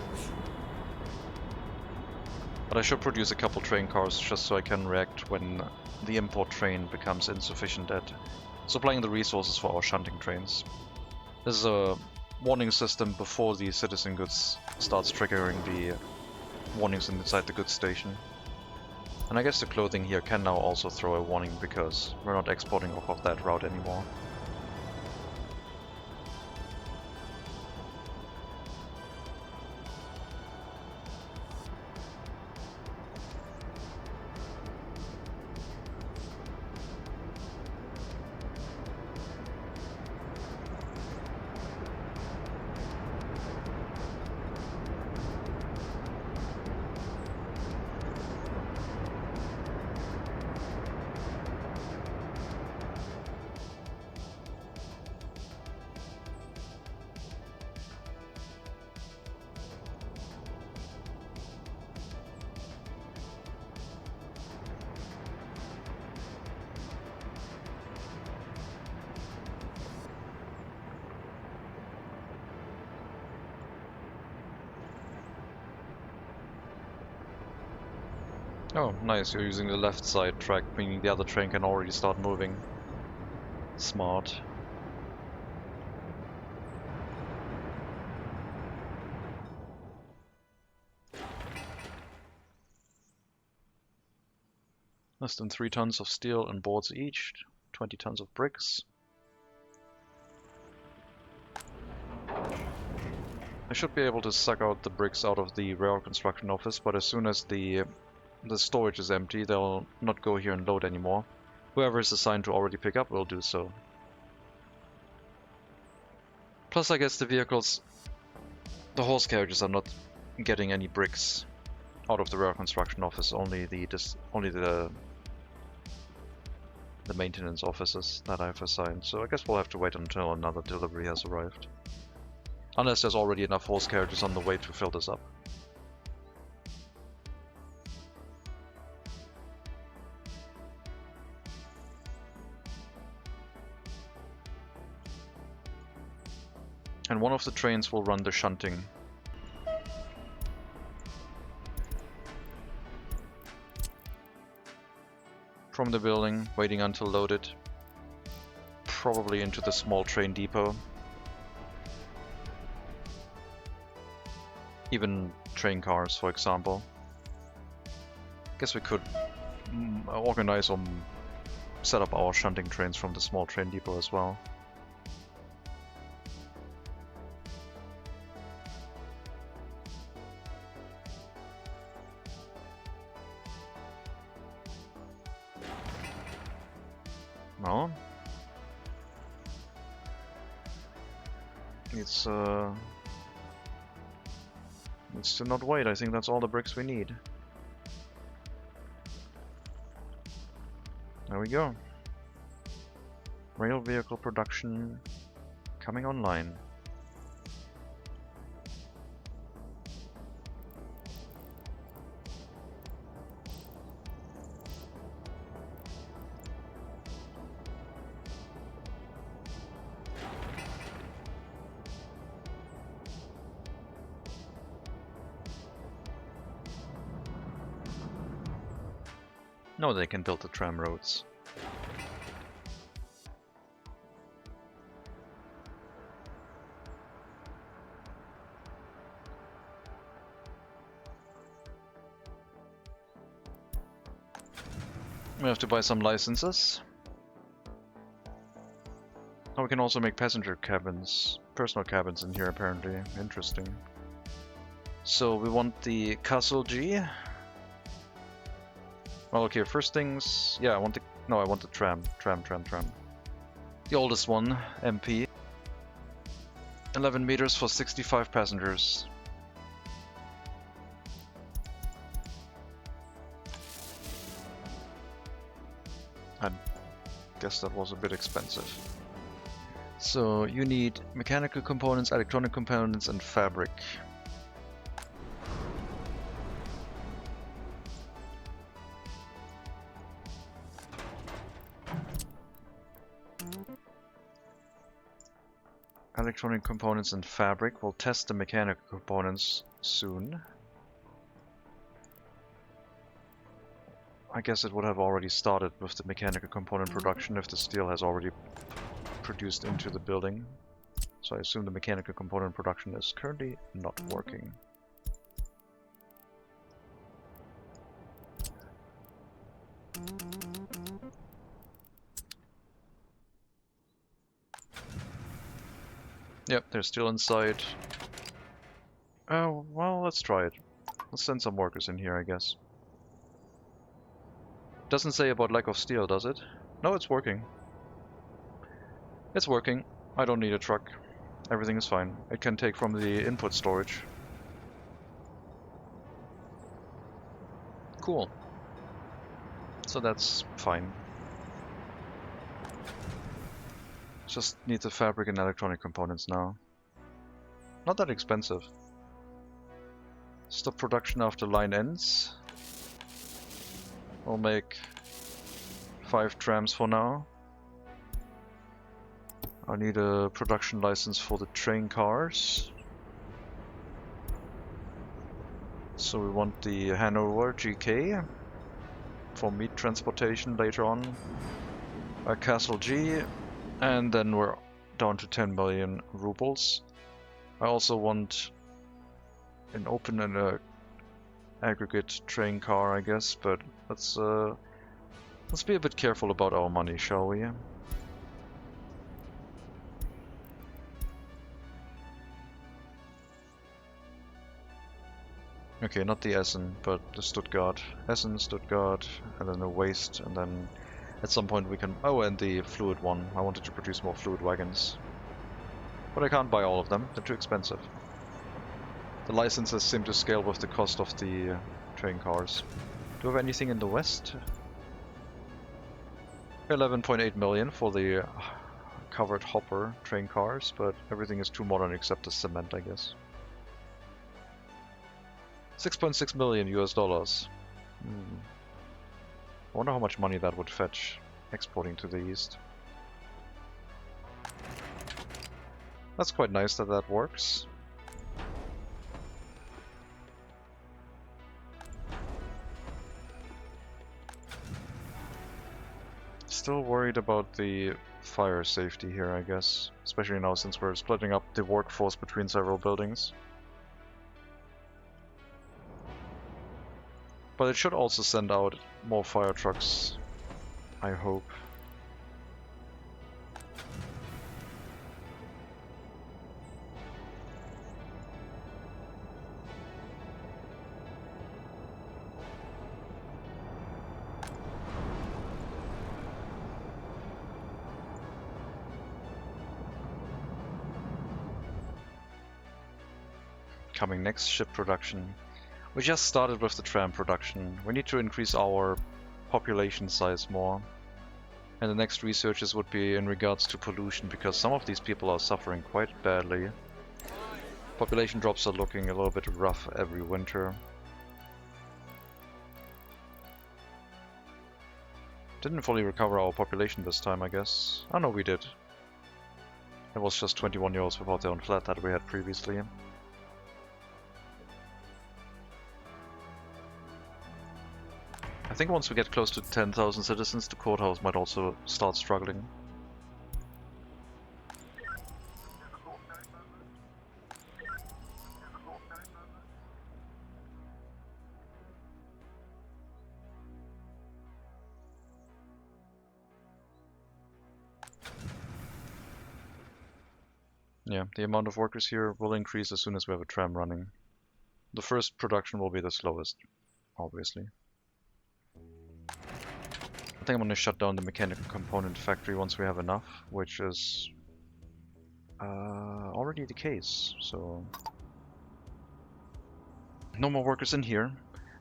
But I should produce a couple train cars just so I can react when the import train becomes insufficient at supplying the resources for our shunting trains. This is a warning system before the citizen goods starts triggering the warnings inside the goods station. And I guess the clothing here can now also throw a warning because we're not exporting off of that route anymore. Oh, nice, you're using the left side track, meaning the other train can already start moving. Smart. Less than 3 tons of steel and boards each, 20 tons of bricks. I should be able to suck out the bricks out of the rail construction office, but as soon as the storage is empty, they'll not go here and load anymore. Whoever is assigned to already pick up will do so. Plus, I guess the vehicles, the horse carriages are not getting any bricks out of the rail construction office. Only the maintenance offices that I've assigned. So I guess we'll have to wait until another delivery has arrived. Unless there's already enough horse carriages on the way to fill this up. And one of the trains will run the shunting. From the building, waiting until loaded. Probably into the small train depot. Even train cars, for example. Guess we could organize or set up our shunting trains from the small train depot as well. No. It's to not wait. I think that's all the bricks we need. There we go. Rail vehicle production coming online. No, they can build the tram roads. We have to buy some licenses. Oh, we can also make passenger cabins, personal cabins in here apparently. Interesting. So we want the Castle G. Well, okay, first things... Yeah, I want the tram. The oldest one, MP. 11 meters for 65 passengers. I guess that was a bit expensive. So you need mechanical components, electronic components, and fabric. Electronic components and fabric. We'll test the mechanical components soon. I guess it would have already started with the mechanical component production if the steel has already produced into the building. So I assume the mechanical component production is currently not working. Yep, they're still inside. Oh, well, let's try it. Let's send some workers in here, I guess. Doesn't say about lack of steel, does it? No, it's working. It's working. I don't need a truck. Everything is fine. It can take from the input storage. Cool. So that's fine. Just need the fabric and electronic components now. Not that expensive. Stop production after line ends. We'll make 5 trams for now. I need a production license for the train cars. So we want the Hanover GK. for meat transportation later on. Castle G, and then we're down to 10 million rubles. I also want an open and a aggregate train car, I guess, but let's be a bit careful about our money, shall we? Okay, not the Essen, but the Stuttgart. Essen, Stuttgart, and then the waste, and then at some point we can... Oh, and the fluid one. I wanted to produce more fluid wagons. But I can't buy all of them, they're too expensive. The licenses seem to scale with the cost of the train cars. Do we have anything in the west? 11.8 million for the covered hopper train cars, but everything is too modern except the cement, I guess. 6.6 million US dollars. I wonder how much money that would fetch exporting to the east. That's quite nice that that works. Still worried about the fire safety here, I guess. Especially now since we're splitting up the workforce between several buildings. But it should also send out more fire trucks, I hope. Coming next, ship production. We just started with the tram production. We need to increase our population size more. And the next researches would be in regards to pollution, because some of these people are suffering quite badly. Population drops are looking a little bit rough every winter. Didn't fully recover our population this time, I guess. Oh no, we did. It was just 21 euros without their own flat that we had previously. I think once we get close to 10,000 citizens, the courthouse might also start struggling. Yeah, the amount of workers here will increase as soon as we have a tram running. The first production will be the slowest, obviously. I think I'm going to shut down the mechanical component factory once we have enough, which is already the case, so... No more workers in here.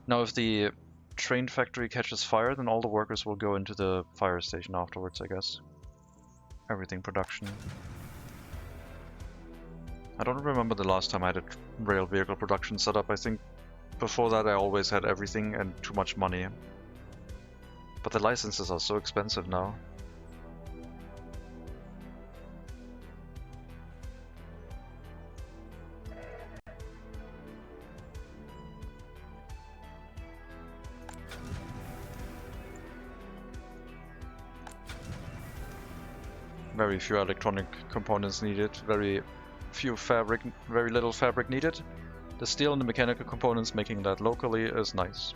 Now if the train factory catches fire, then all the workers will go into the fire station afterwards, I guess. Everything production. I don't remember the last time I had a rail vehicle production set up. I think before that I always had everything and too much money. But the licenses are so expensive now. Very few electronic components needed, very little fabric needed. The steel and the mechanical components making that locally is nice.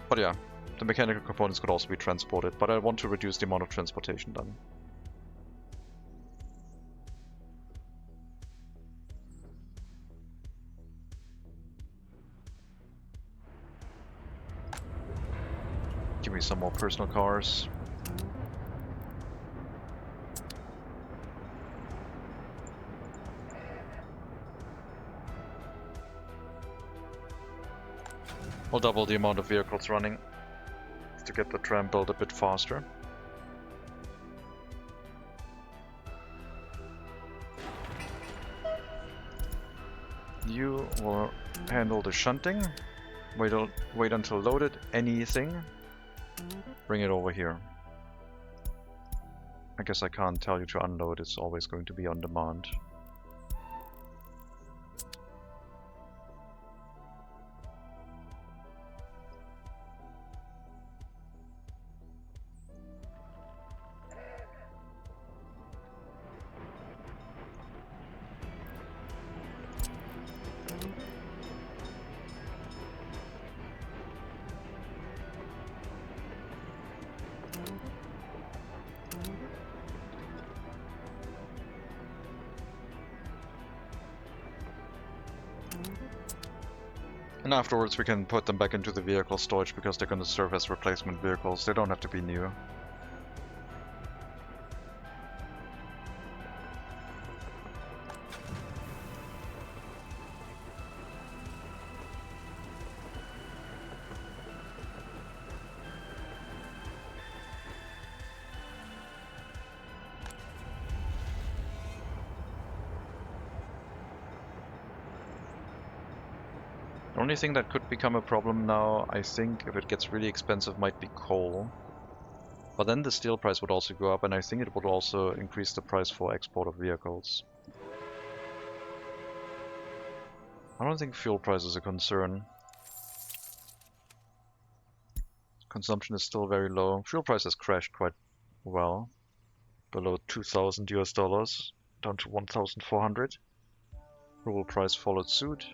But yeah, the mechanical components could also be transported, but I want to reduce the amount of transportation done. Give me some more personal cars. We'll double the amount of vehicles running to get the tram built a bit faster. You will handle the shunting. Wait until loaded. Anything. Bring it over here. I guess I can't tell you to unload, it's always going to be on demand. And afterwards we can put them back into the vehicle storage because they're going to serve as replacement vehicles. They don't have to be new. The only thing that could become a problem now, I think, if it gets really expensive, might be coal. But then the steel price would also go up, and I think it would also increase the price for export of vehicles. I don't think fuel price is a concern. Consumption is still very low. Fuel price has crashed quite well. Below 2,000 US dollars, down to 1,400. Ruble price followed suit.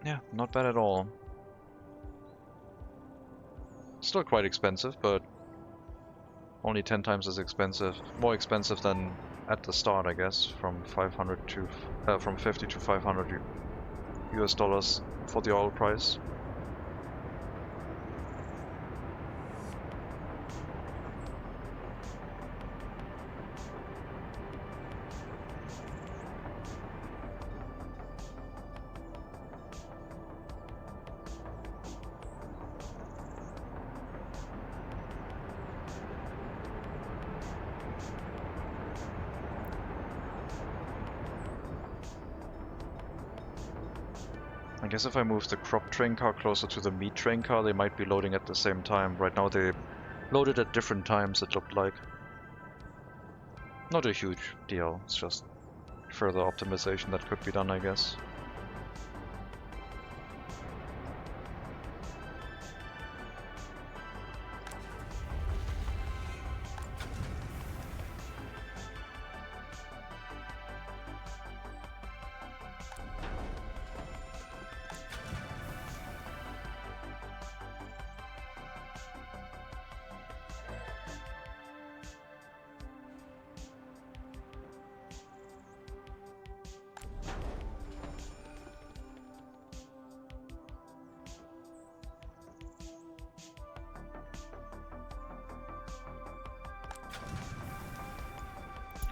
Yeah, not bad at all. Still quite expensive, but only 10 times as expensive. More expensive than at the start, I guess, from 500 to from 50 to 500 US dollars for the oil price. I guess if I move the crop train car closer to the meat train car, they might be loading at the same time. Right now they loaded at different times, it looked like. Not a huge deal, it's just further optimization that could be done, I guess.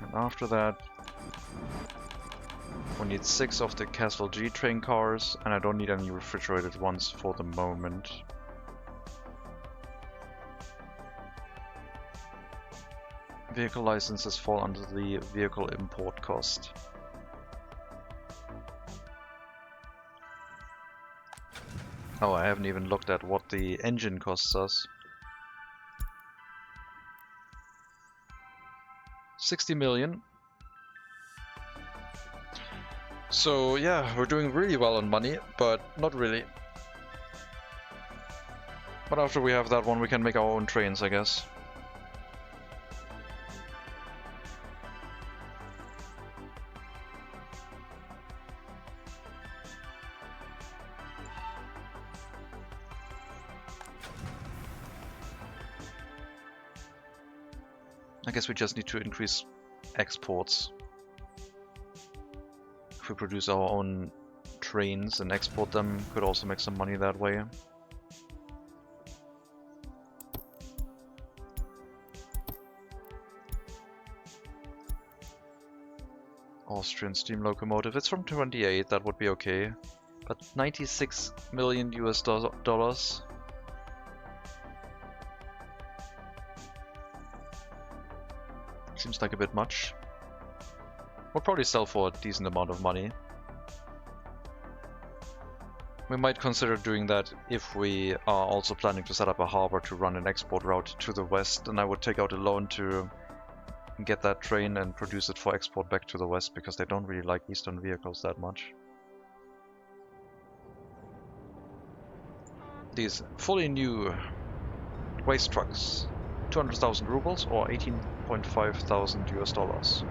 And after that, we need 6 of the Castle G train cars, and I don't need any refrigerated ones for the moment. Vehicle licenses fall under the vehicle import cost. Oh, I haven't even looked at what the engine costs us. 60 million. So yeah, we're doing really well on money, but not really. But after we have that one, we can make our own trains, I guess. I guess we just need to increase exports. If we produce our own trains and export them, could also make some money that way. Austrian steam locomotive, it's from 28, that would be okay. But 96 million US dollars. Seems like a bit much. We'll probably sell for a decent amount of money. We might consider doing that if we are also planning to set up a harbor to run an export route to the west, and I would take out a loan to get that train and produce it for export back to the west, because they don't really like eastern vehicles that much. These fully new waste trucks, 200,000 rubles or 18.5 thousand US dollars.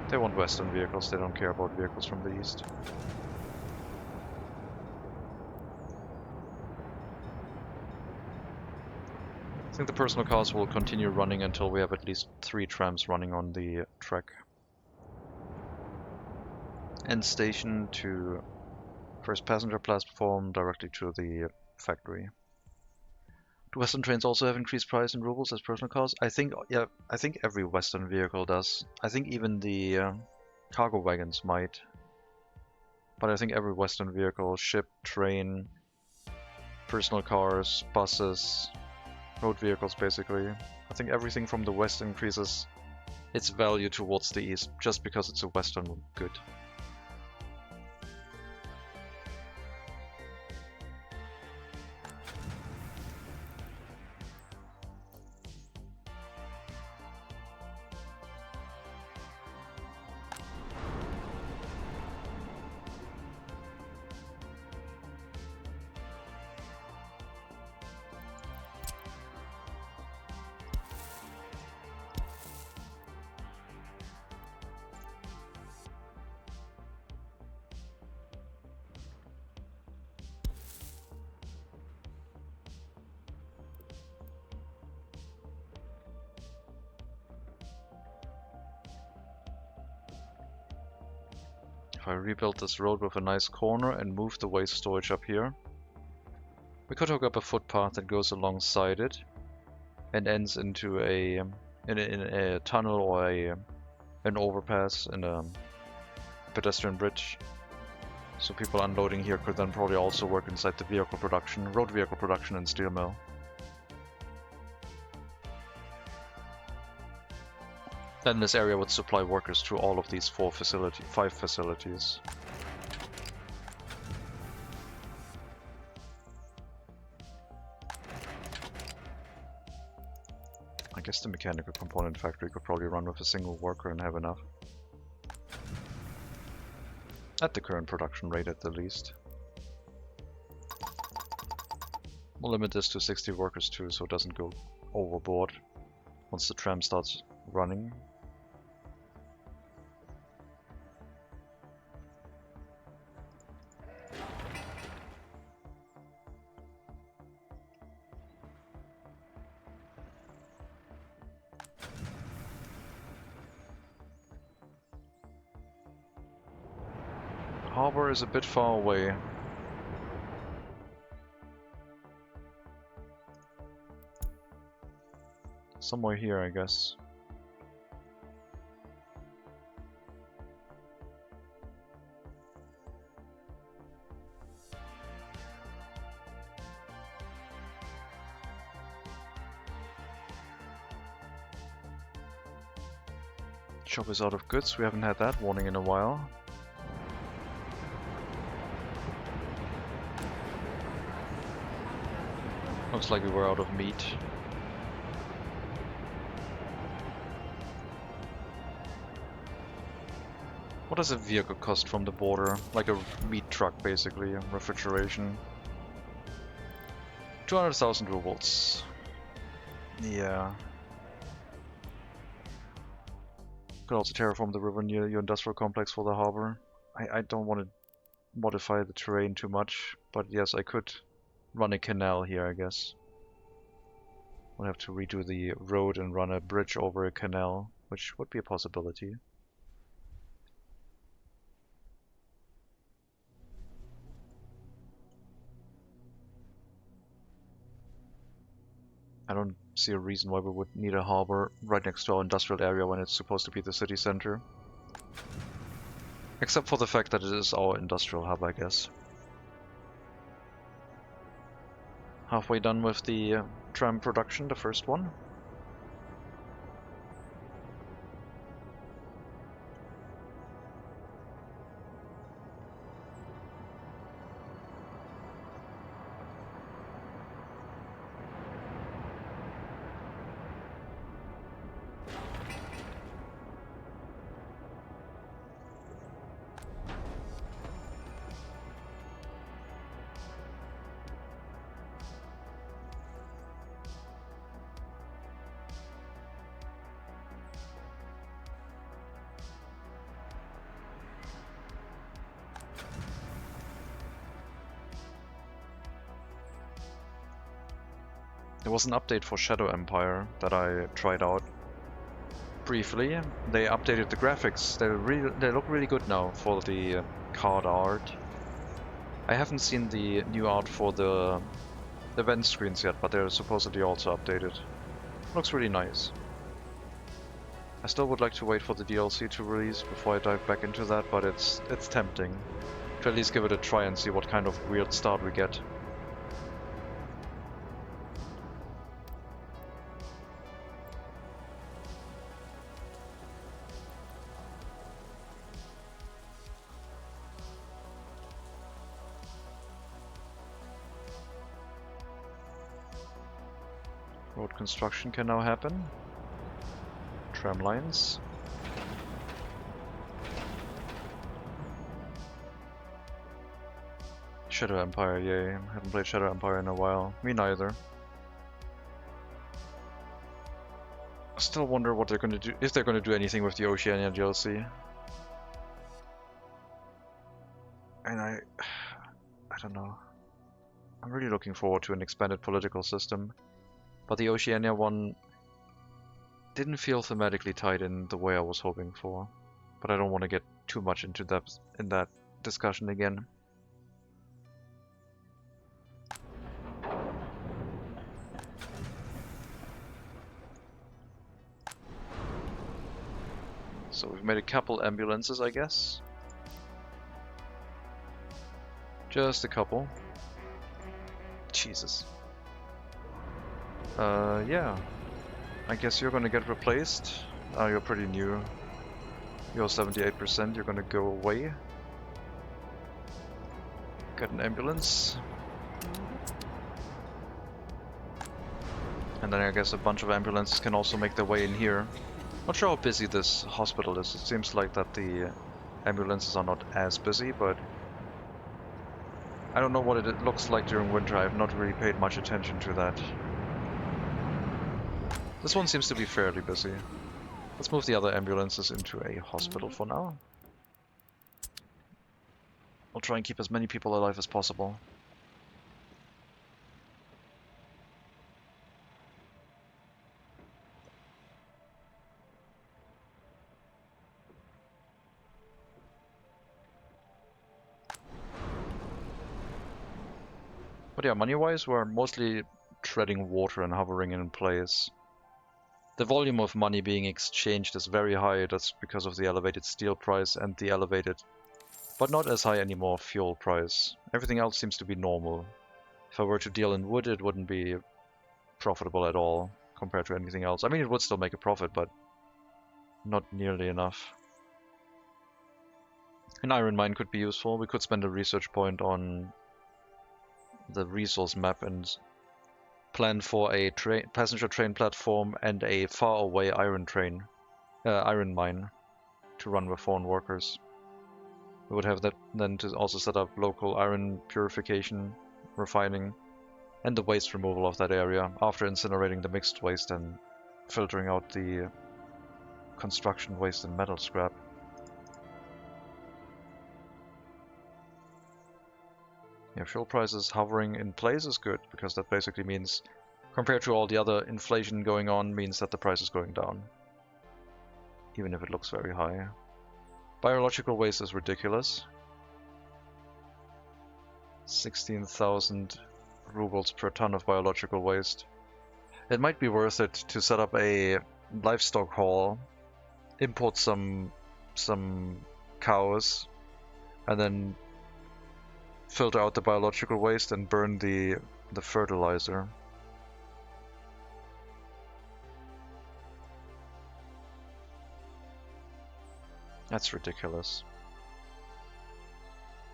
They want western vehicles, they don't care about vehicles from the east. think the personal cars will continue running until we have at least 3 trams running on the track. End station to first passenger platform directly to the factory. Do Western trains also have increased price in rubles as personal cars? I think, yeah, I think every Western vehicle does. I think even the cargo wagons might. But I think every Western vehicle, ship, train, personal cars, buses, road vehicles basically. I think everything from the West increases its value towards the East just because it's a Western good. If I rebuild this road with a nice corner and move the waste storage up here, we could hook up a footpath that goes alongside it and ends into in a tunnel or an overpass and a pedestrian bridge. So people unloading here could then probably also work inside the vehicle production, road vehicle production and steel mill. Then this area would supply workers to all of these 5 facilities. I guess the mechanical component factory could probably run with a single worker and have enough. At the current production rate at the least. We'll limit this to 60 workers too, so it doesn't go overboard once the tram starts running. Harbor is a bit far away. Somewhere here, I guess. Shop is out of goods. We haven't had that warning in a while. Looks like we were out of meat. What does a vehicle cost from the border? Like a meat truck, basically, refrigeration. 200,000 rubles. Yeah. Could also terraform the river near your industrial complex for the harbor. I don't want to modify the terrain too much, but yes, I could run a canal here, I guess. We'll have to redo the road and run a bridge over a canal, which would be a possibility. I don't see a reason why we would need a harbor right next to our industrial area when it's supposed to be the city center. Except for the fact that it is our industrial hub, I guess. Halfway done with the tram production, the first one. There was an update for Shadow Empire that I tried out briefly. They updated the graphics. They look really good now for the card art. I haven't seen the new art for the event screens yet, but they're supposedly also updated. Looks really nice. I still would like to wait for the DLC to release before I dive back into that, but it's tempting to at least give it a try and see what kind of weird start we get. Road construction can now happen. Tram lines. Shadow Empire, yay. Haven't played Shadow Empire in a while. Me neither. I still wonder what they're gonna do, if they're gonna do anything with the Oceania DLC. And I don't know. I'm really looking forward to an expanded political system. But the Oceania one didn't feel thematically tied in the way I was hoping for. But I don't want to get too much into depth in that discussion again. So we've made a couple ambulances, I guess. Just a couple. Jesus. Yeah. I guess you're gonna get replaced. Oh, you're pretty new. You're 78%, you're gonna go away. Get an ambulance. And then I guess a bunch of ambulances can also make their way in here. Not sure how busy this hospital is. It seems like that the ambulances are not as busy, but I don't know what it looks like during winter. I have not really paid much attention to that. This one seems to be fairly busy. Let's move the other ambulances into a hospital for now. I'll try and keep as many people alive as possible. But yeah, money-wise, we're mostly treading water and hovering in place. The volume of money being exchanged is very high. That's because of the elevated steel price and the elevated, but not as high anymore, fuel price. Everything else seems to be normal. If I were to deal in wood, it wouldn't be profitable at all compared to anything else. I mean, it would still make a profit, but not nearly enough. An iron mine could be useful. We could spend a research point on the resource map and plan for a passenger train platform and a far away iron mine to run with foreign workers. We would have that then to also set up local iron purification, refining, and the waste removal of that area after incinerating the mixed waste and filtering out the construction waste and metal scrap. Yeah, fuel prices hovering in place is good, because that basically means, compared to all the other inflation going on, means that the price is going down. Even if it looks very high. Biological waste is ridiculous. 16,000 rubles per ton of biological waste. It might be worth it to set up a livestock hall, import some cows, and then filter out the biological waste and burn the fertilizer. That's ridiculous.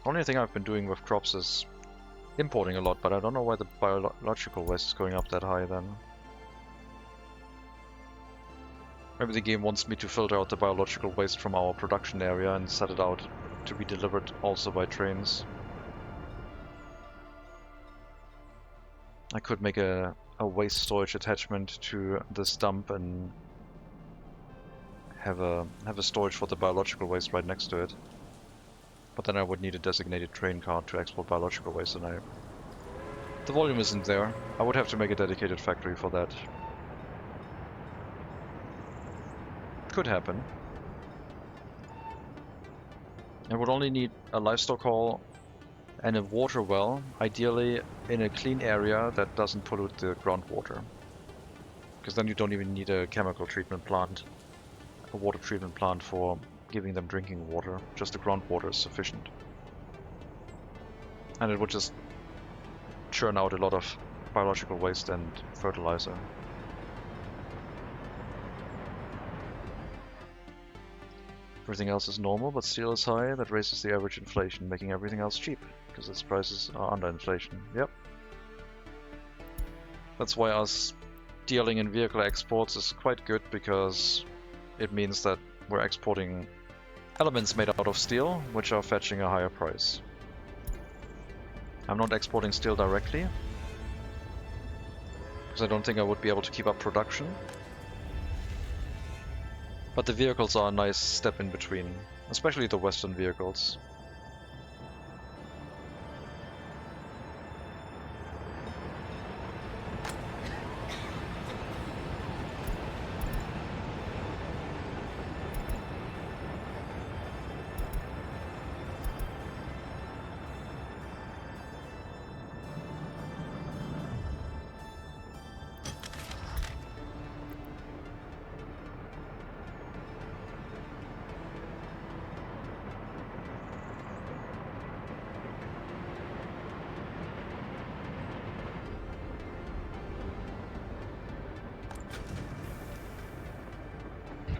Only thing I've been doing with crops is importing a lot, but I don't know why the biological waste is going up that high then. Maybe the game wants me to filter out the biological waste from our production area and set it out to be delivered also by trains. I could make a waste storage attachment to this dump and have a storage for the biological waste right next to it. But then I would need a designated train card to export biological waste, and I The volume isn't there. I would have to make a dedicated factory for that. Could happen. I would only need a livestock hall and a water well, ideally in a clean area that doesn't pollute the groundwater. Because then you don't even need a chemical treatment plant, a water treatment plant for giving them drinking water. Just the groundwater is sufficient. And it would just churn out a lot of biological waste and fertilizer. Everything else is normal, but steel is high. That raises the average inflation, making everything else cheap, because its prices are under inflation. Yep. That's why us dealing in vehicle exports is quite good, because it means that we're exporting elements made out of steel, which are fetching a higher price. I'm not exporting steel directly, because I don't think I would be able to keep up production. But the vehicles are a nice step in between, especially the Western vehicles.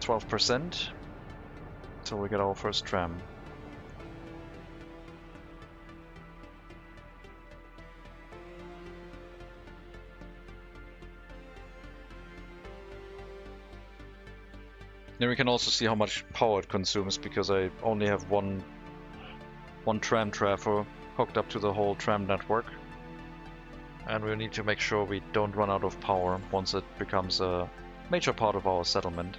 %, till we get our first tram. Then we can also see how much power it consumes, because I only have one tram trafo hooked up to the whole tram network. And we need to make sure we don't run out of power once it becomes a major part of our settlement.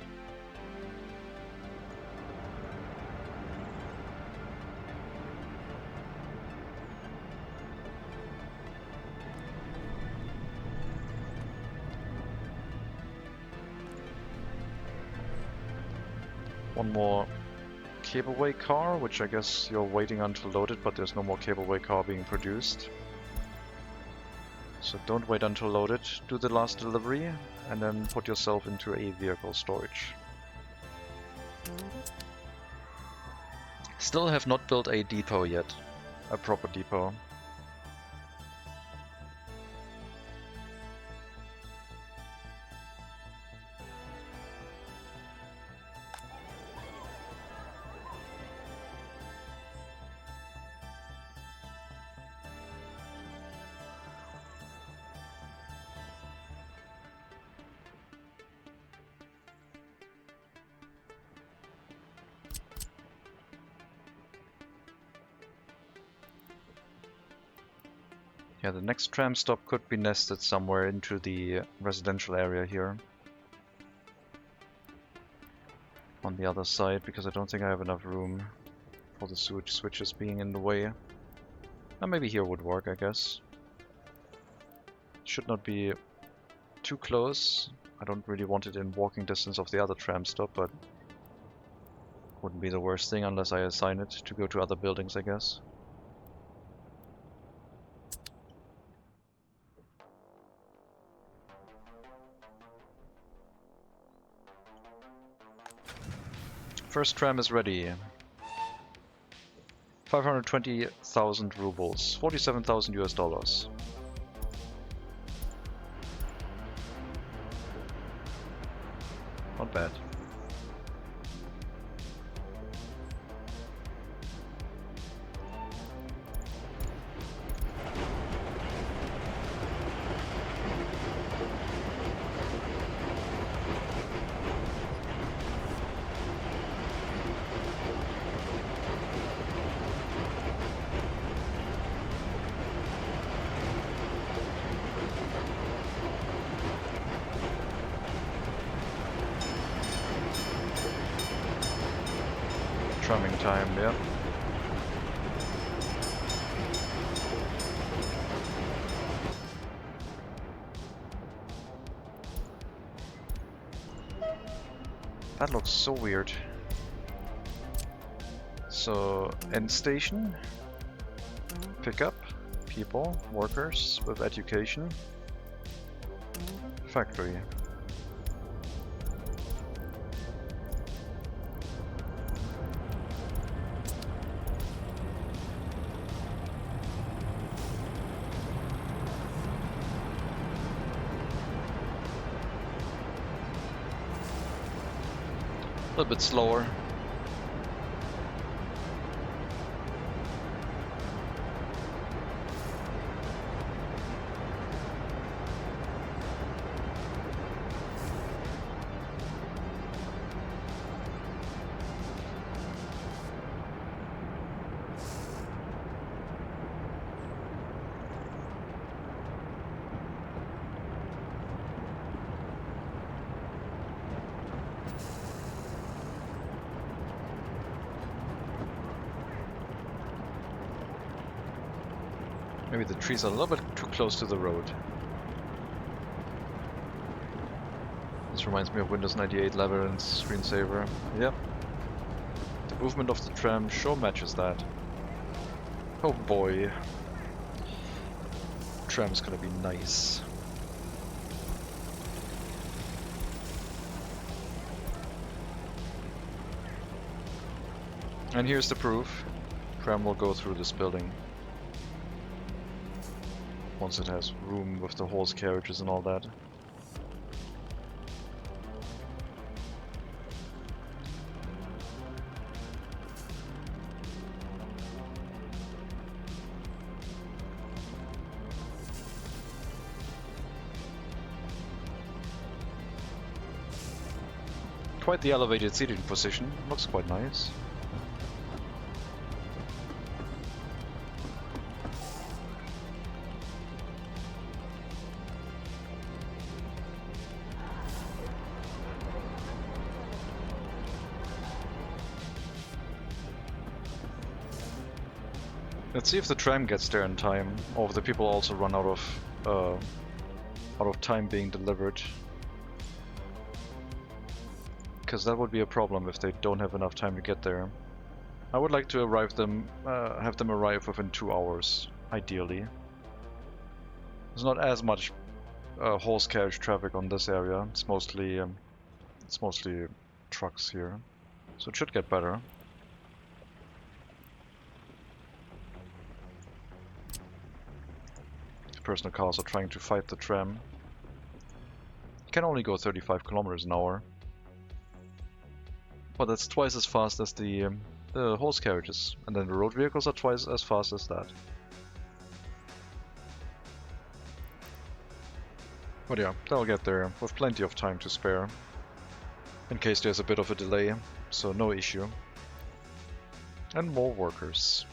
One more cableway car, which I guess you're waiting until loaded, but there's no more cableway car being produced. So don't wait until loaded, do the last delivery, and then put yourself into a vehicle storage. Still have not built a depot yet, a proper depot. Yeah, the next tram stop could be nested somewhere into the residential area here. On the other side, because I don't think I have enough room for the sewage switches being in the way. And maybe here would work, I guess. Should not be too close. I don't really want it in walking distance of the other tram stop, but wouldn't be the worst thing unless I assign it to go to other buildings, I guess. First tram is ready. 520,000 rubles, 47,000 US dollars. Not bad. Tramming time, yeah. That looks so weird. So, end station. Pick up people, workers with education. Factory. A little bit slower. Maybe the trees are a little bit too close to the road. This reminds me of Windows 98 Labyrinth screensaver. Yep. The movement of the tram sure matches that. Oh boy. Tram's gonna be nice. And here's the proof. Tram will go through this building. Once it has room with the horse carriages and all that. Quite the elevated seating position, looks quite nice. Let's see if the tram gets there in time, or if the people also run out of time being delivered. Because that would be a problem if they don't have enough time to get there. I would like to have them arrive within 2 hours, ideally. There's not as much horse carriage traffic on this area. It's mostly trucks here, so it should get better. Personal cars are trying to fight the tram. It can only go 35 kilometers an hour. But that's twice as fast as the horse carriages. And then the road vehicles are twice as fast as that. But yeah, they'll get there with plenty of time to spare. In case there's a bit of a delay, so no issue. And more workers.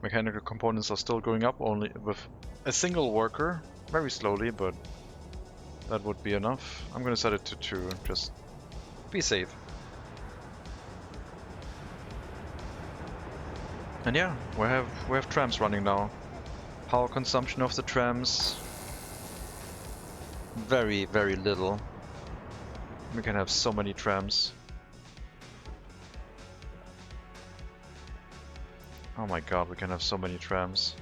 Mechanical components are still going up, only with a single worker, very slowly, but that would be enough. I'm gonna set it to 2, just be safe. And yeah, we have trams running now. Power consumption of the trams, very, very little. We can have so many trams. Oh my god, we can have so many trams.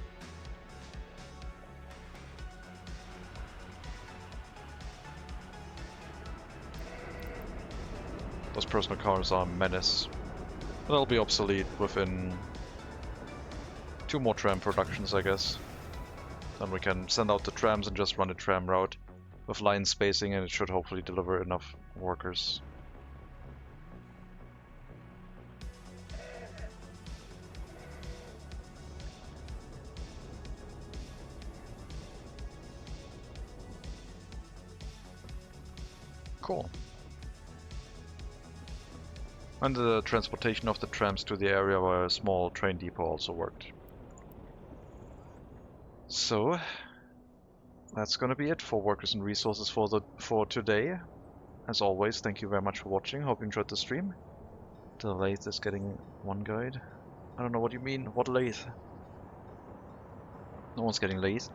Those personal cars are a menace. They'll be obsolete within 2 more tram productions, I guess. Then we can send out the trams and just run a tram route with line spacing, and it should hopefully deliver enough workers. Cool. And the transportation of the trams to the area where a small train depot also worked. So, that's gonna be it for workers and resources for today. As always, thank you very much for watching. Hope you enjoyed the stream. The lathe is getting one guide. I don't know what you mean. What lathe? No one's getting lathe.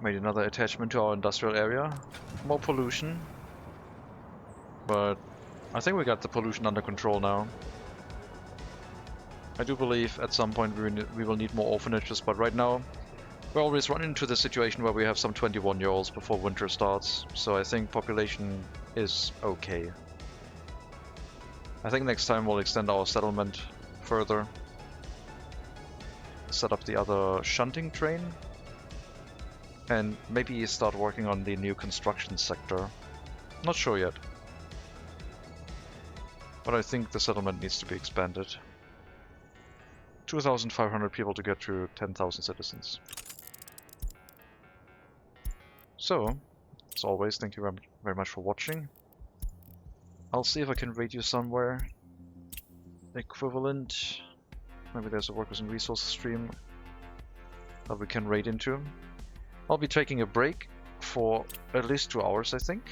Made another attachment to our industrial area. More pollution. But I think we got the pollution under control now. I do believe at some point we will need more orphanages, but right now we always run into the situation where we have some 21-year-olds before winter starts, so I think population is okay. I think next time we'll extend our settlement further. Set up the other shunting train. And maybe start working on the new construction sector. Not sure yet. But I think the settlement needs to be expanded. 2,500 people to get to 10,000 citizens. So, as always, thank you very much for watching. I'll see if I can rate you somewhere. Equivalent. Maybe there's a workers and resources stream that we can raid into. I'll be taking a break for at least 2 hours, I think.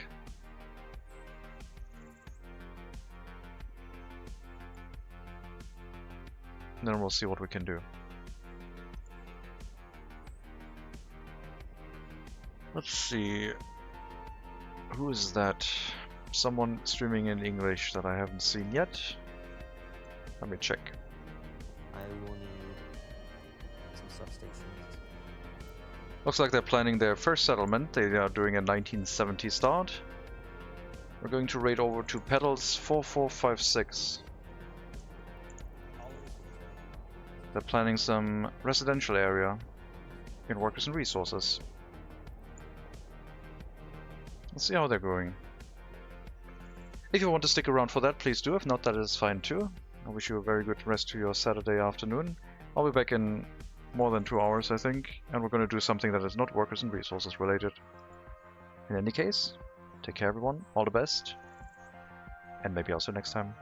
And then we'll see what we can do. Let's see. Who is that? Someone streaming in English that I haven't seen yet. Let me check. I will need some substations. Looks like they're planning their first settlement. They are doing a 1970 start. We're going to raid over to Pedals 4456. They're planning some residential area in workers and resources. Let's see how they're going. If you want to stick around for that, please do. If not, that is fine too. I wish you a very good rest to your Saturday afternoon. I'll be back in more than 2 hours, I think, and we're going to do something that is not workers and resources related. In any case, take care everyone, all the best, and maybe also next time.